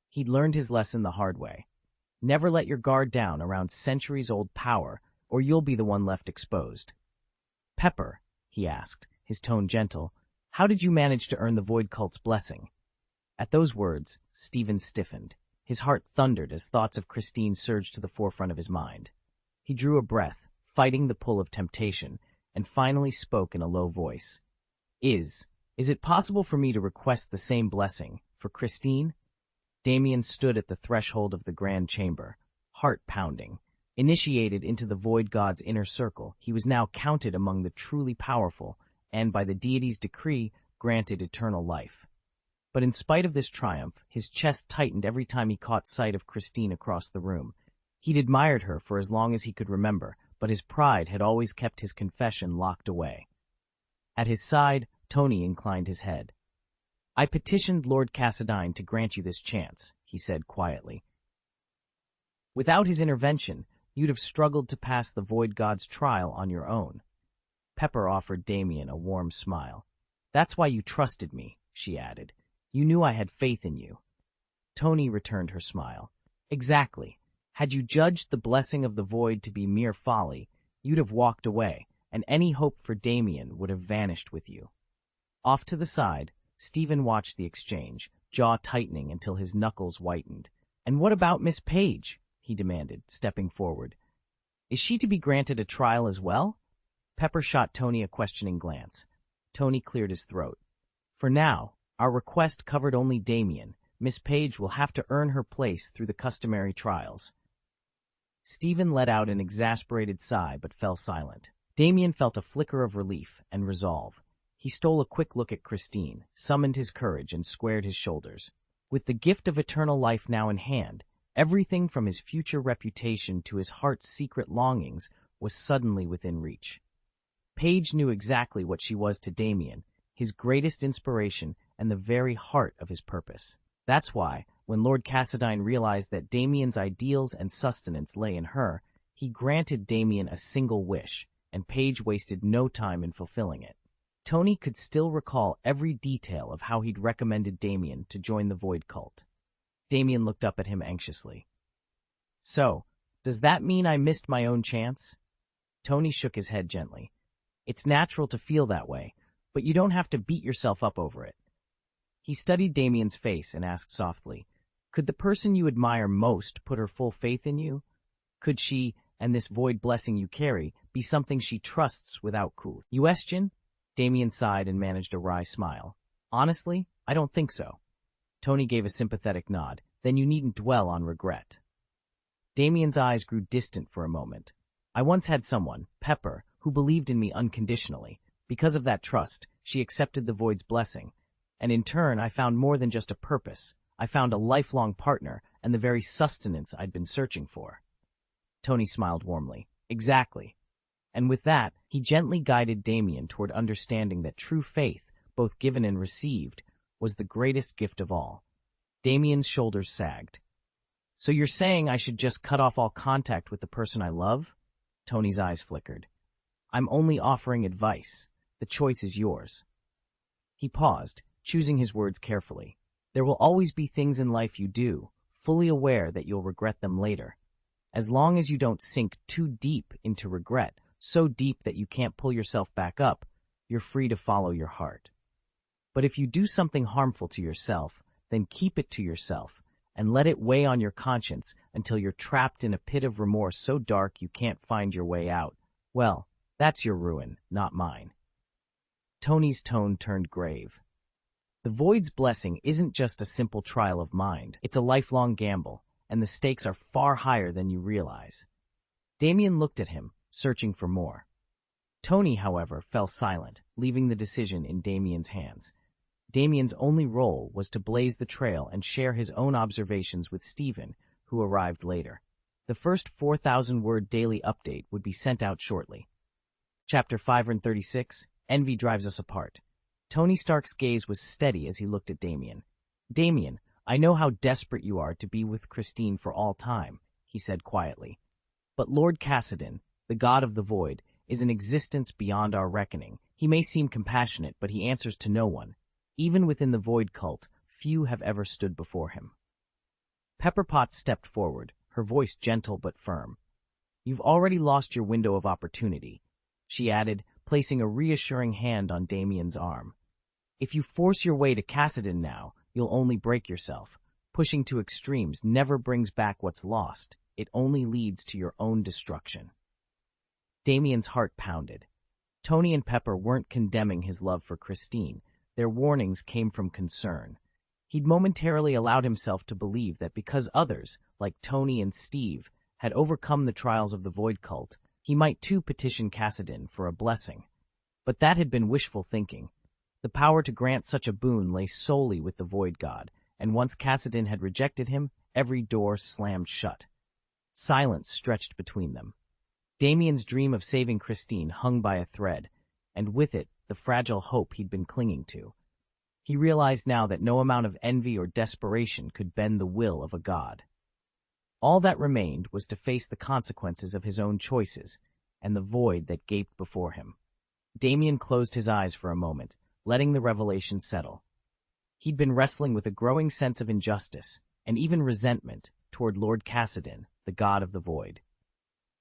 A: He'd learned his lesson the hard way. Never let your guard down around centuries-old power, or you'll be the one left exposed. Pepper, he asked, his tone gentle, how did you manage to earn the Void cult's blessing? At those words, Stephen stiffened. His heart thundered as thoughts of Christine surged to the forefront of his mind. He drew a breath, fighting the pull of temptation, and finally spoke in a low voice. Is it possible for me to request the same blessing for Christine? Damien stood at the threshold of the grand chamber, heart pounding. Initiated into the Void God's inner circle, he was now counted among the truly powerful, and by the deity's decree, granted eternal life. But in spite of this triumph, his chest tightened every time he caught sight of Christine across the room. He'd admired her for as long as he could remember, but his pride had always kept his confession locked away. At his side, Tony inclined his head. I petitioned Lord Cassadine to grant you this chance, he said quietly. Without his intervention, you'd have struggled to pass the Void God's trial on your own. Pepper offered Damien a warm smile. That's why you trusted me, she added. You knew I had faith in you. Tony returned her smile. Exactly. Had you judged the blessing of the Void to be mere folly, you'd have walked away, and any hope for Damien would have vanished with you. Off to the side, Stephen watched the exchange, jaw tightening until his knuckles whitened. And what about Miss Page? He demanded, stepping forward. Is she to be granted a trial as well? Pepper shot Tony a questioning glance. Tony cleared his throat. For now, our request covered only Damien. Miss Page will have to earn her place through the customary trials. Stephen let out an exasperated sigh but fell silent. Damien felt a flicker of relief and resolve. He stole a quick look at Christine, summoned his courage, and squared his shoulders. With the gift of eternal life now in hand, everything from his future reputation to his heart's secret longings was suddenly within reach. Page knew exactly what she was to Damien, his greatest inspiration and the very heart of his purpose. That's why, when Lord Cassadine realized that Damien's ideals and sustenance lay in her, he granted Damien a single wish, and Page wasted no time in fulfilling it. Tony could still recall every detail of how he'd recommended Damien to join the Void cult. Damien looked up at him anxiously. So, does that mean I missed my own chance? Tony shook his head gently. It's natural to feel that way, but you don't have to beat yourself up over it. He studied Damien's face and asked softly, could the person you admire most put her full faith in you? Could she, and this Void blessing you carry, be something she trusts without question? Damien sighed and managed a wry smile. Honestly, I don't think so. Tony gave a sympathetic nod. Then you needn't dwell on regret. Damien's eyes grew distant for a moment. I once had someone, Pepper, who believed in me unconditionally. Because of that trust, she accepted the Void's blessing. And in turn, I found more than just a purpose. I found a lifelong partner and the very sustenance I'd been searching for. Tony smiled warmly. Exactly. And with that, he gently guided Damien toward understanding that true faith, both given and received, was the greatest gift of all. Damien's shoulders sagged. So you're saying I should just cut off all contact with the person I love? Tony's eyes flickered. I'm only offering advice. The choice is yours. He paused, choosing his words carefully. There will always be things in life you do, fully aware that you'll regret them later. As long as you don't sink too deep into regret, so deep that you can't pull yourself back up, you're free to follow your heart. But if you do something harmful to yourself, then keep it to yourself and let it weigh on your conscience until you're trapped in a pit of remorse so dark you can't find your way out. Well, that's your ruin, not mine. Tony's tone turned grave. The Void's blessing isn't just a simple trial of mind. It's a lifelong gamble, and the stakes are far higher than you realize. Damien looked at him, searching for more. Tony, however, fell silent, leaving the decision in Damien's hands. Damien's only role was to blaze the trail and share his own observations with Stephen, who arrived later. The first 4,000-word daily update would be sent out shortly. Chapter 536, Envy Drives Us Apart. Tony Stark's gaze was steady as he looked at Damien. "Damien, I know how desperate you are to be with Christine for all time," he said quietly. "But Lord Cassidon, the god of the void, is an existence beyond our reckoning. He may seem compassionate, but he answers to no one. Even within the void cult, few have ever stood before him." Pepper Potts stepped forward, her voice gentle but firm. "You've already lost your window of opportunity," she added, placing a reassuring hand on Damien's arm. "If you force your way to Cassidon now, you'll only break yourself. Pushing to extremes never brings back what's lost. It only leads to your own destruction." Damien's heart pounded. Tony and Pepper weren't condemning his love for Christine. Their warnings came from concern. He'd momentarily allowed himself to believe that because others, like Tony and Steve, had overcome the trials of the Void Cult, he might too petition Cassidon for a blessing. But that had been wishful thinking. The power to grant such a boon lay solely with the Void God, and once Cassidon had rejected him, every door slammed shut. Silence stretched between them. Damien's dream of saving Christine hung by a thread, and with it, the fragile hope he'd been clinging to. He realized now that no amount of envy or desperation could bend the will of a god. All that remained was to face the consequences of his own choices, and the void that gaped before him. Damien closed his eyes for a moment, letting the revelation settle. He'd been wrestling with a growing sense of injustice, and even resentment, toward Lord Cassidon, the god of the void.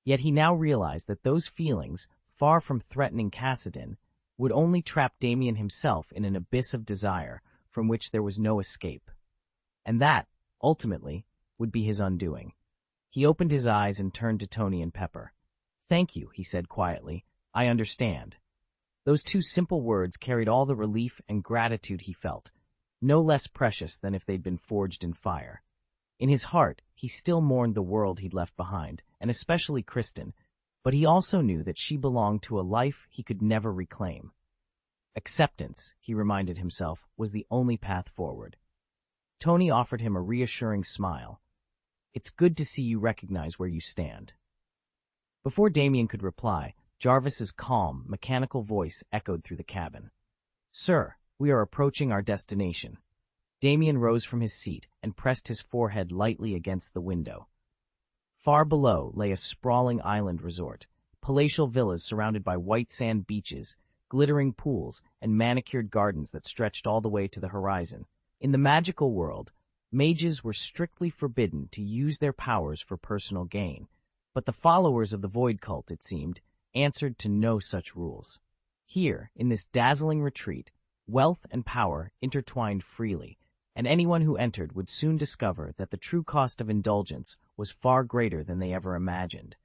A: Yet he now realized that those feelings, far from threatening Cassidon, would only trap Damien himself in an abyss of desire from which there was no escape. And that, ultimately, would be his undoing. He opened his eyes and turned to Tony and Pepper. "Thank you," he said quietly. "I understand." Those two simple words carried all the relief and gratitude he felt, no less precious than if they'd been forged in fire. In his heart, he still mourned the world he'd left behind, and especially Kristen, but he also knew that she belonged to a life he could never reclaim. Acceptance, he reminded himself, was the only path forward. Tony offered him a reassuring smile. "It's good to see you recognize where you stand." Before Damien could reply, Jarvis's calm, mechanical voice echoed through the cabin. "Sir, we are approaching our destination." Damien rose from his seat and pressed his forehead lightly against the window. Far below lay a sprawling island resort, palatial villas surrounded by white sand beaches, glittering pools, and manicured gardens that stretched all the way to the horizon. In the magical world, mages were strictly forbidden to use their powers for personal gain, but the followers of the Void Cult, it seemed, answered to no such rules. Here, in this dazzling retreat, wealth and power intertwined freely, and anyone who entered would soon discover that the true cost of indulgence was far greater than they ever imagined.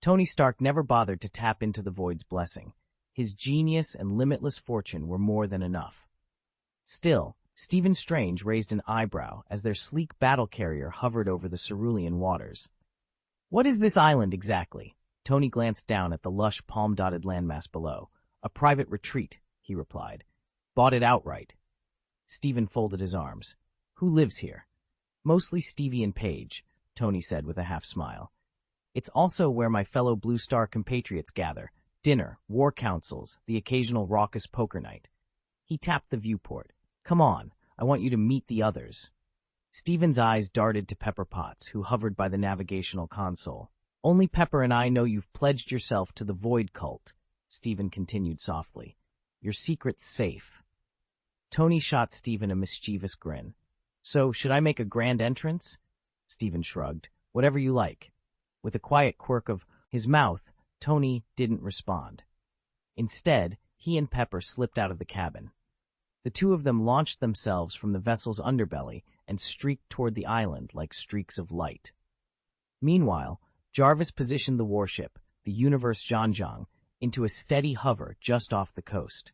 A: Tony Stark never bothered to tap into the Void's blessing. His genius and limitless fortune were more than enough. Still, Stephen Strange raised an eyebrow as their sleek battle carrier hovered over the cerulean waters. "What is this island exactly?" Tony glanced down at the lush, palm-dotted landmass below. "A private retreat," he replied. "Bought it outright." Stephen folded his arms. "Who lives here?" "Mostly Stevie and Paige," Tony said with a half-smile. "It's also where my fellow Blue Star compatriots gather. Dinner, war councils, the occasional raucous poker night." He tapped the viewport. "Come on, I want you to meet the others." Stephen's eyes darted to Pepper Potts, who hovered by the navigational console. "Only Pepper and I know you've pledged yourself to the Void Cult," Stephen continued softly. "Your secret's safe." Tony shot Stephen a mischievous grin. "So, should I make a grand entrance?" Stephen shrugged. "Whatever you like." With a quiet quirk of his mouth, Tony didn't respond. Instead, he and Pepper slipped out of the cabin. The two of them launched themselves from the vessel's underbelly and streaked toward the island like streaks of light. Meanwhile, Jarvis positioned the warship, the Universe Zhanzhang, into a steady hover just off the coast.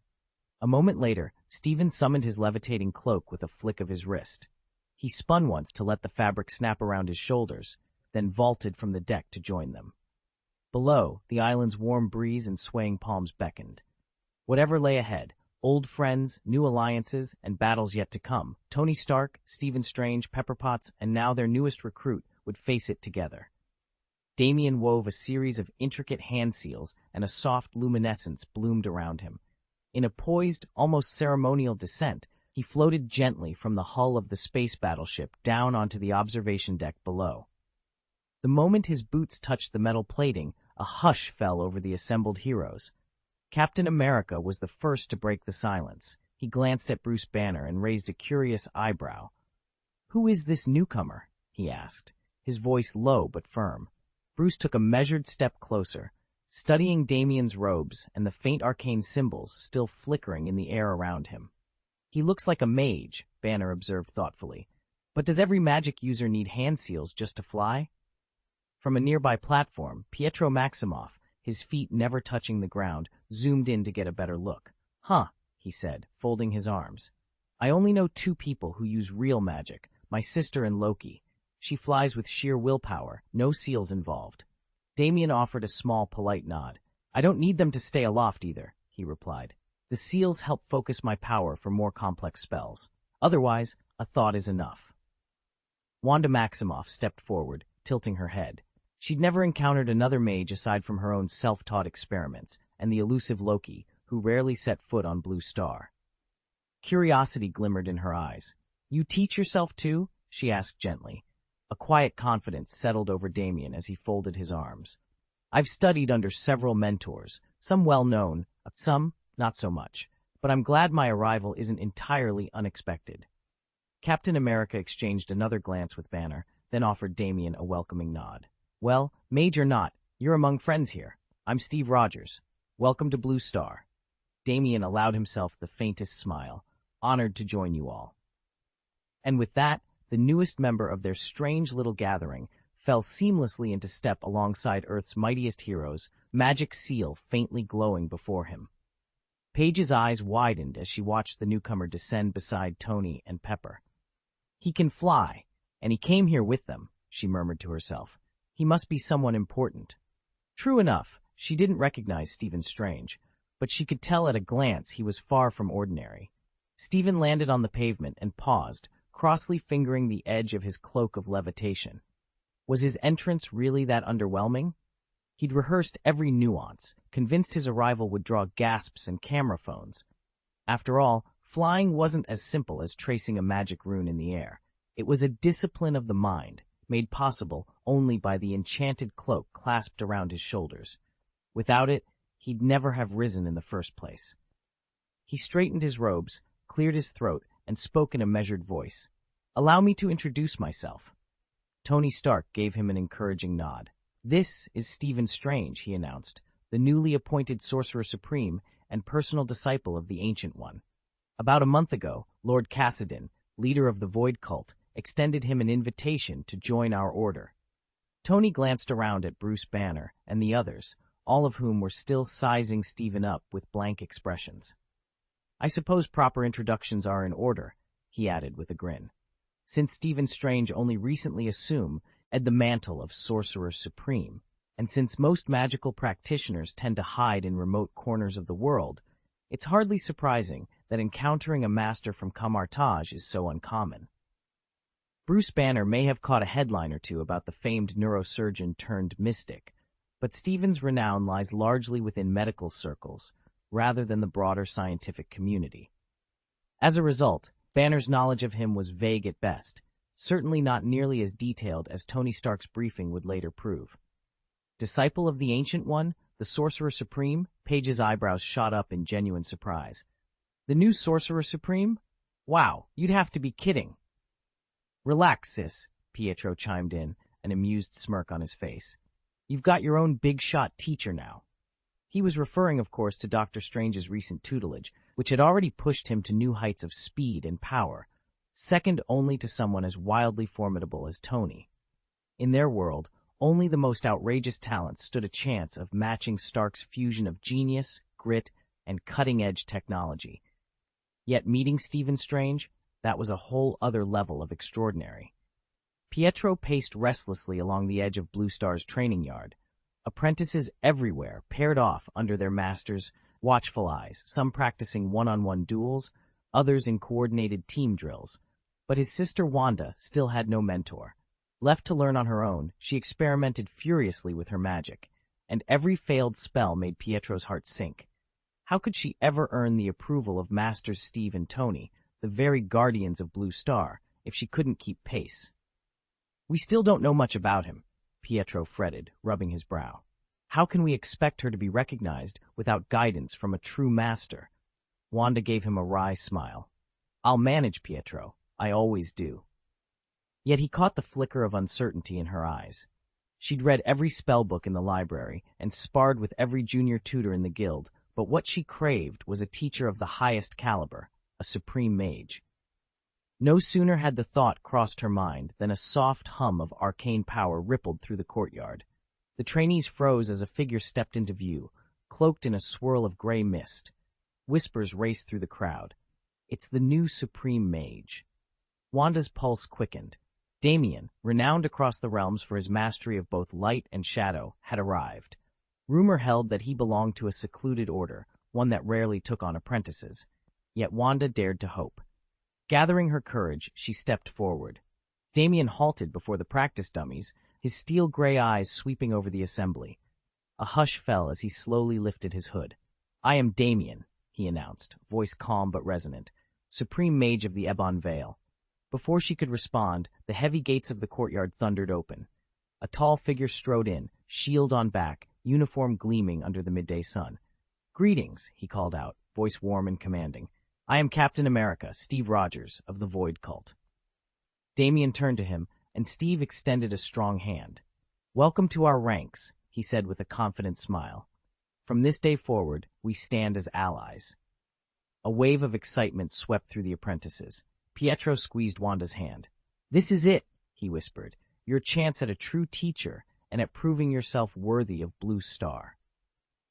A: A moment later, Stephen summoned his levitating cloak with a flick of his wrist. He spun once to let the fabric snap around his shoulders, then vaulted from the deck to join them. Below, the island's warm breeze and swaying palms beckoned. Whatever lay ahead, old friends, new alliances, and battles yet to come, Tony Stark, Stephen Strange, Pepper Potts, and now their newest recruit would face it together. Damien wove a series of intricate hand seals, and a soft luminescence bloomed around him. In a poised, almost ceremonial descent, he floated gently from the hull of the space battleship down onto the observation deck below. The moment his boots touched the metal plating, a hush fell over the assembled heroes. Captain America was the first to break the silence. He glanced at Bruce Banner and raised a curious eyebrow. "Who is this newcomer?" he asked, his voice low but firm. Bruce took a measured step closer, studying Damien's robes and the faint arcane symbols still flickering in the air around him. "He looks like a mage," Banner observed thoughtfully. "But does every magic user need hand seals just to fly?" From a nearby platform, Pietro Maximoff, his feet never touching the ground, zoomed in to get a better look. "Huh," he said, folding his arms. "I only know 2 people who use real magic, my sister and Loki. She flies with sheer willpower, no seals involved." Damien offered a small, polite nod. "I don't need them to stay aloft either," he replied. "The seals help focus my power for more complex spells. Otherwise, a thought is enough." Wanda Maximoff stepped forward, tilting her head. She'd never encountered another mage aside from her own self-taught experiments, and the elusive Loki, who rarely set foot on Blue Star. Curiosity glimmered in her eyes. "You teach yourself too?" she asked gently. A quiet confidence settled over Damien as he folded his arms. "I've studied under several mentors, some well-known, some not so much, but I'm glad my arrival isn't entirely unexpected." Captain America exchanged another glance with Banner, then offered Damien a welcoming nod. "Well, mage or not, you're among friends here. I'm Steve Rogers. Welcome to Blue Star." Damien allowed himself the faintest smile, honored to join you all. And with that, the newest member of their strange little gathering fell seamlessly into step alongside Earth's mightiest heroes, magic seal faintly glowing before him. Paige's eyes widened as she watched the newcomer descend beside Tony and Pepper. "He can fly, and he came here with them," she murmured to herself. "He must be someone important." True enough, she didn't recognize Stephen Strange, but she could tell at a glance he was far from ordinary. Stephen landed on the pavement and paused, crossly fingering the edge of his cloak of levitation. Was his entrance really that underwhelming? He'd rehearsed every nuance, convinced his arrival would draw gasps and camera phones. After all, flying wasn't as simple as tracing a magic rune in the air. It was a discipline of the mind, made possible only by the enchanted cloak clasped around his shoulders. Without it, he'd never have risen in the first place. He straightened his robes, cleared his throat, and spoke in a measured voice. "Allow me to introduce myself." Tony Stark gave him an encouraging nod. "This is Stephen Strange," he announced, "the newly appointed Sorcerer Supreme and personal disciple of the Ancient One. About a month ago, Lord Cassidon, leader of the Void Cult, extended him an invitation to join our order." Tony glanced around at Bruce Banner and the others, all of whom were still sizing Stephen up with blank expressions. "I suppose proper introductions are in order," he added with a grin. Since Stephen Strange only recently assumed the mantle of Sorcerer Supreme, and since most magical practitioners tend to hide in remote corners of the world, it's hardly surprising that encountering a master from Camartage is so uncommon. Bruce Banner may have caught a headline or two about the famed neurosurgeon turned mystic, but Stephen's renown lies largely within medical circles, rather than the broader scientific community. As a result, Banner's knowledge of him was vague at best, certainly not nearly as detailed as Tony Stark's briefing would later prove. Disciple of the Ancient One, the Sorcerer Supreme? Paige's eyebrows shot up in genuine surprise. "The new Sorcerer Supreme? Wow, you'd have to be kidding." "Relax, sis," Pietro chimed in, an amused smirk on his face. "You've got your own big-shot teacher now." He was referring, of course, to Dr. Strange's recent tutelage, which had already pushed him to new heights of speed and power, second only to someone as wildly formidable as Tony. In their world, only the most outrageous talents stood a chance of matching Stark's fusion of genius, grit, and cutting-edge technology, Yet meeting Stephen Strange, that was a whole other level of extraordinary. Pietro paced restlessly along the edge of Blue Star's training yard. Apprentices everywhere paired off under their masters' watchful eyes, some practicing one-on-one duels, others in coordinated team drills. But his sister Wanda still had no mentor. Left to learn on her own, she experimented furiously with her magic, and every failed spell made Pietro's heart sink. How could she ever earn the approval of Masters Steve and Tony, the very guardians of Blue Star, if she couldn't keep pace? "We still don't know much about him," Pietro fretted, rubbing his brow. "How can we expect her to be recognized without guidance from a true master?" Wanda gave him a wry smile. "I'll manage, Pietro. I always do." Yet he caught the flicker of uncertainty in her eyes. She'd read every spell book in the library and sparred with every junior tutor in the guild, but what she craved was a teacher of the highest caliber, a supreme mage. No sooner had the thought crossed her mind than a soft hum of arcane power rippled through the courtyard. The trainees froze as a figure stepped into view, cloaked in a swirl of gray mist. Whispers raced through the crowd. "It's the new supreme mage." Wanda's pulse quickened. Damien, renowned across the realms for his mastery of both light and shadow, had arrived. Rumor held that he belonged to a secluded order, one that rarely took on apprentices. Yet Wanda dared to hope. Gathering her courage, she stepped forward. Damien halted before the practice dummies, his steel-gray eyes sweeping over the assembly. A hush fell as he slowly lifted his hood. "I am Damien," he announced, voice calm but resonant, supreme mage of the Ebon Vale. Before she could respond, the heavy gates of the courtyard thundered open. A tall figure strode in, shield on back, uniform gleaming under the midday sun. "Greetings," he called out, voice warm and commanding. "I am Captain America, Steve Rogers, of the Void Cult." Damien turned to him, and Steve extended a strong hand. "Welcome to our ranks," he said with a confident smile. "From this day forward, we stand as allies." A wave of excitement swept through the apprentices. Pietro squeezed Wanda's hand. "This is it," he whispered, "your chance at a true teacher and at proving yourself worthy of Blue Star."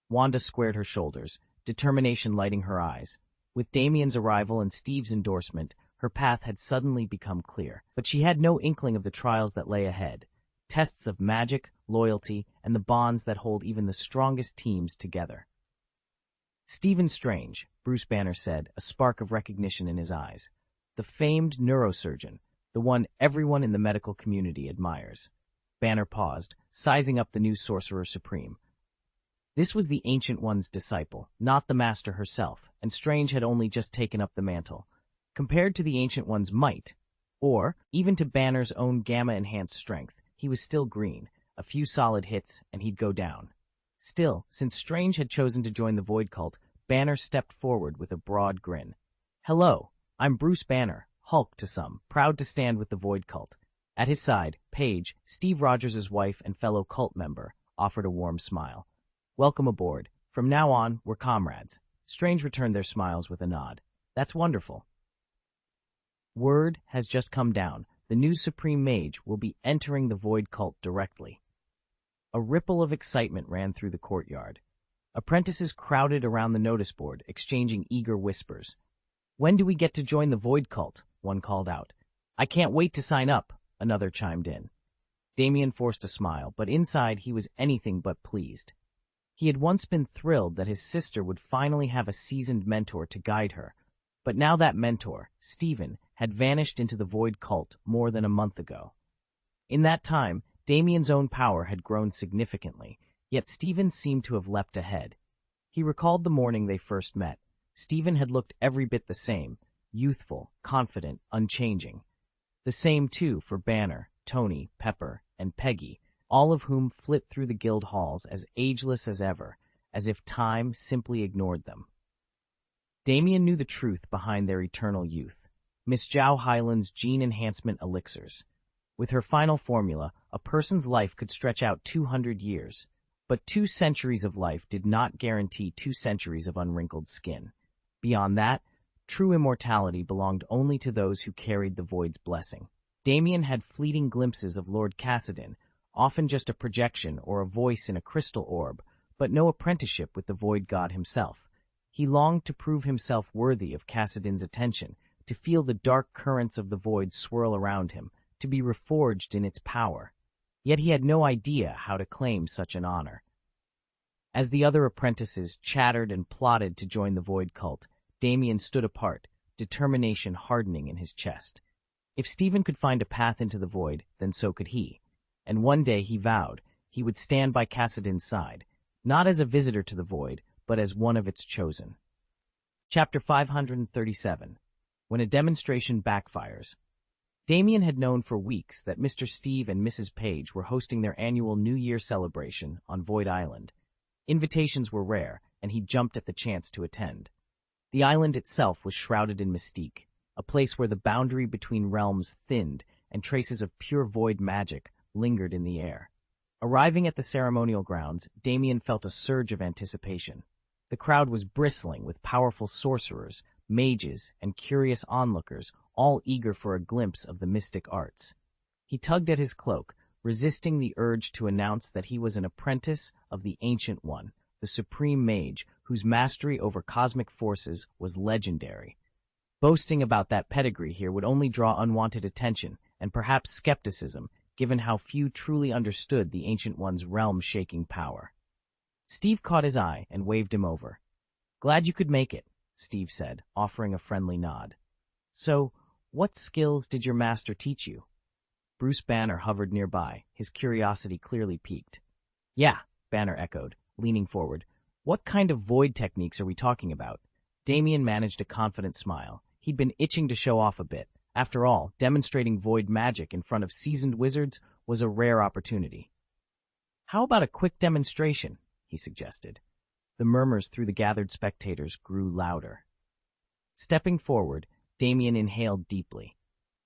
A: Wanda squared her shoulders, determination lighting her eyes. With Damien's arrival and Steve's endorsement, her path had suddenly become clear. But she had no inkling of the trials that lay ahead, tests of magic, loyalty, and the bonds that hold even the strongest teams together. "Stephen Strange," Bruce Banner said, a spark of recognition in his eyes. "The famed neurosurgeon, the one everyone in the medical community admires." Banner paused, sizing up the new Sorcerer Supreme. This was the Ancient One's disciple, not the Master herself, and Strange had only just taken up the mantle. Compared to the Ancient One's might, or even to Banner's own gamma-enhanced strength, he was still green. A few solid hits, and he'd go down. Still, since Strange had chosen to join the Void Cult, Banner stepped forward with a broad grin. "Hello, I'm Bruce Banner, Hulk to some, proud to stand with the Void Cult." At his side, Paige, Steve Rogers' wife and fellow cult member, offered a warm smile. "Welcome aboard. From now on, we're comrades." Strange returned their smiles with a nod. "That's wonderful." Word has just come down. The new Supreme Mage will be entering the Void Cult directly. A ripple of excitement ran through the courtyard. Apprentices crowded around the notice board, exchanging eager whispers. "When do we get to join the Void Cult?" one called out. "I can't wait to sign up," another chimed in. Damien forced a smile, but inside he was anything but pleased. He had once been thrilled that his sister would finally have a seasoned mentor to guide her, but now that mentor, Stephen, had vanished into the Void Cult more than a month ago. In that time, Damien's own power had grown significantly, yet Stephen seemed to have leapt ahead. He recalled the morning they first met. Stephen had looked every bit the same, youthful, confident, unchanging. The same, too, for Banner, Tony, Pepper, and Peggy, all of whom flit through the guild halls as ageless as ever, as if time simply ignored them. Damien knew the truth behind their eternal youth. Miss Zhao Hyland's gene enhancement elixirs. With her final formula, a person's life could stretch out 200 years. But 2 centuries of life did not guarantee 2 centuries of unwrinkled skin. Beyond that, true immortality belonged only to those who carried the Void's blessing. Damien had fleeting glimpses of Lord Cassidon, often just a projection or a voice in a crystal orb, but no apprenticeship with the Void God himself. He longed to prove himself worthy of Cassidin's attention, to feel the dark currents of the void swirl around him, to be reforged in its power. Yet he had no idea how to claim such an honor. As the other apprentices chattered and plotted to join the void cult, Damien stood apart, determination hardening in his chest. If Stephen could find a path into the void, then so could he. And one day, he vowed, he would stand by Cassidin's side, not as a visitor to the void, but as one of its chosen. Chapter 537. When a demonstration backfires. Damien had known for weeks that Mr. Steve and Mrs. Page were hosting their annual New Year celebration on Void Island. Invitations were rare, and he jumped at the chance to attend. The island itself was shrouded in mystique, a place where the boundary between realms thinned and traces of pure void magic lingered in the air. Arriving at the ceremonial grounds, Damien felt a surge of anticipation. The crowd was bristling with powerful sorcerers, mages, and curious onlookers, all eager for a glimpse of the mystic arts. He tugged at his cloak, resisting the urge to announce that he was an apprentice of the Ancient One, the supreme mage whose mastery over cosmic forces was legendary. Boasting about that pedigree here would only draw unwanted attention and perhaps skepticism, given how few truly understood the Ancient One's realm-shaking power. Steve caught his eye and waved him over. "Glad you could make it," Steve said, offering a friendly nod. "So, what skills did your master teach you?" Bruce Banner hovered nearby, his curiosity clearly piqued. "Yeah," Banner echoed, leaning forward. "What kind of void techniques are we talking about?" Damien managed a confident smile. He'd been itching to show off a bit. After all, demonstrating void magic in front of seasoned wizards was a rare opportunity. "How about a quick demonstration?" he suggested. The murmurs through the gathered spectators grew louder. Stepping forward, Damien inhaled deeply.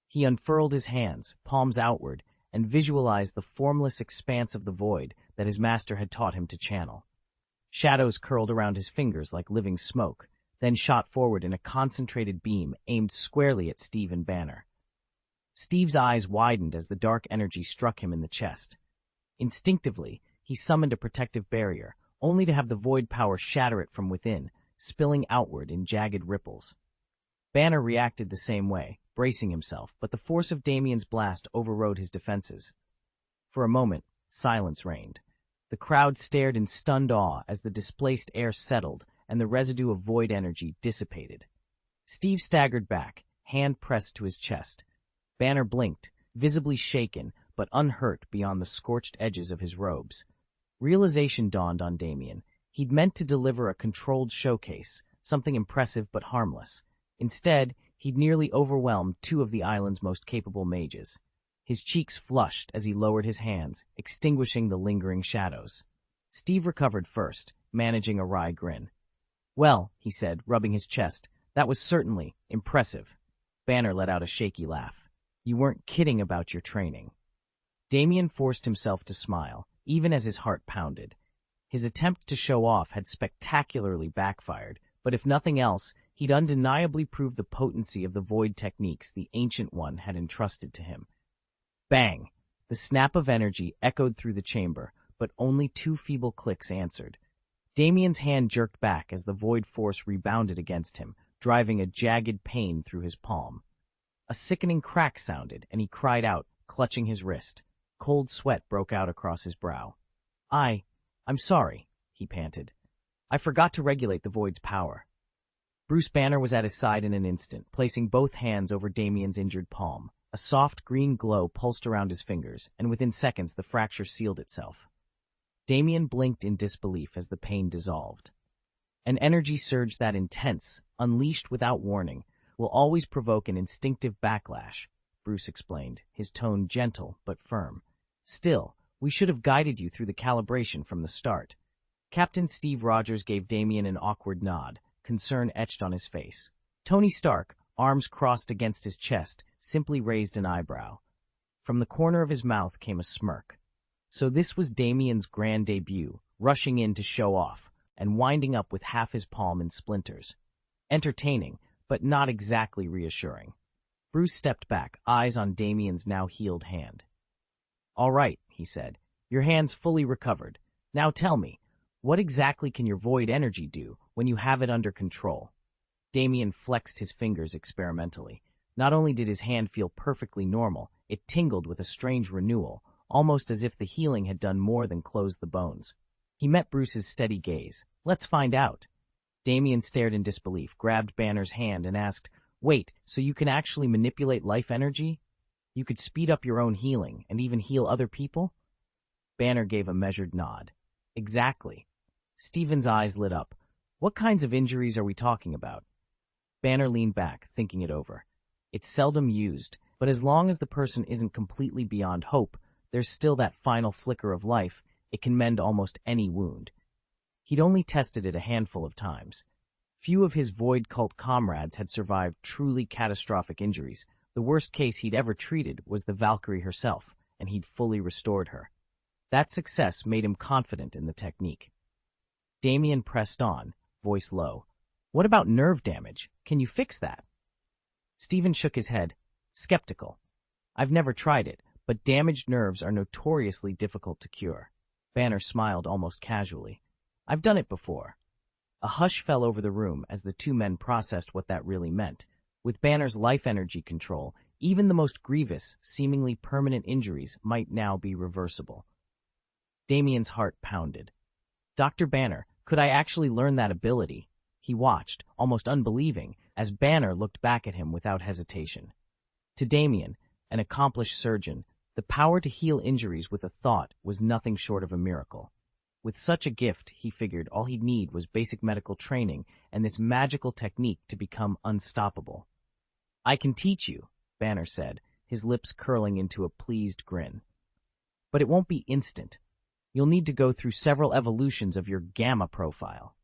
A: He unfurled his hands, palms outward, and visualized the formless expanse of the void that his master had taught him to channel. Shadows curled around his fingers like living smoke, then shot forward in a concentrated beam aimed squarely at Steve and Banner. Steve's eyes widened as the dark energy struck him in the chest. Instinctively, he summoned a protective barrier, only to have the void power shatter it from within, spilling outward in jagged ripples. Banner reacted the same way, bracing himself, but the force of Damien's blast overrode his defenses. For a moment, silence reigned. The crowd stared in stunned awe as the displaced air settled and the residue of void energy dissipated. Steve staggered back, hand pressed to his chest. Banner blinked, visibly shaken but unhurt beyond the scorched edges of his robes. Realization dawned on Damien. He'd meant to deliver a controlled showcase, something impressive but harmless. Instead, he'd nearly overwhelmed two of the island's most capable mages. His cheeks flushed as he lowered his hands, extinguishing the lingering shadows. Steve recovered first, managing a wry grin. "Well," he said, rubbing his chest, "that was certainly impressive." Banner let out a shaky laugh. "You weren't kidding about your training." Damien forced himself to smile, even as his heart pounded. His attempt to show off had spectacularly backfired, but if nothing else, he'd undeniably proved the potency of the void techniques the Ancient One had entrusted to him. Bang! The snap of energy echoed through the chamber, but only two feeble clicks answered. Damien's hand jerked back as the void force rebounded against him, driving a jagged pain through his palm. A sickening crack sounded, and he cried out, clutching his wrist. Cold sweat broke out across his brow. I'm sorry," he panted. "I forgot to regulate the void's power." Bruce Banner was at his side in an instant, placing both hands over Damien's injured palm. A soft green glow pulsed around his fingers, and within seconds the fracture sealed itself. Damien blinked in disbelief as the pain dissolved. An energy surge that intense, unleashed without warning, will always provoke an instinctive backlash, Bruce explained, his tone gentle but firm. "Still, we should have guided you through the calibration from the start." Captain Steve Rogers gave Damien an awkward nod, concern etched on his face. Tony Stark, arms crossed against his chest, simply raised an eyebrow. From the corner of his mouth came a smirk. So this was Damien's grand debut, rushing in to show off, and winding up with half his palm in splinters. Entertaining, but not exactly reassuring. Bruce stepped back, eyes on Damien's now healed hand. "All right," he said. "Your hand's fully recovered. Now tell me, what exactly can your void energy do when you have it under control. Damien flexed his fingers experimentally. Not only did his hand feel perfectly normal, it tingled with a strange renewal, almost as if the healing had done more than close the bones. He met Bruce's steady gaze. "Let's find out." Damien stared in disbelief, grabbed Banner's hand, and asked, "Wait, so you can actually manipulate life energy? You could speed up your own healing, and even heal other people?" Banner gave a measured nod. "Exactly." Stephen's eyes lit up. "What kinds of injuries are we talking about?" Banner leaned back, thinking it over. "It's seldom used, but as long as the person isn't completely beyond hope, there's still that final flicker of life. It can mend almost any wound." He'd only tested it a handful of times. Few of his Void Cult comrades had survived truly catastrophic injuries. The worst case he'd ever treated was the Valkyrie herself, and he'd fully restored her. That success made him confident in the technique. Damien pressed on, voice low. "What about nerve damage? Can you fix that?" Stephen shook his head, skeptical. "I've never tried it, but damaged nerves are notoriously difficult to cure." Banner smiled almost casually. "I've done it before." A hush fell over the room as the two men processed what that really meant. With Banner's life energy control, even the most grievous, seemingly permanent injuries might now be reversible. Damien's heart pounded. "Dr. Banner, could I actually learn that ability?" He watched, almost unbelieving, as Banner looked back at him without hesitation. To Damien, an accomplished surgeon, the power to heal injuries with a thought was nothing short of a miracle. With such a gift, he figured all he'd need was basic medical training and this magical technique to become unstoppable. "I can teach you," Banner said, his lips curling into a pleased grin. "But it won't be instant. You'll need to go through several evolutions of your gamma profile."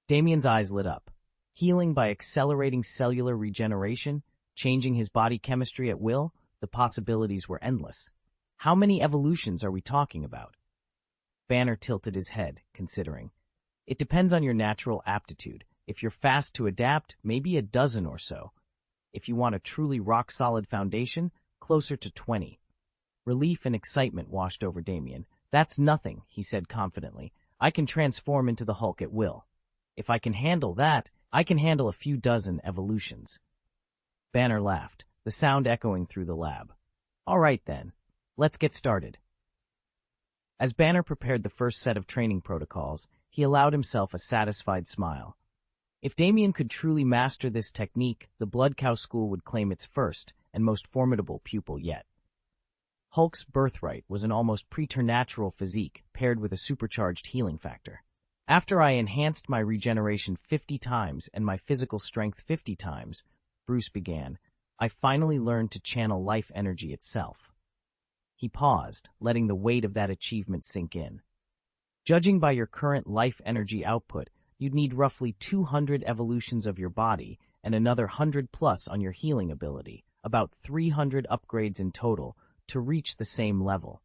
A: Damien's eyes lit up. Healing by accelerating cellular regeneration, changing his body chemistry at will, the possibilities were endless. "How many evolutions are we talking about?" Banner tilted his head, considering. "It depends on your natural aptitude. If you're fast to adapt, maybe a dozen or so. If you want a truly rock-solid foundation, closer to 20. Relief and excitement washed over Damien. "That's nothing," he said confidently. "I can transform into the Hulk at will. If I can handle that, I can handle a few dozen evolutions." Banner laughed, the sound echoing through the lab. "All right then, let's get started." As Banner prepared the first set of training protocols, he allowed himself a satisfied smile. If Damien could truly master this technique, the Blood Cow School would claim its first and most formidable pupil yet. Hulk's birthright was an almost preternatural physique paired with a supercharged healing factor. "After I enhanced my regeneration 50 times and my physical strength 50 times, Bruce began, I finally learned to channel life energy itself." He paused, letting the weight of that achievement sink in. "Judging by your current life energy output, you'd need roughly 200 evolutions of your body and another 100 plus on your healing ability, about 300 upgrades in total, to reach the same level.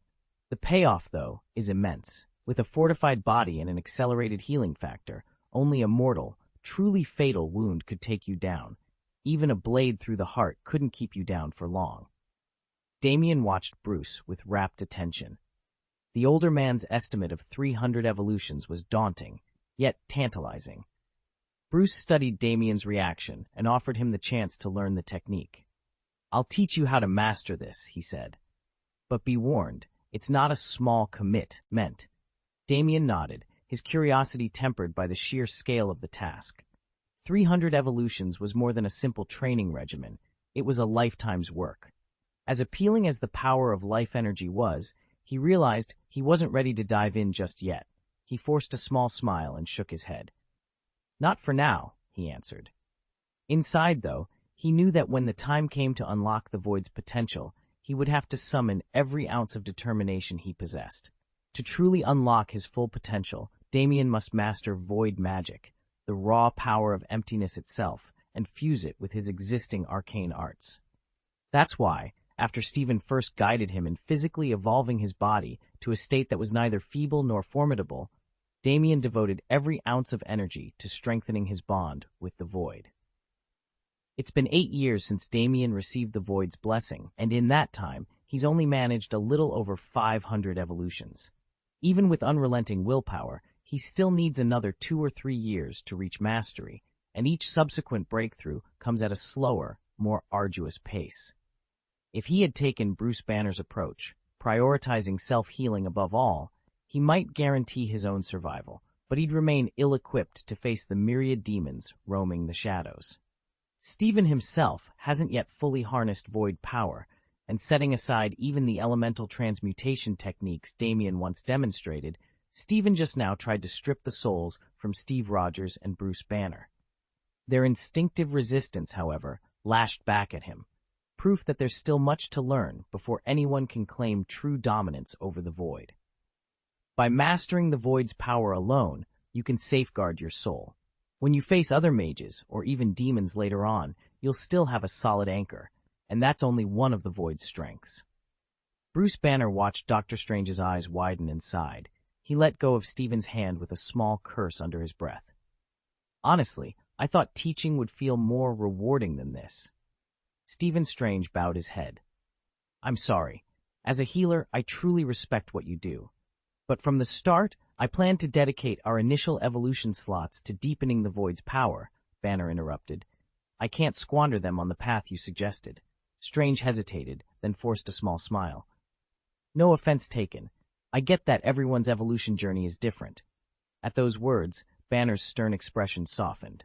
A: The payoff, though, is immense. With a fortified body and an accelerated healing factor, only a mortal, truly fatal wound could take you down. Even a blade through the heart couldn't keep you down for long." Damien watched Bruce with rapt attention. The older man's estimate of 300 evolutions was daunting, yet tantalizing. Bruce studied Damien's reaction and offered him the chance to learn the technique. "I'll teach you how to master this," he said. "But be warned, it's not a small commitment." Damien nodded, his curiosity tempered by the sheer scale of the task. 300 evolutions was more than a simple training regimen. It was a lifetime's work. As appealing as the power of life energy was, he realized he wasn't ready to dive in just yet. He forced a small smile and shook his head. "Not for now," he answered. Inside, though, he knew that when the time came to unlock the Void's potential, he would have to summon every ounce of determination he possessed. To truly unlock his full potential, Damien must master Void magic, the raw power of emptiness itself, and fuse it with his existing arcane arts. That's why, after Stephen first guided him in physically evolving his body to a state that was neither feeble nor formidable, Damien devoted every ounce of energy to strengthening his bond with the Void. It's been 8 years since Damien received the Void's blessing, and in that time, he's only managed a little over 500 evolutions. Even with unrelenting willpower, he still needs another 2 or 3 years to reach mastery, and each subsequent breakthrough comes at a slower, more arduous pace. If he had taken Bruce Banner's approach, prioritizing self-healing above all, he might guarantee his own survival, but he'd remain ill-equipped to face the myriad demons roaming the shadows. Stephen himself hasn't yet fully harnessed void power, and setting aside even the elemental transmutation techniques Damien once demonstrated, Stephen just now tried to strip the souls from Steve Rogers and Bruce Banner. Their instinctive resistance, however, lashed back at him, proof that there's still much to learn before anyone can claim true dominance over the void. By mastering the void's power alone, you can safeguard your soul. When you face other mages, or even demons later on, you'll still have a solid anchor, and that's only one of the void's strengths. Bruce Banner watched Dr. Strange's eyes widen and sighed. He let go of Stephen's hand with a small curse under his breath. Honestly, I thought teaching would feel more rewarding than this. Stephen Strange bowed his head. I'm sorry. As a healer, I truly respect what you do. But from the start, I planned to dedicate our initial evolution slots to deepening the void's power, Banner interrupted. I can't squander them on the path you suggested. Strange hesitated, then forced a small smile. No offense taken. I get that everyone's evolution journey is different. At those words, Banner's stern expression softened.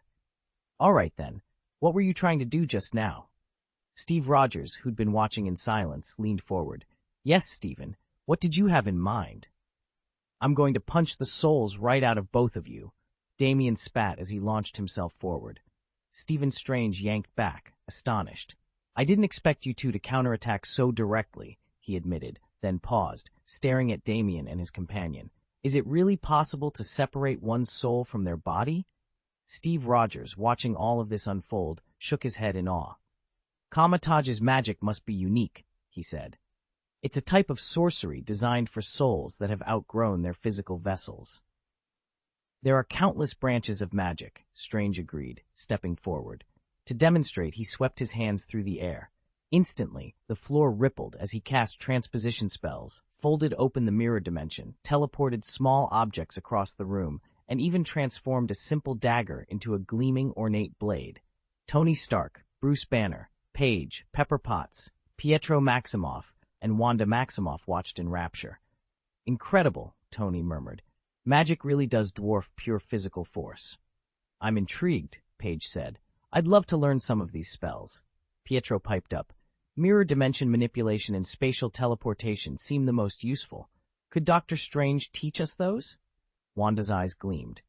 A: All right then, what were you trying to do just now? Steve Rogers, who'd been watching in silence, leaned forward. Yes, Stephen, what did you have in mind? I'm going to punch the souls right out of both of you. Damien spat as he launched himself forward. Stephen Strange yanked back, astonished. I didn't expect you two to counterattack so directly, he admitted, then paused, staring at Damien and his companion. Is it really possible to separate one's soul from their body? Steve Rogers, watching all of this unfold, shook his head in awe. Kamatage's magic must be unique, he said. It's a type of sorcery designed for souls that have outgrown their physical vessels. There are countless branches of magic, Strange agreed, stepping forward. To demonstrate, he swept his hands through the air. Instantly, the floor rippled as he cast transposition spells, folded open the mirror dimension, teleported small objects across the room, and even transformed a simple dagger into a gleaming, ornate blade. Tony Stark, Bruce Banner, Paige, Pepper Potts, Pietro Maximoff, and Wanda Maximoff watched in rapture. Incredible, Tony murmured. Magic really does dwarf pure physical force. I'm intrigued, Paige said. I'd love to learn some of these spells. Pietro piped up. Mirror dimension manipulation and spatial teleportation seem the most useful. Could Dr. Strange teach us those? Wanda's eyes gleamed.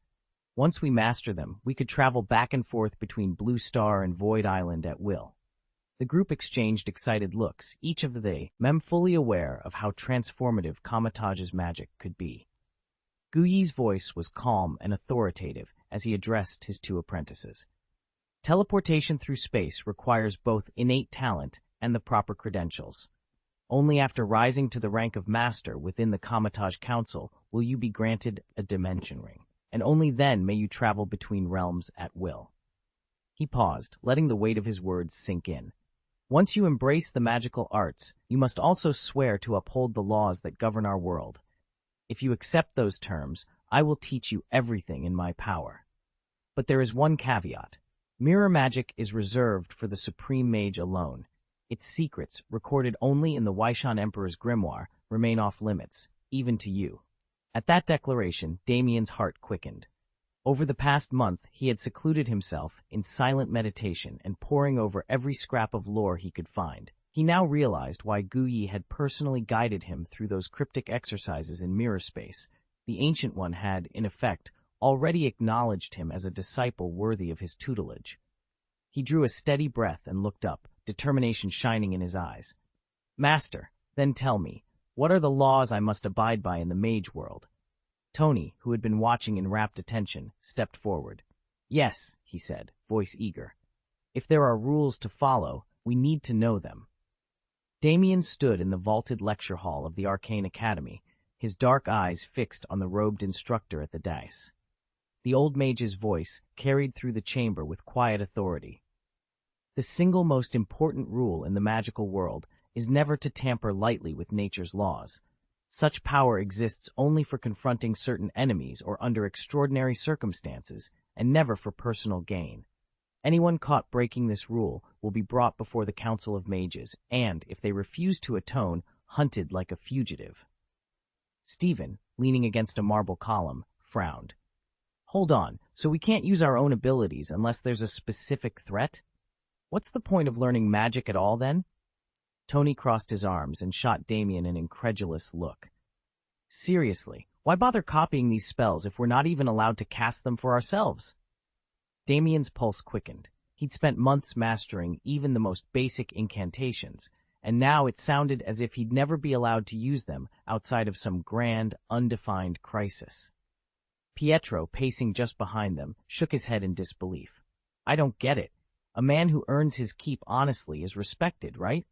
A: Once we master them, we could travel back and forth between Blue Star and Void Island at will. The group exchanged excited looks, each of them fully aware of how transformative Kamatage's magic could be. Guyi's voice was calm and authoritative as he addressed his two apprentices. Teleportation through space requires both innate talent and the proper credentials. Only after rising to the rank of master within the Kamatage Council will you be granted a dimension ring, and only then may you travel between realms at will. He paused, letting the weight of his words sink in. Once you embrace the magical arts, you must also swear to uphold the laws that govern our world. If you accept those terms, I will teach you everything in my power. But there is one caveat. Mirror magic is reserved for the Supreme Mage alone. Its secrets, recorded only in the Waishan Emperor's grimoire, remain off limits, even to you. At that declaration, Damien's heart quickened. Over the past month, he had secluded himself in silent meditation and poring over every scrap of lore he could find. He now realized why Guyi had personally guided him through those cryptic exercises in mirror space. The Ancient One had, in effect, already acknowledged him as a disciple worthy of his tutelage. He drew a steady breath and looked up, determination shining in his eyes. Master, then tell me, what are the laws I must abide by in the mage world? Tony, who had been watching in rapt attention, stepped forward. Yes, he said, voice eager. If there are rules to follow, we need to know them. Damien stood in the vaulted lecture hall of the Arcane Academy, his dark eyes fixed on the robed instructor at the dais. The old mage's voice carried through the chamber with quiet authority. The single most important rule in the magical world is never to tamper lightly with nature's laws. Such power exists only for confronting certain enemies or under extraordinary circumstances, and never for personal gain. Anyone caught breaking this rule will be brought before the Council of Mages and, if they refuse to atone, hunted like a fugitive. Stephen, leaning against a marble column, frowned. Hold on, so we can't use our own abilities unless there's a specific threat? What's the point of learning magic at all, then? Tony crossed his arms and shot Damien an incredulous look. Seriously, why bother copying these spells if we're not even allowed to cast them for ourselves? Damien's pulse quickened. He'd spent months mastering even the most basic incantations, and now it sounded as if he'd never be allowed to use them outside of some grand, undefined crisis. Pietro, pacing just behind them, shook his head in disbelief. I don't get it. A man who earns his keep honestly is respected, right?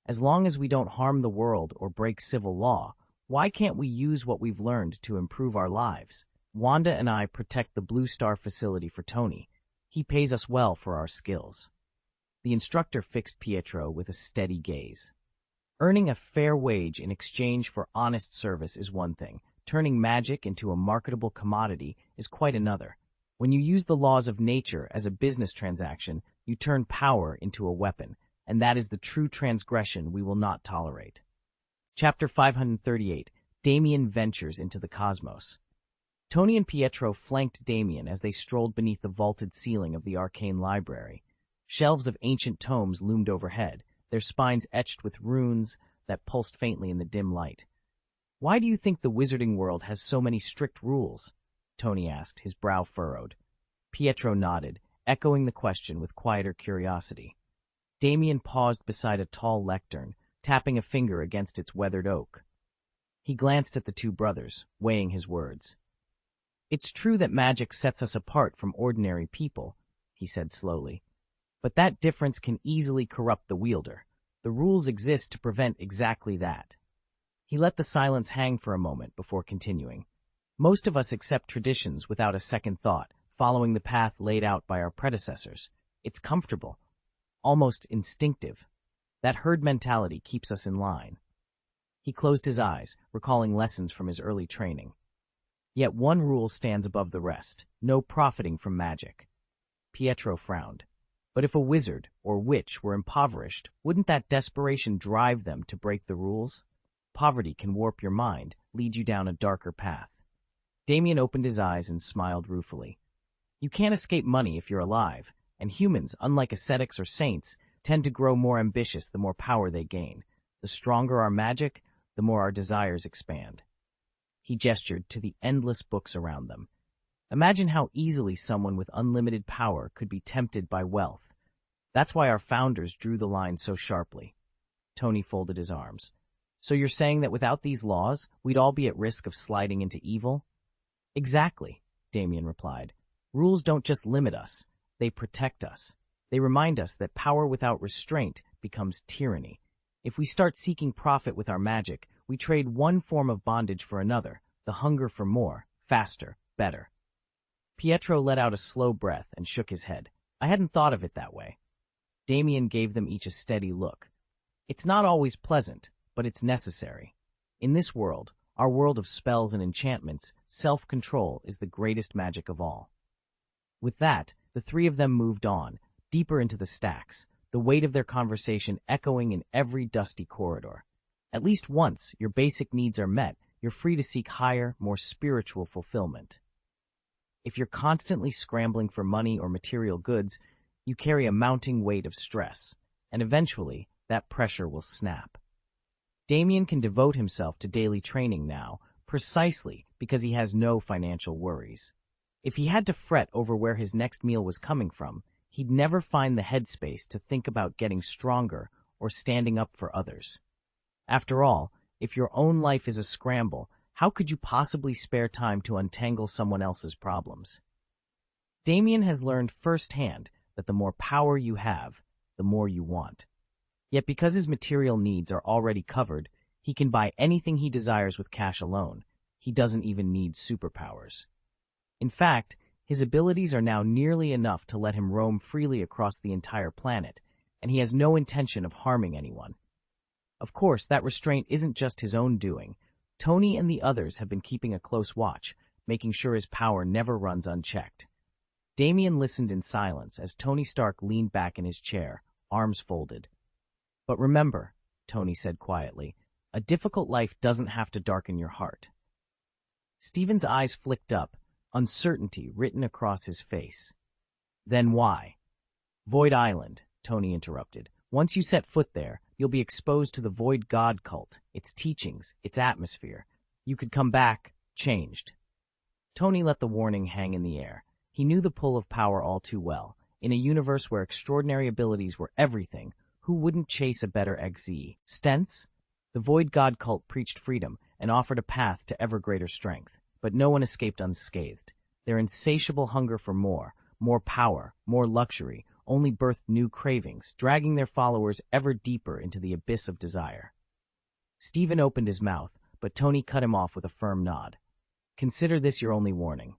A: As long as we don't harm the world or break civil law, why can't we use what we've learned to improve our lives? Wanda and I protect the Blue Star facility for Tony. He pays us well for our skills. The instructor fixed Pietro with a steady gaze. Earning a fair wage in exchange for honest service is one thing. Turning magic into a marketable commodity is quite another. When you use the laws of nature as a business transaction, you turn power into a weapon, and that is the true transgression we will not tolerate. Chapter 538, Damien Ventures into the Cosmos. Tony and Pietro flanked Damien as they strolled beneath the vaulted ceiling of the arcane library. Shelves of ancient tomes loomed overhead, their spines etched with runes that pulsed faintly in the dim light. Why do you think the wizarding world has so many strict rules? Tony asked, his brow furrowed. Pietro nodded, echoing the question with quieter curiosity. Damien paused beside a tall lectern, tapping a finger against its weathered oak. He glanced at the two brothers, weighing his words. It's true that magic sets us apart from ordinary people, he said slowly. But that difference can easily corrupt the wielder. The rules exist to prevent exactly that. He let the silence hang for a moment before continuing. Most of us accept traditions without a second thought, following the path laid out by our predecessors. It's comfortable, almost instinctive. That herd mentality keeps us in line. He closed his eyes, recalling lessons from his early training. Yet one rule stands above the rest: no profiting from magic. Pietro frowned. But if a wizard or witch were impoverished, wouldn't that desperation drive them to break the rules? Poverty can warp your mind, lead you down a darker path. Damien opened his eyes and smiled ruefully. You can't escape money if you're alive, and humans, unlike ascetics or saints, tend to grow more ambitious the more power they gain. The stronger our magic, the more our desires expand. He gestured to the endless books around them. Imagine how easily someone with unlimited power could be tempted by wealth. That's why our founders drew the line so sharply. Tony folded his arms. So you're saying that without these laws, we'd all be at risk of sliding into evil? Exactly, Damien replied. Rules don't just limit us, they protect us. They remind us that power without restraint becomes tyranny. If we start seeking profit with our magic, we trade one form of bondage for another, the hunger for more, faster, better. Pietro let out a slow breath and shook his head. I hadn't thought of it that way. Damien gave them each a steady look. It's not always pleasant, but it's necessary. In this world, our world of spells and enchantments, self-control is the greatest magic of all. With that, the three of them moved on, deeper into the stacks, the weight of their conversation echoing in every dusty corridor. At least once your basic needs are met, you're free to seek higher, more spiritual fulfillment. If you're constantly scrambling for money or material goods, you carry a mounting weight of stress, and eventually that pressure will snap. Damien can devote himself to daily training now, precisely because he has no financial worries. If he had to fret over where his next meal was coming from, he'd never find the headspace to think about getting stronger or standing up for others. After all, if your own life is a scramble, how could you possibly spare time to untangle someone else's problems? Damien has learned firsthand that the more power you have, the more you want. Yet because his material needs are already covered, he can buy anything he desires with cash alone. He doesn't even need superpowers. In fact, his abilities are now nearly enough to let him roam freely across the entire planet, and he has no intention of harming anyone. Of course, that restraint isn't just his own doing. Tony and the others have been keeping a close watch, making sure his power never runs unchecked. Damien listened in silence as Tony Stark leaned back in his chair, arms folded. "But remember," Tony said quietly, "a difficult life doesn't have to darken your heart." Stephen's eyes flicked up, uncertainty written across his face. "Then why?" "Void Island," Tony interrupted. "Once you set foot there, you'll be exposed to the Void God cult, its teachings, its atmosphere. You could come back, changed." Tony let the warning hang in the air. He knew the pull of power all too well. In a universe where extraordinary abilities were everything, who wouldn't chase a better existence? The Void God cult preached freedom and offered a path to ever greater strength, but no one escaped unscathed. Their insatiable hunger for more power, more luxury, only birthed new cravings, dragging their followers ever deeper into the abyss of desire. Stephen opened his mouth, but Tony cut him off with a firm nod. "Consider this your only warning."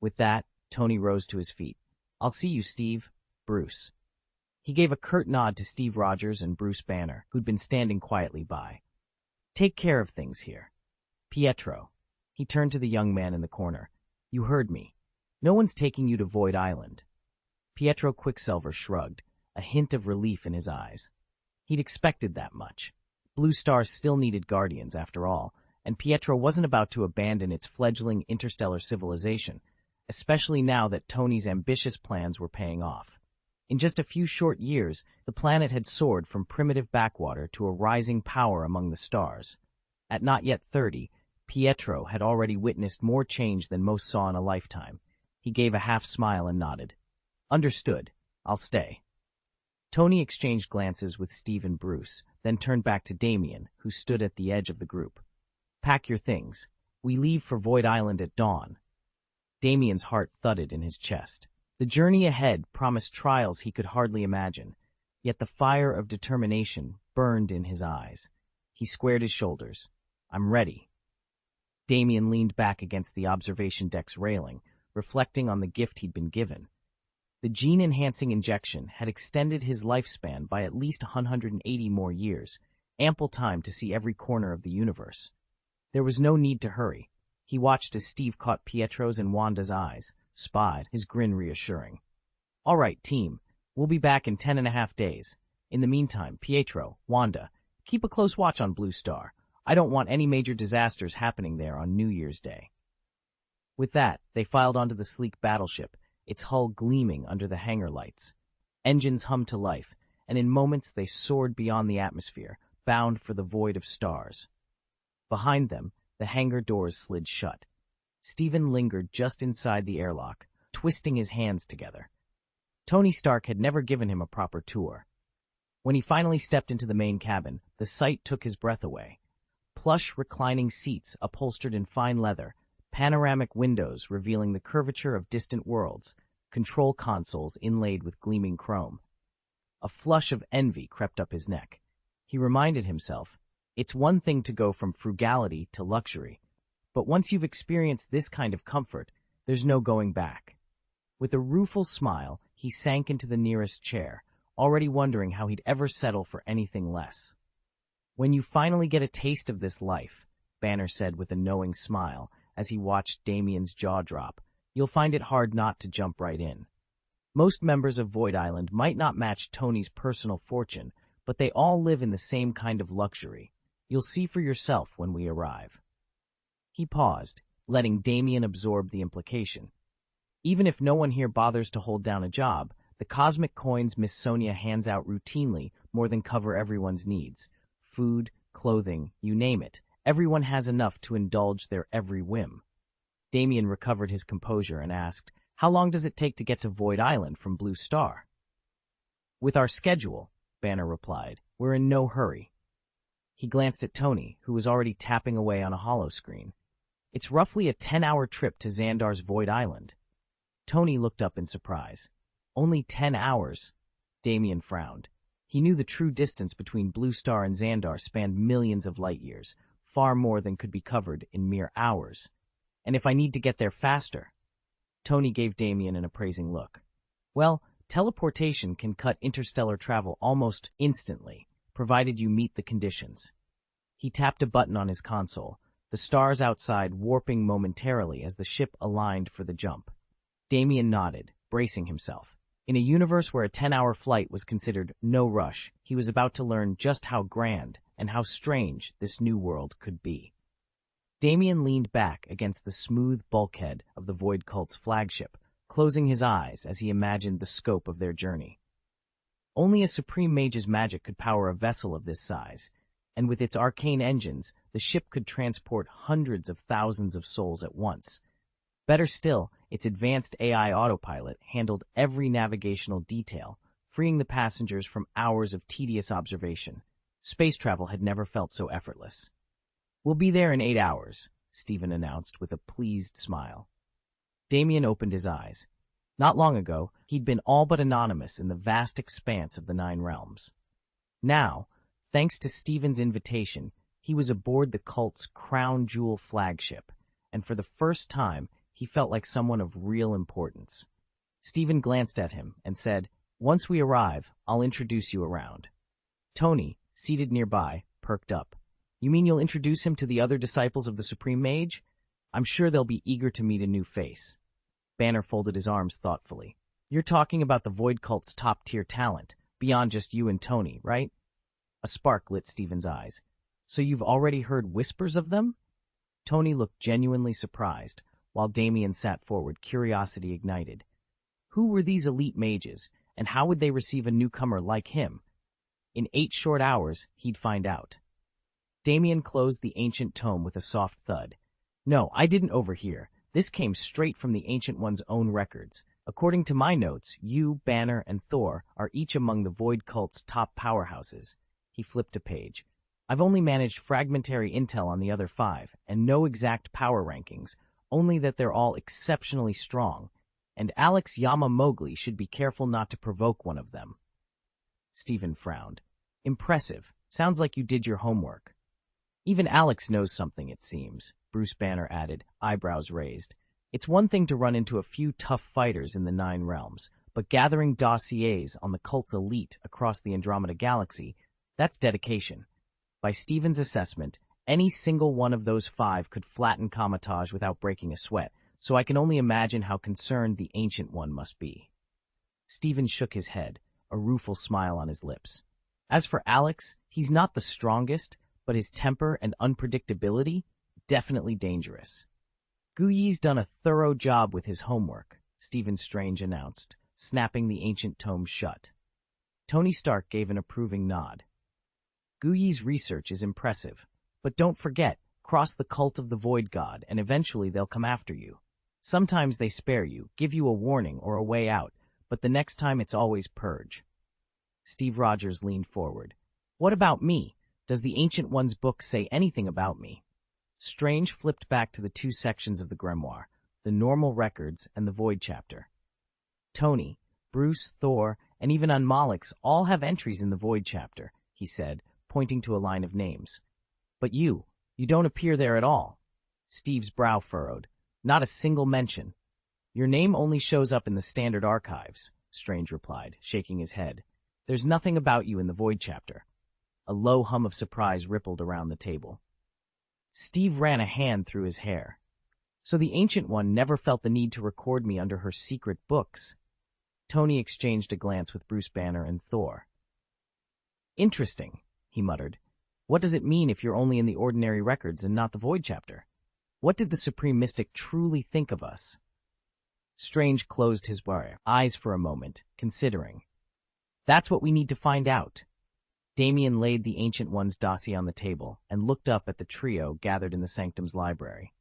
A: With that, Tony rose to his feet. "I'll see you, Steve. Bruce." He gave a curt nod to Steve Rogers and Bruce Banner, who'd been standing quietly by. "Take care of things here. Pietro." He turned to the young man in the corner. "You heard me. No one's taking you to Void Island." Pietro Quicksilver shrugged, a hint of relief in his eyes. He'd expected that much. Blue Star still needed guardians, after all, and Pietro wasn't about to abandon its fledgling interstellar civilization, especially now that Tony's ambitious plans were paying off. In just a few short years, the planet had soared from primitive backwater to a rising power among the stars. At not yet 30, Pietro had already witnessed more change than most saw in a lifetime. He gave a half smile and nodded. "Understood. I'll stay." Tony exchanged glances with Steve and Bruce, then turned back to Damien, who stood at the edge of the group. "Pack your things. We leave for Void Island at dawn." Damien's heart thudded in his chest. The journey ahead promised trials he could hardly imagine, yet the fire of determination burned in his eyes. He squared his shoulders. "I'm ready." Damien leaned back against the observation deck's railing, reflecting on the gift he'd been given. The gene-enhancing injection had extended his lifespan by at least 180 more years, ample time to see every corner of the universe. There was no need to hurry. He watched as Steve caught Pietro's and Wanda's eyes, spied, his grin reassuring. "All right, team. We'll be back in 10.5 days. In the meantime, Pietro, Wanda, keep a close watch on Blue Star. I don't want any major disasters happening there on New Year's Day." With that, they filed onto the sleek battleship, its hull gleaming under the hangar lights. Engines hummed to life, and in moments they soared beyond the atmosphere, bound for the void of stars. Behind them, the hangar doors slid shut. Stephen lingered just inside the airlock, twisting his hands together. Tony Stark had never given him a proper tour. When he finally stepped into the main cabin, the sight took his breath away. Plush reclining seats upholstered in fine leather, panoramic windows revealing the curvature of distant worlds, control consoles inlaid with gleaming chrome. A flush of envy crept up his neck. He reminded himself, it's one thing to go from frugality to luxury, but once you've experienced this kind of comfort, there's no going back. With a rueful smile, he sank into the nearest chair, already wondering how he'd ever settle for anything less. "When you finally get a taste of this life," Banner said with a knowing smile as he watched Damien's jaw drop, "you'll find it hard not to jump right in. Most members of Void Island might not match Tony's personal fortune, but they all live in the same kind of luxury. You'll see for yourself when we arrive." He paused, letting Damien absorb the implication. Even if no one here bothers to hold down a job, the cosmic coins Miss Sonia hands out routinely more than cover everyone's needs. Food, clothing, you name it. Everyone has enough to indulge their every whim. Damien recovered his composure and asked, "How long does it take to get to Void Island from Blue Star?" "With our schedule," Banner replied, "we're in no hurry." He glanced at Tony, who was already tapping away on a holoscreen. "It's roughly a 10-hour trip to Xandar's Void Island." Tony looked up in surprise. "Only 10 hours?" Damien frowned. He knew the true distance between Blue Star and Xandar spanned millions of light years, far more than could be covered in mere hours. "And if I need to get there faster?" Tony gave Damien an appraising look. "Well, teleportation can cut interstellar travel almost instantly, provided you meet the conditions." He tapped a button on his console. the stars outside warping momentarily as the ship aligned for the jump. Damien nodded, bracing himself. In a universe where a 10-hour flight was considered no rush, he was about to learn just how grand and how strange this new world could be. Damien leaned back against the smooth bulkhead of the Void Cult's flagship, closing his eyes as he imagined the scope of their journey. Only a Supreme Mage's magic could power a vessel of this size, and with its arcane engines, the ship could transport hundreds of thousands of souls at once. Better still, its advanced AI autopilot handled every navigational detail, freeing the passengers from hours of tedious observation. Space travel had never felt so effortless. "We'll be there in 8 hours," Stephen announced with a pleased smile. Damien opened his eyes. Not long ago, he'd been all but anonymous in the vast expanse of the Nine Realms. Now, thanks to Stephen's invitation, he was aboard the cult's crown jewel flagship, and for the first time, he felt like someone of real importance. Stephen glanced at him and said, "Once we arrive, I'll introduce you around." Tony, seated nearby, perked up. "You mean you'll introduce him to the other disciples of the Supreme Mage? I'm sure they'll be eager to meet a new face." Banner folded his arms thoughtfully. "You're talking about the Void Cult's top-tier talent, beyond just you and Tony, right?" A spark lit Stephen's eyes. "So you've already heard whispers of them?" Tony looked genuinely surprised, while Damien sat forward, curiosity ignited. Who were these elite mages, and how would they receive a newcomer like him? In 8 short hours, he'd find out. Damien closed the ancient tome with a soft thud. "No, I didn't overhear. This came straight from the Ancient One's own records. According to my notes, you, Banner, and Thor are each among the Void Cult's top powerhouses." He flipped a page. "I've only managed fragmentary intel on the other 5, and no exact power rankings, only that they're all exceptionally strong, and Alex Yama Mowgli should be careful not to provoke one of them." Stephen frowned. "Impressive. Sounds like you did your homework." "Even Alex knows something, it seems," Bruce Banner added, eyebrows raised. "It's one thing to run into a few tough fighters in the Nine Realms, but gathering dossiers on the cult's elite across the Andromeda Galaxy, that's dedication. By Stephen's assessment, any single one of those 5 could flatten Kamatage without breaking a sweat, so I can only imagine how concerned the Ancient One must be." Stephen shook his head, a rueful smile on his lips. "As for Alex, he's not the strongest, but his temper and unpredictability, definitely dangerous." "Guyi's done a thorough job with his homework," Stephen Strange announced, snapping the ancient tome shut. Tony Stark gave an approving nod. "Guyi's research is impressive, but don't forget, cross the cult of the Void God, and eventually they'll come after you. Sometimes they spare you, give you a warning or a way out, but the next time it's always purge." Steve Rogers leaned forward. "What about me? Does the Ancient One's book say anything about me?" Strange flipped back to the 2 sections of the grimoire, the normal records and the Void chapter. "Tony, Bruce, Thor, and even Unmalix all have entries in the Void chapter," he said, pointing to a line of names. "But you don't appear there at all." Steve's brow furrowed. "Not a single mention." "Your name only shows up in the standard archives," Strange replied, shaking his head. "There's nothing about you in the Void chapter." A low hum of surprise rippled around the table. Steve ran a hand through his hair. "So the Ancient One never felt the need to record me under her secret books." Tony exchanged a glance with Bruce Banner and Thor. "Interesting," he muttered. "What does it mean if you're only in the ordinary records and not the Void chapter? What did the Supreme Mystic truly think of us?" Strange closed his eyes for a moment, considering. "That's what we need to find out." Damien laid the Ancient One's dossier on the table and looked up at the trio gathered in the Sanctum's library.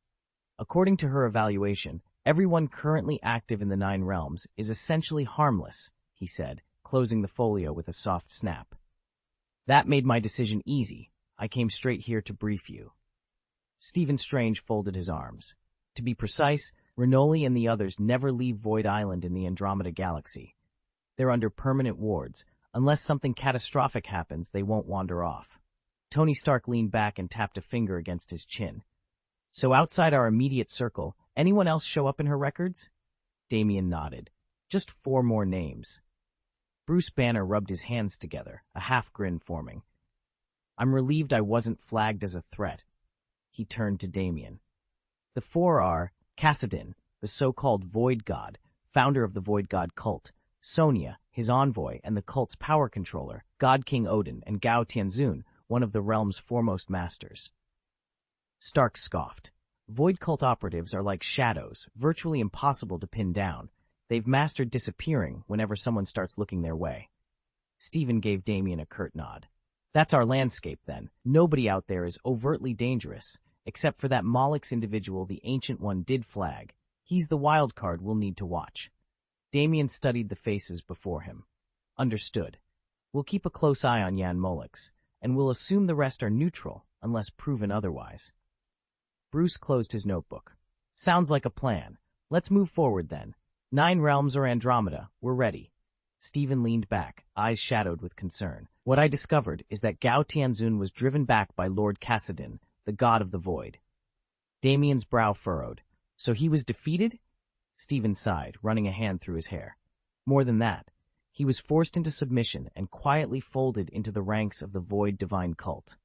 A: According to her evaluation, everyone currently active in the Nine Realms is essentially harmless, he said, closing the folio with a soft snap. "That made my decision easy. I came straight here to brief you." Stephen Strange folded his arms. "To be precise, Renoli and the others never leave Void Island in the Andromeda Galaxy. They're under permanent wards. Unless something catastrophic happens, they won't wander off." Tony Stark leaned back and tapped a finger against his chin. "So outside our immediate circle, anyone else show up in her records?" Damien nodded. "Just 4 more names." Bruce Banner rubbed his hands together, a half grin forming. "I'm relieved I wasn't flagged as a threat." he turned to Damien. The four are Kassadin, the so-called Void God, founder of the Void God cult, Sonia, his envoy and the cult's power controller, God King Odin, and Gao Tianzun, one of the realm's foremost masters. Stark scoffed. Void cult operatives are like shadows, virtually impossible to pin down. They've mastered disappearing whenever someone starts looking their way. Stephen gave Damien a curt nod. That's our landscape, then. Nobody out there is overtly dangerous, except for that Moloch's individual the Ancient One did flag. He's the wild card we'll need to watch. Damien studied the faces before him. Understood. We'll keep a close eye on Yan Moloch's, and we'll assume the rest are neutral, unless proven otherwise. Bruce closed his notebook. Sounds like a plan. Let's move forward, then. 9 realms or Andromeda, we're ready. Stephen leaned back, eyes shadowed with concern. What I discovered is that Gao Tianzun was driven back by Lord Kassadin, the god of the void. Damien's brow furrowed. So he was defeated? Stephen sighed, running a hand through his hair. More than that, he was forced into submission and quietly folded into the ranks of the Void Divine cult.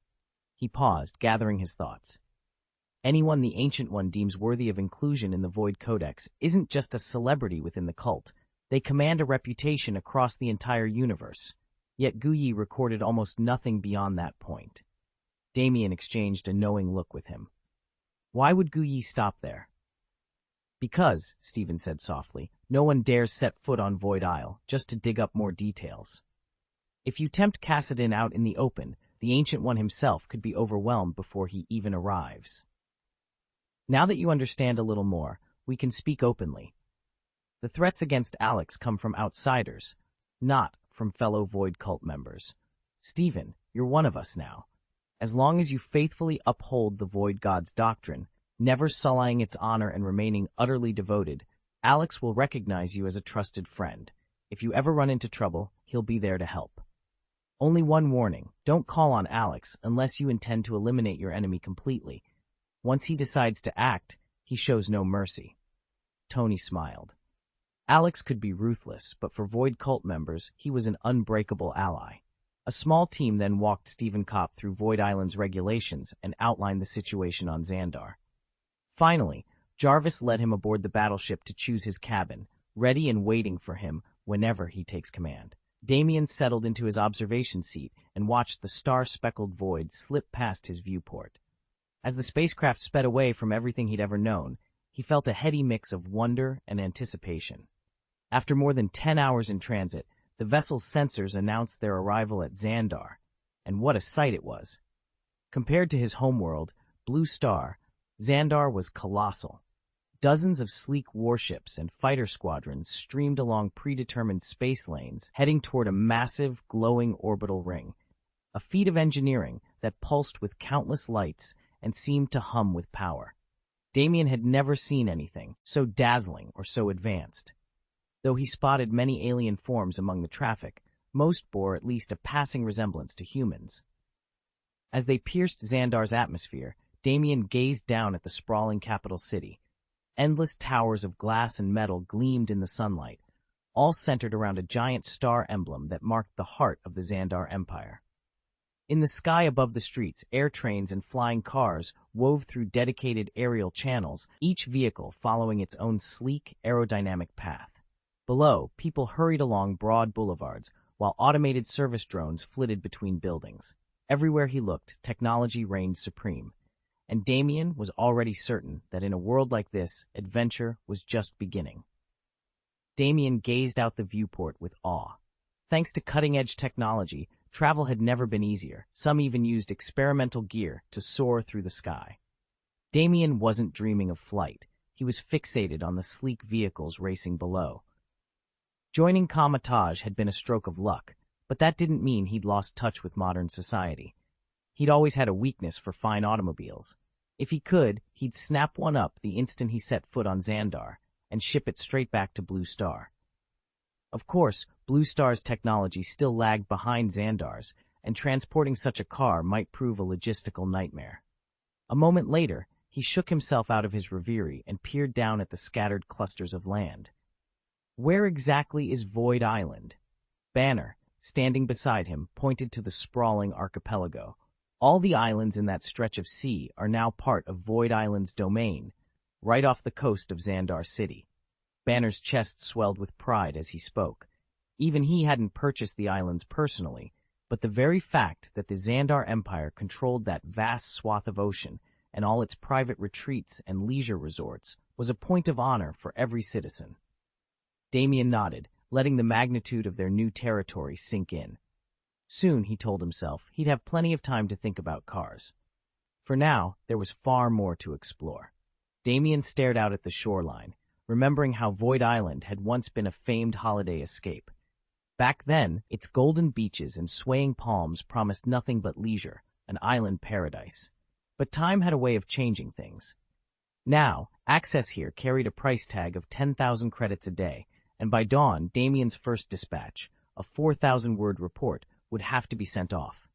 A: He paused, gathering his thoughts. Anyone the Ancient One deems worthy of inclusion in the Void Codex isn't just a celebrity within the cult. They command a reputation across the entire universe. Yet Guyi recorded almost nothing beyond that point. Damien exchanged a knowing look with him. Why would Guyi stop there? Because, Stephen said softly, no one dares set foot on Void Isle just to dig up more details. If you tempt Kassadin out in the open, the Ancient One himself could be overwhelmed before he even arrives. Now that you understand a little more, we can speak openly. The threats against Alex come from outsiders, not from fellow Void cult members. Stephen, you're one of us now. As long as you faithfully uphold the Void God's doctrine, never sullying its honor and remaining utterly devoted, Alex will recognize you as a trusted friend. If you ever run into trouble, he'll be there to help. Only one warning, don't call on Alex unless you intend to eliminate your enemy completely. Once he decides to act, he shows no mercy. Tony smiled. Alex could be ruthless, but for Void cult members, he was an unbreakable ally. A small team then walked Stephen Kopp through Void Island's regulations and outlined the situation on Xandar. Finally, Jarvis led him aboard the battleship to choose his cabin, ready and waiting for him whenever he takes command. Damien settled into his observation seat and watched the star-speckled void slip past his viewport. As the spacecraft sped away from everything he'd ever known, he felt a heady mix of wonder and anticipation. After more than 10 hours in transit, the vessel's sensors announced their arrival at Xandar, and what a sight it was. Compared to his homeworld, Blue Star, Xandar was colossal. Dozens of sleek warships and fighter squadrons streamed along predetermined space lanes, heading toward a massive, glowing orbital ring, a feat of engineering that pulsed with countless lights and seemed to hum with power. Damien had never seen anything so dazzling or so advanced. Though he spotted many alien forms among the traffic, most bore at least a passing resemblance to humans. As they pierced Xandar's atmosphere, Damien gazed down at the sprawling capital city. Endless towers of glass and metal gleamed in the sunlight, all centered around a giant star emblem that marked the heart of the Xandar Empire. In the sky above the streets, air trains and flying cars wove through dedicated aerial channels, each vehicle following its own sleek, aerodynamic path. Below, people hurried along broad boulevards, while automated service drones flitted between buildings. Everywhere he looked, technology reigned supreme. And Damien was already certain that in a world like this, adventure was just beginning. Damien gazed out the viewport with awe. Thanks to cutting-edge technology, travel had never been easier. Some even used experimental gear to soar through the sky. Damien wasn't dreaming of flight. He was fixated on the sleek vehicles racing below. Joining Kamatage had been a stroke of luck, but that didn't mean he'd lost touch with modern society. He'd always had a weakness for fine automobiles. If he could, he'd snap one up the instant he set foot on Xandar and ship it straight back to Blue Star. Of course, Blue Star's technology still lagged behind Xandar's, and transporting such a car might prove a logistical nightmare. A moment later, he shook himself out of his reverie and peered down at the scattered clusters of land. Where exactly is Void Island? Banner, standing beside him, pointed to the sprawling archipelago. All the islands in that stretch of sea are now part of Void Island's domain, right off the coast of Xandar City. Banner's chest swelled with pride as he spoke. Even he hadn't purchased the islands personally, but the very fact that the Xandar Empire controlled that vast swath of ocean and all its private retreats and leisure resorts was a point of honor for every citizen. Damien nodded, letting the magnitude of their new territory sink in. Soon, he told himself, he'd have plenty of time to think about cars. For now, there was far more to explore. Damien stared out at the shoreline, remembering how Void Island had once been a famed holiday escape. Back then, its golden beaches and swaying palms promised nothing but leisure, an island paradise. But time had a way of changing things. Now, access here carried a price tag of 10,000 credits a day, and by dawn, Damien's first dispatch, a 4,000-word report, would have to be sent off.